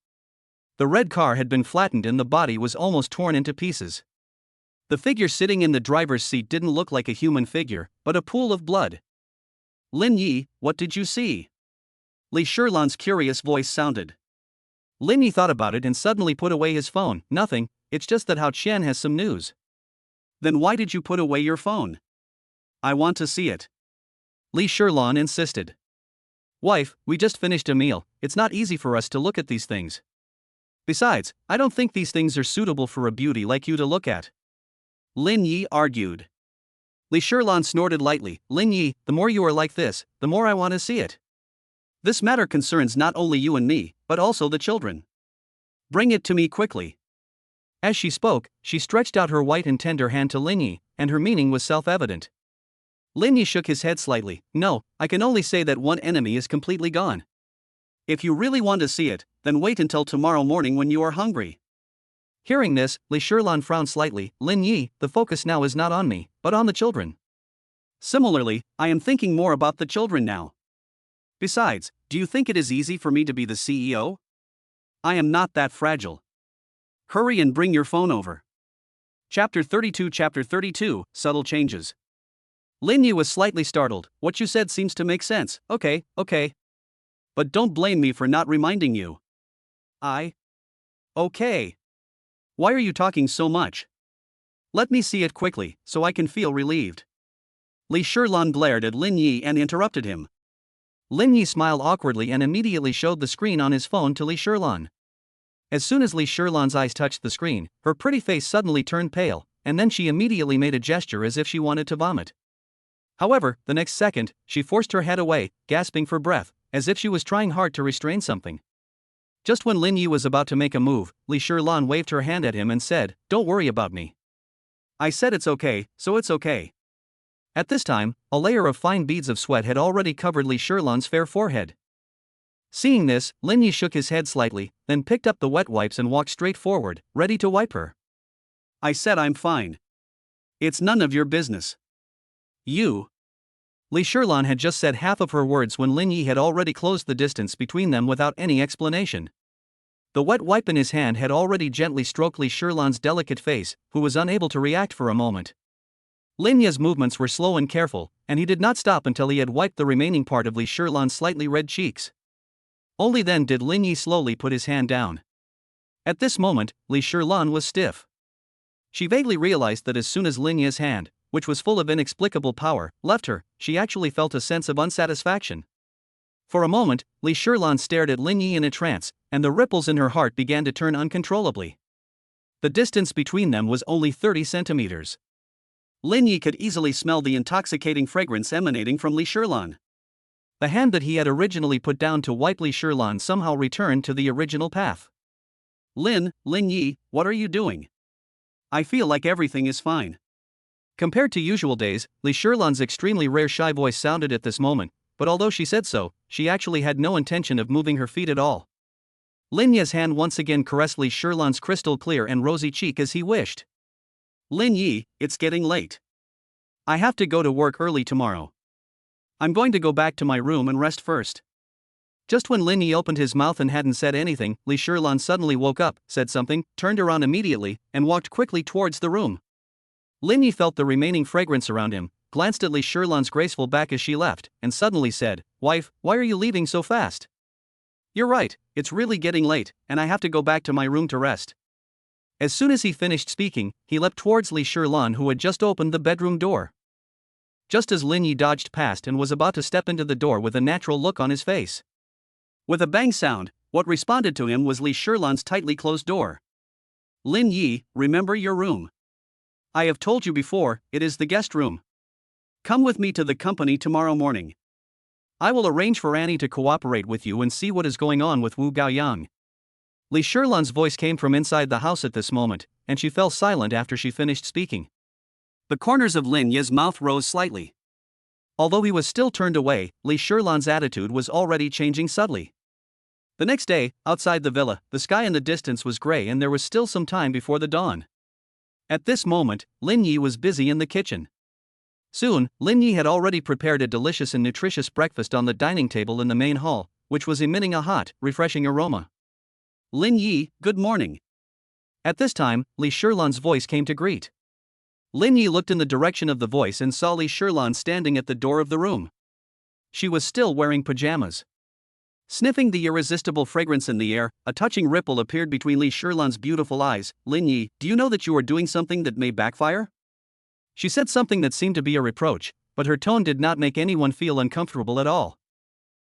The red car had been flattened and the body was almost torn into pieces. The figure sitting in the driver's seat didn't look like a human figure, but a pool of blood. Lin Yi, what did you see? Li Shilan's curious voice sounded. Lin Yi thought about it and suddenly put away his phone. Nothing, it's just that Hao Qian has some news. Then why did you put away your phone? I want to see it. Li Shilan insisted. Wife, we just finished a meal, it's not easy for us to look at these things. Besides, I don't think these things are suitable for a beauty like you to look at. Lin Yi argued. Li Shilan snorted lightly. Lin Yi, the more you are like this, the more I want to see it. This matter concerns not only you and me, but also the children. Bring it to me quickly. As she spoke, she stretched out her white and tender hand to Lin Yi, and her meaning was self-evident. Lin Yi shook his head slightly. No, I can only say that one enemy is completely gone. If you really want to see it, then wait until tomorrow morning when you are hungry. Hearing this, Li Shilan frowned slightly. Lin Yi, the focus now is not on me, but on the children. Similarly, I am thinking more about the children now. Besides, do you think it is easy for me to be the CEO? I am not that fragile. Hurry and bring your phone over. Chapter 32, Subtle Changes. Lin Yi was slightly startled. What you said seems to make sense. Okay. But don't blame me for not reminding you. Okay. Why are you talking so much? Let me see it quickly, so I can feel relieved. Li Shilan glared at Lin Yi and interrupted him. Lin Yi smiled awkwardly and immediately showed the screen on his phone to Li Shilan. As soon as Li Shilan's eyes touched the screen, her pretty face suddenly turned pale, and then she immediately made a gesture as if she wanted to vomit. However, the next second, she forced her head away, gasping for breath, as if she was trying hard to restrain something. Just when Lin Yi was about to make a move, Li Shilan waved her hand at him and said, "Don't worry about me. I said it's okay, so it's okay." At this time, a layer of fine beads of sweat had already covered Li Shilan's fair forehead. Seeing this, Lin Yi shook his head slightly, then picked up the wet wipes and walked straight forward, ready to wipe her. I said I'm fine. It's none of your business. You. Li Shilan had just said half of her words when Lin Yi had already closed the distance between them without any explanation. The wet wipe in his hand had already gently stroked Li Shilan's delicate face, who was unable to react for a moment. Lin Yi's movements were slow and careful, and he did not stop until he had wiped the remaining part of Li Shilan's slightly red cheeks. Only then did Lin Yi slowly put his hand down. At this moment, Li Shilan was stiff. She vaguely realized that as soon as Lin Yi's hand, which was full of inexplicable power, left her, she actually felt a sense of unsatisfaction. For a moment, Li Shilan stared at Lin Yi in a trance, and the ripples in her heart began to turn uncontrollably. The distance between them was only 30 centimeters. Lin Yi could easily smell the intoxicating fragrance emanating from Li Shilan. The hand that he had originally put down to wipe Li Shilan somehow returned to the original path. Lin Yi, what are you doing? I feel like everything is fine. Compared to usual days, Li Shilan's extremely rare shy voice sounded at this moment, but although she said so, she actually had no intention of moving her feet at all. Lin Yi's hand once again caressed Li Shilan's crystal clear and rosy cheek as he wished. Lin Yi, it's getting late. I have to go to work early tomorrow. I'm going to go back to my room and rest first. Just when Lin Yi opened his mouth and hadn't said anything, Li Shilan suddenly woke up, said something, turned around immediately, and walked quickly towards the room. Lin Yi felt the remaining fragrance around him, glanced at Li Shilan's graceful back as she left, and suddenly said, "Wife, why are you leaving so fast?" You're right, it's really getting late, and I have to go back to my room to rest. As soon as he finished speaking, he leapt towards Li Shilan, who had just opened the bedroom door. Just as Lin Yi dodged past and was about to step into the door with a natural look on his face. With a bang sound, what responded to him was Li Shilan's tightly closed door. Lin Yi, remember your room. I have told you before, it is the guest room. Come with me to the company tomorrow morning. I will arrange for Annie to cooperate with you and see what is going on with Wu Gaoyang. Li Shilan's voice came from inside the house at this moment, and she fell silent after she finished speaking. The corners of Lin Yi's mouth rose slightly. Although he was still turned away, Li Shilan's attitude was already changing subtly. The next day, outside the villa, the sky in the distance was gray and there was still some time before the dawn. At this moment, Lin Yi was busy in the kitchen. Soon, Lin Yi had already prepared a delicious and nutritious breakfast on the dining table in the main hall, which was emitting a hot, refreshing aroma. Lin Yi, good morning. At this time, Li Shilan's voice came to greet. Lin Yi looked in the direction of the voice and saw Li Shilan standing at the door of the room. She was still wearing pajamas. Sniffing the irresistible fragrance in the air, a touching ripple appeared between Li Shilan's beautiful eyes. Lin Yi, do you know that you are doing something that may backfire? She said something that seemed to be a reproach, but her tone did not make anyone feel uncomfortable at all.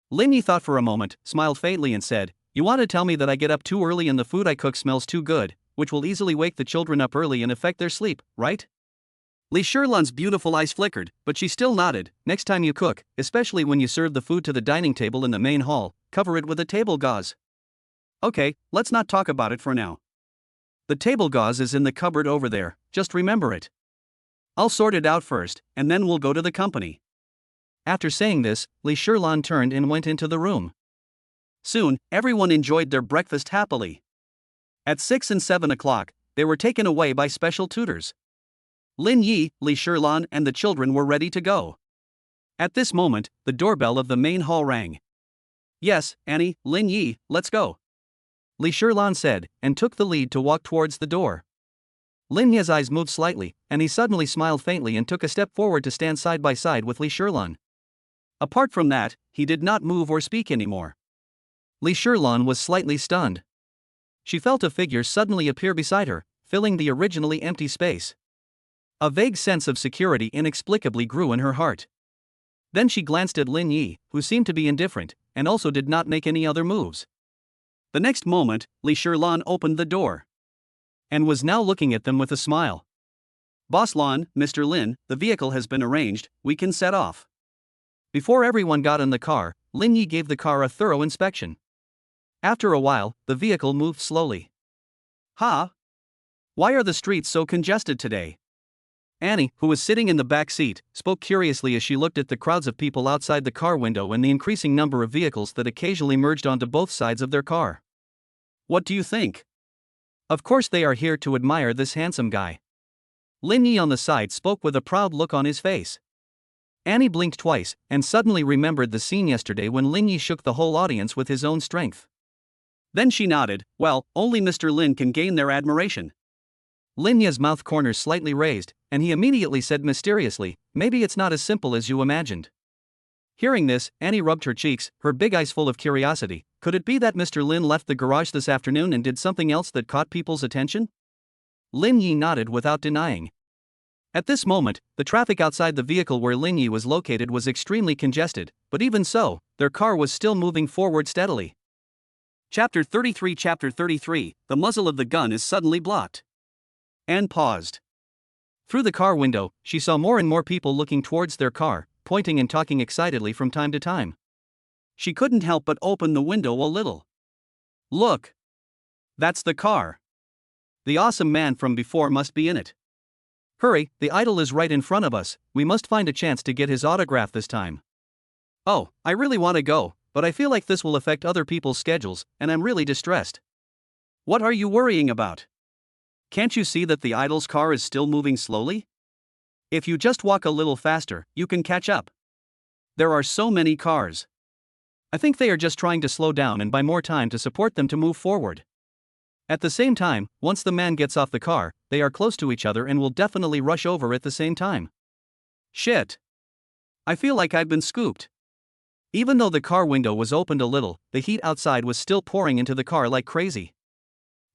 Lin Yi thought for a moment, smiled faintly and said, "You want to tell me that I get up too early and the food I cook smells too good, which will easily wake the children up early and affect their sleep, right?" Li Shilan's beautiful eyes flickered, but she still nodded. "Next time you cook, especially when you serve the food to the dining table in the main hall, cover it with a table gauze." Okay, let's not talk about it for now. The table gauze is in the cupboard over there, just remember it. I'll sort it out first, and then we'll go to the company. After saying this, Li Shirlan turned and went into the room. Soon, everyone enjoyed their breakfast happily. At 6 and 7 o'clock, they were taken away by special tutors. Lin Yi, Li Shirlan, and the children were ready to go. At this moment, the doorbell of the main hall rang. Yes, Annie, Lin Yi, let's go. Li Shirlan said, and took the lead to walk towards the door. Lin Yi's eyes moved slightly, and he suddenly smiled faintly and took a step forward to stand side by side with Li Shirlan. Apart from that, he did not move or speak anymore. Li Shirlan was slightly stunned. She felt a figure suddenly appear beside her, filling the originally empty space. A vague sense of security inexplicably grew in her heart. Then she glanced at Lin Yi, who seemed to be indifferent, and also did not make any other moves. The next moment, Li Shirlan opened the door and was now looking at them with a smile. Boss Lan, Mr. Lin, the vehicle has been arranged, we can set off. Before everyone got in the car, Lin Yi gave the car a thorough inspection. After a while, the vehicle moved slowly. Ha! Why are the streets so congested today? Annie, who was sitting in the back seat, spoke curiously as she looked at the crowds of people outside the car window and the increasing number of vehicles that occasionally merged onto both sides of their car. What do you think? Of course they are here to admire this handsome guy. Lin Yi on the side spoke with a proud look on his face. Annie blinked twice, and suddenly remembered the scene yesterday when Lin Yi shook the whole audience with his own strength. Then she nodded, well, only Mr. Lin can gain their admiration. Lin Yi's mouth corners slightly raised, and he immediately said mysteriously, maybe it's not as simple as you imagined. Hearing this, Annie rubbed her cheeks, her big eyes full of curiosity. Could it be that Mr. Lin left the garage this afternoon and did something else that caught people's attention? Lin Yi nodded without denying. At this moment, the traffic outside the vehicle where Lin Yi was located was extremely congested, but even so, their car was still moving forward steadily. Chapter 33, the muzzle of the gun is suddenly blocked. Anne paused. Through the car window, she saw more and more people looking towards their car, pointing and talking excitedly from time to time. She couldn't help but open the window a little. Look! That's the car. The awesome man from before must be in it. Hurry, the idol is right in front of us, we must find a chance to get his autograph this time. Oh, I really want to go, but I feel like this will affect other people's schedules, and I'm really distressed. What are you worrying about? Can't you see that the idol's car is still moving slowly? If you just walk a little faster, you can catch up. There are so many cars. I think they are just trying to slow down and buy more time to support them to move forward. At the same time, once the man gets off the car, they are close to each other and will definitely rush over at the same time. Shit. I feel like I've been scooped. Even though the car window was opened a little, the heat outside was still pouring into the car like crazy.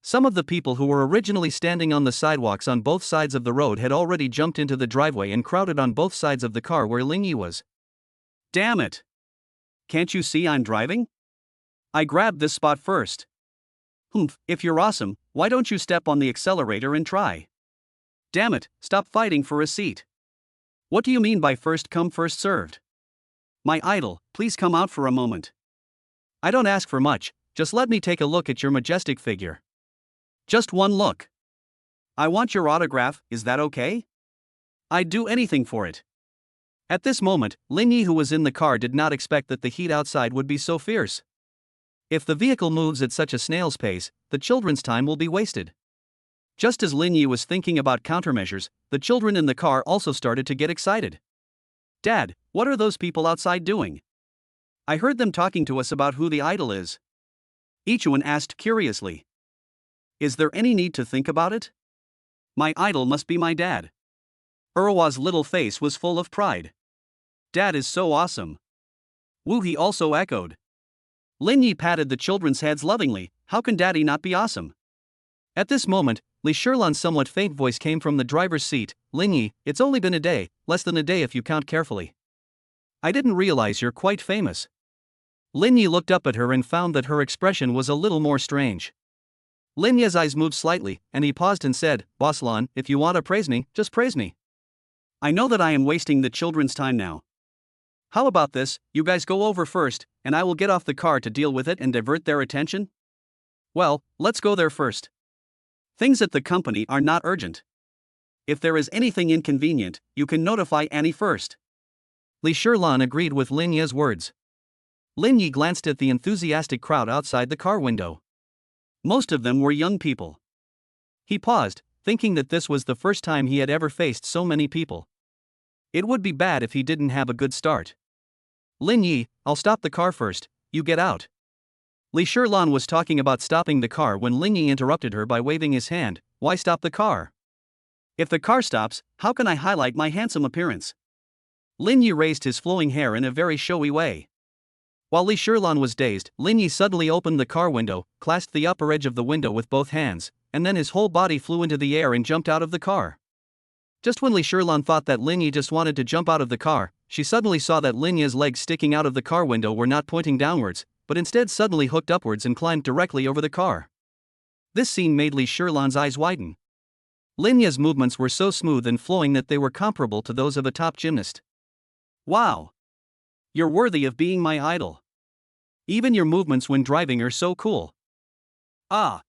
Some of the people who were originally standing on the sidewalks on both sides of the road had already jumped into the driveway and crowded on both sides of the car where Ling Yi was. Damn it! Can't you see I'm driving? I grabbed this spot first. Humph, if you're awesome, why don't you step on the accelerator and try? Damn it, stop fighting for a seat. What do you mean by first come first served? My idol, please come out for a moment. I don't ask for much, just let me take a look at your majestic figure. Just one look. I want your autograph, is that okay? I'd do anything for it. At this moment, Lin Yi, who was in the car, did not expect that the heat outside would be so fierce. If the vehicle moves at such a snail's pace, the children's time will be wasted. Just as Lin Yi was thinking about countermeasures, the children in the car also started to get excited. Dad, what are those people outside doing? I heard them talking to us about who the idol is. Ichuan asked curiously. Is there any need to think about it? My idol must be my dad. Erwa's little face was full of pride. Dad is so awesome. Wu He also echoed. Lin Yi patted the children's heads lovingly. How can Daddy not be awesome? At this moment, Li Shirlan's somewhat faint voice came from the driver's seat. Lin Yi, it's only been a day, less than a day if you count carefully. I didn't realize you're quite famous. Lin Yi looked up at her and found that her expression was a little more strange. Lin Yi's eyes moved slightly, and he paused and said, Boss Lan, if you want to praise me, just praise me. I know that I am wasting the children's time now. How about this, you guys go over first, and I will get off the car to deal with it and divert their attention? Well, let's go there first. Things at the company are not urgent. If there is anything inconvenient, you can notify Annie first. Li Shirlan agreed with Lin Yi's words. Lin Yi glanced at the enthusiastic crowd outside the car window. Most of them were young people. He paused, thinking that this was the first time he had ever faced so many people. It would be bad if he didn't have a good start. Lin Yi, I'll stop the car first, you get out. Li Shirlan was talking about stopping the car when Lin Yi interrupted her by waving his hand. Why stop the car? If the car stops, how can I highlight my handsome appearance? Lin Yi raised his flowing hair in a very showy way. While Li Shirlan was dazed, Lin Yi suddenly opened the car window, clasped the upper edge of the window with both hands, and then his whole body flew into the air and jumped out of the car. Just when Li Shirlan thought that Lin Yi just wanted to jump out of the car, she suddenly saw that Lin Yi's legs sticking out of the car window were not pointing downwards, but instead suddenly hooked upwards and climbed directly over the car. This scene made Li Shirlan's eyes widen. Lin Yi's movements were so smooth and flowing that they were comparable to those of a top gymnast. Wow! You're worthy of being my idol. Even your movements when driving are so cool. Ah!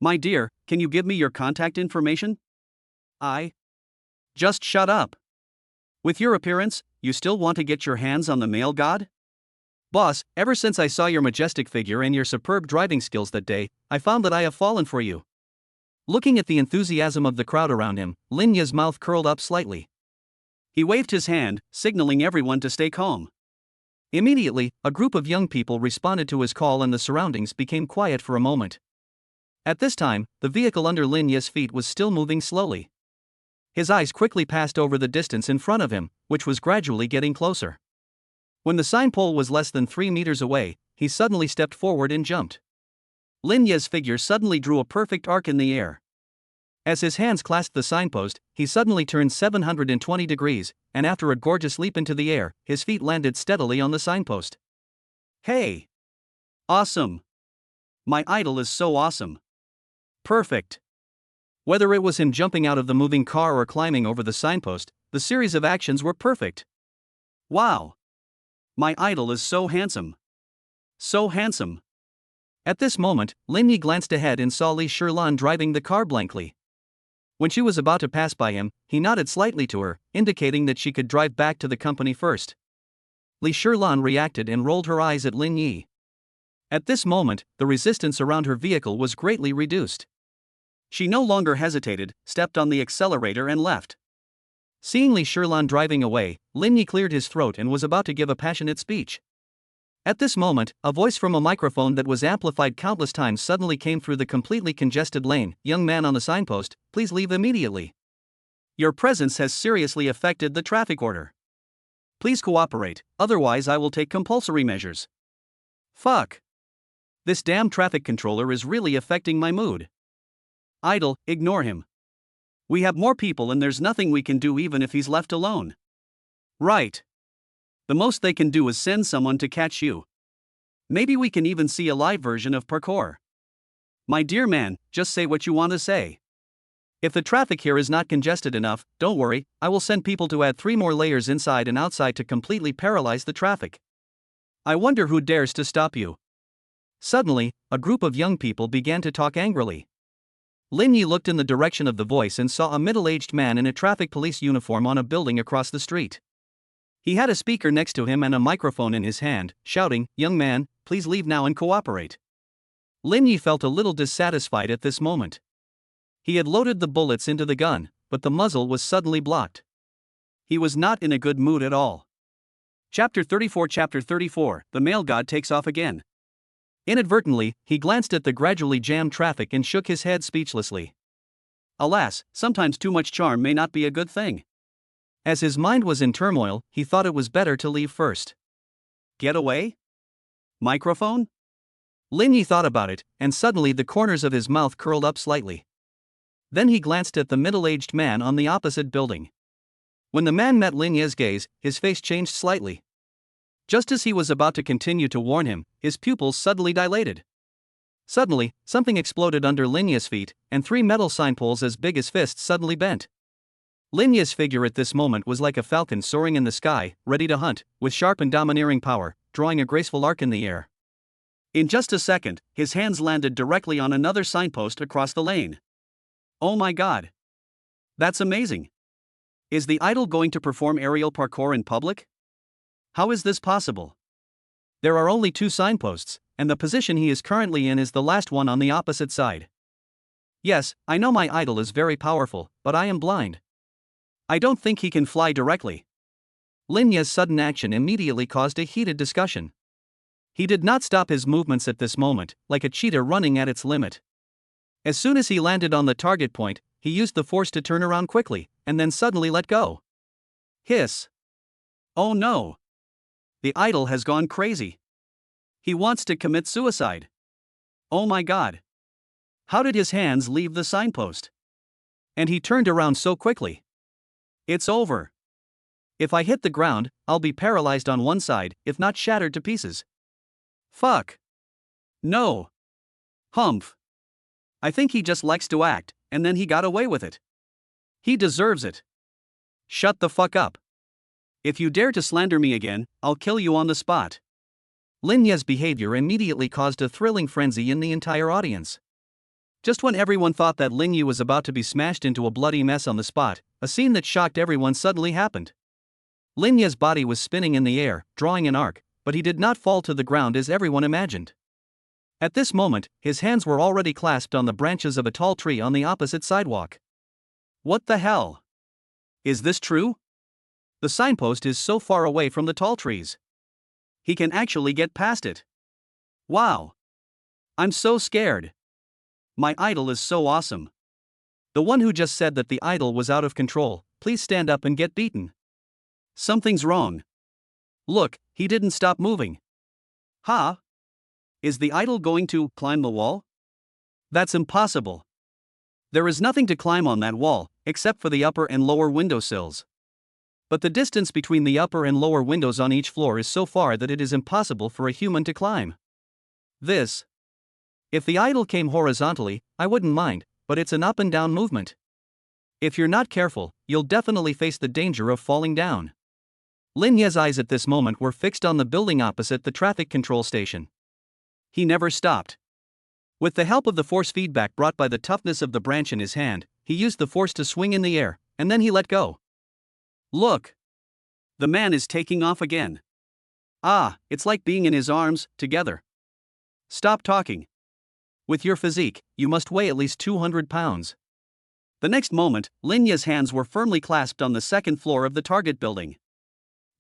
My dear, can you give me your contact information? Just shut up. With your appearance, you still want to get your hands on the male god? Boss, ever since I saw your majestic figure and your superb driving skills that day, I found that I have fallen for you. Looking at the enthusiasm of the crowd around him, Lin Yi's mouth curled up slightly. He waved his hand, signaling everyone to stay calm. Immediately, a group of young people responded to his call and the surroundings became quiet for a moment. At this time, the vehicle under Lin Yi's feet was still moving slowly. His eyes quickly passed over the distance in front of him, which was gradually getting closer. When the sign pole was less than 3 meters away, he suddenly stepped forward and jumped. Lin Yi's figure suddenly drew a perfect arc in the air. As his hands clasped the signpost, he suddenly turned 720 degrees, and after a gorgeous leap into the air, his feet landed steadily on the signpost. Hey! Awesome! My idol is so awesome. Perfect! Whether it was him jumping out of the moving car or climbing over the signpost, the series of actions were perfect. Wow! My idol is so handsome. So handsome. At this moment, Lin Yi glanced ahead and saw Li Shirlan driving the car blankly. When she was about to pass by him, he nodded slightly to her, indicating that she could drive back to the company first. Li Shirlan reacted and rolled her eyes at Lin Yi. At this moment, the resistance around her vehicle was greatly reduced. She no longer hesitated, stepped on the accelerator and left. Seeing Li Shirlan driving away, Lin Yi cleared his throat and was about to give a passionate speech. At this moment, a voice from a microphone that was amplified countless times suddenly came through the completely congested lane. Young man on the signpost, please leave immediately. Your presence has seriously affected the traffic order. Please cooperate, otherwise I will take compulsory measures. Fuck. This damn traffic controller is really affecting my mood. Idle, ignore him. We have more people and there's nothing we can do even if he's left alone. Right. The most they can do is send someone to catch you. Maybe we can even see a live version of parkour. My dear man, just say what you want to say. If the traffic here is not congested enough, don't worry, I will send people to add 3 more layers inside and outside to completely paralyze the traffic. I wonder who dares to stop you. Suddenly, a group of young people began to talk angrily. Lin Yi looked in the direction of the voice and saw a middle-aged man in a traffic police uniform on a building across the street. He had a speaker next to him and a microphone in his hand, shouting, "Young man, please leave now and cooperate." Lin Yi felt a little dissatisfied at this moment. He had loaded the bullets into the gun, but the muzzle was suddenly blocked. He was not in a good mood at all. Chapter 34, the male god takes off again. Inadvertently, he glanced at the gradually jammed traffic and shook his head speechlessly. Alas, sometimes too much charm may not be a good thing. As his mind was in turmoil, he thought it was better to leave first. Get away? Microphone? Lin Yi thought about it, and suddenly the corners of his mouth curled up slightly. Then he glanced at the middle-aged man on the opposite building. When the man met Lin Yi's gaze, his face changed slightly. Just as he was about to continue to warn him, his pupils suddenly dilated. Suddenly, something exploded under Lin Yi's feet, and 3 metal sign poles as big as fists suddenly bent. Lin Yi's figure at this moment was like a falcon soaring in the sky, ready to hunt, with sharp and domineering power, drawing a graceful arc in the air. In just a second, his hands landed directly on another signpost across the lane. Oh my god. That's amazing. Is the idol going to perform aerial parkour in public? How is this possible? There are only 2 signposts, and the position he is currently in is the last one on the opposite side. Yes, I know my idol is very powerful, but I am blind. I don't think he can fly directly. Linya's sudden action immediately caused a heated discussion. He did not stop his movements at this moment, like a cheetah running at its limit. As soon as he landed on the target point, he used the force to turn around quickly, and then suddenly let go. Hiss. Oh no. The idol has gone crazy. He wants to commit suicide. Oh my god. How did his hands leave the signpost? And he turned around so quickly. It's over. If I hit the ground, I'll be paralyzed on one side, if not shattered to pieces. Fuck. No. Humph. I think he just likes to act, and then he got away with it. He deserves it. Shut the fuck up. If you dare to slander me again, I'll kill you on the spot. Linya's behavior immediately caused a thrilling frenzy in the entire audience. Just when everyone thought that Linyi was about to be smashed into a bloody mess on the spot, a scene that shocked everyone suddenly happened. Linya's body was spinning in the air, drawing an arc, but he did not fall to the ground as everyone imagined. At this moment, his hands were already clasped on the branches of a tall tree on the opposite sidewalk. What the hell? Is this true? The signpost is so far away from the tall trees. He can actually get past it. Wow. I'm so scared. My idol is so awesome. The one who just said that the idol was out of control, please stand up and get beaten. Something's wrong. Look, he didn't stop moving. Ha? Is the idol going to climb the wall? That's impossible. There is nothing to climb on that wall, except for the upper and lower windowsills. But the distance between the upper and lower windows on each floor is so far that it is impossible for a human to climb. If the idol came horizontally, I wouldn't mind, but it's an up and down movement. If you're not careful, you'll definitely face the danger of falling down. Linya's eyes at this moment were fixed on the building opposite the traffic control station. He never stopped. With the help of the force feedback brought by the toughness of the branch in his hand, he used the force to swing in the air, and then he let go. Look! The man is taking off again. Ah, it's like being in his arms, together. Stop talking. With your physique, you must weigh at least 200 pounds. The next moment, Linya's hands were firmly clasped on the second floor of the target building.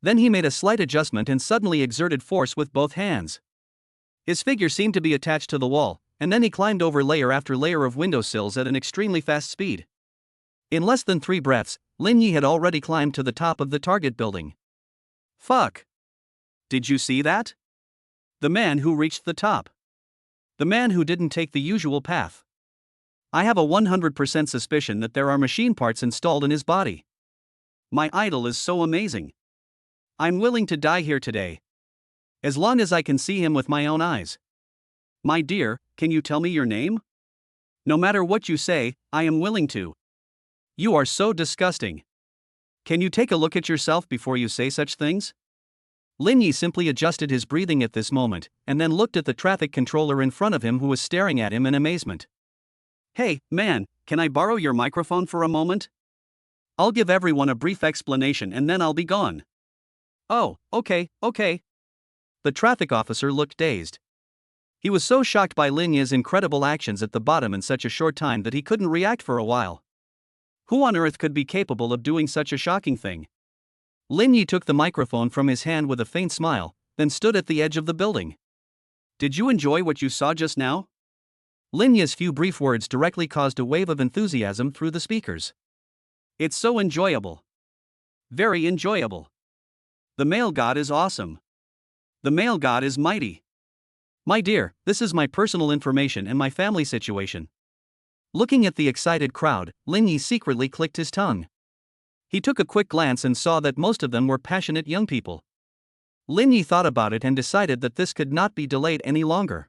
Then he made a slight adjustment and suddenly exerted force with both hands. His figure seemed to be attached to the wall, and then he climbed over layer after layer of windowsills at an extremely fast speed. In less than 3 breaths, Linyi had already climbed to the top of the target building. Fuck! Did you see that? The man who reached the top. The man who didn't take the usual path. I have a 100% suspicion that there are machine parts installed in his body. My idol is so amazing. I'm willing to die here today. As long as I can see him with my own eyes. My dear, can you tell me your name? No matter what you say, I am willing to. You are so disgusting. Can you take a look at yourself before you say such things? Linyi simply adjusted his breathing at this moment, and then looked at the traffic controller in front of him who was staring at him in amazement. Hey, man, can I borrow your microphone for a moment? I'll give everyone a brief explanation and then I'll be gone. Oh, okay. The traffic officer looked dazed. He was so shocked by Linya's incredible actions at the bottom in such a short time that he couldn't react for a while. Who on earth could be capable of doing such a shocking thing? Linyi took the microphone from his hand with a faint smile, then stood at the edge of the building. Did you enjoy what you saw just now? Linya's few brief words directly caused a wave of enthusiasm through the speakers. It's so enjoyable. Very enjoyable. The male god is awesome. The male god is mighty. My dear, this is my personal information and my family situation. Looking at the excited crowd, Linyi secretly clicked his tongue. He took a quick glance and saw that most of them were passionate young people. Linyi thought about it and decided that this could not be delayed any longer.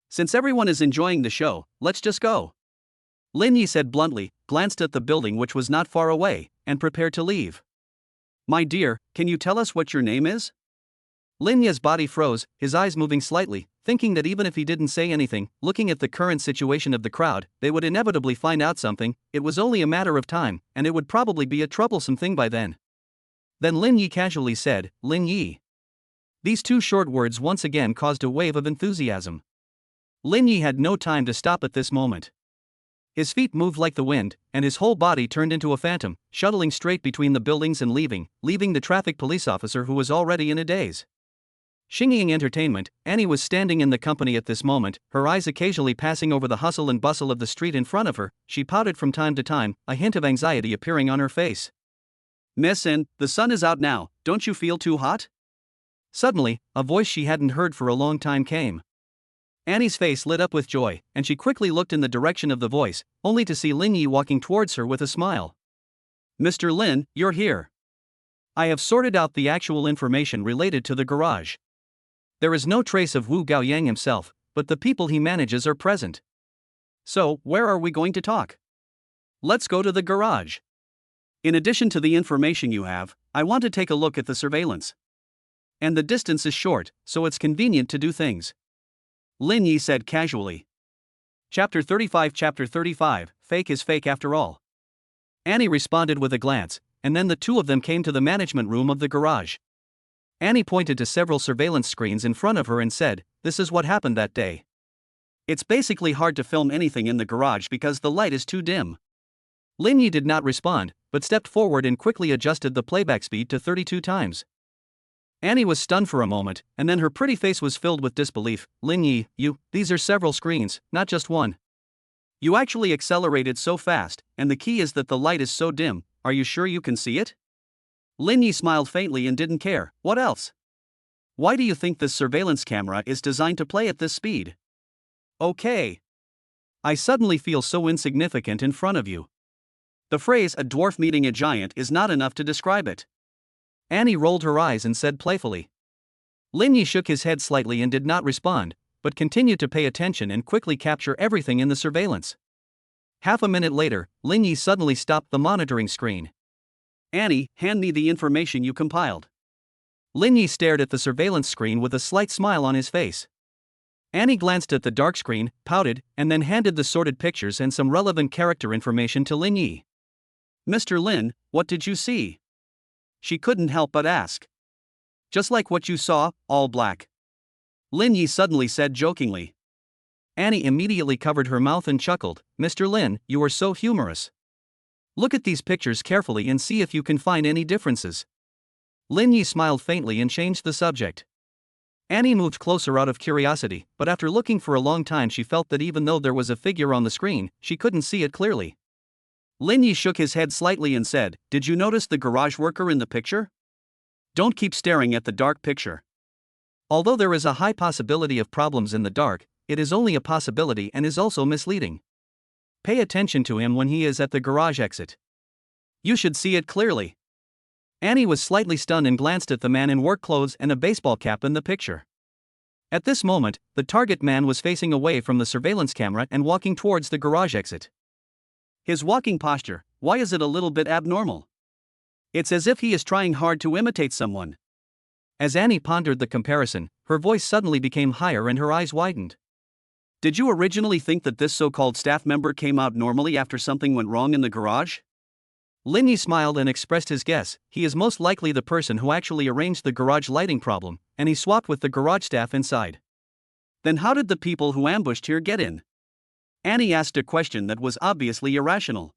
Since everyone is enjoying the show, let's just go. Linyi said bluntly, glanced at the building which was not far away, and prepared to leave. My dear, can you tell us what your name is? Lin Ye's body froze, his eyes moving slightly, thinking that even if he didn't say anything, looking at the current situation of the crowd, they would inevitably find out something. It was only a matter of time, and it would probably be a troublesome thing by then. Then Lin Yi casually said, "Lin Yi." These two short words once again caused a wave of enthusiasm. Lin Yi had no time to stop at this moment. His feet moved like the wind, and his whole body turned into a phantom, shuttling straight between the buildings and leaving the traffic police officer who was already in a daze. Xingyiang Entertainment, Annie was standing in the company at this moment, her eyes occasionally passing over the hustle and bustle of the street in front of her. She pouted from time to time, a hint of anxiety appearing on her face. "Miss In, the sun is out now, don't you feel too hot?" Suddenly, a voice she hadn't heard for a long time came. Annie's face lit up with joy, and she quickly looked in the direction of the voice, only to see Lin Yi walking towards her with a smile. "Mr. Lin, you're here. I have sorted out the actual information related to the garage. There is no trace of Wu Gaoyang himself, but the people he manages are present. So, where are we going to talk? Let's go to the garage. In addition to the information you have, I want to take a look at the surveillance. And the distance is short, so it's convenient to do things," Lin Yi said casually. Chapter 35, Fake is fake after all. Annie responded with a glance, and then the two of them came to the management room of the garage. Annie pointed to several surveillance screens in front of her and said, "This is what happened that day." "It's basically hard to film anything in the garage because the light is too dim." Lin Yi did not respond, but stepped forward and quickly adjusted the playback speed to 32 times. Annie was stunned for a moment, and then her pretty face was filled with disbelief. "Lin Yi, these are several screens, not just one." "You actually accelerated so fast, and the key is that the light is so dim. Are you sure you can see it?" Lin Yi smiled faintly and didn't care. "What else? Why do you think this surveillance camera is designed to play at this speed?" "Okay. I suddenly feel so insignificant in front of you." The phrase "a dwarf meeting a giant" is not enough to describe it. Annie rolled her eyes and said playfully. Lin Yi shook his head slightly and did not respond, but continued to pay attention and quickly capture everything in the surveillance. Half a minute later, Lin Yi suddenly stopped the monitoring screen. "Annie, hand me the information you compiled." Lin Yi stared at the surveillance screen with a slight smile on his face. Annie glanced at the dark screen, pouted, and then handed the sorted pictures and some relevant character information to Lin Yi. "Mr. Lin, what did you see?" She couldn't help but ask. "Just like what you saw, all black," Lin Yi suddenly said jokingly. Annie immediately covered her mouth and chuckled. "Mr. Lin, you are so humorous. Look at these pictures carefully and see if you can find any differences." Lin Yi smiled faintly and changed the subject. Annie moved closer out of curiosity, but after looking for a long time she felt that even though there was a figure on the screen, she couldn't see it clearly. Lin Yi shook his head slightly and said, "Did you notice the garage worker in the picture? Don't keep staring at the dark picture." Although there is a high possibility of problems in the dark, it is only a possibility and is also misleading. Pay attention to him when he is at the garage exit. You should see it clearly. Annie was slightly stunned and glanced at the man in work clothes and a baseball cap in the picture. At this moment, the target man was facing away from the surveillance camera and walking towards the garage exit. His walking posture, why is it a little bit abnormal? It's as if he is trying hard to imitate someone. As Annie pondered the comparison, her voice suddenly became higher and her eyes widened. Did you originally think that this so-called staff member came out normally after something went wrong in the garage? Lin Yi smiled and expressed his guess. He is most likely the person who actually arranged the garage lighting problem, and he swapped with the garage staff inside. Then how did the people who ambushed here get in? Annie asked a question that was obviously irrational.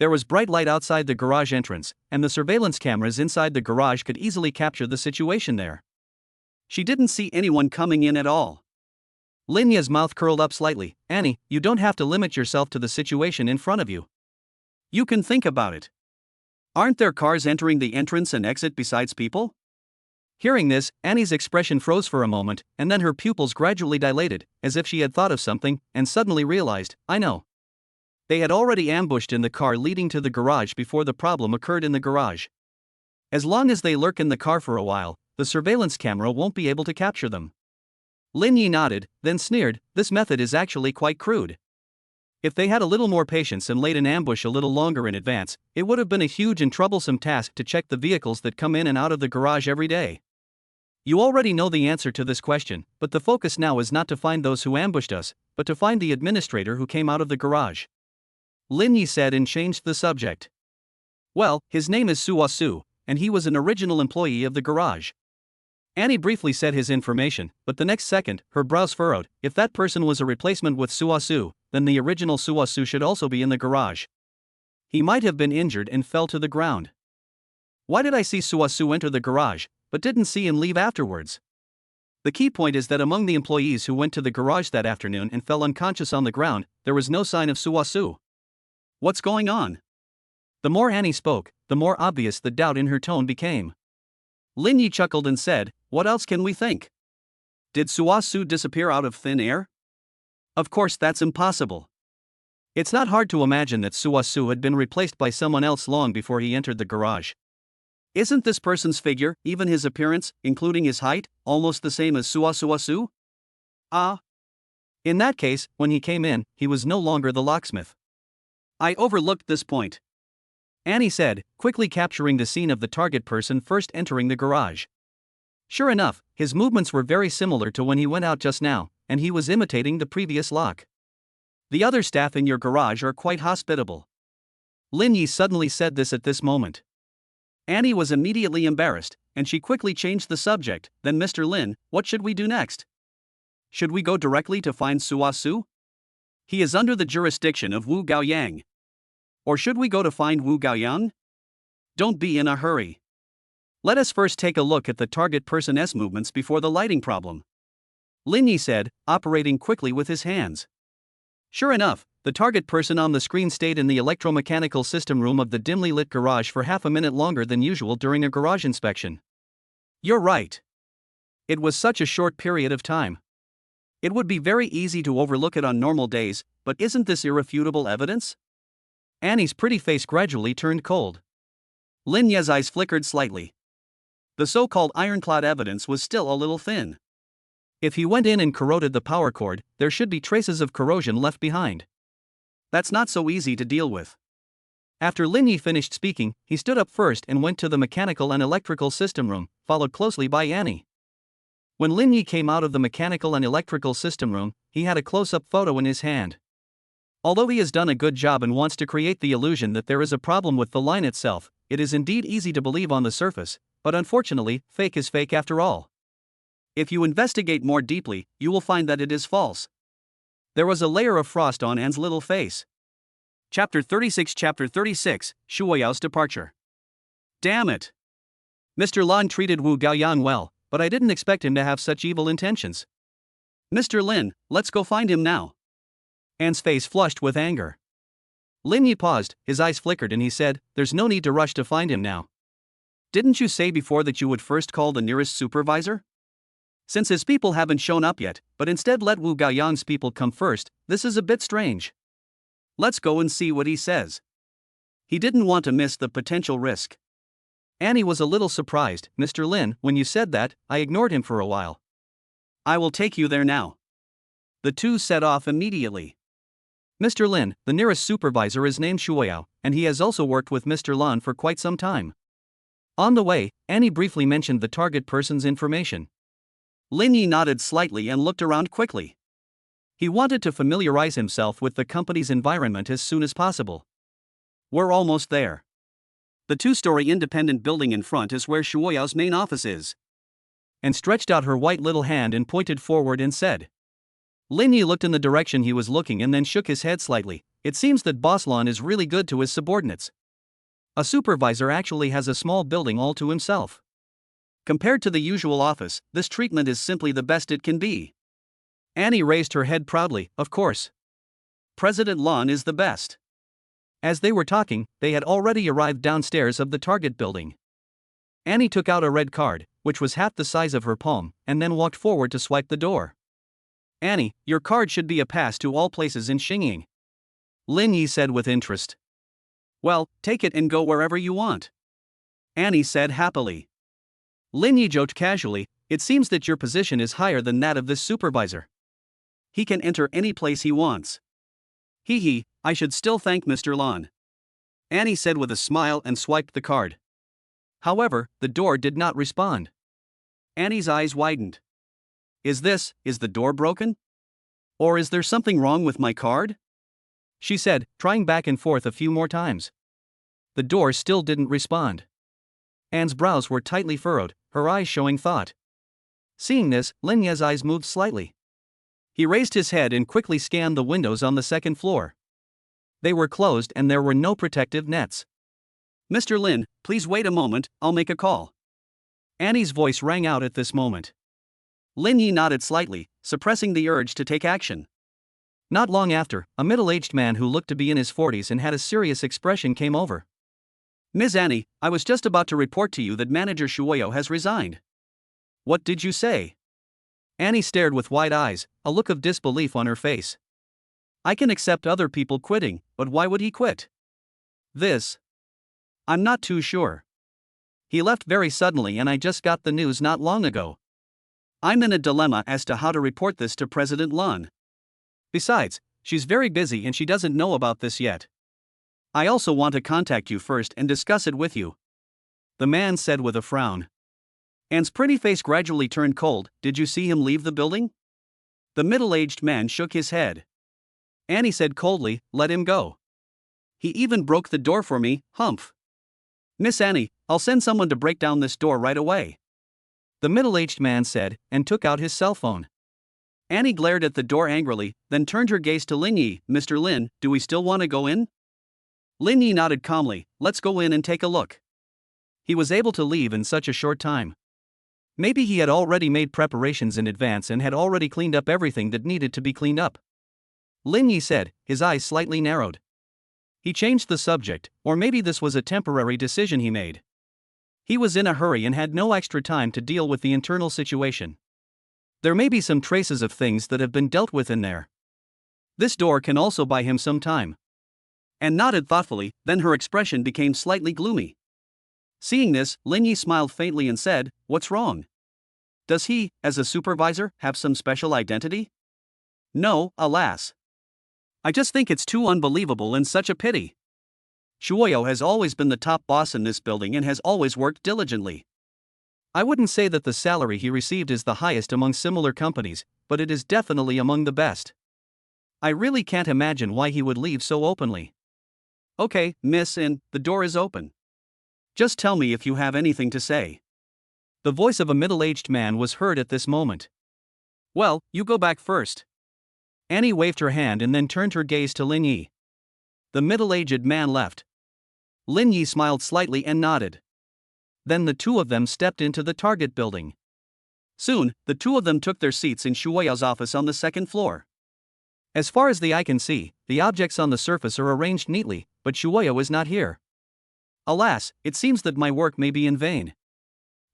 There was bright light outside the garage entrance, and the surveillance cameras inside the garage could easily capture the situation there. She didn't see anyone coming in at all. Lin Yi's mouth curled up slightly. "Annie, you don't have to limit yourself to the situation in front of you. You can think about it. Aren't there cars entering the entrance and exit besides people?" Hearing this, Annie's expression froze for a moment, and then her pupils gradually dilated, as if she had thought of something, and suddenly realized, "I know." They had already ambushed in the car leading to the garage before the problem occurred in the garage. As long as they lurk in the car for a while, the surveillance camera won't be able to capture them. Lin Yi nodded, then sneered, "This method is actually quite crude. If they had a little more patience and laid an ambush a little longer in advance, it would have been a huge and troublesome task to check the vehicles that come in and out of the garage every day. You already know the answer to this question, but the focus now is not to find those who ambushed us, but to find the administrator who came out of the garage. Lin Yi said and changed the subject. Well, his name is Suo, and he was an original employee of the garage. Annie briefly said his information, but the next second, her brows furrowed. If that person was a replacement with Suo, then the original Suo should also be in the garage. He might have been injured and fell to the ground. Why did I see Suo enter the garage, but didn't see him leave afterwards? The key point is that among the employees who went to the garage that afternoon and fell unconscious on the ground, there was no sign of Suo. What's going on? The more Annie spoke, the more obvious the doubt in her tone became. Lin Yi chuckled and said, "What else can we think? Did Suo disappear out of thin air? Of course that's impossible. It's not hard to imagine that Suo had been replaced by someone else long before he entered the garage. Isn't this person's figure, even his appearance, including his height, almost the same as Suo? Ah. In that case, when he came in, he was no longer the locksmith." I overlooked this point, Annie said, quickly capturing the scene of the target person first entering the garage. Sure enough, his movements were very similar to when he went out just now, and he was imitating the previous lock. The other staff in your garage are quite hospitable. Lin Yi suddenly said this at this moment. Annie was immediately embarrassed, and she quickly changed the subject. Then Mr. Lin, what should we do next? Should we go directly to find Suo? He is under the jurisdiction of Wu Gaoyang. Or should we go to find Wu Gaoyang? Don't be in a hurry. Let us first take a look at the target person's movements before the lighting problem, Lin Yi said, operating quickly with his hands. Sure enough, the target person on the screen stayed in the electromechanical system room of the dimly lit garage for half a minute longer than usual during a garage inspection. You're right. It was such a short period of time. It would be very easy to overlook it on normal days, but isn't this irrefutable evidence? Annie's pretty face gradually turned cold. Lin Yi's eyes flickered slightly. The so-called ironclad evidence was still a little thin. If he went in and corroded the power cord, there should be traces of corrosion left behind. That's not so easy to deal with. After Lin Yi finished speaking, he stood up first and went to the mechanical and electrical system room, followed closely by Annie. When Lin Yi came out of the mechanical and electrical system room, he had a close-up photo in his hand. Although he has done a good job and wants to create the illusion that there is a problem with the line itself, it is indeed easy to believe on the surface, but unfortunately, fake is fake after all. If you investigate more deeply, you will find that it is false. There was a layer of frost on Anne's little face. Chapter 36, Shuoyao's departure. Damn it! Mr. Lin treated Wu Gaoyang well, but I didn't expect him to have such evil intentions. Mr. Lin, let's go find him now. Anne's face flushed with anger. Lin Yi paused, his eyes flickered, and he said, "There's no need to rush to find him now. Didn't you say before that you would first call the nearest supervisor? Since his people haven't shown up yet, but instead let Wu Gaoyang's people come first, this is a bit strange. Let's go and see what he says." He didn't want to miss the potential risk. Annie was a little surprised. "Mr. Lin, when you said that, I ignored him for a while." "I will take you there now." The two set off immediately. Mr. Lin, the nearest supervisor, is named Shuoyao, and he has also worked with Mr. Lin for quite some time. On the way, Annie briefly mentioned the target person's information. Lin Yi nodded slightly and looked around quickly. He wanted to familiarize himself with the company's environment as soon as possible. We're almost there. The two-story independent building in front is where Shuoyao's main office is. And stretched out her white little hand and pointed forward and said. Lin Yi looked in the direction he was looking and then shook his head slightly. It seems that Boss Lin is really good to his subordinates. A supervisor actually has a small building all to himself. Compared to the usual office, this treatment is simply the best it can be. Annie raised her head proudly. Of course. President Lin is the best. As they were talking, they had already arrived downstairs of the target building. Annie took out a red card, which was half the size of her palm, and then walked forward to swipe the door. Annie, your card should be a pass to all places in Xingying, Lin Yi said with interest. Well, take it and go wherever you want, Annie said happily. Lin Yi joked casually, it seems that your position is higher than that of this supervisor. He can enter any place he wants. Hee, I should still thank Mr. Lin, Annie said with a smile and swiped the card. However, the door did not respond. Annie's eyes widened. Is the door broken? Or is there something wrong with my card? She said, trying back and forth a few more times. The door still didn't respond. Anne's brows were tightly furrowed, her eyes showing thought. Seeing this, Lin Ye's eyes moved slightly. He raised his head and quickly scanned the windows on the second floor. They were closed and there were no protective nets. Mr. Lin, please wait a moment, I'll make a call. Annie's voice rang out at this moment. Lin Yi nodded slightly, suppressing the urge to take action. Not long after, a middle-aged man who looked to be in his 40s and had a serious expression came over. Ms. Annie, I was just about to report to you that manager Shuoyo has resigned. What did you say? Annie stared with wide eyes, a look of disbelief on her face. I can accept other people quitting, but why would he quit? I'm not too sure. He left very suddenly and I just got the news not long ago. I'm in a dilemma as to how to report this to President Lun. Besides, she's very busy and she doesn't know about this yet. I also want to contact you first and discuss it with you, the man said with a frown. Anne's pretty face gradually turned cold. Did you see him leave the building? The middle-aged man shook his head. Annie said coldly, let him go. He even broke the door for me, humph. Miss Annie, I'll send someone to break down this door right away, the middle-aged man said, and took out his cell phone. Annie glared at the door angrily, then turned her gaze to Lin Yi. Mr. Lin, do we still want to go in? Lin Yi nodded calmly. Let's go in and take a look. He was able to leave in such a short time. Maybe he had already made preparations in advance and had already cleaned up everything that needed to be cleaned up. Lin Yi said, his eyes slightly narrowed. He changed the subject, or maybe this was a temporary decision he made. He was in a hurry and had no extra time to deal with the internal situation. There may be some traces of things that have been dealt with in there. This door can also buy him some time. Anne nodded thoughtfully, then her expression became slightly gloomy. Seeing this, Lin Yi smiled faintly and said, what's wrong? Does he, as a supervisor, have some special identity? No, alas. I just think it's too unbelievable and such a pity. Shuoyo has always been the top boss in this building and has always worked diligently. I wouldn't say that the salary he received is the highest among similar companies, but it is definitely among the best. I really can't imagine why he would leave so openly. Okay, Miss In, the door is open. Just tell me if you have anything to say. The voice of a middle-aged man was heard at this moment. Well, you go back first. Annie waved her hand and then turned her gaze to Lin Yi. The middle-aged man left. Lin Yi smiled slightly and nodded. Then the two of them stepped into the target building. Soon, the two of them took their seats in Shuoyo's office on the second floor. As far as the eye can see, the objects on the surface are arranged neatly, but Shuoyo is not here. Alas, it seems that my work may be in vain.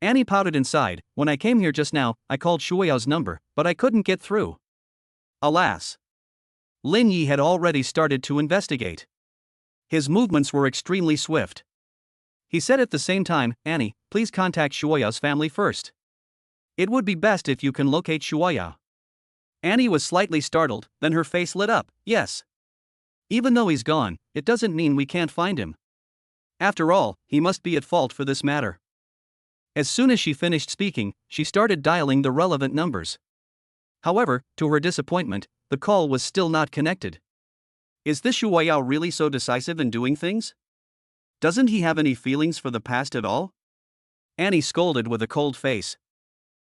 Annie pouted inside. When I came here just now, I called Shuoyo's number, but I couldn't get through. Alas. Lin Yi had already started to investigate. His movements were extremely swift. He said at the same time, Annie, please contact Shuoyo's family first. It would be best if you can locate Shuoyo. Annie was slightly startled, then her face lit up. Yes. Even though he's gone, it doesn't mean we can't find him. After all, he must be at fault for this matter. As soon as she finished speaking, she started dialing the relevant numbers. However, to her disappointment, the call was still not connected. Is this Shuoyo really so decisive in doing things? Doesn't he have any feelings for the past at all? Annie scolded with a cold face.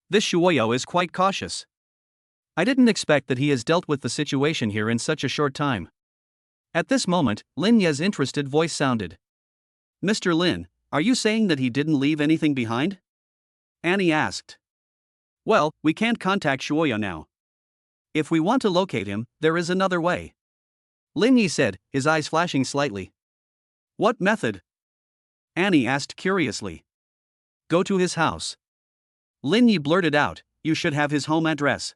This Shuoyo is quite cautious. I didn't expect that he has dealt with the situation here in such a short time. At this moment, Lin Ye's interested voice sounded. Mr. Lin, are you saying that he didn't leave anything behind? Annie asked. Well, we can't contact Shuoyo now. If we want to locate him, there is another way. Lin Yi said, his eyes flashing slightly. What method? Annie asked curiously. Go to his house. Lin Yi blurted out, you should have his home address.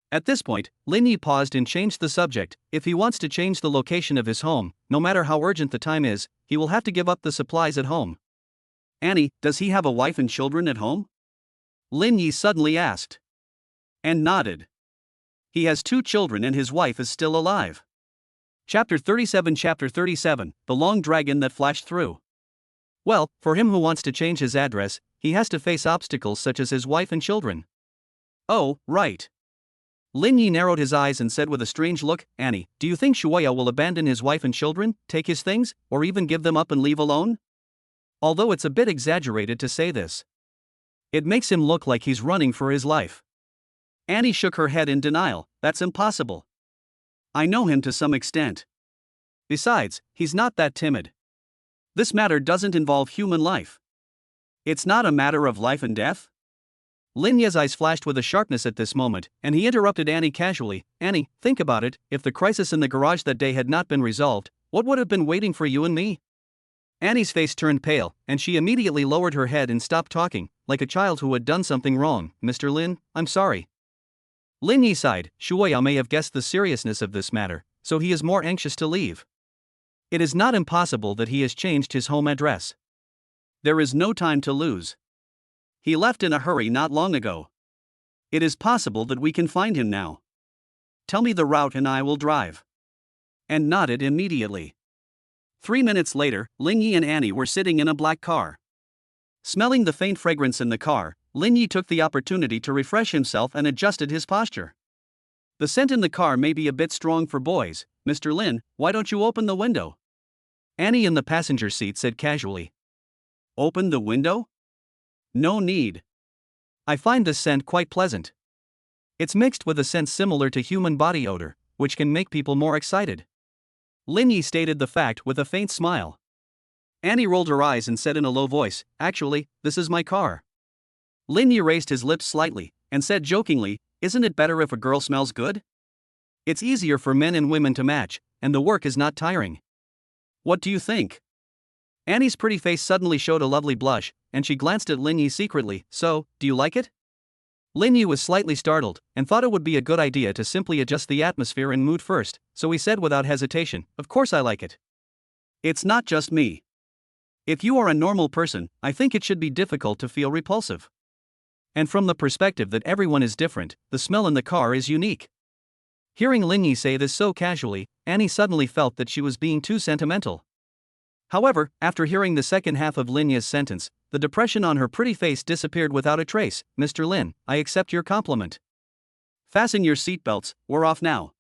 At this point, Lin Yi paused and changed the subject. If he wants to change the location of his home, no matter how urgent the time is, he will have to give up the supplies at home. Annie, does he have a wife and children at home? Lin Yi suddenly asked. And nodded. He has 2 children and his wife is still alive. Chapter 37 The Long Dragon That Flashed Through. Well, for him who wants to change his address, he has to face obstacles such as his wife and children. Oh, right. Lin Yi narrowed his eyes and said with a strange look, Annie, do you think Shuoya will abandon his wife and children, take his things, or even give them up and leave alone? Although it's a bit exaggerated to say this. It makes him look like he's running for his life. Annie shook her head in denial. That's impossible. I know him to some extent. Besides, he's not that timid. This matter doesn't involve human life. It's not a matter of life and death? Lin Ye's eyes flashed with a sharpness at this moment, and he interrupted Annie casually. Annie, think about it, if the crisis in the garage that day had not been resolved, what would have been waiting for you and me? Annie's face turned pale, and she immediately lowered her head and stopped talking, like a child who had done something wrong. Mr. Lin, I'm sorry. Lin Yi sighed. Shuoya may have guessed the seriousness of this matter, so he is more anxious to leave. It is not impossible that he has changed his home address. There is no time to lose. He left in a hurry not long ago. It is possible that we can find him now. Tell me the route and I will drive. And nodded immediately. 3 minutes later, Lin Yi and Annie were sitting in a black car. Smelling the faint fragrance in the car, Lin Yi took the opportunity to refresh himself and adjusted his posture. The scent in the car may be a bit strong for boys. Mr. Lin, why don't you open the window? Annie in the passenger seat said casually. Open the window? No need. I find this scent quite pleasant. It's mixed with a scent similar to human body odor, which can make people more excited. Lin Yi stated the fact with a faint smile. Annie rolled her eyes and said in a low voice, actually, this is my car. Lin Yi raised his lips slightly, and said jokingly, isn't it better if a girl smells good? It's easier for men and women to match, and the work is not tiring. What do you think? Annie's pretty face suddenly showed a lovely blush, and she glanced at Lin Yi secretly. So, do you like it? Lin Yi was slightly startled, and thought it would be a good idea to simply adjust the atmosphere and mood first, so he said without hesitation, of course I like it. It's not just me. If you are a normal person, I think it should be difficult to feel repulsive. And from the perspective that everyone is different, the smell in the car is unique. Hearing Lin Yi say this so casually, Annie suddenly felt that she was being too sentimental. However, after hearing the second half of Lin Yi's sentence, the depression on her pretty face disappeared without a trace. Mr. Lin, I accept your compliment. Fasten your seatbelts, we're off now.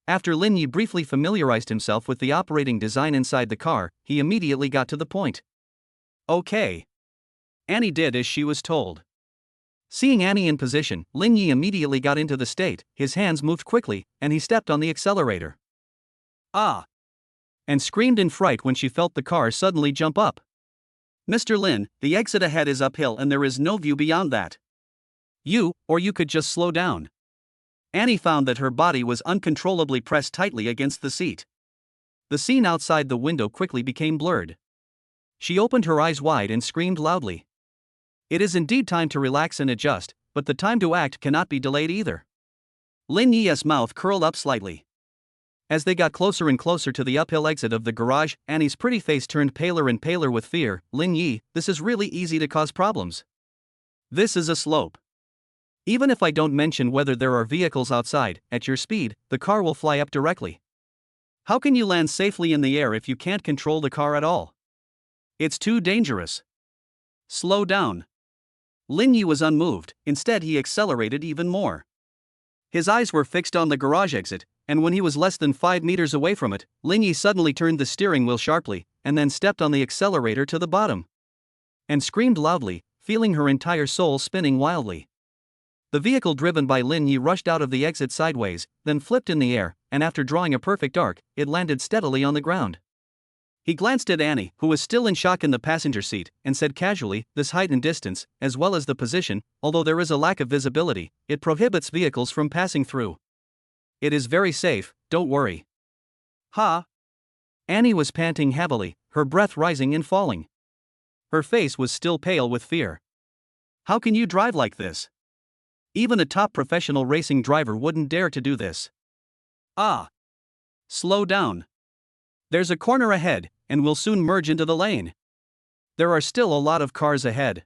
After Lin Yi briefly familiarized himself with the operating design inside the car, he immediately got to the point. Okay. Annie did as she was told. Seeing Annie in position, Lin Yi immediately got into the state, his hands moved quickly, and he stepped on the accelerator. Ah! And screamed in fright when she felt the car suddenly jump up. Mr. Lin, the exit ahead is uphill and there is no view beyond that. Or you could just slow down. Annie found that her body was uncontrollably pressed tightly against the seat. The scene outside the window quickly became blurred. She opened her eyes wide and screamed loudly. It is indeed time to relax and adjust, but the time to act cannot be delayed either. Lin Yi's mouth curled up slightly. As they got closer and closer to the uphill exit of the garage, Annie's pretty face turned paler and paler with fear. Lin Yi, this is really easy to cause problems. This is a slope. Even if I don't mention whether there are vehicles outside, at your speed, the car will fly up directly. How can you land safely in the air if you can't control the car at all? It's too dangerous. Slow down. Lin Yi was unmoved, instead he accelerated even more. His eyes were fixed on the garage exit, and when he was less than 5 meters away from it, Lin Yi suddenly turned the steering wheel sharply, and then stepped on the accelerator to the bottom. And screamed loudly, feeling her entire soul spinning wildly. The vehicle driven by Lin Yi rushed out of the exit sideways, then flipped in the air, and after drawing a perfect arc, it landed steadily on the ground. He glanced at Annie, who was still in shock in the passenger seat, and said casually, this height and distance, as well as the position, although there is a lack of visibility, it prohibits vehicles from passing through. It is very safe, don't worry. Ha! Annie was panting heavily, her breath rising and falling. Her face was still pale with fear. How can you drive like this? Even a top professional racing driver wouldn't dare to do this. Ah! Slow down. There's a corner ahead, and we'll soon merge into the lane. There are still a lot of cars ahead.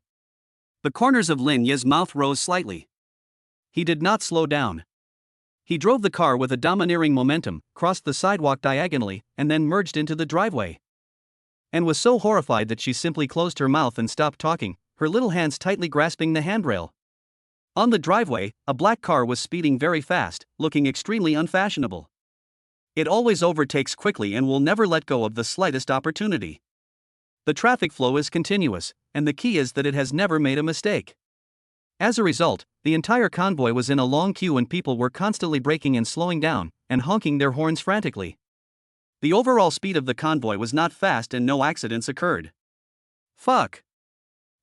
The corners of Lin Yi's mouth rose slightly. He did not slow down. He drove the car with a domineering momentum, crossed the sidewalk diagonally, and then merged into the driveway. And was so horrified that she simply closed her mouth and stopped talking, her little hands tightly grasping the handrail. On the driveway, a black car was speeding very fast, looking extremely unfashionable. It always overtakes quickly and will never let go of the slightest opportunity. The traffic flow is continuous, and the key is that it has never made a mistake. As a result, the entire convoy was in a long queue and people were constantly braking and slowing down, and honking their horns frantically. The overall speed of the convoy was not fast and no accidents occurred. Fuck.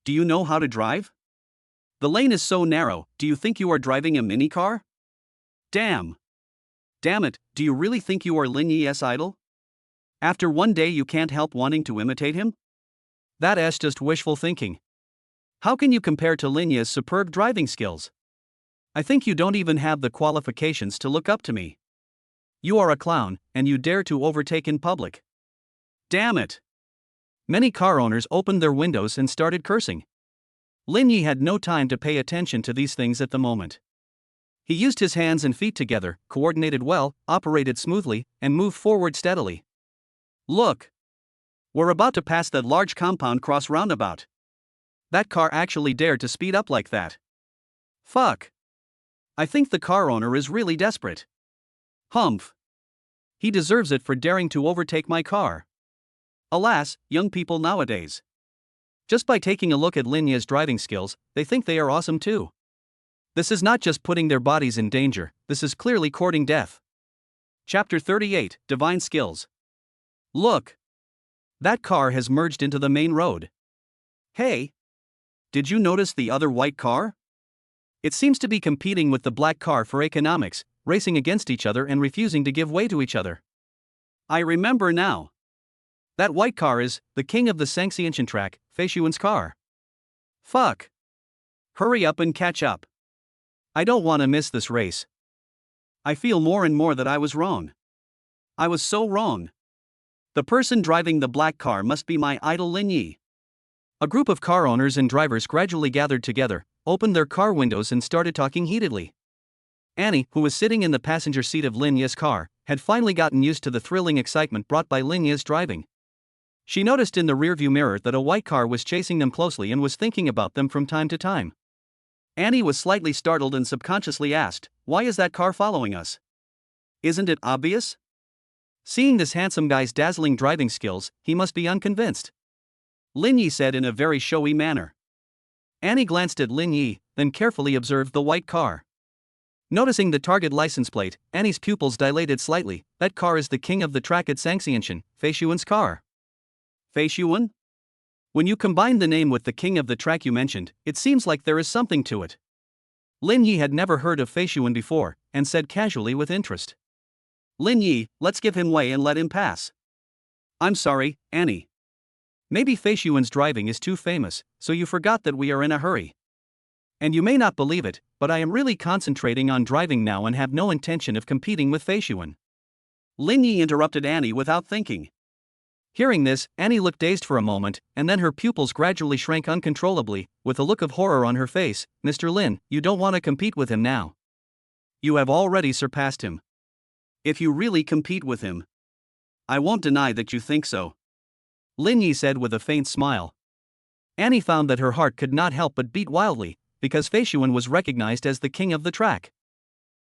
Do you know how to drive? The lane is so narrow, do you think you are driving a minicar? Damn. Damn it, do you really think you are Lin Yi's idol? After one day you can't help wanting to imitate him? That's just wishful thinking. How can you compare to Lin Yi's superb driving skills? I think you don't even have the qualifications to look up to me. You are a clown, and you dare to overtake in public. Damn it! Many car owners opened their windows and started cursing. Lin Yi had no time to pay attention to these things at the moment. He used his hands and feet together, coordinated well, operated smoothly, and moved forward steadily. Look! We're about to pass that large compound cross roundabout. That car actually dared to speed up like that. Fuck! I think the car owner is really desperate. Humph. He deserves it for daring to overtake my car. Alas, young people nowadays. Just by taking a look at Lin Yi's driving skills, they think they are awesome too. This is not just putting their bodies in danger, this is clearly courting death. Chapter 38, Divine Skills. Look! That car has merged into the main road. Hey! Did you notice the other white car? It seems to be competing with the black car for economics, racing against each other and refusing to give way to each other. I remember now. That white car is the king of the Sangxianshan track, Fei Xuan's car. Fuck. Hurry up and catch up. I don't want to miss this race. I feel more and more that I was wrong. I was so wrong. The person driving the black car must be my idol Lin Yi. A group of car owners and drivers gradually gathered together, opened their car windows and started talking heatedly. Annie, who was sitting in the passenger seat of Lin Yi's car, had finally gotten used to the thrilling excitement brought by Lin Yi's driving. She noticed in the rearview mirror that a white car was chasing them closely and was thinking about them from time to time. Annie was slightly startled and subconsciously asked, "Why is that car following us? Isn't it obvious?" Seeing this handsome guy's dazzling driving skills, he must be unconvinced. Lin Yi said in a very showy manner. Annie glanced at Lin Yi, then carefully observed the white car. Noticing the target license plate, Annie's pupils dilated slightly. That car is the king of the track at Sangxianshan, Fei Xuan's car. Fei Xuan? When you combine the name with the king of the track you mentioned, it seems like there is something to it. Lin Yi had never heard of Fei Xuan before, and said casually with interest. Lin Yi, let's give him way and let him pass. I'm sorry, Annie. Maybe Fei Xuan's driving is too famous, so you forgot that we are in a hurry. And you may not believe it, but I am really concentrating on driving now and have no intention of competing with Fei Xuan. Lin Yi interrupted Annie without thinking. Hearing this, Annie looked dazed for a moment, and then her pupils gradually shrank uncontrollably, with a look of horror on her face. Mr. Lin, you don't want to compete with him now. You have already surpassed him. If you really compete with him, I won't deny that you think so. Lin Yi said with a faint smile. Annie found that her heart could not help but beat wildly, because Fei Xuan was recognized as the king of the track.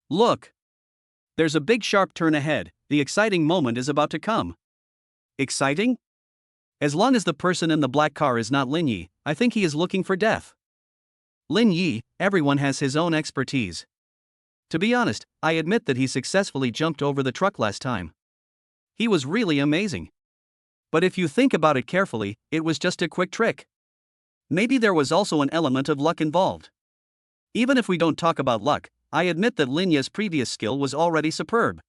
Look! There's a big sharp turn ahead, the exciting moment is about to come. Exciting? As long as the person in the black car is not Lin Yi, I think he is looking for death. Lin Yi, everyone has his own expertise. To be honest, I admit that he successfully jumped over the truck last time. He was really amazing. But if you think about it carefully, it was just a quick trick. Maybe there was also an element of luck involved. Even if we don't talk about luck, I admit that Lin Yi's previous skill was already superb.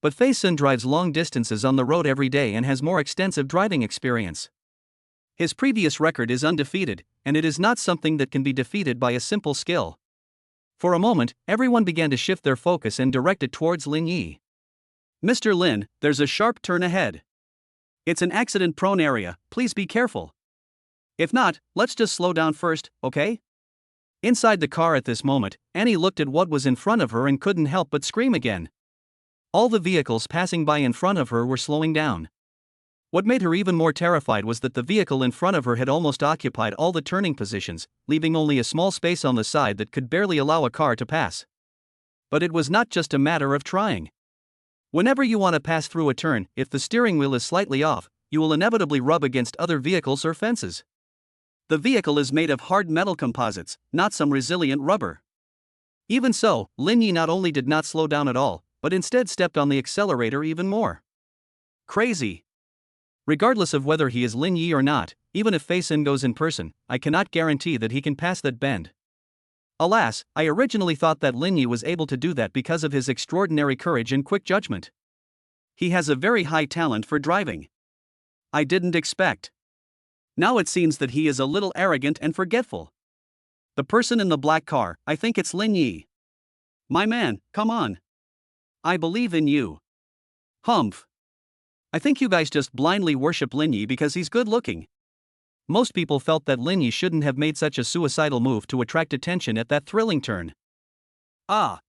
But Fei Sun drives long distances on the road every day and has more extensive driving experience. His previous record is undefeated, and it is not something that can be defeated by a simple skill. For a moment, everyone began to shift their focus and direct it towards Lin Yi. Mr. Lin, there's a sharp turn ahead. It's an accident-prone area, please be careful. If not, let's just slow down first, okay? Inside the car at this moment, Annie looked at what was in front of her and couldn't help but scream again. All the vehicles passing by in front of her were slowing down. What made her even more terrified was that the vehicle in front of her had almost occupied all the turning positions, leaving only a small space on the side that could barely allow a car to pass. But it was not just a matter of trying. Whenever you want to pass through a turn, if the steering wheel is slightly off, you will inevitably rub against other vehicles or fences. The vehicle is made of hard metal composites, not some resilient rubber. Even so, Lin Yi not only did not slow down at all, but instead stepped on the accelerator even more. Crazy. Regardless of whether he is Lin Yi or not, even if Fei Xin goes in person, I cannot guarantee that he can pass that bend. Alas, I originally thought that Lin Yi was able to do that because of his extraordinary courage and quick judgment. He has a very high talent for driving. I didn't expect. Now it seems that he is a little arrogant and forgetful. The person in the black car, I think it's Lin Yi. My man, come on. I believe in you. Humph. I think you guys just blindly worship Lin Yi because he's good looking. Most people felt that Lin Yi shouldn't have made such a suicidal move to attract attention at that thrilling turn. Ah.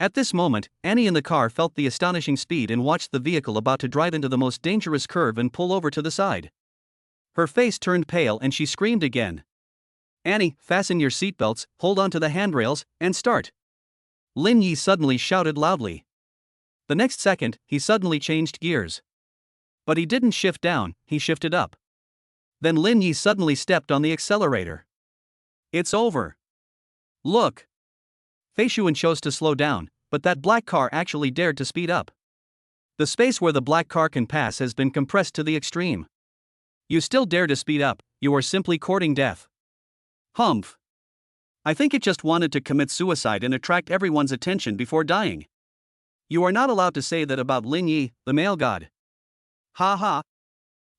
At this moment, Annie in the car felt the astonishing speed and watched the vehicle about to drive into the most dangerous curve and pull over to the side. Her face turned pale and she screamed again. Annie, fasten your seatbelts, hold on to the handrails, and start. Lin Yi suddenly shouted loudly. The next second, he suddenly changed gears. But he didn't shift down, he shifted up. Then Lin Yi suddenly stepped on the accelerator. It's over. Look. Fei Xuan chose to slow down, but that black car actually dared to speed up. The space where the black car can pass has been compressed to the extreme. You still dare to speed up, you are simply courting death. Humph. I think it just wanted to commit suicide and attract everyone's attention before dying. You are not allowed to say that about Lin Yi, the male god. Ha ha.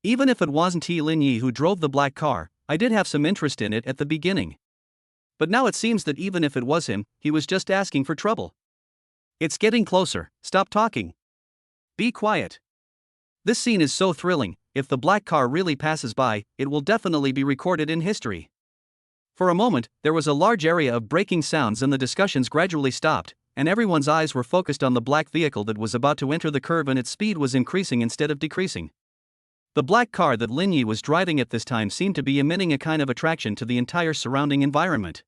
Even if it wasn't Lin Yi who drove the black car, I did have some interest in it at the beginning. But now it seems that even if it was him, he was just asking for trouble. It's getting closer, stop talking. Be quiet. This scene is so thrilling, if the black car really passes by, it will definitely be recorded in history. For a moment, there was a large area of braking sounds and the discussions gradually stopped, and everyone's eyes were focused on the black vehicle that was about to enter the curve and its speed was increasing instead of decreasing. The black car that Lin Yi was driving at this time seemed to be emitting a kind of attraction to the entire surrounding environment.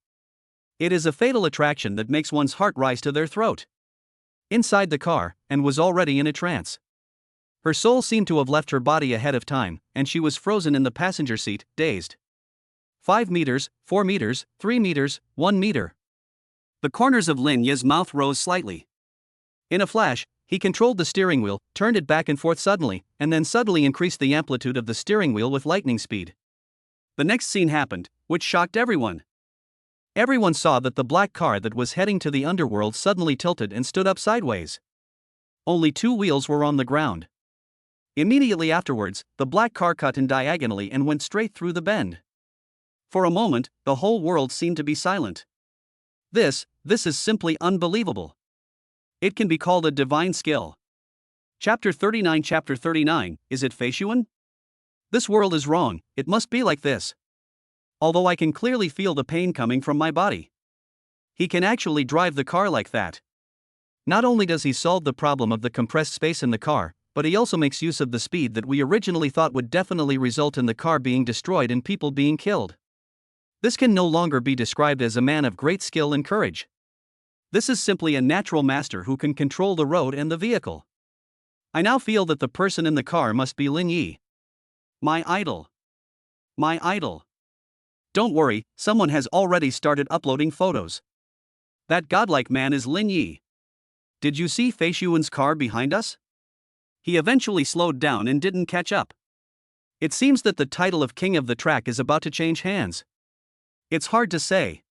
It is a fatal attraction that makes one's heart rise to their throat. Inside the car, Anne was already in a trance. Her soul seemed to have left her body ahead of time, and she was frozen in the passenger seat, dazed. 5 meters, 4 meters, 3 meters, 1 meter. The corners of Lin Yi's mouth rose slightly. In a flash, he controlled the steering wheel, turned it back and forth suddenly, and then suddenly increased the amplitude of the steering wheel with lightning speed. The next scene happened, which shocked everyone. Everyone saw that the black car that was heading to the underworld suddenly tilted and stood up sideways. Only 2 wheels were on the ground. Immediately afterwards, the black car cut in diagonally and went straight through the bend. For a moment, the whole world seemed to be silent. This is simply unbelievable. It can be called a divine skill. Chapter 39, is it Fei Xuan? This world is wrong, it must be like this. Although I can clearly feel the pain coming from my body. He can actually drive the car like that. Not only does he solve the problem of the compressed space in the car, but he also makes use of the speed that we originally thought would definitely result in the car being destroyed and people being killed. This can no longer be described as a man of great skill and courage. This is simply a natural master who can control the road and the vehicle. I now feel that the person in the car must be Lin Yi. My idol. My idol. Don't worry, someone has already started uploading photos. That godlike man is Lin Yi. Did you see Fei Xuan's car behind us? He eventually slowed down and didn't catch up. It seems that the title of King of the Track is about to change hands. It's hard to say.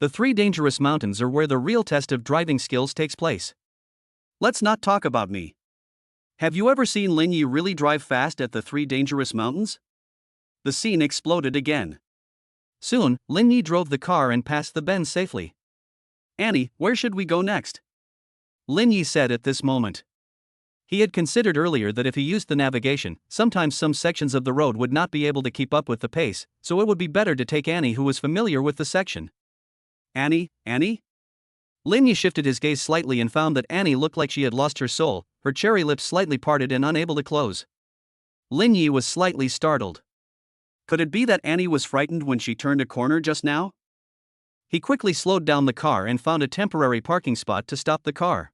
The 3 dangerous mountains are where the real test of driving skills takes place. Let's not talk about me. Have you ever seen Lin Yi really drive fast at the 3 dangerous mountains? The scene exploded again. Soon, Lin Yi drove the car and passed the bend safely. Annie, where should we go next? Lin Yi said at this moment. He had considered earlier that if he used the navigation, sometimes some sections of the road would not be able to keep up with the pace, so it would be better to take Annie who was familiar with the section. Annie? Lin Yi shifted his gaze slightly and found that Annie looked like she had lost her soul, her cherry lips slightly parted and unable to close. Lin Yi was slightly startled. Could it be that Annie was frightened when she turned a corner just now? He quickly slowed down the car and found a temporary parking spot to stop the car.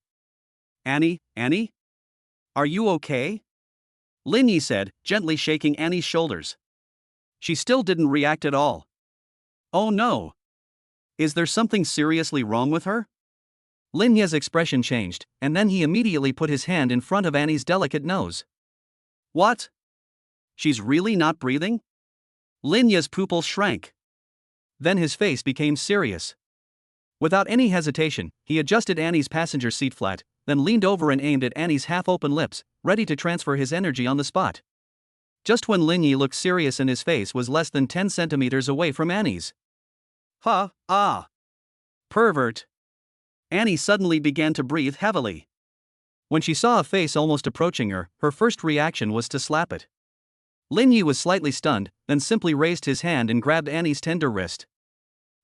Annie? Are you okay? Lin Yi said, gently shaking Annie's shoulders. She still didn't react at all. Oh no! Is there something seriously wrong with her? Lin Yi's expression changed, and then he immediately put his hand in front of Annie's delicate nose. What? She's really not breathing? Lin Yi's pupils shrank. Then his face became serious. Without any hesitation, he adjusted Annie's passenger seat flat, then leaned over and aimed at Annie's half-open lips, ready to transfer his energy on the spot. Just when Lin Yi looked serious and his face was less than 10 centimeters away from Annie's. Pervert. Annie suddenly began to breathe heavily. When she saw a face almost approaching her, her first reaction was to slap it. Lin Yi was slightly stunned, then simply raised his hand and grabbed Annie's tender wrist.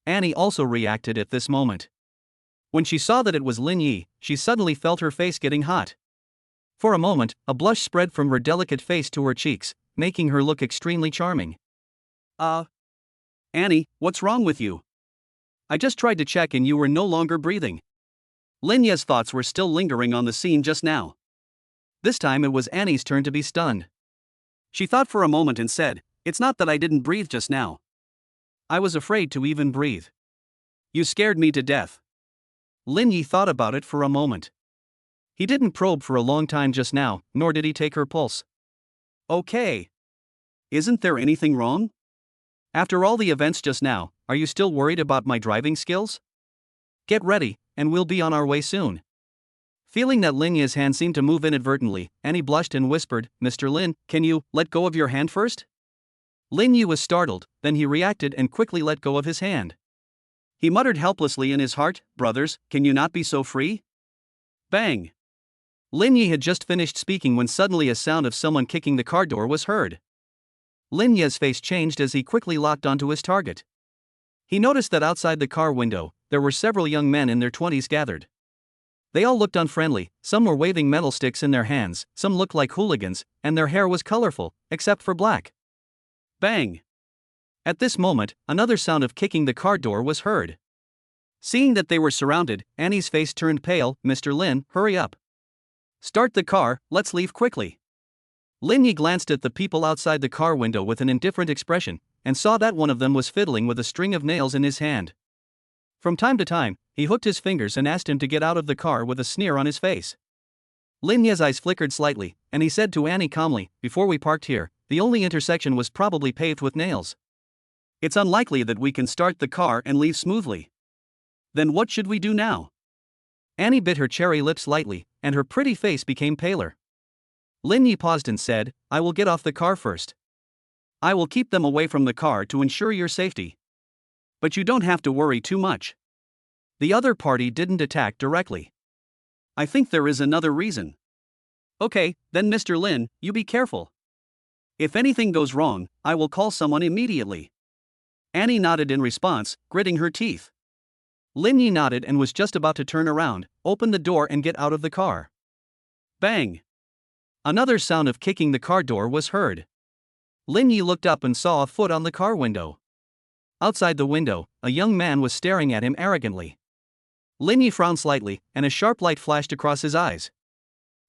Annie also reacted at this moment. When she saw that it was Lin Yi, she suddenly felt her face getting hot. For a moment, a blush spread from her delicate face to her cheeks, making her look extremely charming. Annie, what's wrong with you? I just tried to check and you were no longer breathing. Lin Yi's thoughts were still lingering on the scene just now. This time it was Annie's turn to be stunned. She thought for a moment and said, "It's not that I didn't breathe just now. I was afraid to even breathe. You scared me to death." Lin Yi thought about it for a moment. He didn't probe for a long time just now, nor did he take her pulse. Okay. Isn't there anything wrong? After all the events just now, are you still worried about my driving skills? Get ready, and we'll be on our way soon. Feeling that Lin Yi's hand seemed to move inadvertently, Annie blushed and whispered, "Mr. Lin, can you let go of your hand first?" Lin Yi was startled, then he reacted and quickly let go of his hand. He muttered helplessly in his heart, "Brothers, can you not be so free?" Bang! Lin Yi had just finished speaking when suddenly a sound of someone kicking the car door was heard. Lin Yi's face changed as he quickly locked onto his target. He noticed that outside the car window, there were several young men in their 20s gathered. They all looked unfriendly, some were waving metal sticks in their hands, some looked like hooligans, and their hair was colorful, except for black. Bang! At this moment, another sound of kicking the car door was heard. Seeing that they were surrounded, Annie's face turned pale. "Mr. Lin, hurry up. Start the car, let's leave quickly." Lin Yi glanced at the people outside the car window with an indifferent expression, and saw that one of them was fiddling with a string of nails in his hand. From time to time, he hooked his fingers and asked him to get out of the car with a sneer on his face. Lin Yi's eyes flickered slightly, and he said to Annie calmly, "Before we parked here, the only intersection was probably paved with nails. It's unlikely that we can start the car and leave smoothly. Then what should we do now?" Annie bit her cherry lips lightly, and her pretty face became paler. Lin Yi paused and said, "I will get off the car first. I will keep them away from the car to ensure your safety. But you don't have to worry too much. The other party didn't attack directly. I think there is another reason." "Okay, then Mr. Lin, you be careful. If anything goes wrong, I will call someone immediately." Annie nodded in response, gritting her teeth. Lin Yi nodded and was just about to turn around, open the door and get out of the car. Bang! Another sound of kicking the car door was heard. Lin Yi looked up and saw a foot on the car window. Outside the window, a young man was staring at him arrogantly. Lin Yi frowned slightly, and a sharp light flashed across his eyes.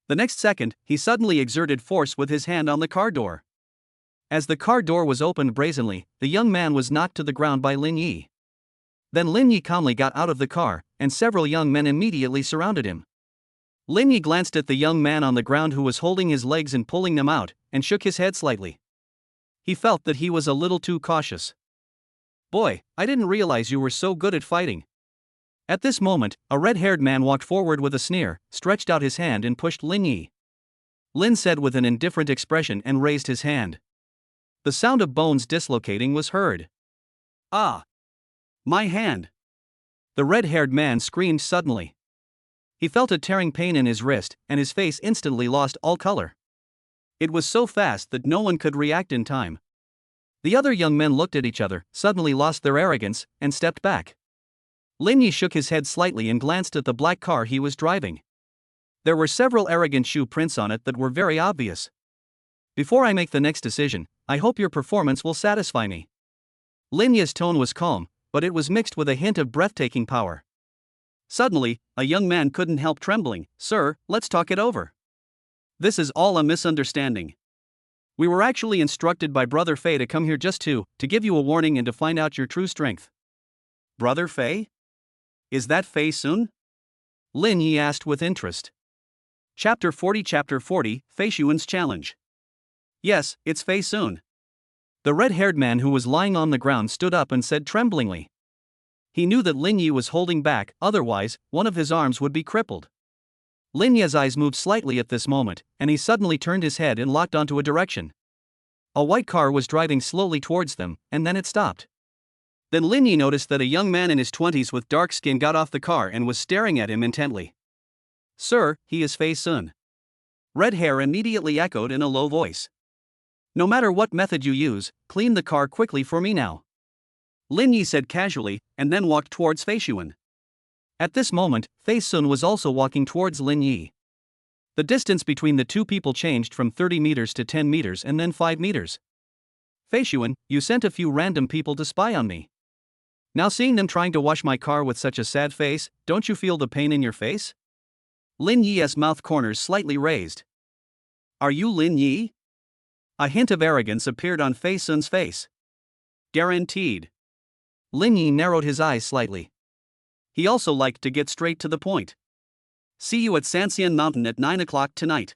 The next second, he suddenly exerted force with his hand on the car door. As the car door was opened brazenly, the young man was knocked to the ground by Lin Yi. Then Lin Yi calmly got out of the car, and several young men immediately surrounded him. Lin Yi glanced at the young man on the ground who was holding his legs and pulling them out, and shook his head slightly. He felt that he was a little too cautious. "Boy, I didn't realize you were so good at fighting." At this moment, a red-haired man walked forward with a sneer, stretched out his hand and pushed Lin Yi. Lin said with an indifferent expression and raised his hand. The sound of bones dislocating was heard. "Ah! My hand!" The red-haired man screamed suddenly. He felt a tearing pain in his wrist, and his face instantly lost all color. It was so fast that no one could react in time. The other young men looked at each other, suddenly lost their arrogance, and stepped back. Lin Yi shook his head slightly and glanced at the black car he was driving. There were several arrogant shoe prints on it that were very obvious. Before I make the next decision, I hope your performance will satisfy me. Lin Yi's tone was calm, but it was mixed with a hint of breathtaking power. Suddenly, a young man couldn't help trembling. Sir, let's talk it over. This is all a misunderstanding. We were actually instructed by Brother Fei to come here just to give you a warning and to find out your true strength. Brother Fei? Is that Fei Sun? Lin Yi asked with interest. Chapter 40 Fei Xuan's Challenge. Yes, it's Fei Sun. The red-haired man who was lying on the ground stood up and said tremblingly. He knew that Lin Yi was holding back, otherwise, one of his arms would be crippled. Lin Yi's eyes moved slightly at this moment, and he suddenly turned his head and locked onto a direction. A white car was driving slowly towards them, and then it stopped. Then Lin Yi noticed that a young man in his 20s with dark skin got off the car and was staring at him intently. Sir, he is Fei Sun. Red hair immediately echoed in a low voice. No matter what method you use, clean the car quickly for me now. Lin Yi said casually, and then walked towards Fei Xuan. At this moment, Fei Sun was also walking towards Lin Yi. The distance between the two people changed from 30 meters to 10 meters and then 5 meters. Fei Xuan, you sent a few random people to spy on me. Now seeing them trying to wash my car with such a sad face, don't you feel the pain in your face? Lin Yi's mouth corners slightly raised. Are you Lin Yi? A hint of arrogance appeared on Fei Sun's face. Guaranteed. Lin Yi narrowed his eyes slightly. He also liked to get straight to the point. See you at Sanxian Mountain at 9 o'clock tonight.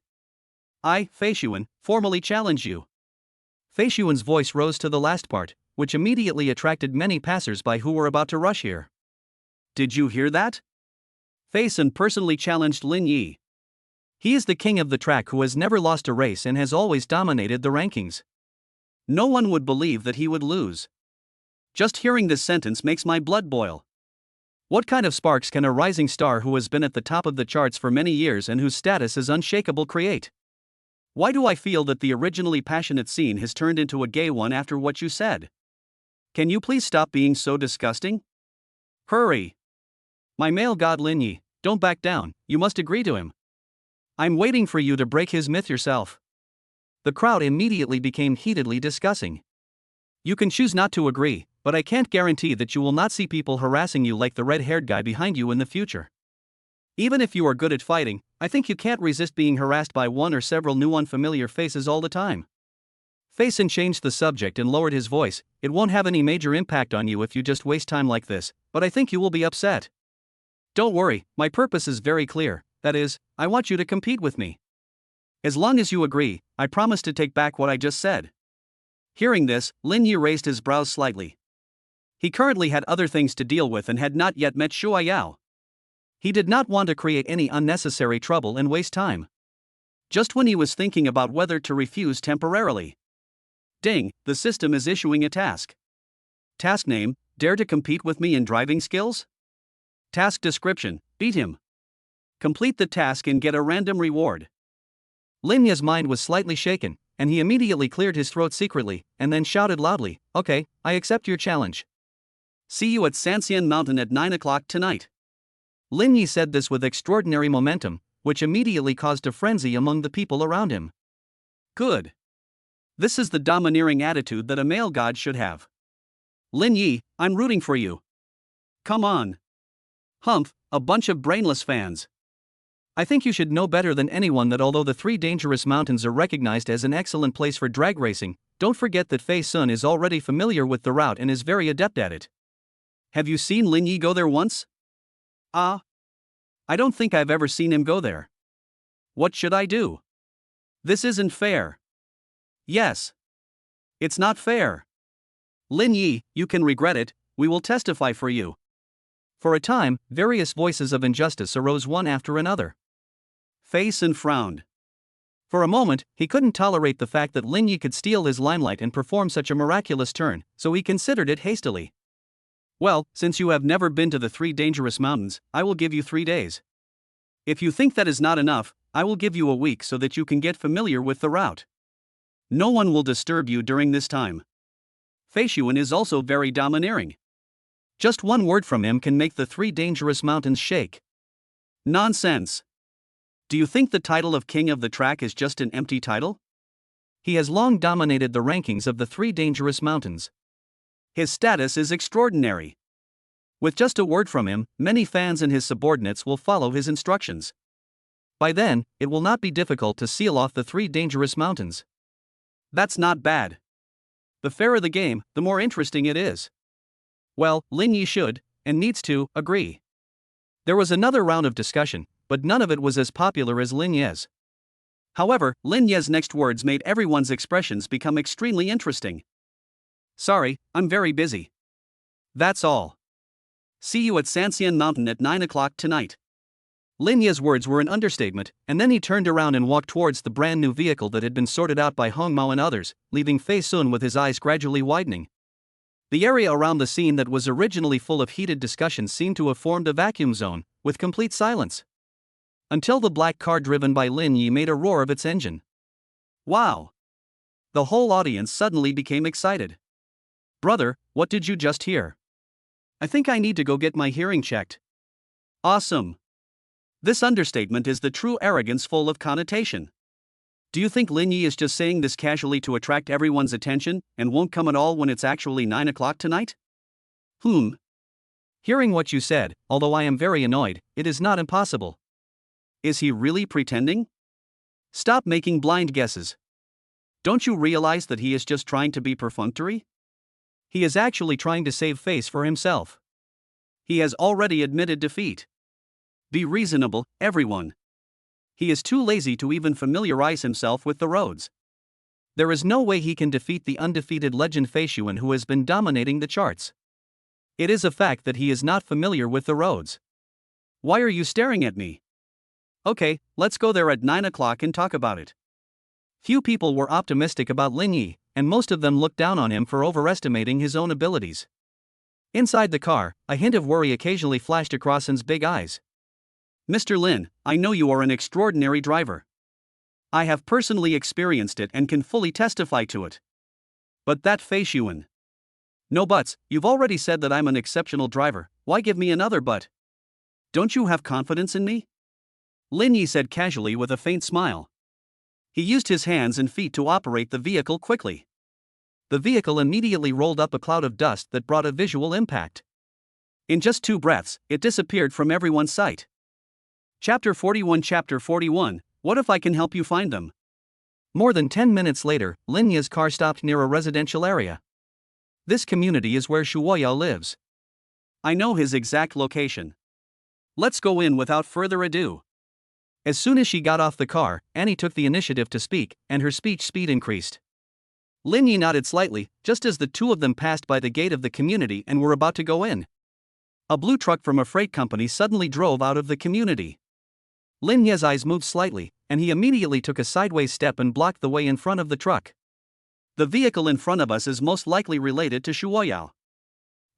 I, Fei Xuan, formally challenge you. Fei Xuan's voice rose to the last part, which immediately attracted many passers-by who were about to rush here. Did you hear that? Fei Sun personally challenged Lin Yi. He is the king of the track who has never lost a race and has always dominated the rankings. No one would believe that he would lose. Just hearing this sentence makes my blood boil. What kind of sparks can a rising star who has been at the top of the charts for many years and whose status is unshakable create? Why do I feel that the originally passionate scene has turned into a gay one after what you said? Can you please stop being so disgusting? Hurry! My male god Lin Yi, don't back down, you must agree to him. I'm waiting for you to break his myth yourself. The crowd immediately became heatedly discussing. You can choose not to agree, but I can't guarantee that you will not see people harassing you like the red-haired guy behind you in the future. Even if you are good at fighting, I think you can't resist being harassed by one or several new unfamiliar faces all the time. Fei Sun changed the subject and lowered his voice. It won't have any major impact on you if you just waste time like this, but I think you will be upset. Don't worry, my purpose is very clear, that is, I want you to compete with me. As long as you agree, I promise to take back what I just said. Hearing this, Lin Yi raised his brows slightly. He currently had other things to deal with and had not yet met Shuai Yao. He did not want to create any unnecessary trouble and waste time. Just when he was thinking about whether to refuse temporarily. Ding, the system is issuing a task. Task name, dare to compete with me in driving skills? Task description, beat him. Complete the task and get a random reward. Lin Yi's mind was slightly shaken, and he immediately cleared his throat secretly, and then shouted loudly, okay, I accept your challenge. See you at Sanxian Mountain at 9 o'clock tonight. Lin Yi said this with extraordinary momentum, which immediately caused a frenzy among the people around him. Good. This is the domineering attitude that a male god should have. Lin Yi, I'm rooting for you. Come on. Humph, a bunch of brainless fans. I think you should know better than anyone that although the 3 dangerous mountains are recognized as an excellent place for drag racing, don't forget that Fei Sun is already familiar with the route and is very adept at it. Have you seen Lin Yi go there once? I don't think I've ever seen him go there. What should I do? This isn't fair. Yes. It's not fair. Lin Yi, you can regret it, we will testify for you. For a time, various voices of injustice arose one after another. Fei Sun frowned. For a moment, he couldn't tolerate the fact that Lin Yi could steal his limelight and perform such a miraculous turn, so he considered it hastily. Well, since you have never been to the 3 dangerous mountains, I will give you 3 days. If you think that is not enough, I will give you a week so that you can get familiar with the route. No one will disturb you during this time. Fei Xuan is also very domineering. Just one word from him can make the 3 dangerous mountains shake. Nonsense. Do you think the title of King of the Track is just an empty title? He has long dominated the rankings of the 3 dangerous mountains. His status is extraordinary. With just a word from him, many fans and his subordinates will follow his instructions. By then, it will not be difficult to seal off the 3 dangerous mountains. That's not bad. The fairer the game, the more interesting it is. Well, Lin Yi should, and needs to, agree. There was another round of discussion, but none of it was as popular as Lin Ye's. However, Lin Ye's next words made everyone's expressions become extremely interesting. Sorry, I'm very busy. That's all. See you at Sanxian Mountain at 9 o'clock tonight. Lin Ye's words were an understatement, and then he turned around and walked towards the brand new vehicle that had been sorted out by Hong Mao and others, leaving Fei Sun with his eyes gradually widening. The area around the scene that was originally full of heated discussion seemed to have formed a vacuum zone, with complete silence. Until the black car driven by Lin Yi made a roar of its engine. Wow! The whole audience suddenly became excited. Brother, what did you just hear? I think I need to go get my hearing checked. Awesome! This understatement is the true arrogance full of connotation. Do you think Lin Yi is just saying this casually to attract everyone's attention, and won't come at all when it's actually 9 o'clock tonight? Hearing what you said, although I am very annoyed, it is not impossible. Is he really pretending? Stop making blind guesses. Don't you realize that he is just trying to be perfunctory? He is actually trying to save face for himself. He has already admitted defeat. Be reasonable, everyone. He is too lazy to even familiarize himself with the roads. There is no way he can defeat the undefeated legend Fei Xuan who has been dominating the charts. It is a fact that he is not familiar with the roads. Why are you staring at me? Okay, let's go there at 9 o'clock and talk about it. Few people were optimistic about Lin Yi, and most of them looked down on him for overestimating his own abilities. Inside the car, a hint of worry occasionally flashed across Lin's big eyes. Mr. Lin, I know you are an extraordinary driver. I have personally experienced it and can fully testify to it. But that Fei Xuan. No buts, you've already said that I'm an exceptional driver, why give me another but? Don't you have confidence in me? Lin Yi said casually with a faint smile. He used his hands and feet to operate the vehicle quickly. The vehicle immediately rolled up a cloud of dust that brought a visual impact. In just 2 breaths, it disappeared from everyone's sight. Chapter 41, what if I can help you find them? More than 10 minutes later, Lin Yi's car stopped near a residential area. This community is where Shuoyao lives. I know his exact location. Let's go in without further ado. As soon as she got off the car, Annie took the initiative to speak, and her speech speed increased. Lin Yi nodded slightly, just as the two of them passed by the gate of the community and were about to go in. A blue truck from a freight company suddenly drove out of the community. Lin Yi's eyes moved slightly, and he immediately took a sideways step and blocked the way in front of the truck. The vehicle in front of us is most likely related to Shuoyao.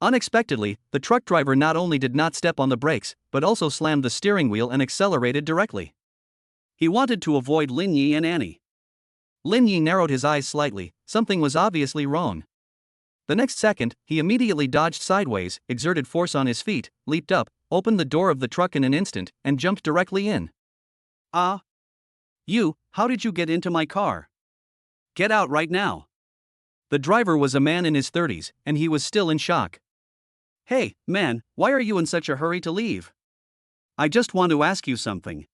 Unexpectedly, the truck driver not only did not step on the brakes, but also slammed the steering wheel and accelerated directly. He wanted to avoid Lin Yi and Annie. Lin Yi narrowed his eyes slightly, something was obviously wrong. The next second, he immediately dodged sideways, exerted force on his feet, leaped up, opened the door of the truck in an instant, and jumped directly in. How did you get into my car? Get out right now. The driver was a man in his 30s, and he was still in shock. Hey, man, why are you in such a hurry to leave? I just want to ask you something.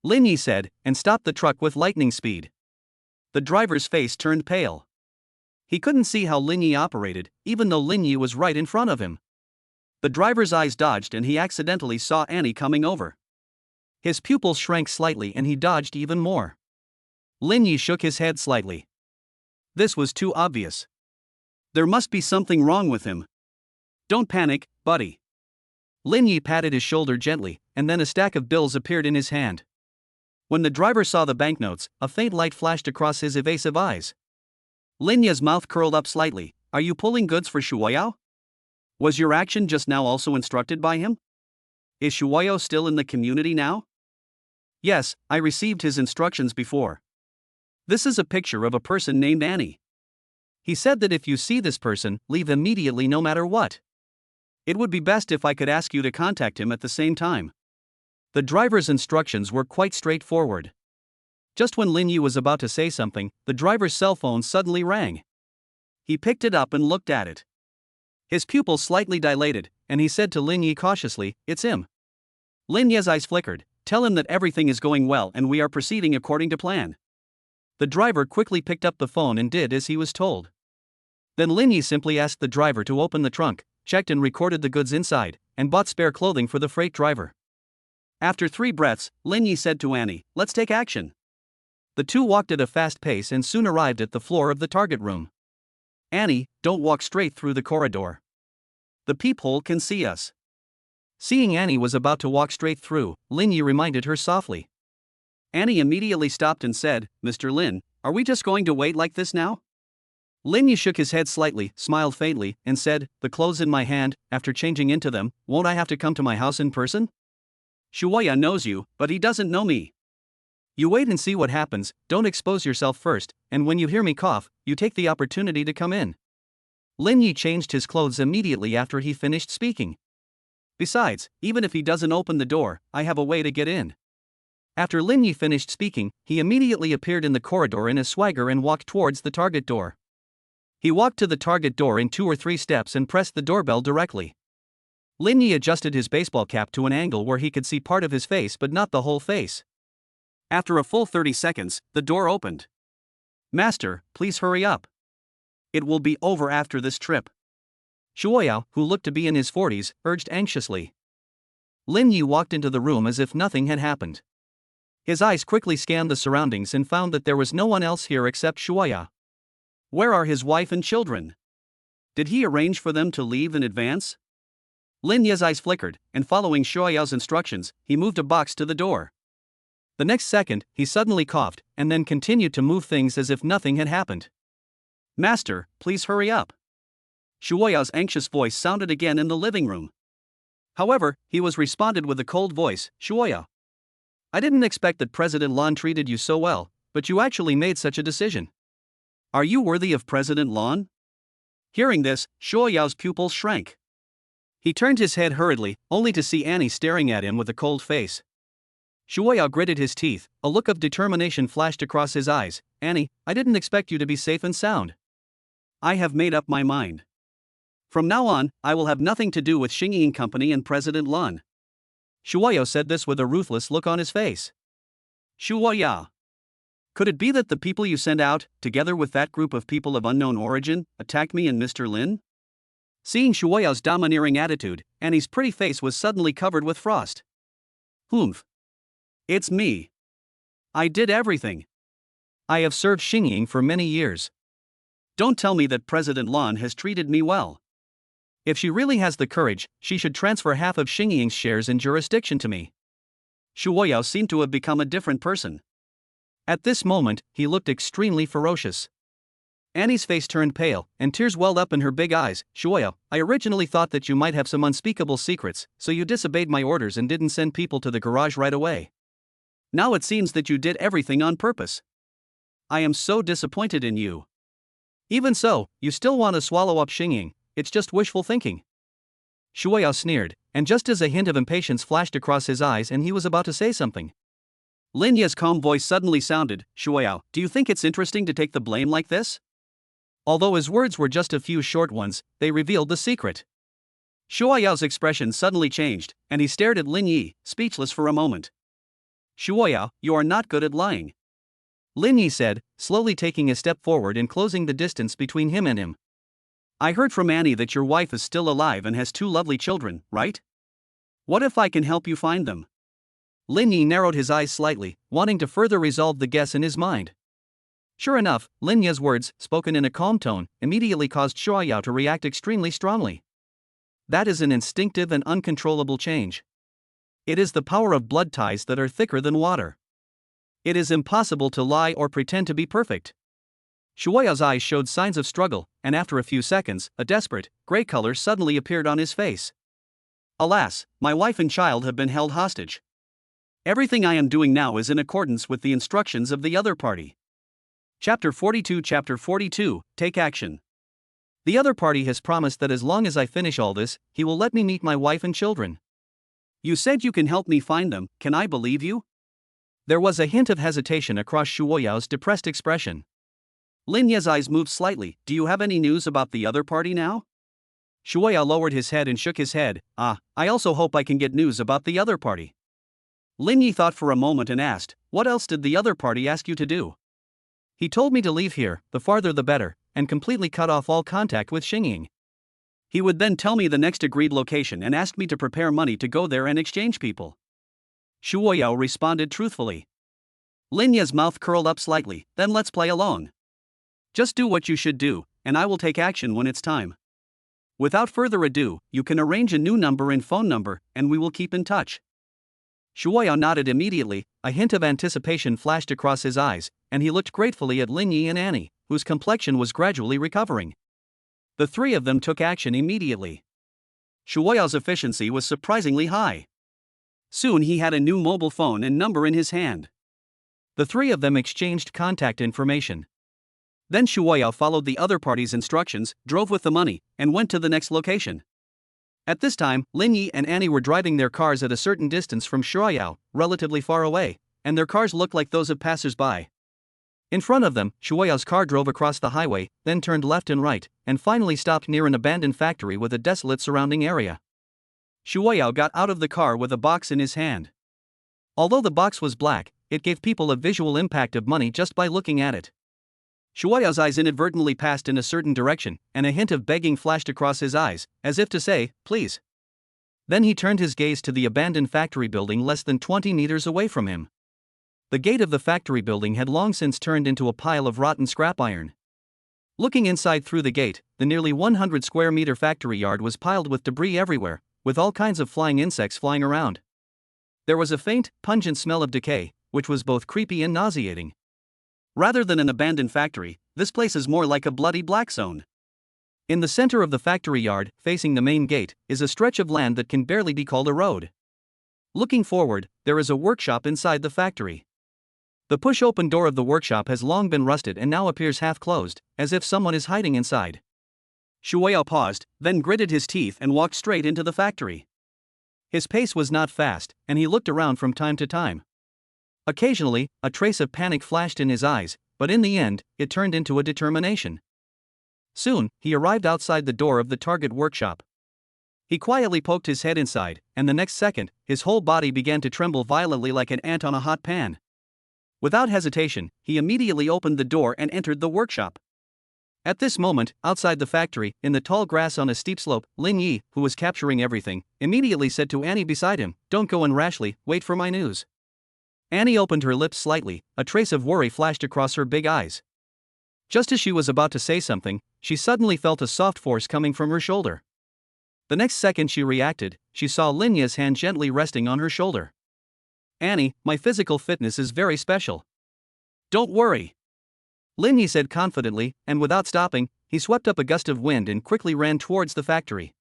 Lin Yi said, and stopped the truck with lightning speed. The driver's face turned pale. He couldn't see how Lin Yi operated, even though Lin Yi was right in front of him. The driver's eyes dodged and he accidentally saw Annie coming over. His pupils shrank slightly and he dodged even more. Lin Yi shook his head slightly. This was too obvious. There must be something wrong with him. Don't panic, buddy. Lin Yi patted his shoulder gently, and then a stack of bills appeared in his hand. When the driver saw the banknotes, a faint light flashed across his evasive eyes. Lin Yi's mouth curled up slightly. Are you pulling goods for Shuoyao? Was your action just now also instructed by him? Is Shuoyao still in the community now? Yes, I received his instructions before. This is a picture of a person named Annie. He said that if you see this person, leave immediately no matter what. It would be best if I could ask you to contact him at the same time. The driver's instructions were quite straightforward. Just when Lin Yi was about to say something, the driver's cell phone suddenly rang. He picked it up and looked at it. His pupils slightly dilated, and he said to Lin Yi cautiously, "It's him." Lin Yi's eyes flickered. "Tell him that everything is going well and we are proceeding according to plan." The driver quickly picked up the phone and did as he was told. Then Lin Yi simply asked the driver to open the trunk, checked and recorded the goods inside, and bought spare clothing for the freight driver. After 3 breaths, Lin Yi said to Annie, "Let's take action." The two walked at a fast pace and soon arrived at the floor of the target room. "Annie, don't walk straight through the corridor. The peephole can see us." Seeing Annie was about to walk straight through, Lin Yi reminded her softly. Annie immediately stopped and said, "Mr. Lin, are we just going to wait like this now?" Lin Yi shook his head slightly, smiled faintly, and said, "The clothes in my hand, after changing into them, won't I have to come to my house in person? Shuoya knows you, but he doesn't know me. You wait and see what happens, don't expose yourself first, and when you hear me cough, you take the opportunity to come in." Lin Yi changed his clothes immediately after he finished speaking. "Besides, even if he doesn't open the door, I have a way to get in." After Lin Yi finished speaking, he immediately appeared in the corridor in a swagger and walked towards the target door. He walked to the target door in 2 or 3 steps and pressed the doorbell directly. Lin Yi adjusted his baseball cap to an angle where he could see part of his face but not the whole face. After a full 30 seconds, the door opened. "Master, please hurry up. It will be over after this trip." Shuoyao, who looked to be in his 40s, urged anxiously. Lin Yi walked into the room as if nothing had happened. His eyes quickly scanned the surroundings and found that there was no one else here except Shuoya. Where are his wife and children? Did he arrange for them to leave in advance? Lin Yi's eyes flickered, and following Shuoyao's instructions, he moved a box to the door. The next second, he suddenly coughed, and then continued to move things as if nothing had happened. "Master, please hurry up." Shuoyao's anxious voice sounded again in the living room. However, he was responded with a cold voice, "Shuoya, I didn't expect that President Lan treated you so well, but you actually made such a decision. Are you worthy of President Lan?" Hearing this, Shuoyao's pupils shrank. He turned his head hurriedly, only to see Annie staring at him with a cold face. Shuoyao gritted his teeth, a look of determination flashed across his eyes. "Annie, I didn't expect you to be safe and sound. I have made up my mind. From now on, I will have nothing to do with Xingying Company and President Lan." Shuoyao said this with a ruthless look on his face. "Shuoya, could it be that the people you sent out, together with that group of people of unknown origin, attacked me and Mr. Lin?" Seeing Shuoyao's domineering attitude, Annie's pretty face was suddenly covered with frost. "Humph. It's me. I did everything. I have served Xingying for many years. Don't tell me that President Lan has treated me well. If she really has the courage, she should transfer half of Xingying's shares in jurisdiction to me." Shuoyao seemed to have become a different person. At this moment, he looked extremely ferocious. Annie's face turned pale, and tears welled up in her big eyes. "Shuoyao, I originally thought that you might have some unspeakable secrets, so you disobeyed my orders and didn't send people to the garage right away. Now it seems that you did everything on purpose. I am so disappointed in you. Even so, you still want to swallow up Xingying. It's just wishful thinking." Shuoyao sneered, and just as a hint of impatience flashed across his eyes and he was about to say something, Lin Yi's calm voice suddenly sounded, "Shuoyao, do you think it's interesting to take the blame like this?" Although his words were just a few short ones, they revealed the secret. Shuoyao's expression suddenly changed, and he stared at Lin Yi, speechless for a moment. "Shuoyao, you are not good at lying," Lin Yi said, slowly taking a step forward and closing the distance between him and him. "I heard from Annie that your wife is still alive and has 2 lovely children, right? What if I can help you find them?" Lin Yi narrowed his eyes slightly, wanting to further resolve the guess in his mind. Sure enough, Lin Yi's words, spoken in a calm tone, immediately caused Shuoyao to react extremely strongly. That is an instinctive and uncontrollable change. It is the power of blood ties that are thicker than water. It is impossible to lie or pretend to be perfect. Shuoyao's eyes showed signs of struggle, and after a few seconds, a desperate, gray color suddenly appeared on his face. "Alas, my wife and child have been held hostage. Everything I am doing now is in accordance with the instructions of the other party." Chapter 42, Take Action. "The other party has promised that as long as I finish all this, he will let me meet my wife and children. You said you can help me find them, can I believe you?" There was a hint of hesitation across Shuoyao's depressed expression. Lin Ye's eyes moved slightly. Do you have any news about the other party now? Shuoyao lowered his head and shook his head. I also hope I can get news about the other party. Lin Yi thought for a moment and asked, what else did the other party ask you to do? He told me to leave here, the farther the better, and completely cut off all contact with Xingying. He would then tell me the next agreed location and ask me to prepare money to go there and exchange people. Shuoyao responded truthfully. Lin Ye's mouth curled up slightly. Then let's play along. Just do what you should do, and I will take action when it's time. Without further ado, you can arrange a new number and phone number, and we will keep in touch. Shuoyao nodded immediately. A hint of anticipation flashed across his eyes, and he looked gratefully at Lin Yi and Annie, whose complexion was gradually recovering. The three of them took action immediately. Shuoyao's efficiency was surprisingly high. Soon he had a new mobile phone and number in his hand. The three of them exchanged contact information. Then Shuoyao followed the other party's instructions, drove with the money, and went to the next location. At this time, Lin Yi and Annie were driving their cars at a certain distance from Shuoyao, relatively far away, and their cars looked like those of passers-by. In front of them, Shuoyao's car drove across the highway, then turned left and right, and finally stopped near an abandoned factory with a desolate surrounding area. Shuoyao got out of the car with a box in his hand. Although the box was black, it gave people a visual impact of money just by looking at it. Shuoyao's eyes inadvertently passed in a certain direction, and a hint of begging flashed across his eyes, as if to say, please. Then he turned his gaze to the abandoned factory building less than 20 meters away from him. The gate of the factory building had long since turned into a pile of rotten scrap iron. Looking inside through the gate, the nearly 100 square meter factory yard was piled with debris everywhere, with all kinds of flying insects flying around. There was a faint, pungent smell of decay, which was both creepy and nauseating. Rather than an abandoned factory, this place is more like a bloody black zone. In the center of the factory yard, facing the main gate, is a stretch of land that can barely be called a road. Looking forward, there is a workshop inside the factory. The push-open door of the workshop has long been rusted and now appears half-closed, as if someone is hiding inside. Shuoyao paused, then gritted his teeth and walked straight into the factory. His pace was not fast, and he looked around from time to time. Occasionally, a trace of panic flashed in his eyes, but in the end, it turned into a determination. Soon, he arrived outside the door of the target workshop. He quietly poked his head inside, and the next second, his whole body began to tremble violently like an ant on a hot pan. Without hesitation, he immediately opened the door and entered the workshop. At this moment, outside the factory, in the tall grass on a steep slope, Lin Yi, who was capturing everything, immediately said to Annie beside him, "Don't go in rashly, wait for my news." Annie opened her lips slightly, a trace of worry flashed across her big eyes. Just as she was about to say something, she suddenly felt a soft force coming from her shoulder. The next second she reacted, she saw Lin Yi's hand gently resting on her shoulder. "Annie, my physical fitness is very special. Don't worry," Lin Yi said confidently, and without stopping, he swept up a gust of wind and quickly ran towards the factory.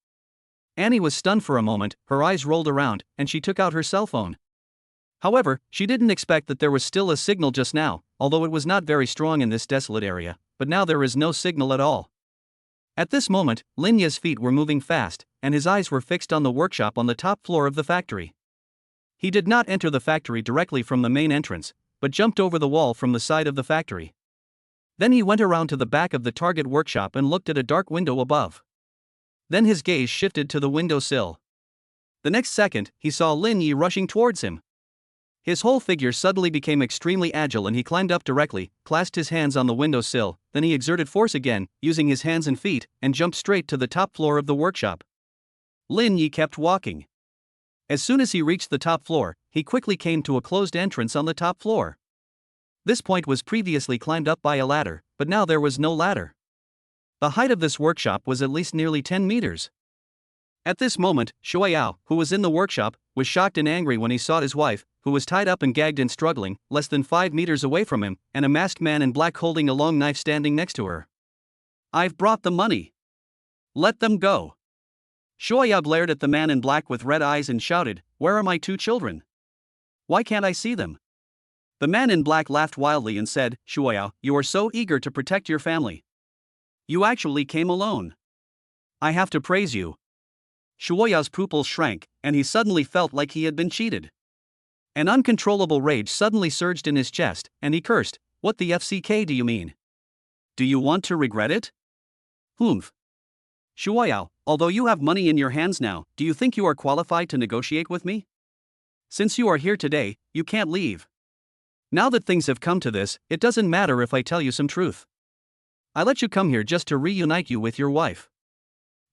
Annie was stunned for a moment, her eyes rolled around, and she took out her cell phone. However, she didn't expect that there was still a signal just now, although it was not very strong in this desolate area, but now there is no signal at all. At this moment, Lin Yi's feet were moving fast, and his eyes were fixed on the workshop on the top floor of the factory. He did not enter the factory directly from the main entrance, but jumped over the wall from the side of the factory. Then he went around to the back of the target workshop and looked at a dark window above. Then his gaze shifted to the window sill. The next second, he saw Lin Yi rushing towards him. His whole figure suddenly became extremely agile and he climbed up directly, clasped his hands on the window sill, then he exerted force again, using his hands and feet, and jumped straight to the top floor of the workshop. Lin Yi kept walking. As soon as he reached the top floor, he quickly came to a closed entrance on the top floor. This point was previously climbed up by a ladder, but now there was no ladder. The height of this workshop was at least nearly 10 meters. At this moment, Shuoyao, who was in the workshop, was shocked and angry when he saw his wife, who was tied up and gagged and struggling, less than 5 meters away from him, and a masked man in black holding a long knife standing next to her. "I've brought the money. Let them go." Shuoyao glared at the man in black with red eyes and shouted, "Where are my 2 children? Why can't I see them?" The man in black laughed wildly and said, "Shuoyao, you are so eager to protect your family. You actually came alone. I have to praise you." Shuoyao's pupils shrank, and he suddenly felt like he had been cheated. An uncontrollable rage suddenly surged in his chest, and he cursed, "What the FCK do you mean? Do you want to regret it? Humph. Shuoyao, although you have money in your hands now, do you think you are qualified to negotiate with me? Since you are here today, you can't leave. Now that things have come to this, it doesn't matter if I tell you some truth. I let you come here just to reunite you with your wife.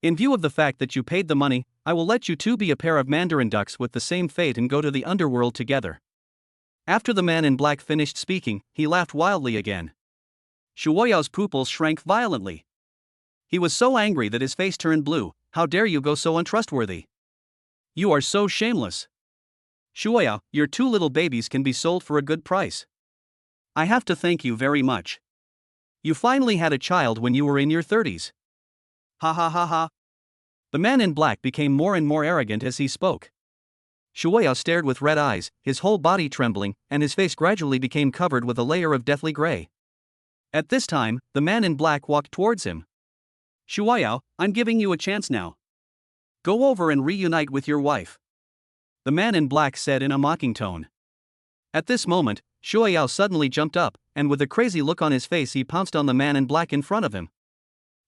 In view of the fact that you paid the money, I will let you two be a pair of Mandarin ducks with the same fate and go to the underworld together." After the man in black finished speaking, he laughed wildly again. Shuoyao's pupils shrank violently. He was so angry that his face turned blue. "How dare you go so untrustworthy? You are so shameless. Shuoyao, your two little babies can be sold for a good price. I have to thank you very much. You finally had a child when you were in your 30s. Ha ha ha ha." The man in black became more and more arrogant as he spoke. Shuoyao stared with red eyes, his whole body trembling, and his face gradually became covered with a layer of deathly gray. At this time, the man in black walked towards him. "Shuoyao, I'm giving you a chance now. Go over and reunite with your wife," the man in black said in a mocking tone. At this moment, Shuoyao suddenly jumped up, and with a crazy look on his face he pounced on the man in black in front of him.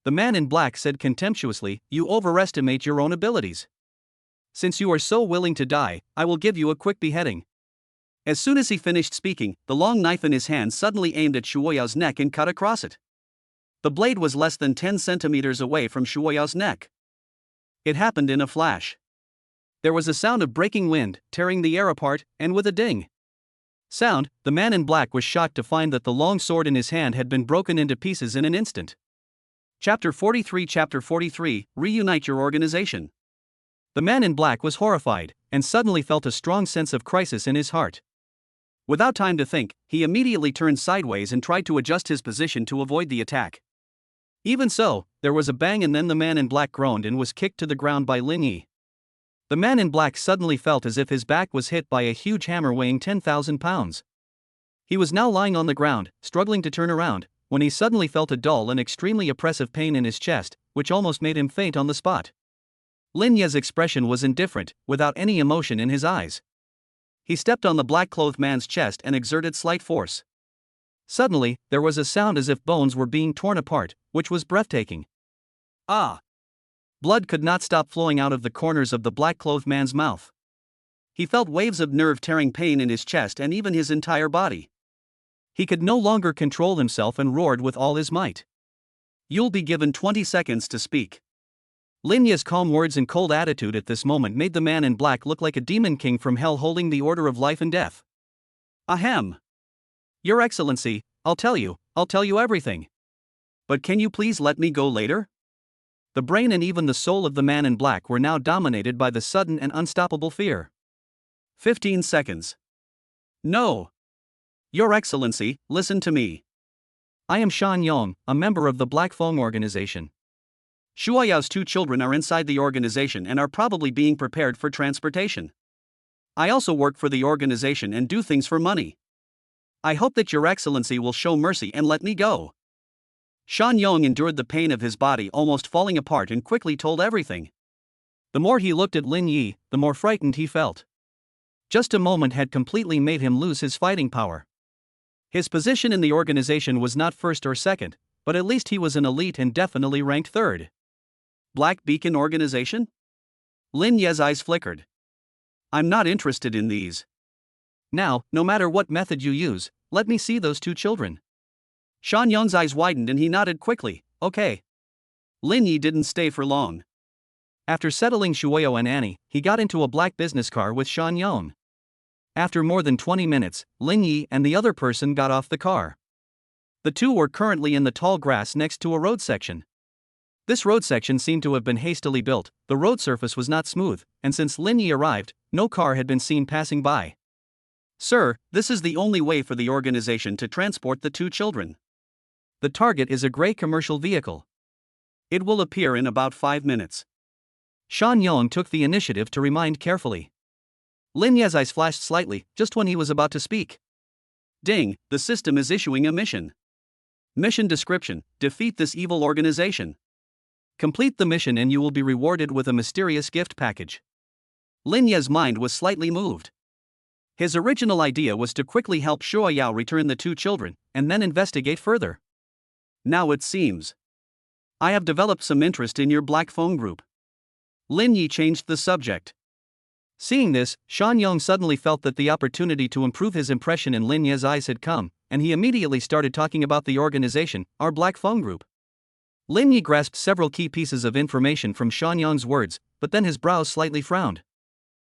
The man in black said contemptuously, "You overestimate your own abilities. Since you are so willing to die, I will give you a quick beheading." As soon as he finished speaking, the long knife in his hand suddenly aimed at Shuoyao's neck and cut across it. The blade was less than 10 centimeters away from Shuoyao's neck. It happened in a flash. There was a sound of breaking wind, tearing the air apart, and with a ding sound, the man in black was shocked to find that the long sword in his hand had been broken into pieces in an instant. Chapter 43, Reunite your organization. The man in black was horrified, and suddenly felt a strong sense of crisis in his heart. Without time to think, he immediately turned sideways and tried to adjust his position to avoid the attack. Even so, there was a bang and then the man in black groaned and was kicked to the ground by Lin Yi. The man in black suddenly felt as if his back was hit by a huge hammer weighing 10,000 pounds. He was now lying on the ground, struggling to turn around, when he suddenly felt a dull and extremely oppressive pain in his chest, which almost made him faint on the spot. Lin Yi's expression was indifferent, without any emotion in his eyes. He stepped on the black-clothed man's chest and exerted slight force. Suddenly, there was a sound as if bones were being torn apart, which was breathtaking. Ah! Blood could not stop flowing out of the corners of the black-clothed man's mouth. He felt waves of nerve-tearing pain in his chest and even his entire body. He could no longer control himself and roared with all his might. "You'll be given 20 seconds to speak." Lin Yi's calm words and cold attitude at this moment made the man in black look like a demon king from hell holding the order of life and death. "Ahem. Your Excellency, I'll tell you everything. But can you please let me go later?" The brain and even the soul of the man in black were now dominated by the sudden and unstoppable fear. 15 seconds. "No. Your Excellency, listen to me. I am Shan Yong, a member of the Black Feng organization. Shuoyao's two children are inside the organization and are probably being prepared for transportation. I also work for the organization and do things for money. I hope that Your Excellency will show mercy and let me go." Shan Yong endured the pain of his body almost falling apart and quickly told everything. The more he looked at Lin Yi, the more frightened he felt. Just a moment had completely made him lose his fighting power. His position in the organization was not first or second, but at least he was an elite and definitely ranked third. Black Beacon Organization? Lin Ye's eyes flickered. "I'm not interested in these. Now, no matter what method you use, let me see those two children." Shan Yong's eyes widened and he nodded quickly, "Okay." Lin Yi didn't stay for long. After settling Shuoyao and Annie, he got into a black business car with Shan Yong. After more than 20 minutes, Lin Yi and the other person got off the car. The two were currently in the tall grass next to a road section. This road section seemed to have been hastily built, the road surface was not smooth, and since Lin Yi arrived, no car had been seen passing by. "Sir, this is the only way for the organization to transport the two children. The target is a gray commercial vehicle. It will appear in about 5 minutes. Shan Yong took the initiative to remind carefully. Lin Ye's eyes flashed slightly, just when he was about to speak. Ding, the system is issuing a mission. Mission description: defeat this evil organization. Complete the mission and you will be rewarded with a mysterious gift package. Lin Ye's mind was slightly moved. His original idea was to quickly help Shuo Yao return the two children, and then investigate further. Now it seems I have developed some interest in your black phone group. Lin Yi changed the subject. Seeing this, Shan Yong suddenly felt that the opportunity to improve his impression in Lin Yi's eyes had come, and he immediately started talking about the organization, our black phone group. Lin Yi grasped several key pieces of information from Shan Yong's words, but then his brows slightly frowned.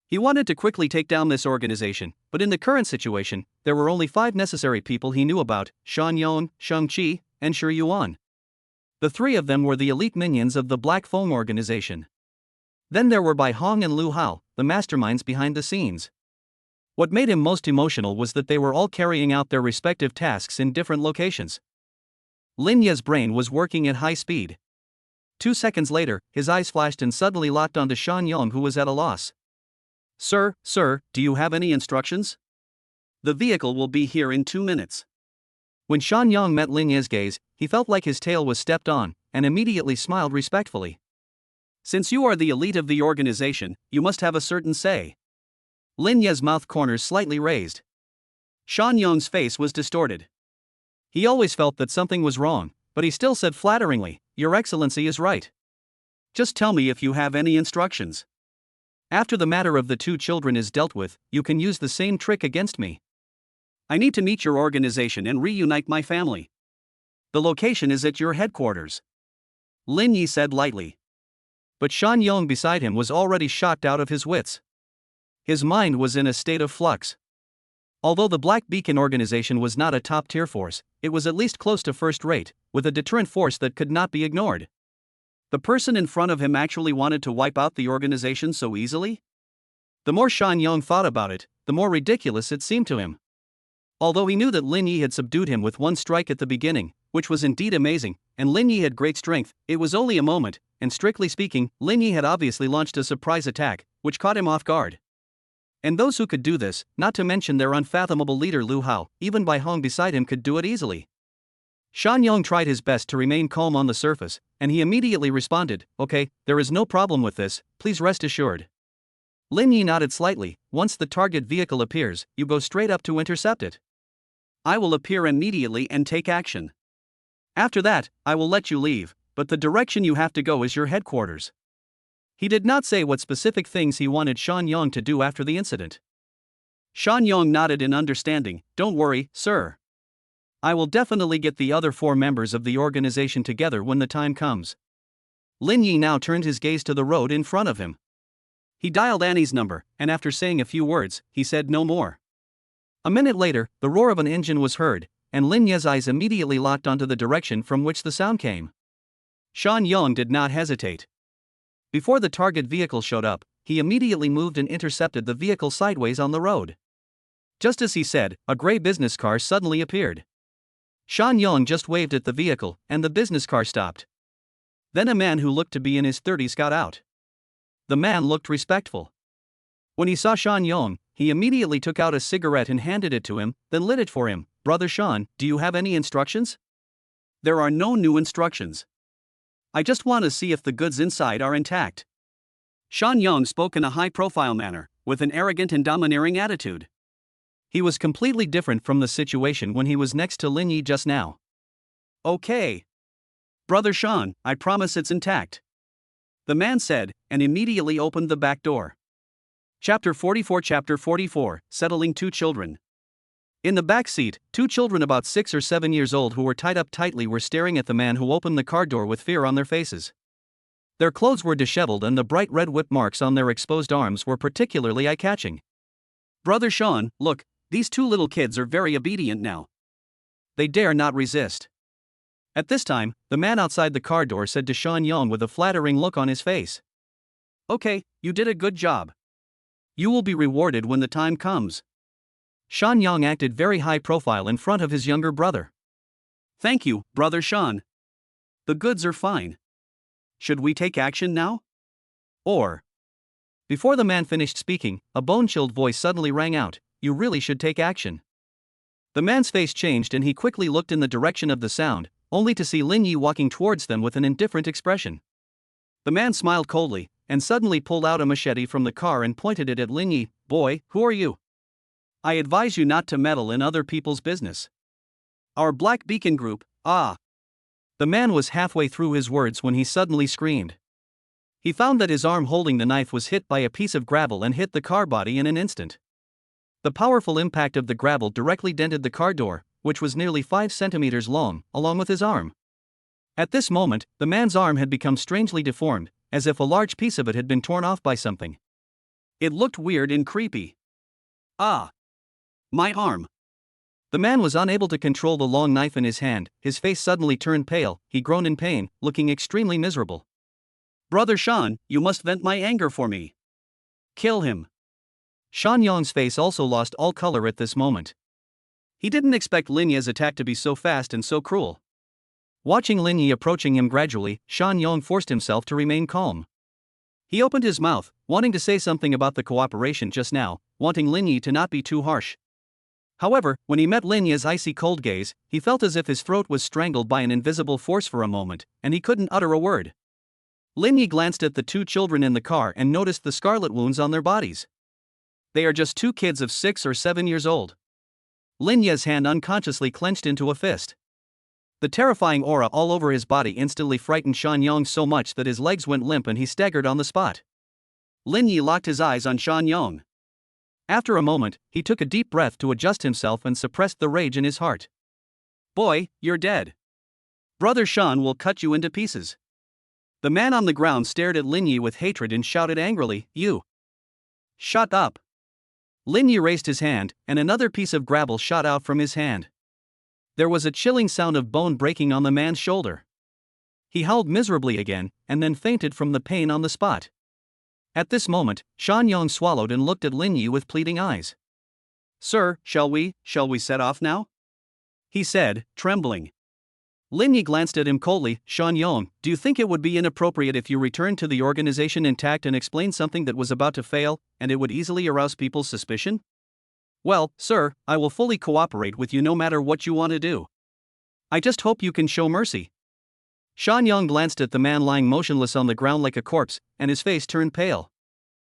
He wanted to quickly take down this organization, but in the current situation, there were only 5 necessary people he knew about: Shan Yong, Shang Qi, and Shi Yuan. The 3 of them were the elite minions of the Black Phone organization. Then there were Bai Hong and Lu Hao, the masterminds behind the scenes. What made him most emotional was that they were all carrying out their respective tasks in different locations. Lin Yi's brain was working at high speed. 2 seconds later, his eyes flashed and suddenly locked onto Shan Yong, who was at a loss. Sir, do you have any instructions? The vehicle will be here in 2 minutes. When Shan Yong met Lin Yi's gaze, he felt like his tail was stepped on, and immediately smiled respectfully. Since you are the elite of the organization, you must have a certain say. Lin Yi's mouth corners slightly raised. Shan Yong's face was distorted. He always felt that something was wrong, but he still said flatteringly, Your Excellency is right. Just tell me if you have any instructions. After the matter of the 2 children is dealt with, you can use the same trick against me. I need to meet your organization and reunite my family. The location is at your headquarters. Lin Yi said lightly. But Shan Yong beside him was already shocked out of his wits. His mind was in a state of flux. Although the Black Beacon organization was not a top-tier force, it was at least close to first-rate, with a deterrent force that could not be ignored. The person in front of him actually wanted to wipe out the organization so easily? The more Shan Yong thought about it, the more ridiculous it seemed to him. Although he knew that Lin Yi had subdued him with 1 strike at the beginning, which was indeed amazing, and Lin Yi had great strength, it was only a moment, and strictly speaking, Lin Yi had obviously launched a surprise attack, which caught him off guard. And those who could do this, not to mention their unfathomable leader Lu Hao, even Bai Hong beside him, could do it easily. Shan Yong tried his best to remain calm on the surface, and he immediately responded, Okay, there is no problem with this, please rest assured. Lin Yi nodded slightly. Once the target vehicle appears, you go straight up to intercept it. I will appear immediately and take action. After that, I will let you leave, but the direction you have to go is your headquarters. He did not say what specific things he wanted Shan Yong to do after the incident. Shan Yong nodded in understanding. Don't worry, sir. I will definitely get the other 4 members of the organization together when the time comes. Lin Yi now turned his gaze to the road in front of him. He dialed Annie's number, and after saying a few words, he said no more. A minute later, the roar of an engine was heard, and Lin Yi's eyes immediately locked onto the direction from which the sound came. Shan Yong did not hesitate. Before the target vehicle showed up, he immediately moved and intercepted the vehicle sideways on the road. Just as he said, a gray business car suddenly appeared. Shan Yong just waved at the vehicle, and the business car stopped. Then a man who looked to be in his 30s got out. The man looked respectful. When he saw Shan Yong, he immediately took out a cigarette and handed it to him, then lit it for him. Brother Shan, do you have any instructions? There are no new instructions. I just want to see if the goods inside are intact. Shan Yong spoke in a high-profile manner, with an arrogant and domineering attitude. He was completely different from the situation when he was next to Lin Yi just now. Okay. Brother Shan, I promise it's intact. The man said, and immediately opened the back door. Chapter 44, Settling 2 Children. In the back seat, 2 children about 6 or 7 years old who were tied up tightly were staring at the man who opened the car door with fear on their faces. Their clothes were disheveled and the bright red whip marks on their exposed arms were particularly eye-catching. Brother Shan, look, these 2 little kids are very obedient now. They dare not resist. At this time, the man outside the car door said to Shan Yong with a flattering look on his face. Okay, you did a good job. You will be rewarded when the time comes. Shan Yong acted very high profile in front of his younger brother. Thank you, Brother Shan. The goods are fine. Should we take action now? Or... Before the man finished speaking, a bone-chilled voice suddenly rang out, You really should take action. The man's face changed and he quickly looked in the direction of the sound, only to see Lin Yi walking towards them with an indifferent expression. The man smiled coldly, and suddenly pulled out a machete from the car and pointed it at Lin Yi. Boy, who are you? I advise you not to meddle in other people's business. Our Black Beacon group, ah. The man was halfway through his words when he suddenly screamed. He found that his arm holding the knife was hit by a piece of gravel and hit the car body in an instant. The powerful impact of the gravel directly dented the car door, which was nearly 5 centimeters long, along with his arm. At this moment, the man's arm had become strangely deformed, as if a large piece of it had been torn off by something. It looked weird and creepy. Ah! My arm! The man was unable to control the long knife in his hand, his face suddenly turned pale, he groaned in pain, looking extremely miserable. Brother Sean, you must vent my anger for me. Kill him. Sean Yong's face also lost all color at this moment. He didn't expect Lin Ye's attack to be so fast and so cruel. Watching Lin Ye approaching him gradually, Sean Yong forced himself to remain calm. He opened his mouth, wanting to say something about the cooperation just now, wanting Lin Ye to not be too harsh. However, when he met Lin Ye's icy cold gaze, he felt as if his throat was strangled by an invisible force for a moment, and he couldn't utter a word. Lin Ye glanced at the 2 children in the car and noticed the scarlet wounds on their bodies. They are just 2 kids of 6 or 7 years old. Lin Ye's hand unconsciously clenched into a fist. The terrifying aura all over his body instantly frightened Sean Yong so much that his legs went limp and he staggered on the spot. Lin Ye locked his eyes on Sean Yong. After a moment, he took a deep breath to adjust himself and suppressed the rage in his heart. Boy, you're dead. Brother Sean will cut you into pieces. The man on the ground stared at Lin Ye with hatred and shouted angrily, You! Shut up! Lin Ye raised his hand, and another piece of gravel shot out from his hand. There was a chilling sound of bone breaking on the man's shoulder. He howled miserably again, and then fainted from the pain on the spot. At this moment, Sean Yong swallowed and looked at Lin Ye with pleading eyes. Sir, shall we set off now? He said, trembling. Lin Ye glanced at him coldly. Sean Yong, do you think it would be inappropriate if you returned to the organization intact and explained something that was about to fail, and it would easily arouse people's suspicion? Well, sir, I will fully cooperate with you no matter what you want to do. I just hope you can show mercy. Sean Yong glanced at the man lying motionless on the ground like a corpse, and his face turned pale.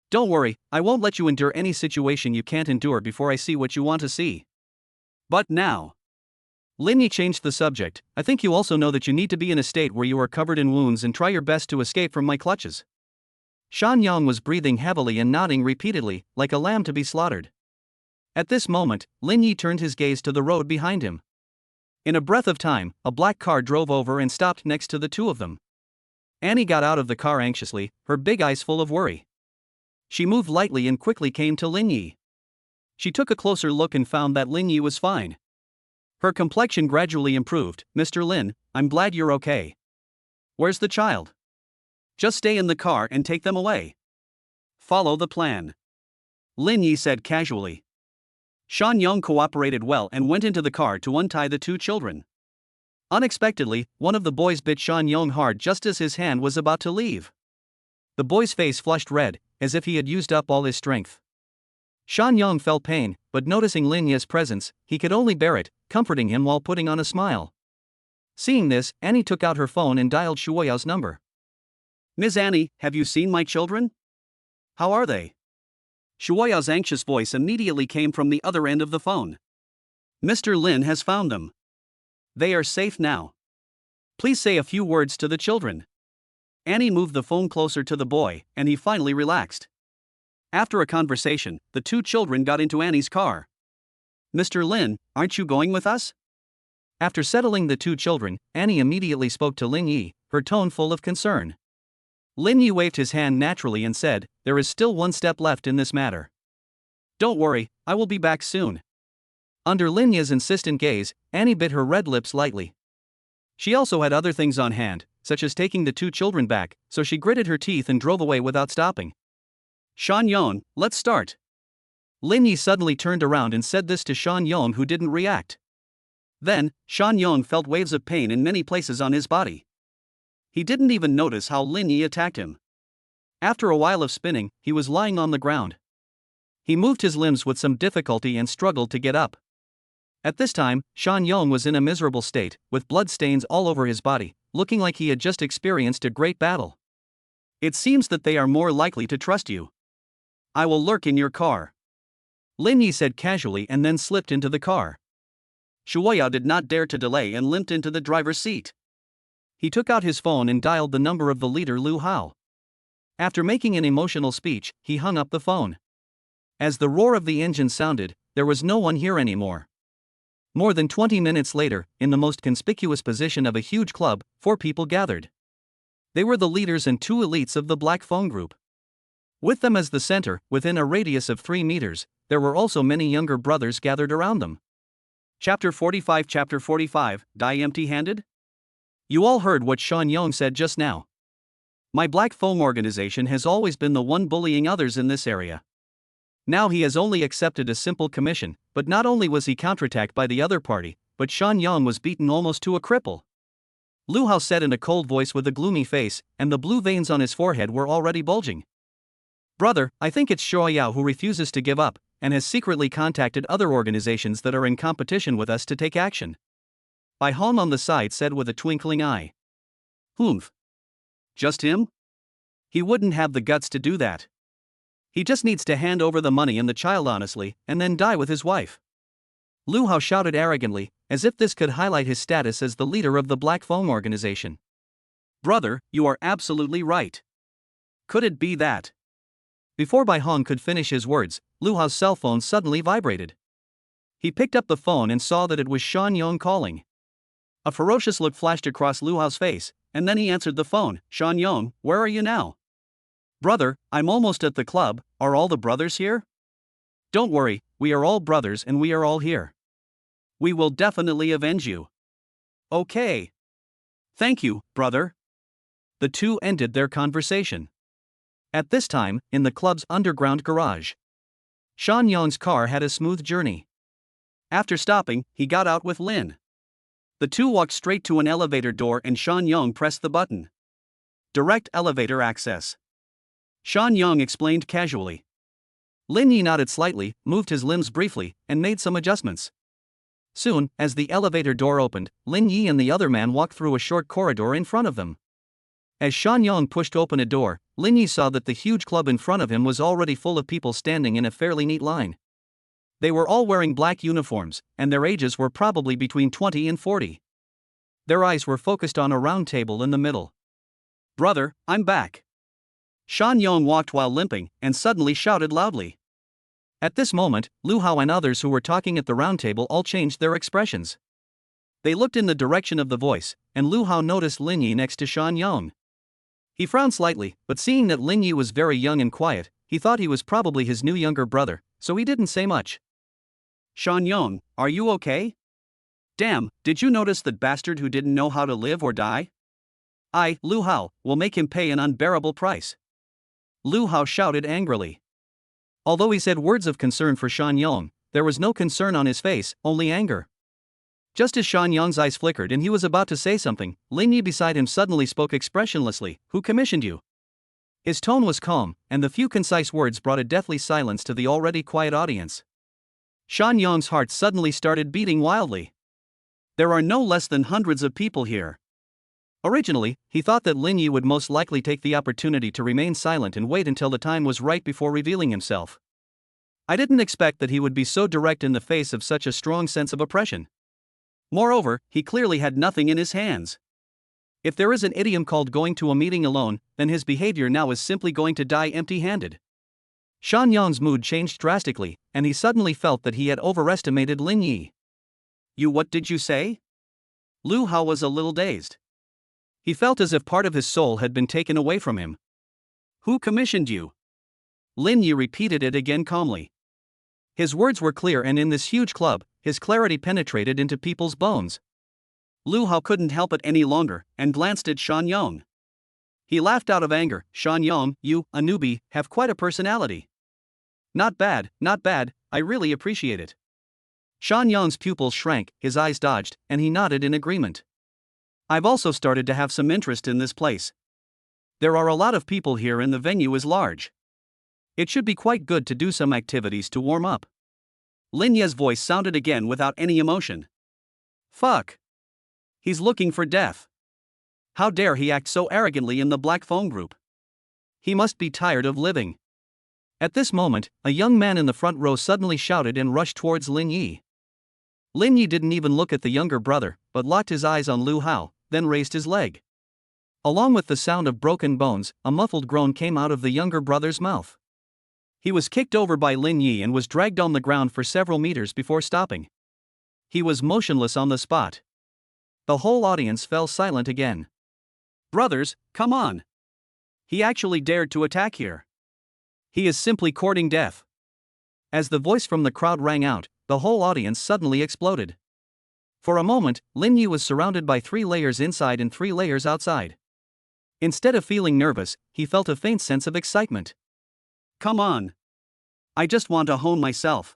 Don't worry, I won't let you endure any situation you can't endure before I see what you want to see. But now. Lin Ye changed the subject. I think you also know that you need to be in a state where you are covered in wounds and try your best to escape from my clutches. Sean Yong was breathing heavily and nodding repeatedly, like a lamb to be slaughtered. At this moment, Lin Ye turned his gaze to the road behind him. In a breath of time, a black car drove over and stopped next to the 2 of them. Annie got out of the car anxiously, her big eyes full of worry. She moved lightly and quickly came to Lin Ye. She took a closer look and found that Lin Ye was fine. Her complexion gradually improved. Mr. Lin, I'm glad you're okay. Where's the child? Just stay in the car and take them away. Follow the plan. Lin Ye said casually. Sean Yong cooperated well and went into the car to untie the 2 children. Unexpectedly, one of the boys bit Sean Yong hard just as his hand was about to leave. The boy's face flushed red, as if he had used up all his strength. Sean Yong felt pain, but noticing Lin Ye's presence, he could only bear it, comforting him while putting on a smile. Seeing this, Annie took out her phone and dialed Shuoyao's number. Ms. Annie, have you seen my children? How are they? Shuoyao's anxious voice immediately came from the other end of the phone. Mr. Lin has found them. They are safe now. Please say a few words to the children. Annie moved the phone closer to the boy, and he finally relaxed. After a conversation, the 2 children got into Annie's car. Mr. Lin, aren't you going with us? After settling the 2 children, Annie immediately spoke to Lin Ye, her tone full of concern. Lin Ye waved his hand naturally and said, There is still one step left in this matter. Don't worry, I will be back soon. Under Lin Ye's insistent gaze, Annie bit her red lips lightly. She also had other things on hand, such as taking the 2 children back, so she gritted her teeth and drove away without stopping. Sean Yong, let's start. Lin Ye suddenly turned around and said this to Sean Yong, who didn't react. Then, Sean Yong felt waves of pain in many places on his body. He didn't even notice how Lin Ye attacked him. After a while of spinning, he was lying on the ground. He moved his limbs with some difficulty and struggled to get up. At this time, Sean Yong was in a miserable state, with blood stains all over his body, looking like he had just experienced a great battle. It seems that they are more likely to trust you. I will lurk in your car. Lin Yi said casually and then slipped into the car. Shuoyao did not dare to delay and limped into the driver's seat. He took out his phone and dialed the number of the leader Lu Hao. After making an emotional speech, he hung up the phone. As the roar of the engine sounded, there was no one here anymore. More than 20 minutes later, in the most conspicuous position of a huge club, 4 people gathered. They were the leaders and 2 elites of the Black Phone Group. With them as the center, within a radius of 3 meters, there were also many younger brothers gathered around them. Chapter 45. Die empty-handed? You all heard what Shan Yong said just now. My Black Phone organization has always been the one bullying others in this area. Now he has only accepted a simple commission, but not only was he counterattacked by the other party, but Shan Yong was beaten almost to a cripple. Lu Hao said in a cold voice with a gloomy face, and the blue veins on his forehead were already bulging. Brother, I think it's Shuoyao who refuses to give up, and has secretly contacted other organizations that are in competition with us to take action. Bai Hong on the side said with a twinkling eye. Humph. Just him? He wouldn't have the guts to do that. He just needs to hand over the money and the child honestly, and then die with his wife. Lu Hao shouted arrogantly, as if this could highlight his status as the leader of the Black Phone organization. Brother, you are absolutely right. Could it be that? Before Bai Hong could finish his words, Lu Hao's cell phone suddenly vibrated. He picked up the phone and saw that it was Shan Yong calling. A ferocious look flashed across Lu Hao's face, and then he answered the phone. Shan Yong, where are you now? Brother, I'm almost at the club. Are all the brothers here? Don't worry, we are all brothers and we are all here. We will definitely avenge you. Okay. Thank you, brother. The two ended their conversation. At this time, in the club's underground garage, Shan Yong's car had a smooth journey. After stopping, he got out with Lin. The two walked straight to an elevator door and Shan Yong pressed the button. Direct elevator access. Shan Yong explained casually. Lin Yi nodded slightly, moved his limbs briefly, and made some adjustments. Soon, as the elevator door opened, Lin Yi and the other man walked through a short corridor in front of them. As Shan Yong pushed open a door, Lin Yi saw that the huge club in front of him was already full of people standing in a fairly neat line. They were all wearing black uniforms, and their ages were probably between 20 and 40. Their eyes were focused on a round table in the middle. Brother, I'm back. Shan Yong walked while limping, and suddenly shouted loudly. At this moment, Lu Hao and others who were talking at the round table all changed their expressions. They looked in the direction of the voice, and Lu Hao noticed Lin Yi next to Shan Yong. He frowned slightly, but seeing that Lin Yi was very young and quiet, he thought he was probably his new younger brother, so he didn't say much. Shan Yong, are you okay? Damn, did you notice that bastard who didn't know how to live or die? I, Lu Hao, will make him pay an unbearable price. Lu Hao shouted angrily. Although he said words of concern for Shan Yong, there was no concern on his face, only anger. Just as Shan Yong's eyes flickered and he was about to say something, Lin Yi beside him suddenly spoke expressionlessly. Who commissioned you? His tone was calm, and the few concise words brought a deathly silence to the already quiet audience. Shan Yong's heart suddenly started beating wildly. There are no less than hundreds of people here. Originally, he thought that Lin Yi would most likely take the opportunity to remain silent and wait until the time was right before revealing himself. I didn't expect that he would be so direct in the face of such a strong sense of oppression. Moreover, he clearly had nothing in his hands. If there is an idiom called going to a meeting alone, then his behavior now is simply going to die empty-handed. Shan Yong's mood changed drastically, and he suddenly felt that he had overestimated Lin Yi. What did you say? Lu Hao was a little dazed. He felt as if part of his soul had been taken away from him. Who commissioned you? Lin Yi repeated it again calmly. His words were clear, and in this huge club, his clarity penetrated into people's bones. Lu Hao couldn't help it any longer, and glanced at Shan Yong. He laughed out of anger. Shan Yong, you, a newbie, have quite a personality. Not bad, I really appreciate it. Shan Yong's pupils shrank, his eyes dodged, and he nodded in agreement. I've also started to have some interest in this place. There are a lot of people here and the venue is large. It should be quite good to do some activities to warm up. Lin Ye's voice sounded again without any emotion. Fuck. He's looking for death. How dare he act so arrogantly in the Black Phone Group? He must be tired of living. At this moment, a young man in the front row suddenly shouted and rushed towards Lin Yi. Lin Yi didn't even look at the younger brother, but locked his eyes on Lu Hao, then raised his leg. Along with the sound of broken bones, a muffled groan came out of the younger brother's mouth. He was kicked over by Lin Yi and was dragged on the ground for several meters before stopping. He was motionless on the spot. The whole audience fell silent again. Brothers, come on. He actually dared to attack here. He is simply courting death. As the voice from the crowd rang out, the whole audience suddenly exploded. For a moment, Lin Yi was surrounded by 3 layers inside and 3 layers outside. Instead of feeling nervous, he felt a faint sense of excitement. Come on. I just want to hone myself.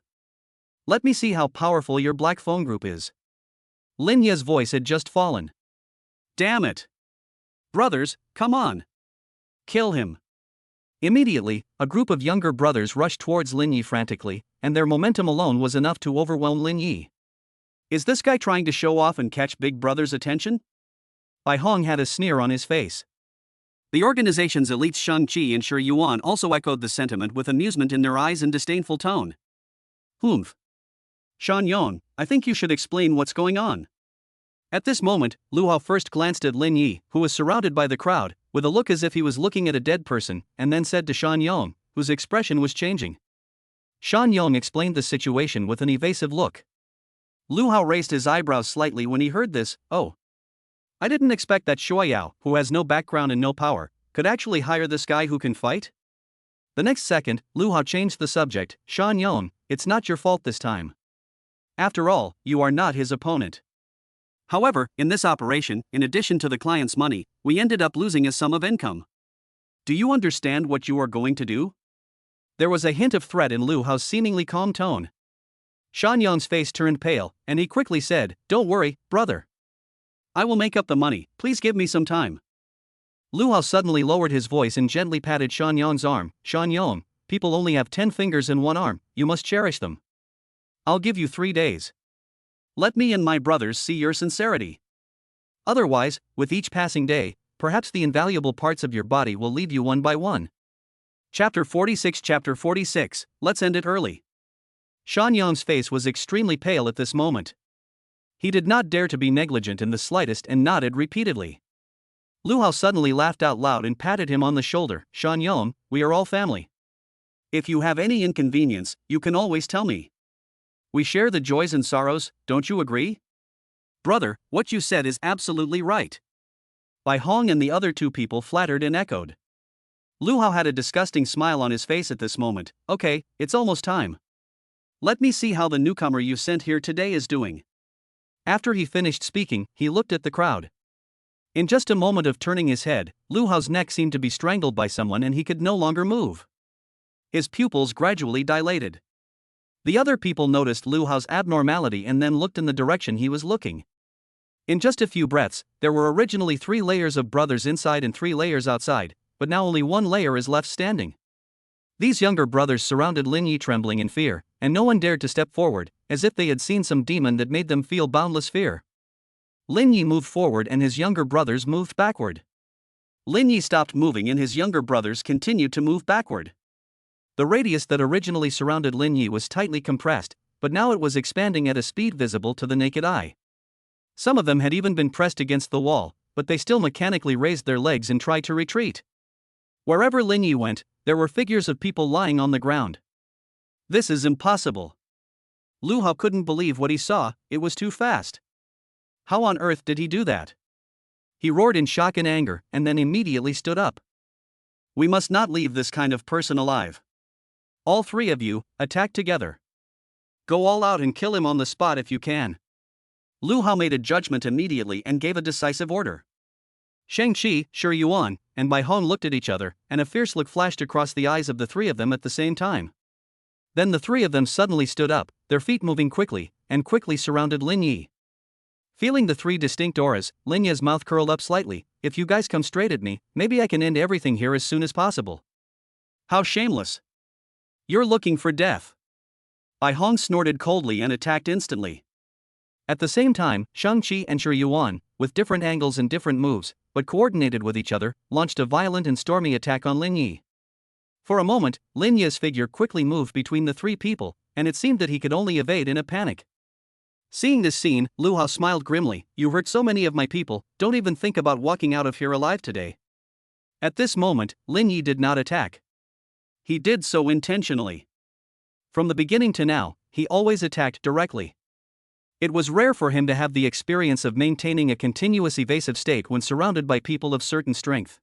Let me see how powerful your black phone group is. Lin Yi's voice had just fallen. Damn it. Brothers, come on. Kill him. Immediately, a group of younger brothers rushed towards Lin Yi frantically, and their momentum alone was enough to overwhelm Lin Yi. Is this guy trying to show off and catch Big Brother's attention? Bai Hong had a sneer on his face. The organization's elites Shang-Chi and Shi Yuan also echoed the sentiment with amusement in their eyes and disdainful tone. Humph. Shan Yong, I think you should explain what's going on. At this moment, Lu Hao first glanced at Lin Yi, who was surrounded by the crowd, with a look as if he was looking at a dead person, and then said to Shan Yong, whose expression was changing. Shan Yong explained the situation with an evasive look. Lu Hao raised his eyebrows slightly when he heard this. Oh. I didn't expect that Shuai Yao, who has no background and no power, could actually hire this guy who can fight? The next second, Lu Hao changed the subject. Shan Yong, it's not your fault this time. After all, you are not his opponent. However, in this operation, in addition to the client's money, we ended up losing a sum of income. Do you understand what you are going to do? There was a hint of threat in Lu Hao's seemingly calm tone. Shan Yong's face turned pale, and he quickly said, "Don't worry, brother. I will make up the money, please give me some time." Lu Hao suddenly lowered his voice and gently patted Shan Yong's arm. "Shan Yong, people only have 10 fingers and 1 arm, you must cherish them. I'll give you 3 days. Let me and my brothers see your sincerity. Otherwise, with each passing day, perhaps the invaluable parts of your body will leave you one by one." Chapter 46. Let's end it early. Shan Yong's face was extremely pale at this moment. He did not dare to be negligent in the slightest and nodded repeatedly. Lu Hao suddenly laughed out loud and patted him on the shoulder. "Shan Yong, we are all family. If you have any inconvenience, you can always tell me. We share the joys and sorrows, don't you agree?" "Brother, what you said is absolutely right." Bai Hong and the other 2 people flattered and echoed. Lu Hao had a disgusting smile on his face at this moment. "Okay, it's almost time. Let me see how the newcomer you sent here today is doing." After he finished speaking, he looked at the crowd. In just a moment of turning his head, Lu Hao's neck seemed to be strangled by someone and he could no longer move. His pupils gradually dilated. The other people noticed Lu Hao's abnormality and then looked in the direction he was looking. In just a few breaths, there were originally 3 layers of brothers inside and 3 layers outside, but now only 1 layer is left standing. These younger brothers surrounded Lin Yi trembling in fear, and no one dared to step forward, as if they had seen some demon that made them feel boundless fear. Lin Yi moved forward and his younger brothers moved backward. Lin Yi stopped moving and his younger brothers continued to move backward. The radius that originally surrounded Lin Yi was tightly compressed, but now it was expanding at a speed visible to the naked eye. Some of them had even been pressed against the wall, but they still mechanically raised their legs and tried to retreat. Wherever Lin Yi went, there were figures of people lying on the ground. This is impossible. Lu Hao couldn't believe what he saw, it was too fast. How on earth did he do that? He roared in shock and anger, and then immediately stood up. We must not leave this kind of person alive. All 3 of you, attack together. Go all out and kill him on the spot if you can. Lu Hao made a judgment immediately and gave a decisive order. Shang-Chi, Shi Yuan, and Bai Hong looked at each other, and a fierce look flashed across the eyes of the 3 of them at the same time. Then the 3 of them suddenly stood up, their feet moving quickly, and quickly surrounded Lin Yi. Feeling the 3 distinct auras, Lin Yi's mouth curled up slightly. "If you guys come straight at me, maybe I can end everything here as soon as possible." How shameless. You're looking for death. Bai Hong snorted coldly and attacked instantly. At the same time, Shang-Chi and Shi Yuan, with different angles and different moves, but coordinated with each other, launched a violent and stormy attack on Lin Yi. For a moment, Lin Ye's figure quickly moved between the three people, and it seemed that he could only evade in a panic. Seeing this scene, Lu Hao smiled grimly. "You hurt so many of my people, don't even think about walking out of here alive today." At this moment, Lin Yi did not attack. He did so intentionally. From the beginning to now, he always attacked directly. It was rare for him to have the experience of maintaining a continuous evasive state when surrounded by people of certain strength.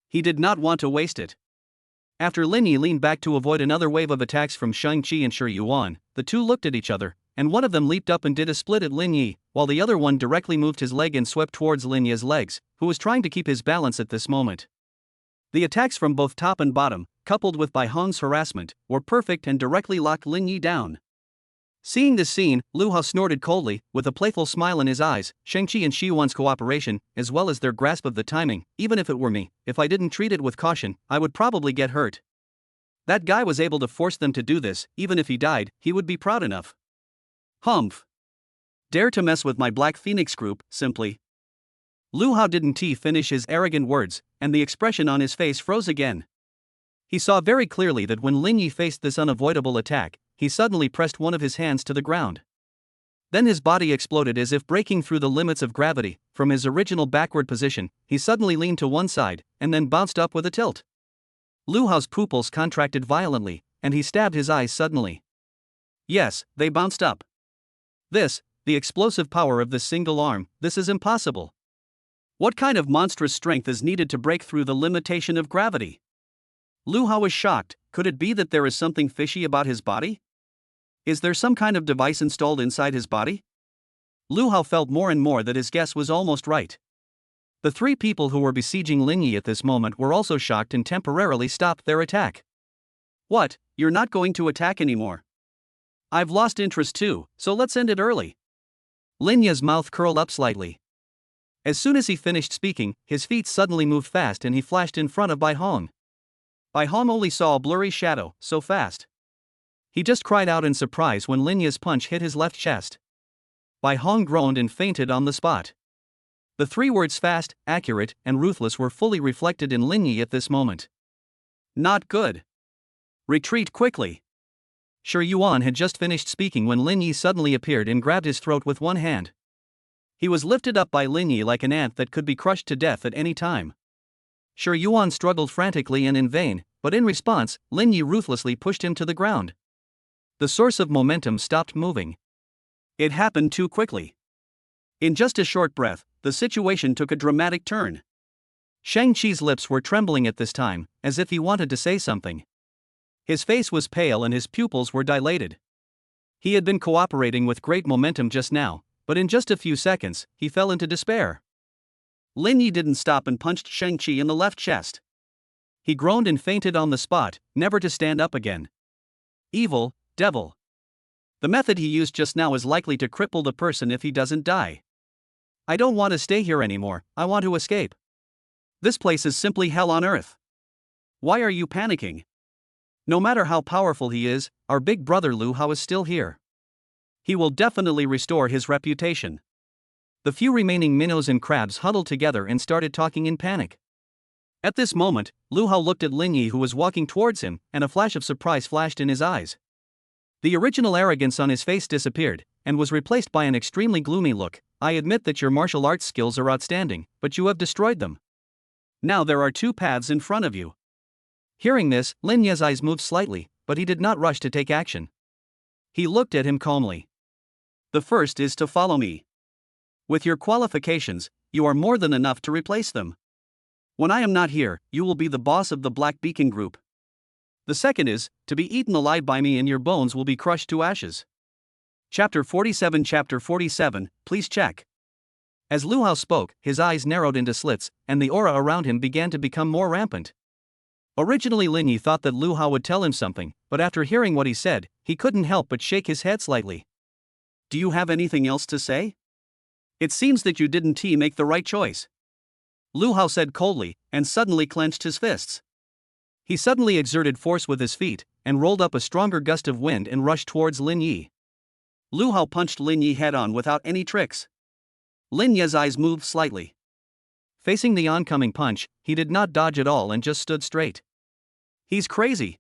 He did not want to waste it. After Lin Yi leaned back to avoid another wave of attacks from Shang-Chi and Shi Yuan, the two looked at each other, and one of them leaped up and did a split at Lin Yi, while the other one directly moved his leg and swept towards Lin Yi's legs, who was trying to keep his balance at this moment. The attacks from both top and bottom, coupled with Bai Hong's harassment, were perfect and directly locked Lin Yi down. Seeing this scene, Lu Hao snorted coldly, with a playful smile in his eyes. Shang-Chi and Shi Yuan's cooperation, as well as their grasp of the timing, even if it were me, if I didn't treat it with caution, I would probably get hurt. That guy was able to force them to do this. Even if he died, he would be proud enough. Humph. Dare to mess with my Black Phoenix group, simply. Lu Hao didn't finish his arrogant words, and the expression on his face froze again. He saw very clearly that when Lin Yi faced this unavoidable attack, he suddenly pressed one of his hands to the ground. Then his body exploded as if breaking through the limits of gravity. From his original backward position, he suddenly leaned to one side, and then bounced up with a tilt. Lu Hao's pupils contracted violently, and he stabbed his eyes suddenly. Yes, they bounced up. The explosive power of this single arm, this is impossible. What kind of monstrous strength is needed to break through the limitation of gravity? Lu Hao was shocked. Could it be that there is something fishy about his body? Is there some kind of device installed inside his body? Lu Hao felt more and more that his guess was almost right. The three people who were besieging Lin Yi at this moment were also shocked and temporarily stopped their attack. What, you're not going to attack anymore? I've lost interest too, so let's end it early. Lin Yi's mouth curled up slightly. As soon as he finished speaking, his feet suddenly moved fast and he flashed in front of Bai Hong. Bai Hong only saw a blurry shadow, so fast. He just cried out in surprise when Lin Yi's punch hit his left chest. Bai Hong groaned and fainted on the spot. The three words fast, accurate, and ruthless were fully reflected in Lin Yi at this moment. Not good. Retreat quickly. Shi Yuan had just finished speaking when Lin Yi suddenly appeared and grabbed his throat with one hand. He was lifted up by Lin Yi like an ant that could be crushed to death at any time. Shi Yuan struggled frantically and in vain, but in response, Lin Yi ruthlessly pushed him to the ground. The source of momentum stopped moving. It happened too quickly. In just a short breath, the situation took a dramatic turn. Shang-Chi's lips were trembling at this time, as if he wanted to say something. His face was pale and his pupils were dilated. He had been cooperating with great momentum just now, but in just a few seconds, he fell into despair. Lin Yi didn't stop and punched Shang-Chi in the left chest. He groaned and fainted on the spot, never to stand up again. Evil, devil. The method he used just now is likely to cripple the person if he doesn't die. I don't want to stay here anymore, I want to escape. This place is simply hell on earth. Why are you panicking? No matter how powerful he is, our big brother Lu Hao is still here. He will definitely restore his reputation. The few remaining minnows and crabs huddled together and started talking in panic. At this moment, Lu Hao looked at Lin Yi who was walking towards him, and a flash of surprise flashed in his eyes. The original arrogance on his face disappeared, and was replaced by an extremely gloomy look. I admit that your martial arts skills are outstanding, but you have destroyed them. Now there are two paths in front of you. Hearing this, Lin Yi's eyes moved slightly, but he did not rush to take action. He looked at him calmly. The first is to follow me. With your qualifications, you are more than enough to replace them. When I am not here, you will be the boss of the Black Beacon Group. The second is to be eaten alive by me and your bones will be crushed to ashes. Chapter 47, please check. As Lu Hao spoke, his eyes narrowed into slits, and the aura around him began to become more rampant. Originally Lin Yi thought that Lu Hao would tell him something, but after hearing what he said, he couldn't help but shake his head slightly. Do you have anything else to say? It seems that you didn't make the right choice. Lu Hao said coldly, and suddenly clenched his fists. He suddenly exerted force with his feet, and rolled up a stronger gust of wind and rushed towards Lin Yi. Lu Hao punched Lin Yi head-on without any tricks. Lin Yi's eyes moved slightly. Facing the oncoming punch, he did not dodge at all and just stood straight. He's crazy.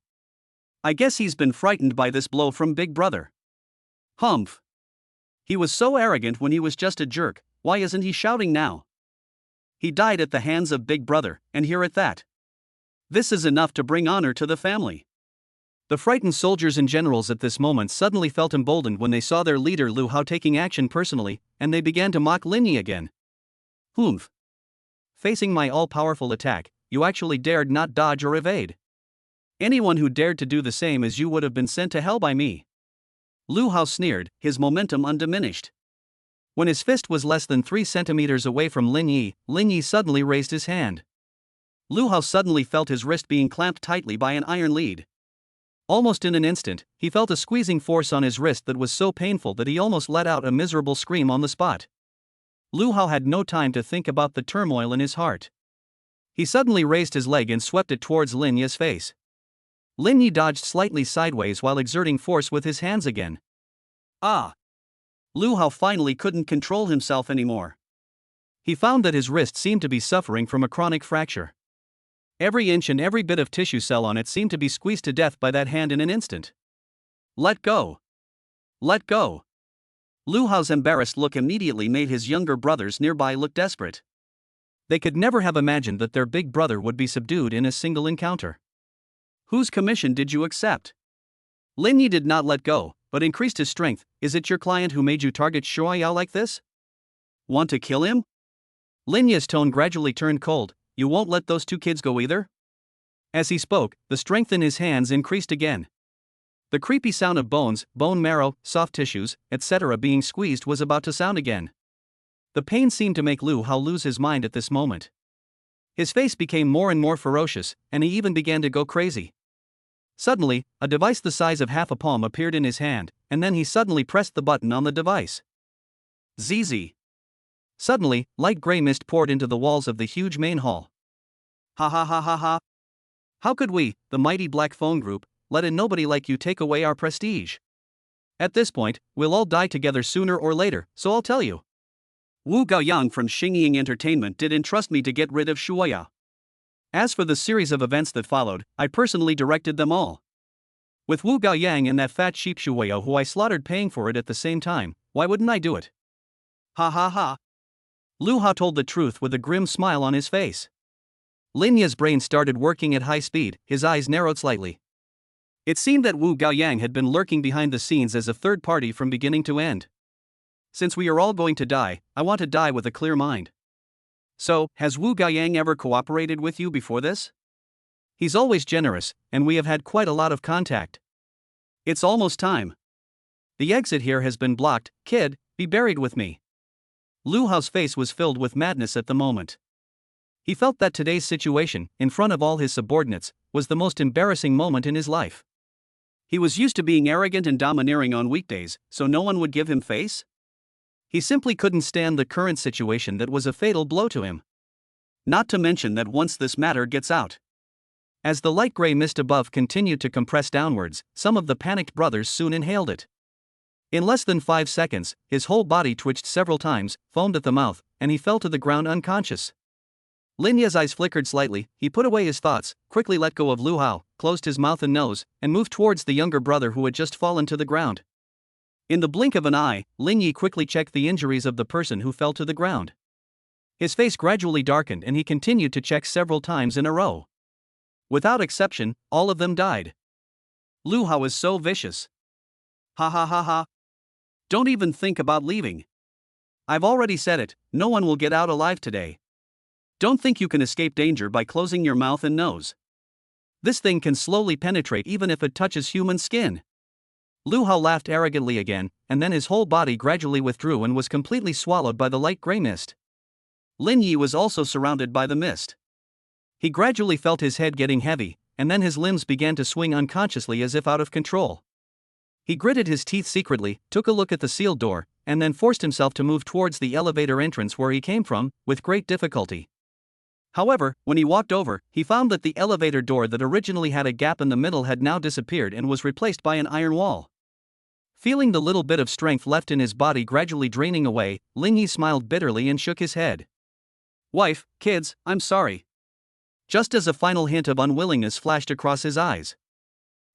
I guess he's been frightened by this blow from Big Brother. Humph. He was so arrogant when he was just a jerk, why isn't he shouting now? He died at the hands of Big Brother, and here at that. This is enough to bring honor to the family. The frightened soldiers and generals at this moment suddenly felt emboldened when they saw their leader Lu Hao taking action personally, and they began to mock Lin Yi again. Humph. Facing my all-powerful attack, you actually dared not dodge or evade. Anyone who dared to do the same as you would have been sent to hell by me. Lu Hao sneered, his momentum undiminished. When his fist was less than 3 centimeters away from Lin Yi suddenly raised his hand. Lu Hao suddenly felt his wrist being clamped tightly by an iron lead. Almost in an instant, he felt a squeezing force on his wrist that was so painful that he almost let out a miserable scream on the spot. Lu Hao had no time to think about the turmoil in his heart. He suddenly raised his leg and swept it towards Lin Yi's face. Lin Yi dodged slightly sideways while exerting force with his hands again. Ah! Lu Hao finally couldn't control himself anymore. He found that his wrist seemed to be suffering from a chronic fracture. Every inch and every bit of tissue cell on it seemed to be squeezed to death by that hand in an instant. Let go! Let go! Lu Hao's embarrassed look immediately made his younger brothers nearby look desperate. They could never have imagined that their big brother would be subdued in a single encounter. Whose commission did you accept? Lin Yi did not let go, but increased his strength. Is it your client who made you target Shuai Yao like this? Want to kill him? Lin Yi's tone gradually turned cold. You won't let those 2 kids go either? As he spoke, the strength in his hands increased again. The creepy sound of bones, bone marrow, soft tissues, etc. being squeezed was about to sound again. The pain seemed to make Lu Hao lose his mind at this moment. His face became more and more ferocious, and he even began to go crazy. Suddenly, a device the size of half a palm appeared in his hand, and then he suddenly pressed the button on the device. ZZ. Suddenly, light gray mist poured into the walls of the huge main hall. Ha ha ha ha ha. How could we, the mighty Black Phone Group, let a nobody like you take away our prestige? At this point, we'll all die together sooner or later, so I'll tell you. Wu Gaoyang from Xingying Entertainment did entrust me to get rid of Shuoya. As for the series of events that followed, I personally directed them all. With Wu Gaoyang and that fat sheep Shuoya who I slaughtered paying for it at the same time, why wouldn't I do it? Ha ha ha. Lu Hao told the truth with a grim smile on his face. Lin Yi's brain started working at high speed, his eyes narrowed slightly. It seemed that Wu Gaoyang had been lurking behind the scenes as a third party from beginning to end. Since we are all going to die, I want to die with a clear mind. So, has Wu Gaoyang ever cooperated with you before this? He's always generous, and we have had quite a lot of contact. It's almost time. The exit here has been blocked. Kid, be buried with me. Lu Hao's face was filled with madness at the moment. He felt that today's situation, in front of all his subordinates, was the most embarrassing moment in his life. He was used to being arrogant and domineering on weekdays, so no one would give him face? He simply couldn't stand the current situation that was a fatal blow to him. Not to mention that once this matter gets out. As the light gray mist above continued to compress downwards, some of the panicked brothers soon inhaled it. In less than 5 seconds, his whole body twitched several times, foamed at the mouth, and he fell to the ground unconscious. Lin Yi's eyes flickered slightly. He put away his thoughts, quickly let go of Lu Hao, closed his mouth and nose, and moved towards the younger brother who had just fallen to the ground. In the blink of an eye, Lin Yi quickly checked the injuries of the person who fell to the ground. His face gradually darkened and he continued to check several times in a row. Without exception, all of them died. Lu Hao is so vicious. Ha ha ha ha. Don't even think about leaving. I've already said it, no one will get out alive today. Don't think you can escape danger by closing your mouth and nose. This thing can slowly penetrate even if it touches human skin. Lu Hao laughed arrogantly again, and then his whole body gradually withdrew and was completely swallowed by the light gray mist. Lin Yi was also surrounded by the mist. He gradually felt his head getting heavy, and then his limbs began to swing unconsciously as if out of control. He gritted his teeth secretly, took a look at the sealed door, and then forced himself to move towards the elevator entrance where he came from, with great difficulty. However, when he walked over, he found that the elevator door that originally had a gap in the middle had now disappeared and was replaced by an iron wall. Feeling the little bit of strength left in his body gradually draining away, Lin Yi smiled bitterly and shook his head. Wife, kids, I'm sorry. just as a final hint of unwillingness flashed across his eyes.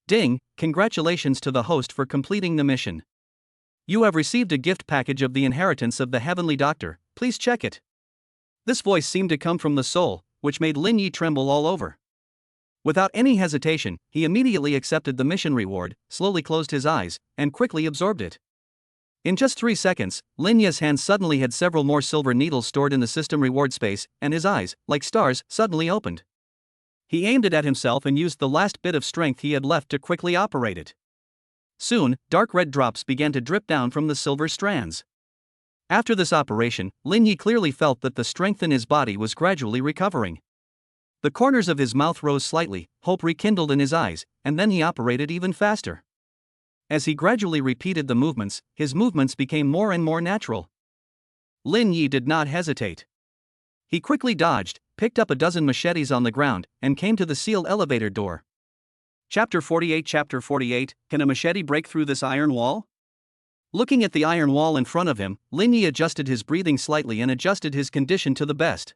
Ding, congratulations to the host for completing the mission. You have received a gift package of the inheritance of the Heavenly Doctor, please check it. This voice seemed to come from the soul, which made Lin Yi tremble all over. Without any hesitation, he immediately accepted the mission reward, slowly closed his eyes, and quickly absorbed it. In just 3 seconds, Lin Yi's hand suddenly had several more silver needles stored in the system reward space, and his eyes, like stars, suddenly opened. He aimed it at himself and used the last bit of strength he had left to quickly operate it. Soon, dark red drops began to drip down from the silver strands. After this operation, Lin Yi clearly felt that the strength in his body was gradually recovering. The corners of his mouth rose slightly, hope rekindled in his eyes, and then he operated even faster. As he gradually repeated the movements, his movements became more and more natural. Lin Yi did not hesitate. He quickly dodged, picked up a dozen machetes on the ground, and came to the sealed elevator door. Chapter 48, Can a machete break through this iron wall? Looking at the iron wall in front of him, Lin Yi adjusted his breathing slightly and adjusted his condition to the best.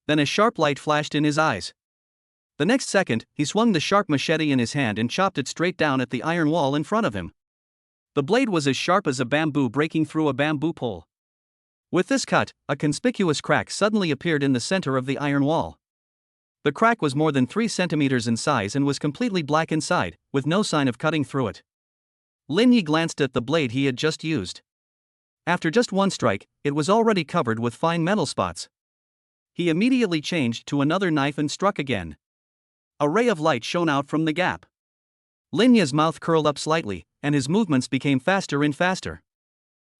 Then a sharp light flashed in his eyes. The next second, he swung the sharp machete in his hand and chopped it straight down at the iron wall in front of him. The blade was as sharp as a bamboo breaking through a bamboo pole. With this cut, a conspicuous crack suddenly appeared in the center of the iron wall. The crack was more than 3 centimeters in size and was completely black inside, with no sign of cutting through it. Lin Yi glanced at the blade he had just used. After just one strike, it was already covered with fine metal spots. He immediately changed to another knife and struck again. A ray of light shone out from the gap. Lin Yi's mouth curled up slightly, and his movements became faster and faster.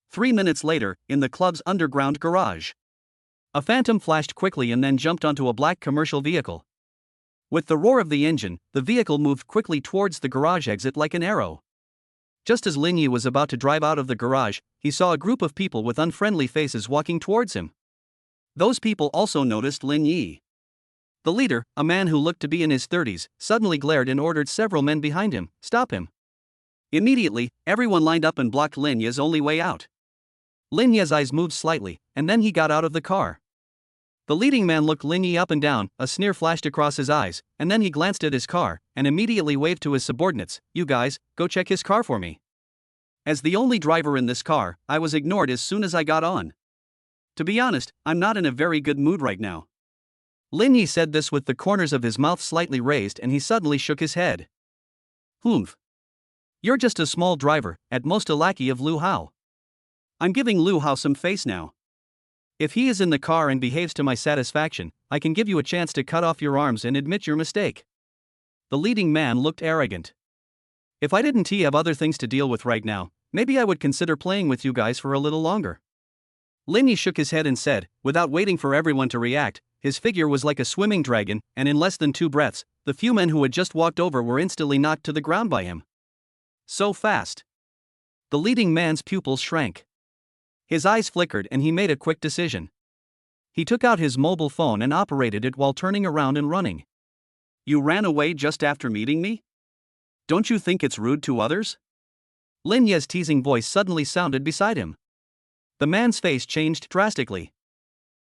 3 minutes later, in the club's underground garage, a phantom flashed quickly and then jumped onto a black commercial vehicle. With the roar of the engine, the vehicle moved quickly towards the garage exit like an arrow. Just as Lin Yi was about to drive out of the garage, he saw a group of people with unfriendly faces walking towards him. Those people also noticed Lin Yi. The leader, a man who looked to be in his 30s, suddenly glared and ordered several men behind him, "Stop him." Immediately, everyone lined up and blocked Lin Yi's only way out. Lin Yi's eyes moved slightly, and then he got out of the car. The leading man looked Lin Yi up and down, a sneer flashed across his eyes, and then he glanced at his car, and immediately waved to his subordinates, "You guys, go check his car for me." As the only driver in this car, I was ignored as soon as I got on. To be honest, I'm not in a very good mood right now. Lin Yi said this with the corners of his mouth slightly raised, and he suddenly shook his head. Humph. You're just a small driver, at most a lackey of Lu Hao. I'm giving Lu Hao some face now. If he is in the car and behaves to my satisfaction, I can give you a chance to cut off your arms and admit your mistake. The leading man looked arrogant. If I didn't have other things to deal with right now, maybe I would consider playing with you guys for a little longer. Lin Yi shook his head and said, without waiting for everyone to react, his figure was like a swimming dragon, and in less than 2 breaths, the few men who had just walked over were instantly knocked to the ground by him. So fast. The leading man's pupils shrank. His eyes flickered and he made a quick decision. He took out his mobile phone and operated it while turning around and running. You ran away just after meeting me? Don't you think it's rude to others? Lin Yi's teasing voice suddenly sounded beside him. The man's face changed drastically.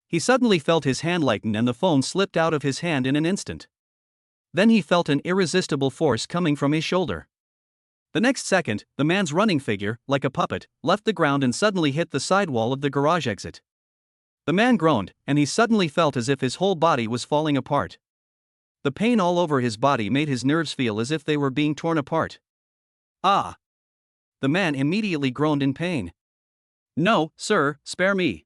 He suddenly felt his hand lighten and the phone slipped out of his hand in an instant. Then he felt an irresistible force coming from his shoulder. The next second, the man's running figure, like a puppet, left the ground and suddenly hit the side wall of the garage exit. The man groaned, and he suddenly felt as if his whole body was falling apart. The pain all over his body made his nerves feel as if they were being torn apart. Ah! The man immediately groaned in pain. No, sir, spare me.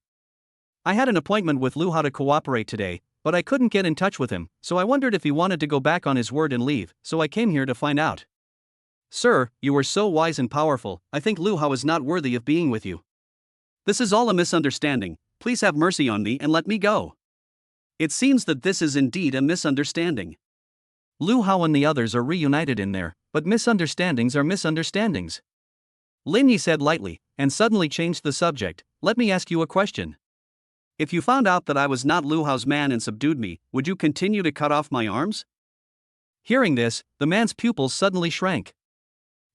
I had an appointment with Lu Hao to cooperate today, but I couldn't get in touch with him, so I wondered if he wanted to go back on his word and leave, so I came here to find out. Sir, you are so wise and powerful, I think Lu Hao is not worthy of being with you. This is all a misunderstanding, please have mercy on me and let me go. It seems that this is indeed a misunderstanding. Lu Hao and the others are reunited in there, but misunderstandings are misunderstandings. Lin Yi said lightly, and suddenly changed the subject, let me ask you a question. If you found out that I was not Lu Hao's man and subdued me, would you continue to cut off my arms? Hearing this, the man's pupils suddenly shrank.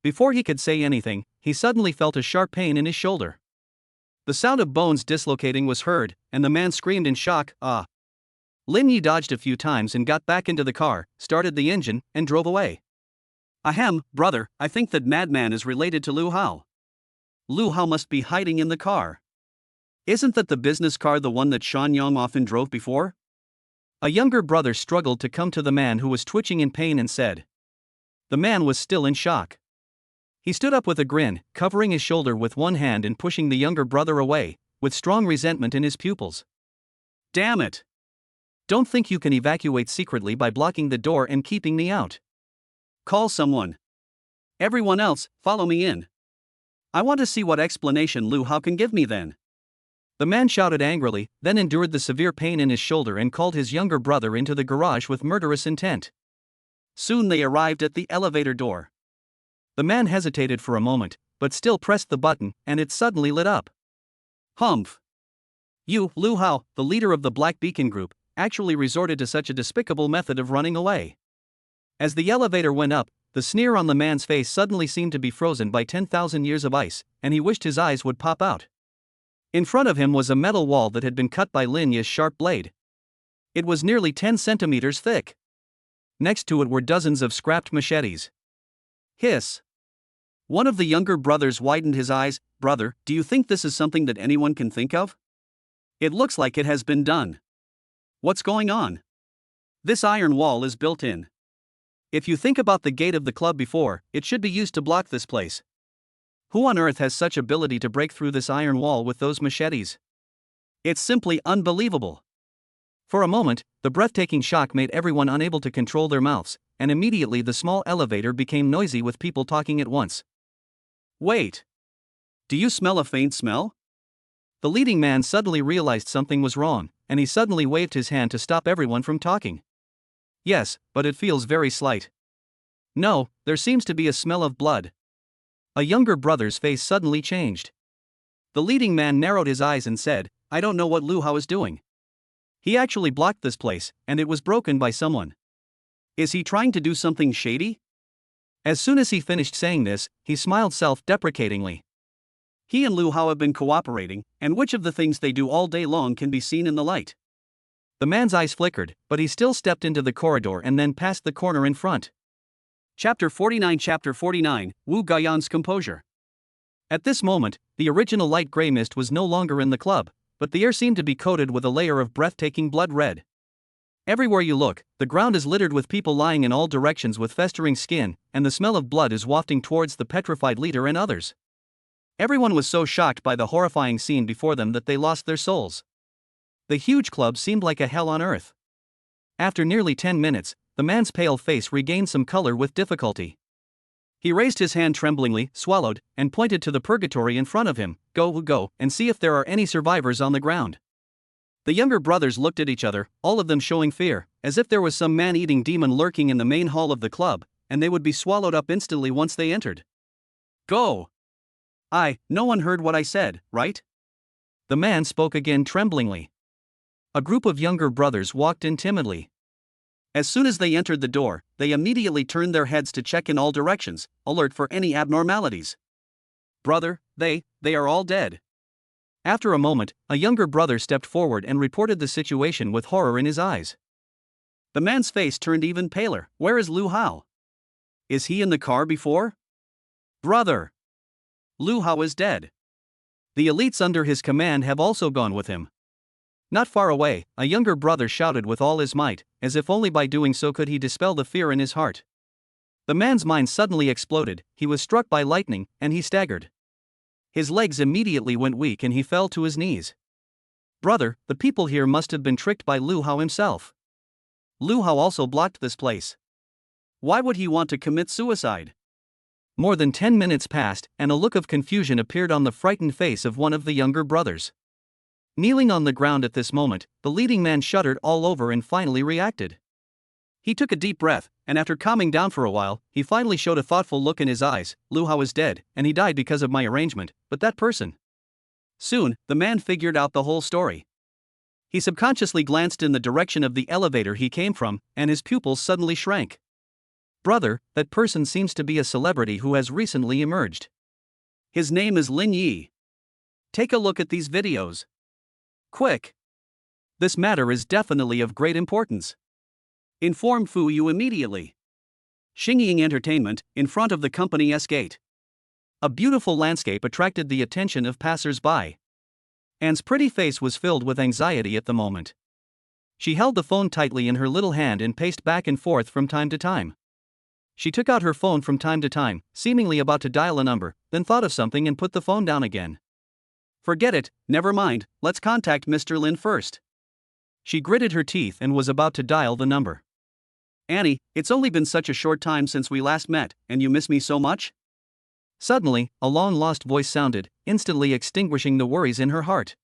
Before he could say anything, he suddenly felt a sharp pain in his shoulder. The sound of bones dislocating was heard, and the man screamed in shock, "Ah!" Lin Yi dodged a few times and got back into the car, started the engine, and drove away. Ahem, brother, I think that madman is related to Lu Hao. Lu Hao must be hiding in the car. Isn't that the business car, the one that Shan Yang often drove before? A younger brother struggled to come to the man who was twitching in pain and said. The man was still in shock. He stood up with a grin, covering his shoulder with one hand and pushing the younger brother away, with strong resentment in his pupils. Damn it! Don't think you can evacuate secretly by blocking the door and keeping me out. Call someone. Everyone else, follow me in. I want to see what explanation Lu Hao can give me then. The man shouted angrily, then endured the severe pain in his shoulder and called his younger brother into the garage with murderous intent. Soon they arrived at the elevator door. The man hesitated for a moment, but still pressed the button, and it suddenly lit up. Humph! You, Lu Hao, the leader of the Black Beacon Group, actually resorted to such a despicable method of running away. As the elevator went up, the sneer on the man's face suddenly seemed to be frozen by 10,000 years of ice, and he wished his eyes would pop out. In front of him was a metal wall that had been cut by Lin Yi's sharp blade. It was nearly 10 centimeters thick. Next to it were dozens of scrapped machetes. Hiss! One of the younger brothers widened his eyes. Brother, do you think this is something that anyone can think of? It looks like it has been done. What's going on? This iron wall is built in. If you think about the gate of the club before, it should be used to block this place. Who on earth has such ability to break through this iron wall with those machetes? It's simply unbelievable. For a moment, the breathtaking shock made everyone unable to control their mouths, and immediately the small elevator became noisy with people talking at once. Wait! Do you smell a faint smell? The leading man suddenly realized something was wrong, and he suddenly waved his hand to stop everyone from talking. Yes, but it feels very slight. No, there seems to be a smell of blood. A younger brother's face suddenly changed. The leading man narrowed his eyes and said, I don't know what Lu Hao is doing. He actually blocked this place, and it was broken by someone. Is he trying to do something shady? As soon as he finished saying this, he smiled self-deprecatingly. He and Lu Hao have been cooperating, and which of the things they do all day long can be seen in the light? The man's eyes flickered, but he still stepped into the corridor and then passed the corner in front. Chapter 49, Wu Gaiyan's composure. At this moment, the original light gray mist was no longer in the club, but the air seemed to be coated with a layer of breathtaking blood red. Everywhere you look, the ground is littered with people lying in all directions with festering skin, and the smell of blood is wafting towards the petrified leader and others. Everyone was so shocked by the horrifying scene before them that they lost their souls. The huge club seemed like a hell on earth. After nearly 10 minutes, the man's pale face regained some color with difficulty. He raised his hand tremblingly, swallowed, and pointed to the purgatory in front of him. Go, and see if there are any survivors on the ground. The younger brothers looked at each other, all of them showing fear, as if there was some man-eating demon lurking in the main hall of the club, and they would be swallowed up instantly once they entered. Go! No one heard what I said, right? The man spoke again tremblingly. A group of younger brothers walked in timidly. As soon as they entered the door, they immediately turned their heads to check in all directions, alert for any abnormalities. Brother, they are all dead. After a moment, a younger brother stepped forward and reported the situation with horror in his eyes. The man's face turned even paler. Where is Lu Hao? Is he in the car before? Brother! Lu Hao is dead. The elites under his command have also gone with him. Not far away, a younger brother shouted with all his might, as if only by doing so could he dispel the fear in his heart. The man's mind suddenly exploded, he was struck by lightning, and he staggered. His legs immediately went weak and he fell to his knees. Brother, the people here must have been tricked by Lu Hao himself. Lu Hao also blocked this place. Why would he want to commit suicide? More than 10 minutes passed, and a look of confusion appeared on the frightened face of one of the younger brothers. Kneeling on the ground at this moment, the leading man shuddered all over and finally reacted. He took a deep breath, and after calming down for a while, he finally showed a thoughtful look in his eyes. Lu Hao is dead, and he died because of my arrangement, but that person. Soon, the man figured out the whole story. He subconsciously glanced in the direction of the elevator he came from, and his pupils suddenly shrank. Brother, that person seems to be a celebrity who has recently emerged. His name is Lin Yi. Take a look at these videos. Quick! This matter is definitely of great importance. Inform Fu Yu immediately. Xingying Entertainment, in front of the company's gate. A beautiful landscape attracted the attention of passers-by. Anne's pretty face was filled with anxiety at the moment. She held the phone tightly in her little hand and paced back and forth from time to time. She took out her phone from time to time, seemingly about to dial a number, then thought of something and put the phone down again. Forget it, never mind, let's contact Mr. Lin first. She gritted her teeth and was about to dial the number. Annie, it's only been such a short time since we last met, and you miss me so much? Suddenly, a long-lost voice sounded, instantly extinguishing the worries in her heart.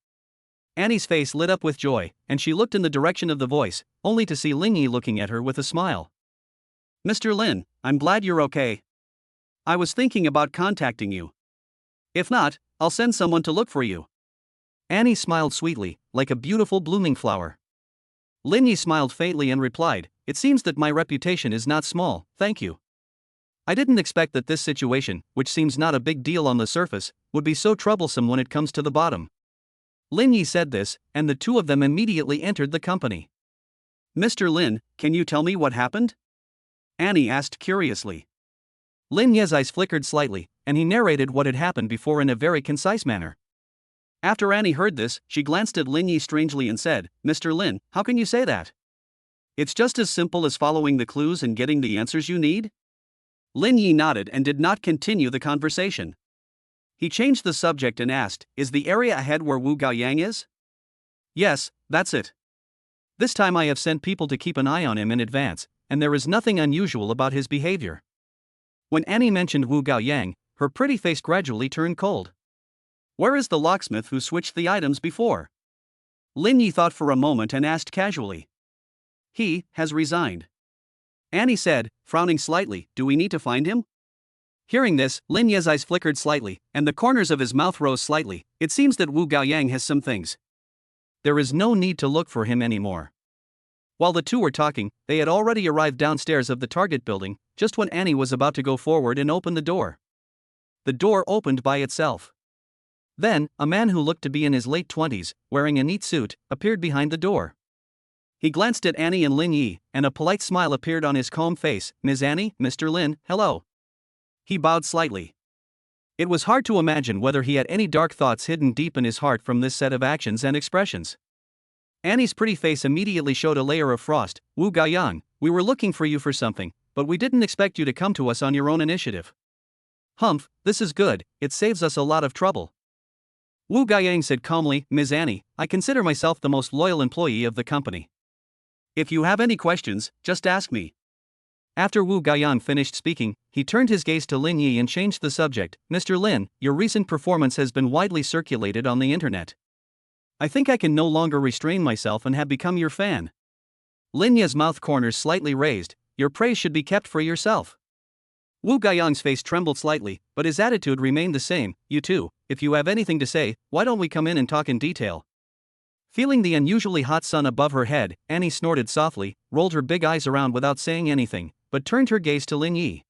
Annie's face lit up with joy, and she looked in the direction of the voice, only to see Ling Yi looking at her with a smile. Mr. Lin, I'm glad you're okay. I was thinking about contacting you. If not, I'll send someone to look for you. Annie smiled sweetly, like a beautiful blooming flower. Lin Yi smiled faintly and replied, It seems that my reputation is not small, thank you. I didn't expect that this situation, which seems not a big deal on the surface, would be so troublesome when it comes to the bottom. Lin Yi said this, and the two of them immediately entered the company. Mr. Lin, can you tell me what happened? Annie asked curiously. Lin Yi's eyes flickered slightly, and he narrated what had happened before in a very concise manner. After Annie heard this, she glanced at Lin Yi strangely and said, Mr. Lin, how can you say that? It's just as simple as following the clues and getting the answers you need? Lin Yi nodded and did not continue the conversation. He changed the subject and asked, Is the area ahead where Wu Gaoyang is? Yes, that's it. This time I have sent people to keep an eye on him in advance, and there is nothing unusual about his behavior. When Annie mentioned Wu Gaoyang, her pretty face gradually turned cold. Where is the locksmith who switched the items before? Lin Yi thought for a moment and asked casually. He has resigned. Annie said, frowning slightly, Do we need to find him? Hearing this, Lin Yi's eyes flickered slightly, and the corners of his mouth rose slightly. It seems that Wu Gaoyang has some things. There is no need to look for him anymore. While the two were talking, they had already arrived downstairs of the target building, just when Annie was about to go forward and open the door. The door opened by itself. Then, a man who looked to be in his late 20s, wearing a neat suit, appeared behind the door. He glanced at Annie and Lin Yi, and a polite smile appeared on his calm face. Ms. Annie, Mr. Lin, hello. He bowed slightly. It was hard to imagine whether he had any dark thoughts hidden deep in his heart from this set of actions and expressions. Annie's pretty face immediately showed a layer of frost. Wu Gaoyang, we were looking for you for something, but we didn't expect you to come to us on your own initiative. Humph, this is good, it saves us a lot of trouble. Wu Gaoyang said calmly, Ms. Annie, I consider myself the most loyal employee of the company. If you have any questions, just ask me. After Wu Gaoyang finished speaking, he turned his gaze to Lin Yi and changed the subject. Mr. Lin, your recent performance has been widely circulated on the internet. I think I can no longer restrain myself and have become your fan. Lin Yi's mouth corners slightly raised. Your praise should be kept for yourself. Wu Gaoyang's face trembled slightly, but his attitude remained the same. You too, if you have anything to say, why don't we come in and talk in detail? Feeling the unusually hot sun above her head, Annie snorted softly, rolled her big eyes around without saying anything, but turned her gaze to Lin Yi.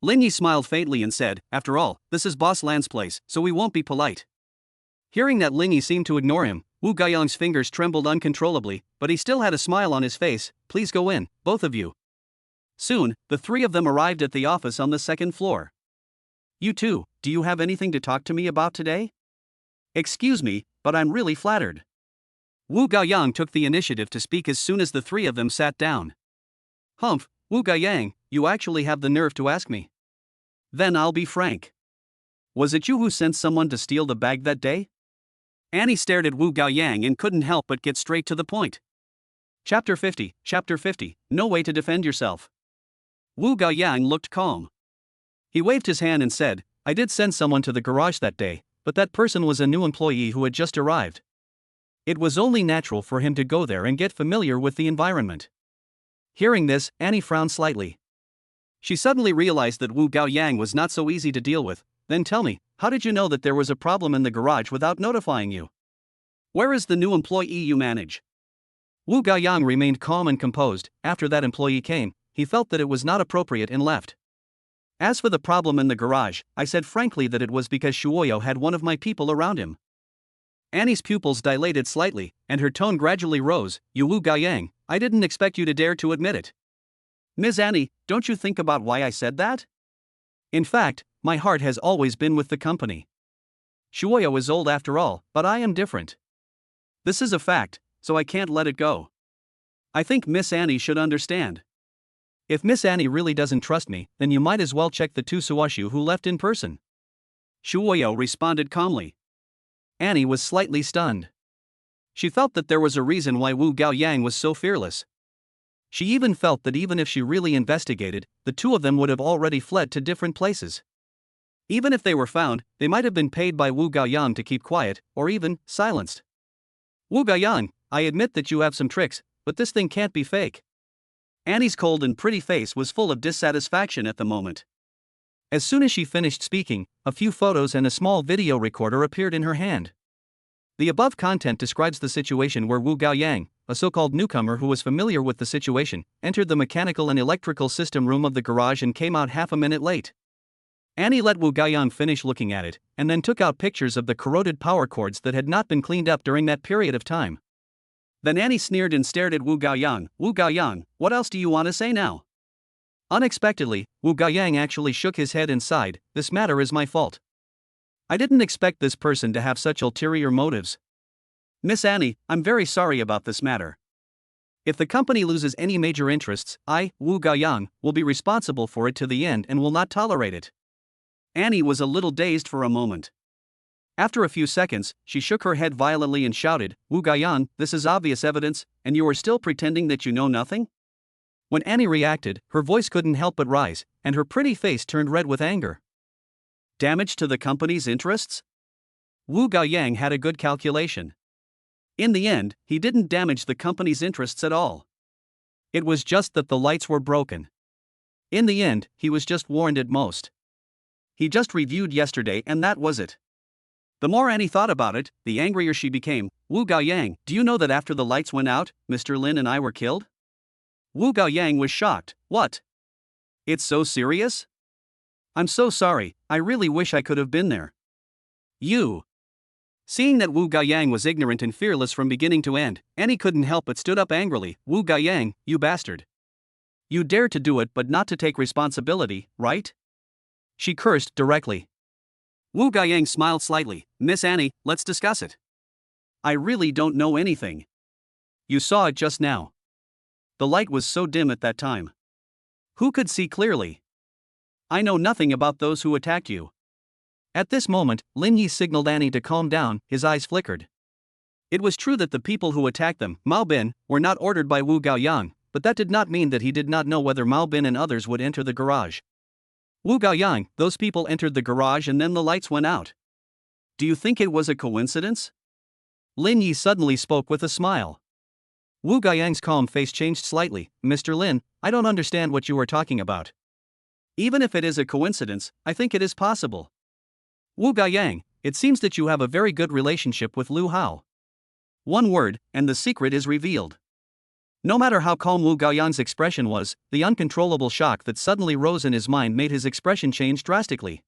Lin Yi smiled faintly and said, After all, this is Boss Lan's place, so we won't be polite. Hearing that Lin Yi seemed to ignore him, Wu Gaoyang's fingers trembled uncontrollably, but he still had a smile on his face. Please go in, both of you. Soon, the three of them arrived at the office on the second floor. You two, do you have anything to talk to me about today? Excuse me, but I'm really flattered. Wu Gaoyang took the initiative to speak as soon as the three of them sat down. Humph, Wu Gaoyang, you actually have the nerve to ask me. Then I'll be frank. Was it you who sent someone to steal the bag that day? Annie stared at Wu Gaoyang and couldn't help but get straight to the point. Chapter 50, No Way to Defend Yourself. Wu Gaoyang looked calm. He waved his hand and said, I did send someone to the garage that day, but that person was a new employee who had just arrived. It was only natural for him to go there and get familiar with the environment. Hearing this, Annie frowned slightly. She suddenly realized that Wu Gaoyang was not so easy to deal with. Then tell me, how did you know that there was a problem in the garage without notifying you? Where is the new employee you manage? Wu Gaoyang remained calm and composed. After that employee came, he felt that it was not appropriate and left. As for the problem in the garage, I said frankly that it was because Shuoyo had one of my people around him. Annie's pupils dilated slightly, and her tone gradually rose. You Wu Gaoyang, I didn't expect you to dare to admit it. Ms. Annie, don't you think about why I said that? In fact, my heart has always been with the company. Shuoyao is old after all, but I am different. This is a fact, so I can't let it go. I think Miss Annie should understand. If Miss Annie really doesn't trust me, then you might as well check the two Suoshu who left in person. Shuoyao responded calmly. Annie was slightly stunned. She felt that there was a reason why Wu Gaoyang was so fearless. She even felt that even if she really investigated, the two of them would have already fled to different places. Even if they were found, they might have been paid by Wu Gaoyang to keep quiet, or even silenced. Wu Gaoyang, I admit that you have some tricks, but this thing can't be fake. Annie's cold and pretty face was full of dissatisfaction at the moment. As soon as she finished speaking, a few photos and a small video recorder appeared in her hand. The above content describes the situation where Wu Gaoyang, a so-called newcomer who was familiar with the situation, entered the mechanical and electrical system room of the garage and came out half a minute late. Annie let Wu Gaoyang finish looking at it, and then took out pictures of the corroded power cords that had not been cleaned up during that period of time. Then Annie sneered and stared at Wu Gaoyang. Wu Gaoyang, what else do you want to say now? Unexpectedly, Wu Gaoyang actually shook his head and sighed. This matter is my fault. I didn't expect this person to have such ulterior motives. Miss Annie, I'm very sorry about this matter. If the company loses any major interests, I, Wu Gaoyang, will be responsible for it to the end and will not tolerate it. Annie was a little dazed for a moment. After a few seconds, she shook her head violently and shouted, Wu Gaoyang, this is obvious evidence, and you are still pretending that you know nothing? When Annie reacted, her voice couldn't help but rise, and her pretty face turned red with anger. Damage to the company's interests? Wu Gaoyang had a good calculation. In the end, he didn't damage the company's interests at all. It was just that the lights were broken. In the end, he was just warned at most. He just reviewed yesterday and that was it. The more Annie thought about it, the angrier she became. Wu Gaoyang, do you know that after the lights went out, Mr. Lin and I were killed? Wu Gaoyang was shocked. What? It's so serious? I'm so sorry, I really wish I could have been there. You. Seeing that Wu Gaoyang was ignorant and fearless from beginning to end, Annie couldn't help but stood up angrily. Wu Gaoyang, you bastard. You dared to do it but not to take responsibility, right? She cursed directly. Wu Gaoyang smiled slightly. Miss Annie, let's discuss it. I really don't know anything. You saw it just now. The light was so dim at that time. Who could see clearly? I know nothing about those who attacked you. At this moment, Lin Yi signaled Annie to calm down. His eyes flickered. It was true that the people who attacked them, Mao Bin, were not ordered by Wu Gaoyang, but that did not mean that he did not know whether Mao Bin and others would enter the garage. Wu Gaoyang, those people entered the garage and then the lights went out. Do you think it was a coincidence? Lin Yi suddenly spoke with a smile. Wu Gaoyang's calm face changed slightly. Mr. Lin, I don't understand what you are talking about. Even if it is a coincidence, I think it is possible. Wu Gaoyang, it seems that you have a very good relationship with Lu Hao. One word, and the secret is revealed. No matter how calm Wu Gaoyang's expression was, the uncontrollable shock that suddenly rose in his mind made his expression change drastically.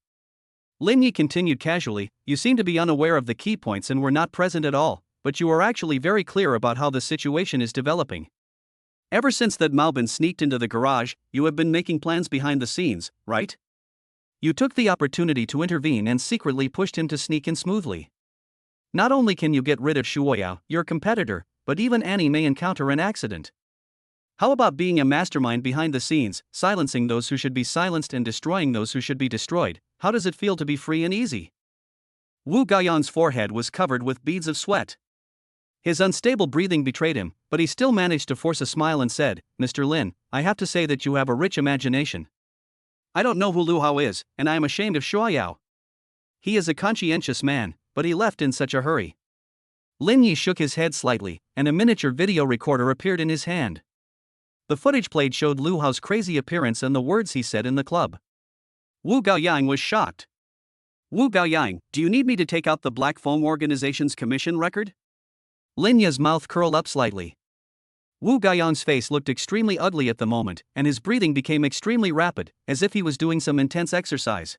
Lin Yi continued casually, you seem to be unaware of the key points and were not present at all, but you are actually very clear about how the situation is developing. Ever since that Mao Bin sneaked into the garage, you have been making plans behind the scenes, right? You took the opportunity to intervene and secretly pushed him to sneak in smoothly. Not only can you get rid of Shuoyao, your competitor, but even Annie may encounter an accident. How about being a mastermind behind the scenes, silencing those who should be silenced and destroying those who should be destroyed? How does it feel to be free and easy? Wu Gaoyang's forehead was covered with beads of sweat. His unstable breathing betrayed him, but he still managed to force a smile and said, Mr. Lin, I have to say that you have a rich imagination. I don't know who Lu Hao is, and I am ashamed of Shuoyao. He is a conscientious man, but he left in such a hurry. Lin Yi shook his head slightly, and a miniature video recorder appeared in his hand. The footage played showed Lu Hao's crazy appearance and the words he said in the club. Wu Gaoyang was shocked. Wu Gaoyang, do you need me to take out the Black Foam Organization's commission record? Lin Yi's mouth curled up slightly. Wu Gaoyang's face looked extremely ugly at the moment, and his breathing became extremely rapid, as if he was doing some intense exercise.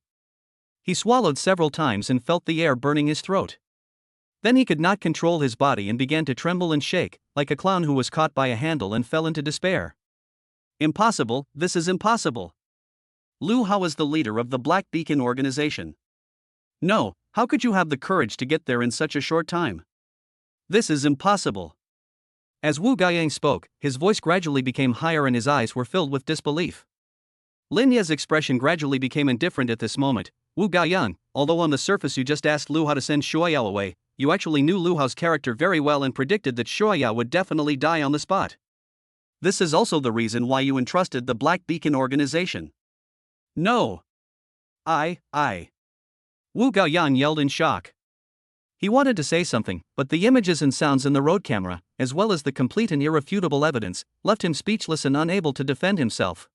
He swallowed several times and felt the air burning his throat. Then he could not control his body and began to tremble and shake, like a clown who was caught by a handle and fell into despair. Impossible, this is impossible. Lu Hao is the leader of the Black Beacon organization. No, how could you have the courage to get there in such a short time? This is impossible. As Wu Gaiyang spoke, his voice gradually became higher and his eyes were filled with disbelief. Lin Ye's expression gradually became indifferent at this moment. Wu Gaiyang, although on the surface you just asked Lu Hao to send Shuoyao away, you actually knew Lu Hao's character very well and predicted that Shuoyao would definitely die on the spot. This is also the reason why you entrusted the Black Beacon organization. No. Wu Gaoyan yelled in shock. He wanted to say something, but the images and sounds in the road camera, as well as the complete and irrefutable evidence, left him speechless and unable to defend himself.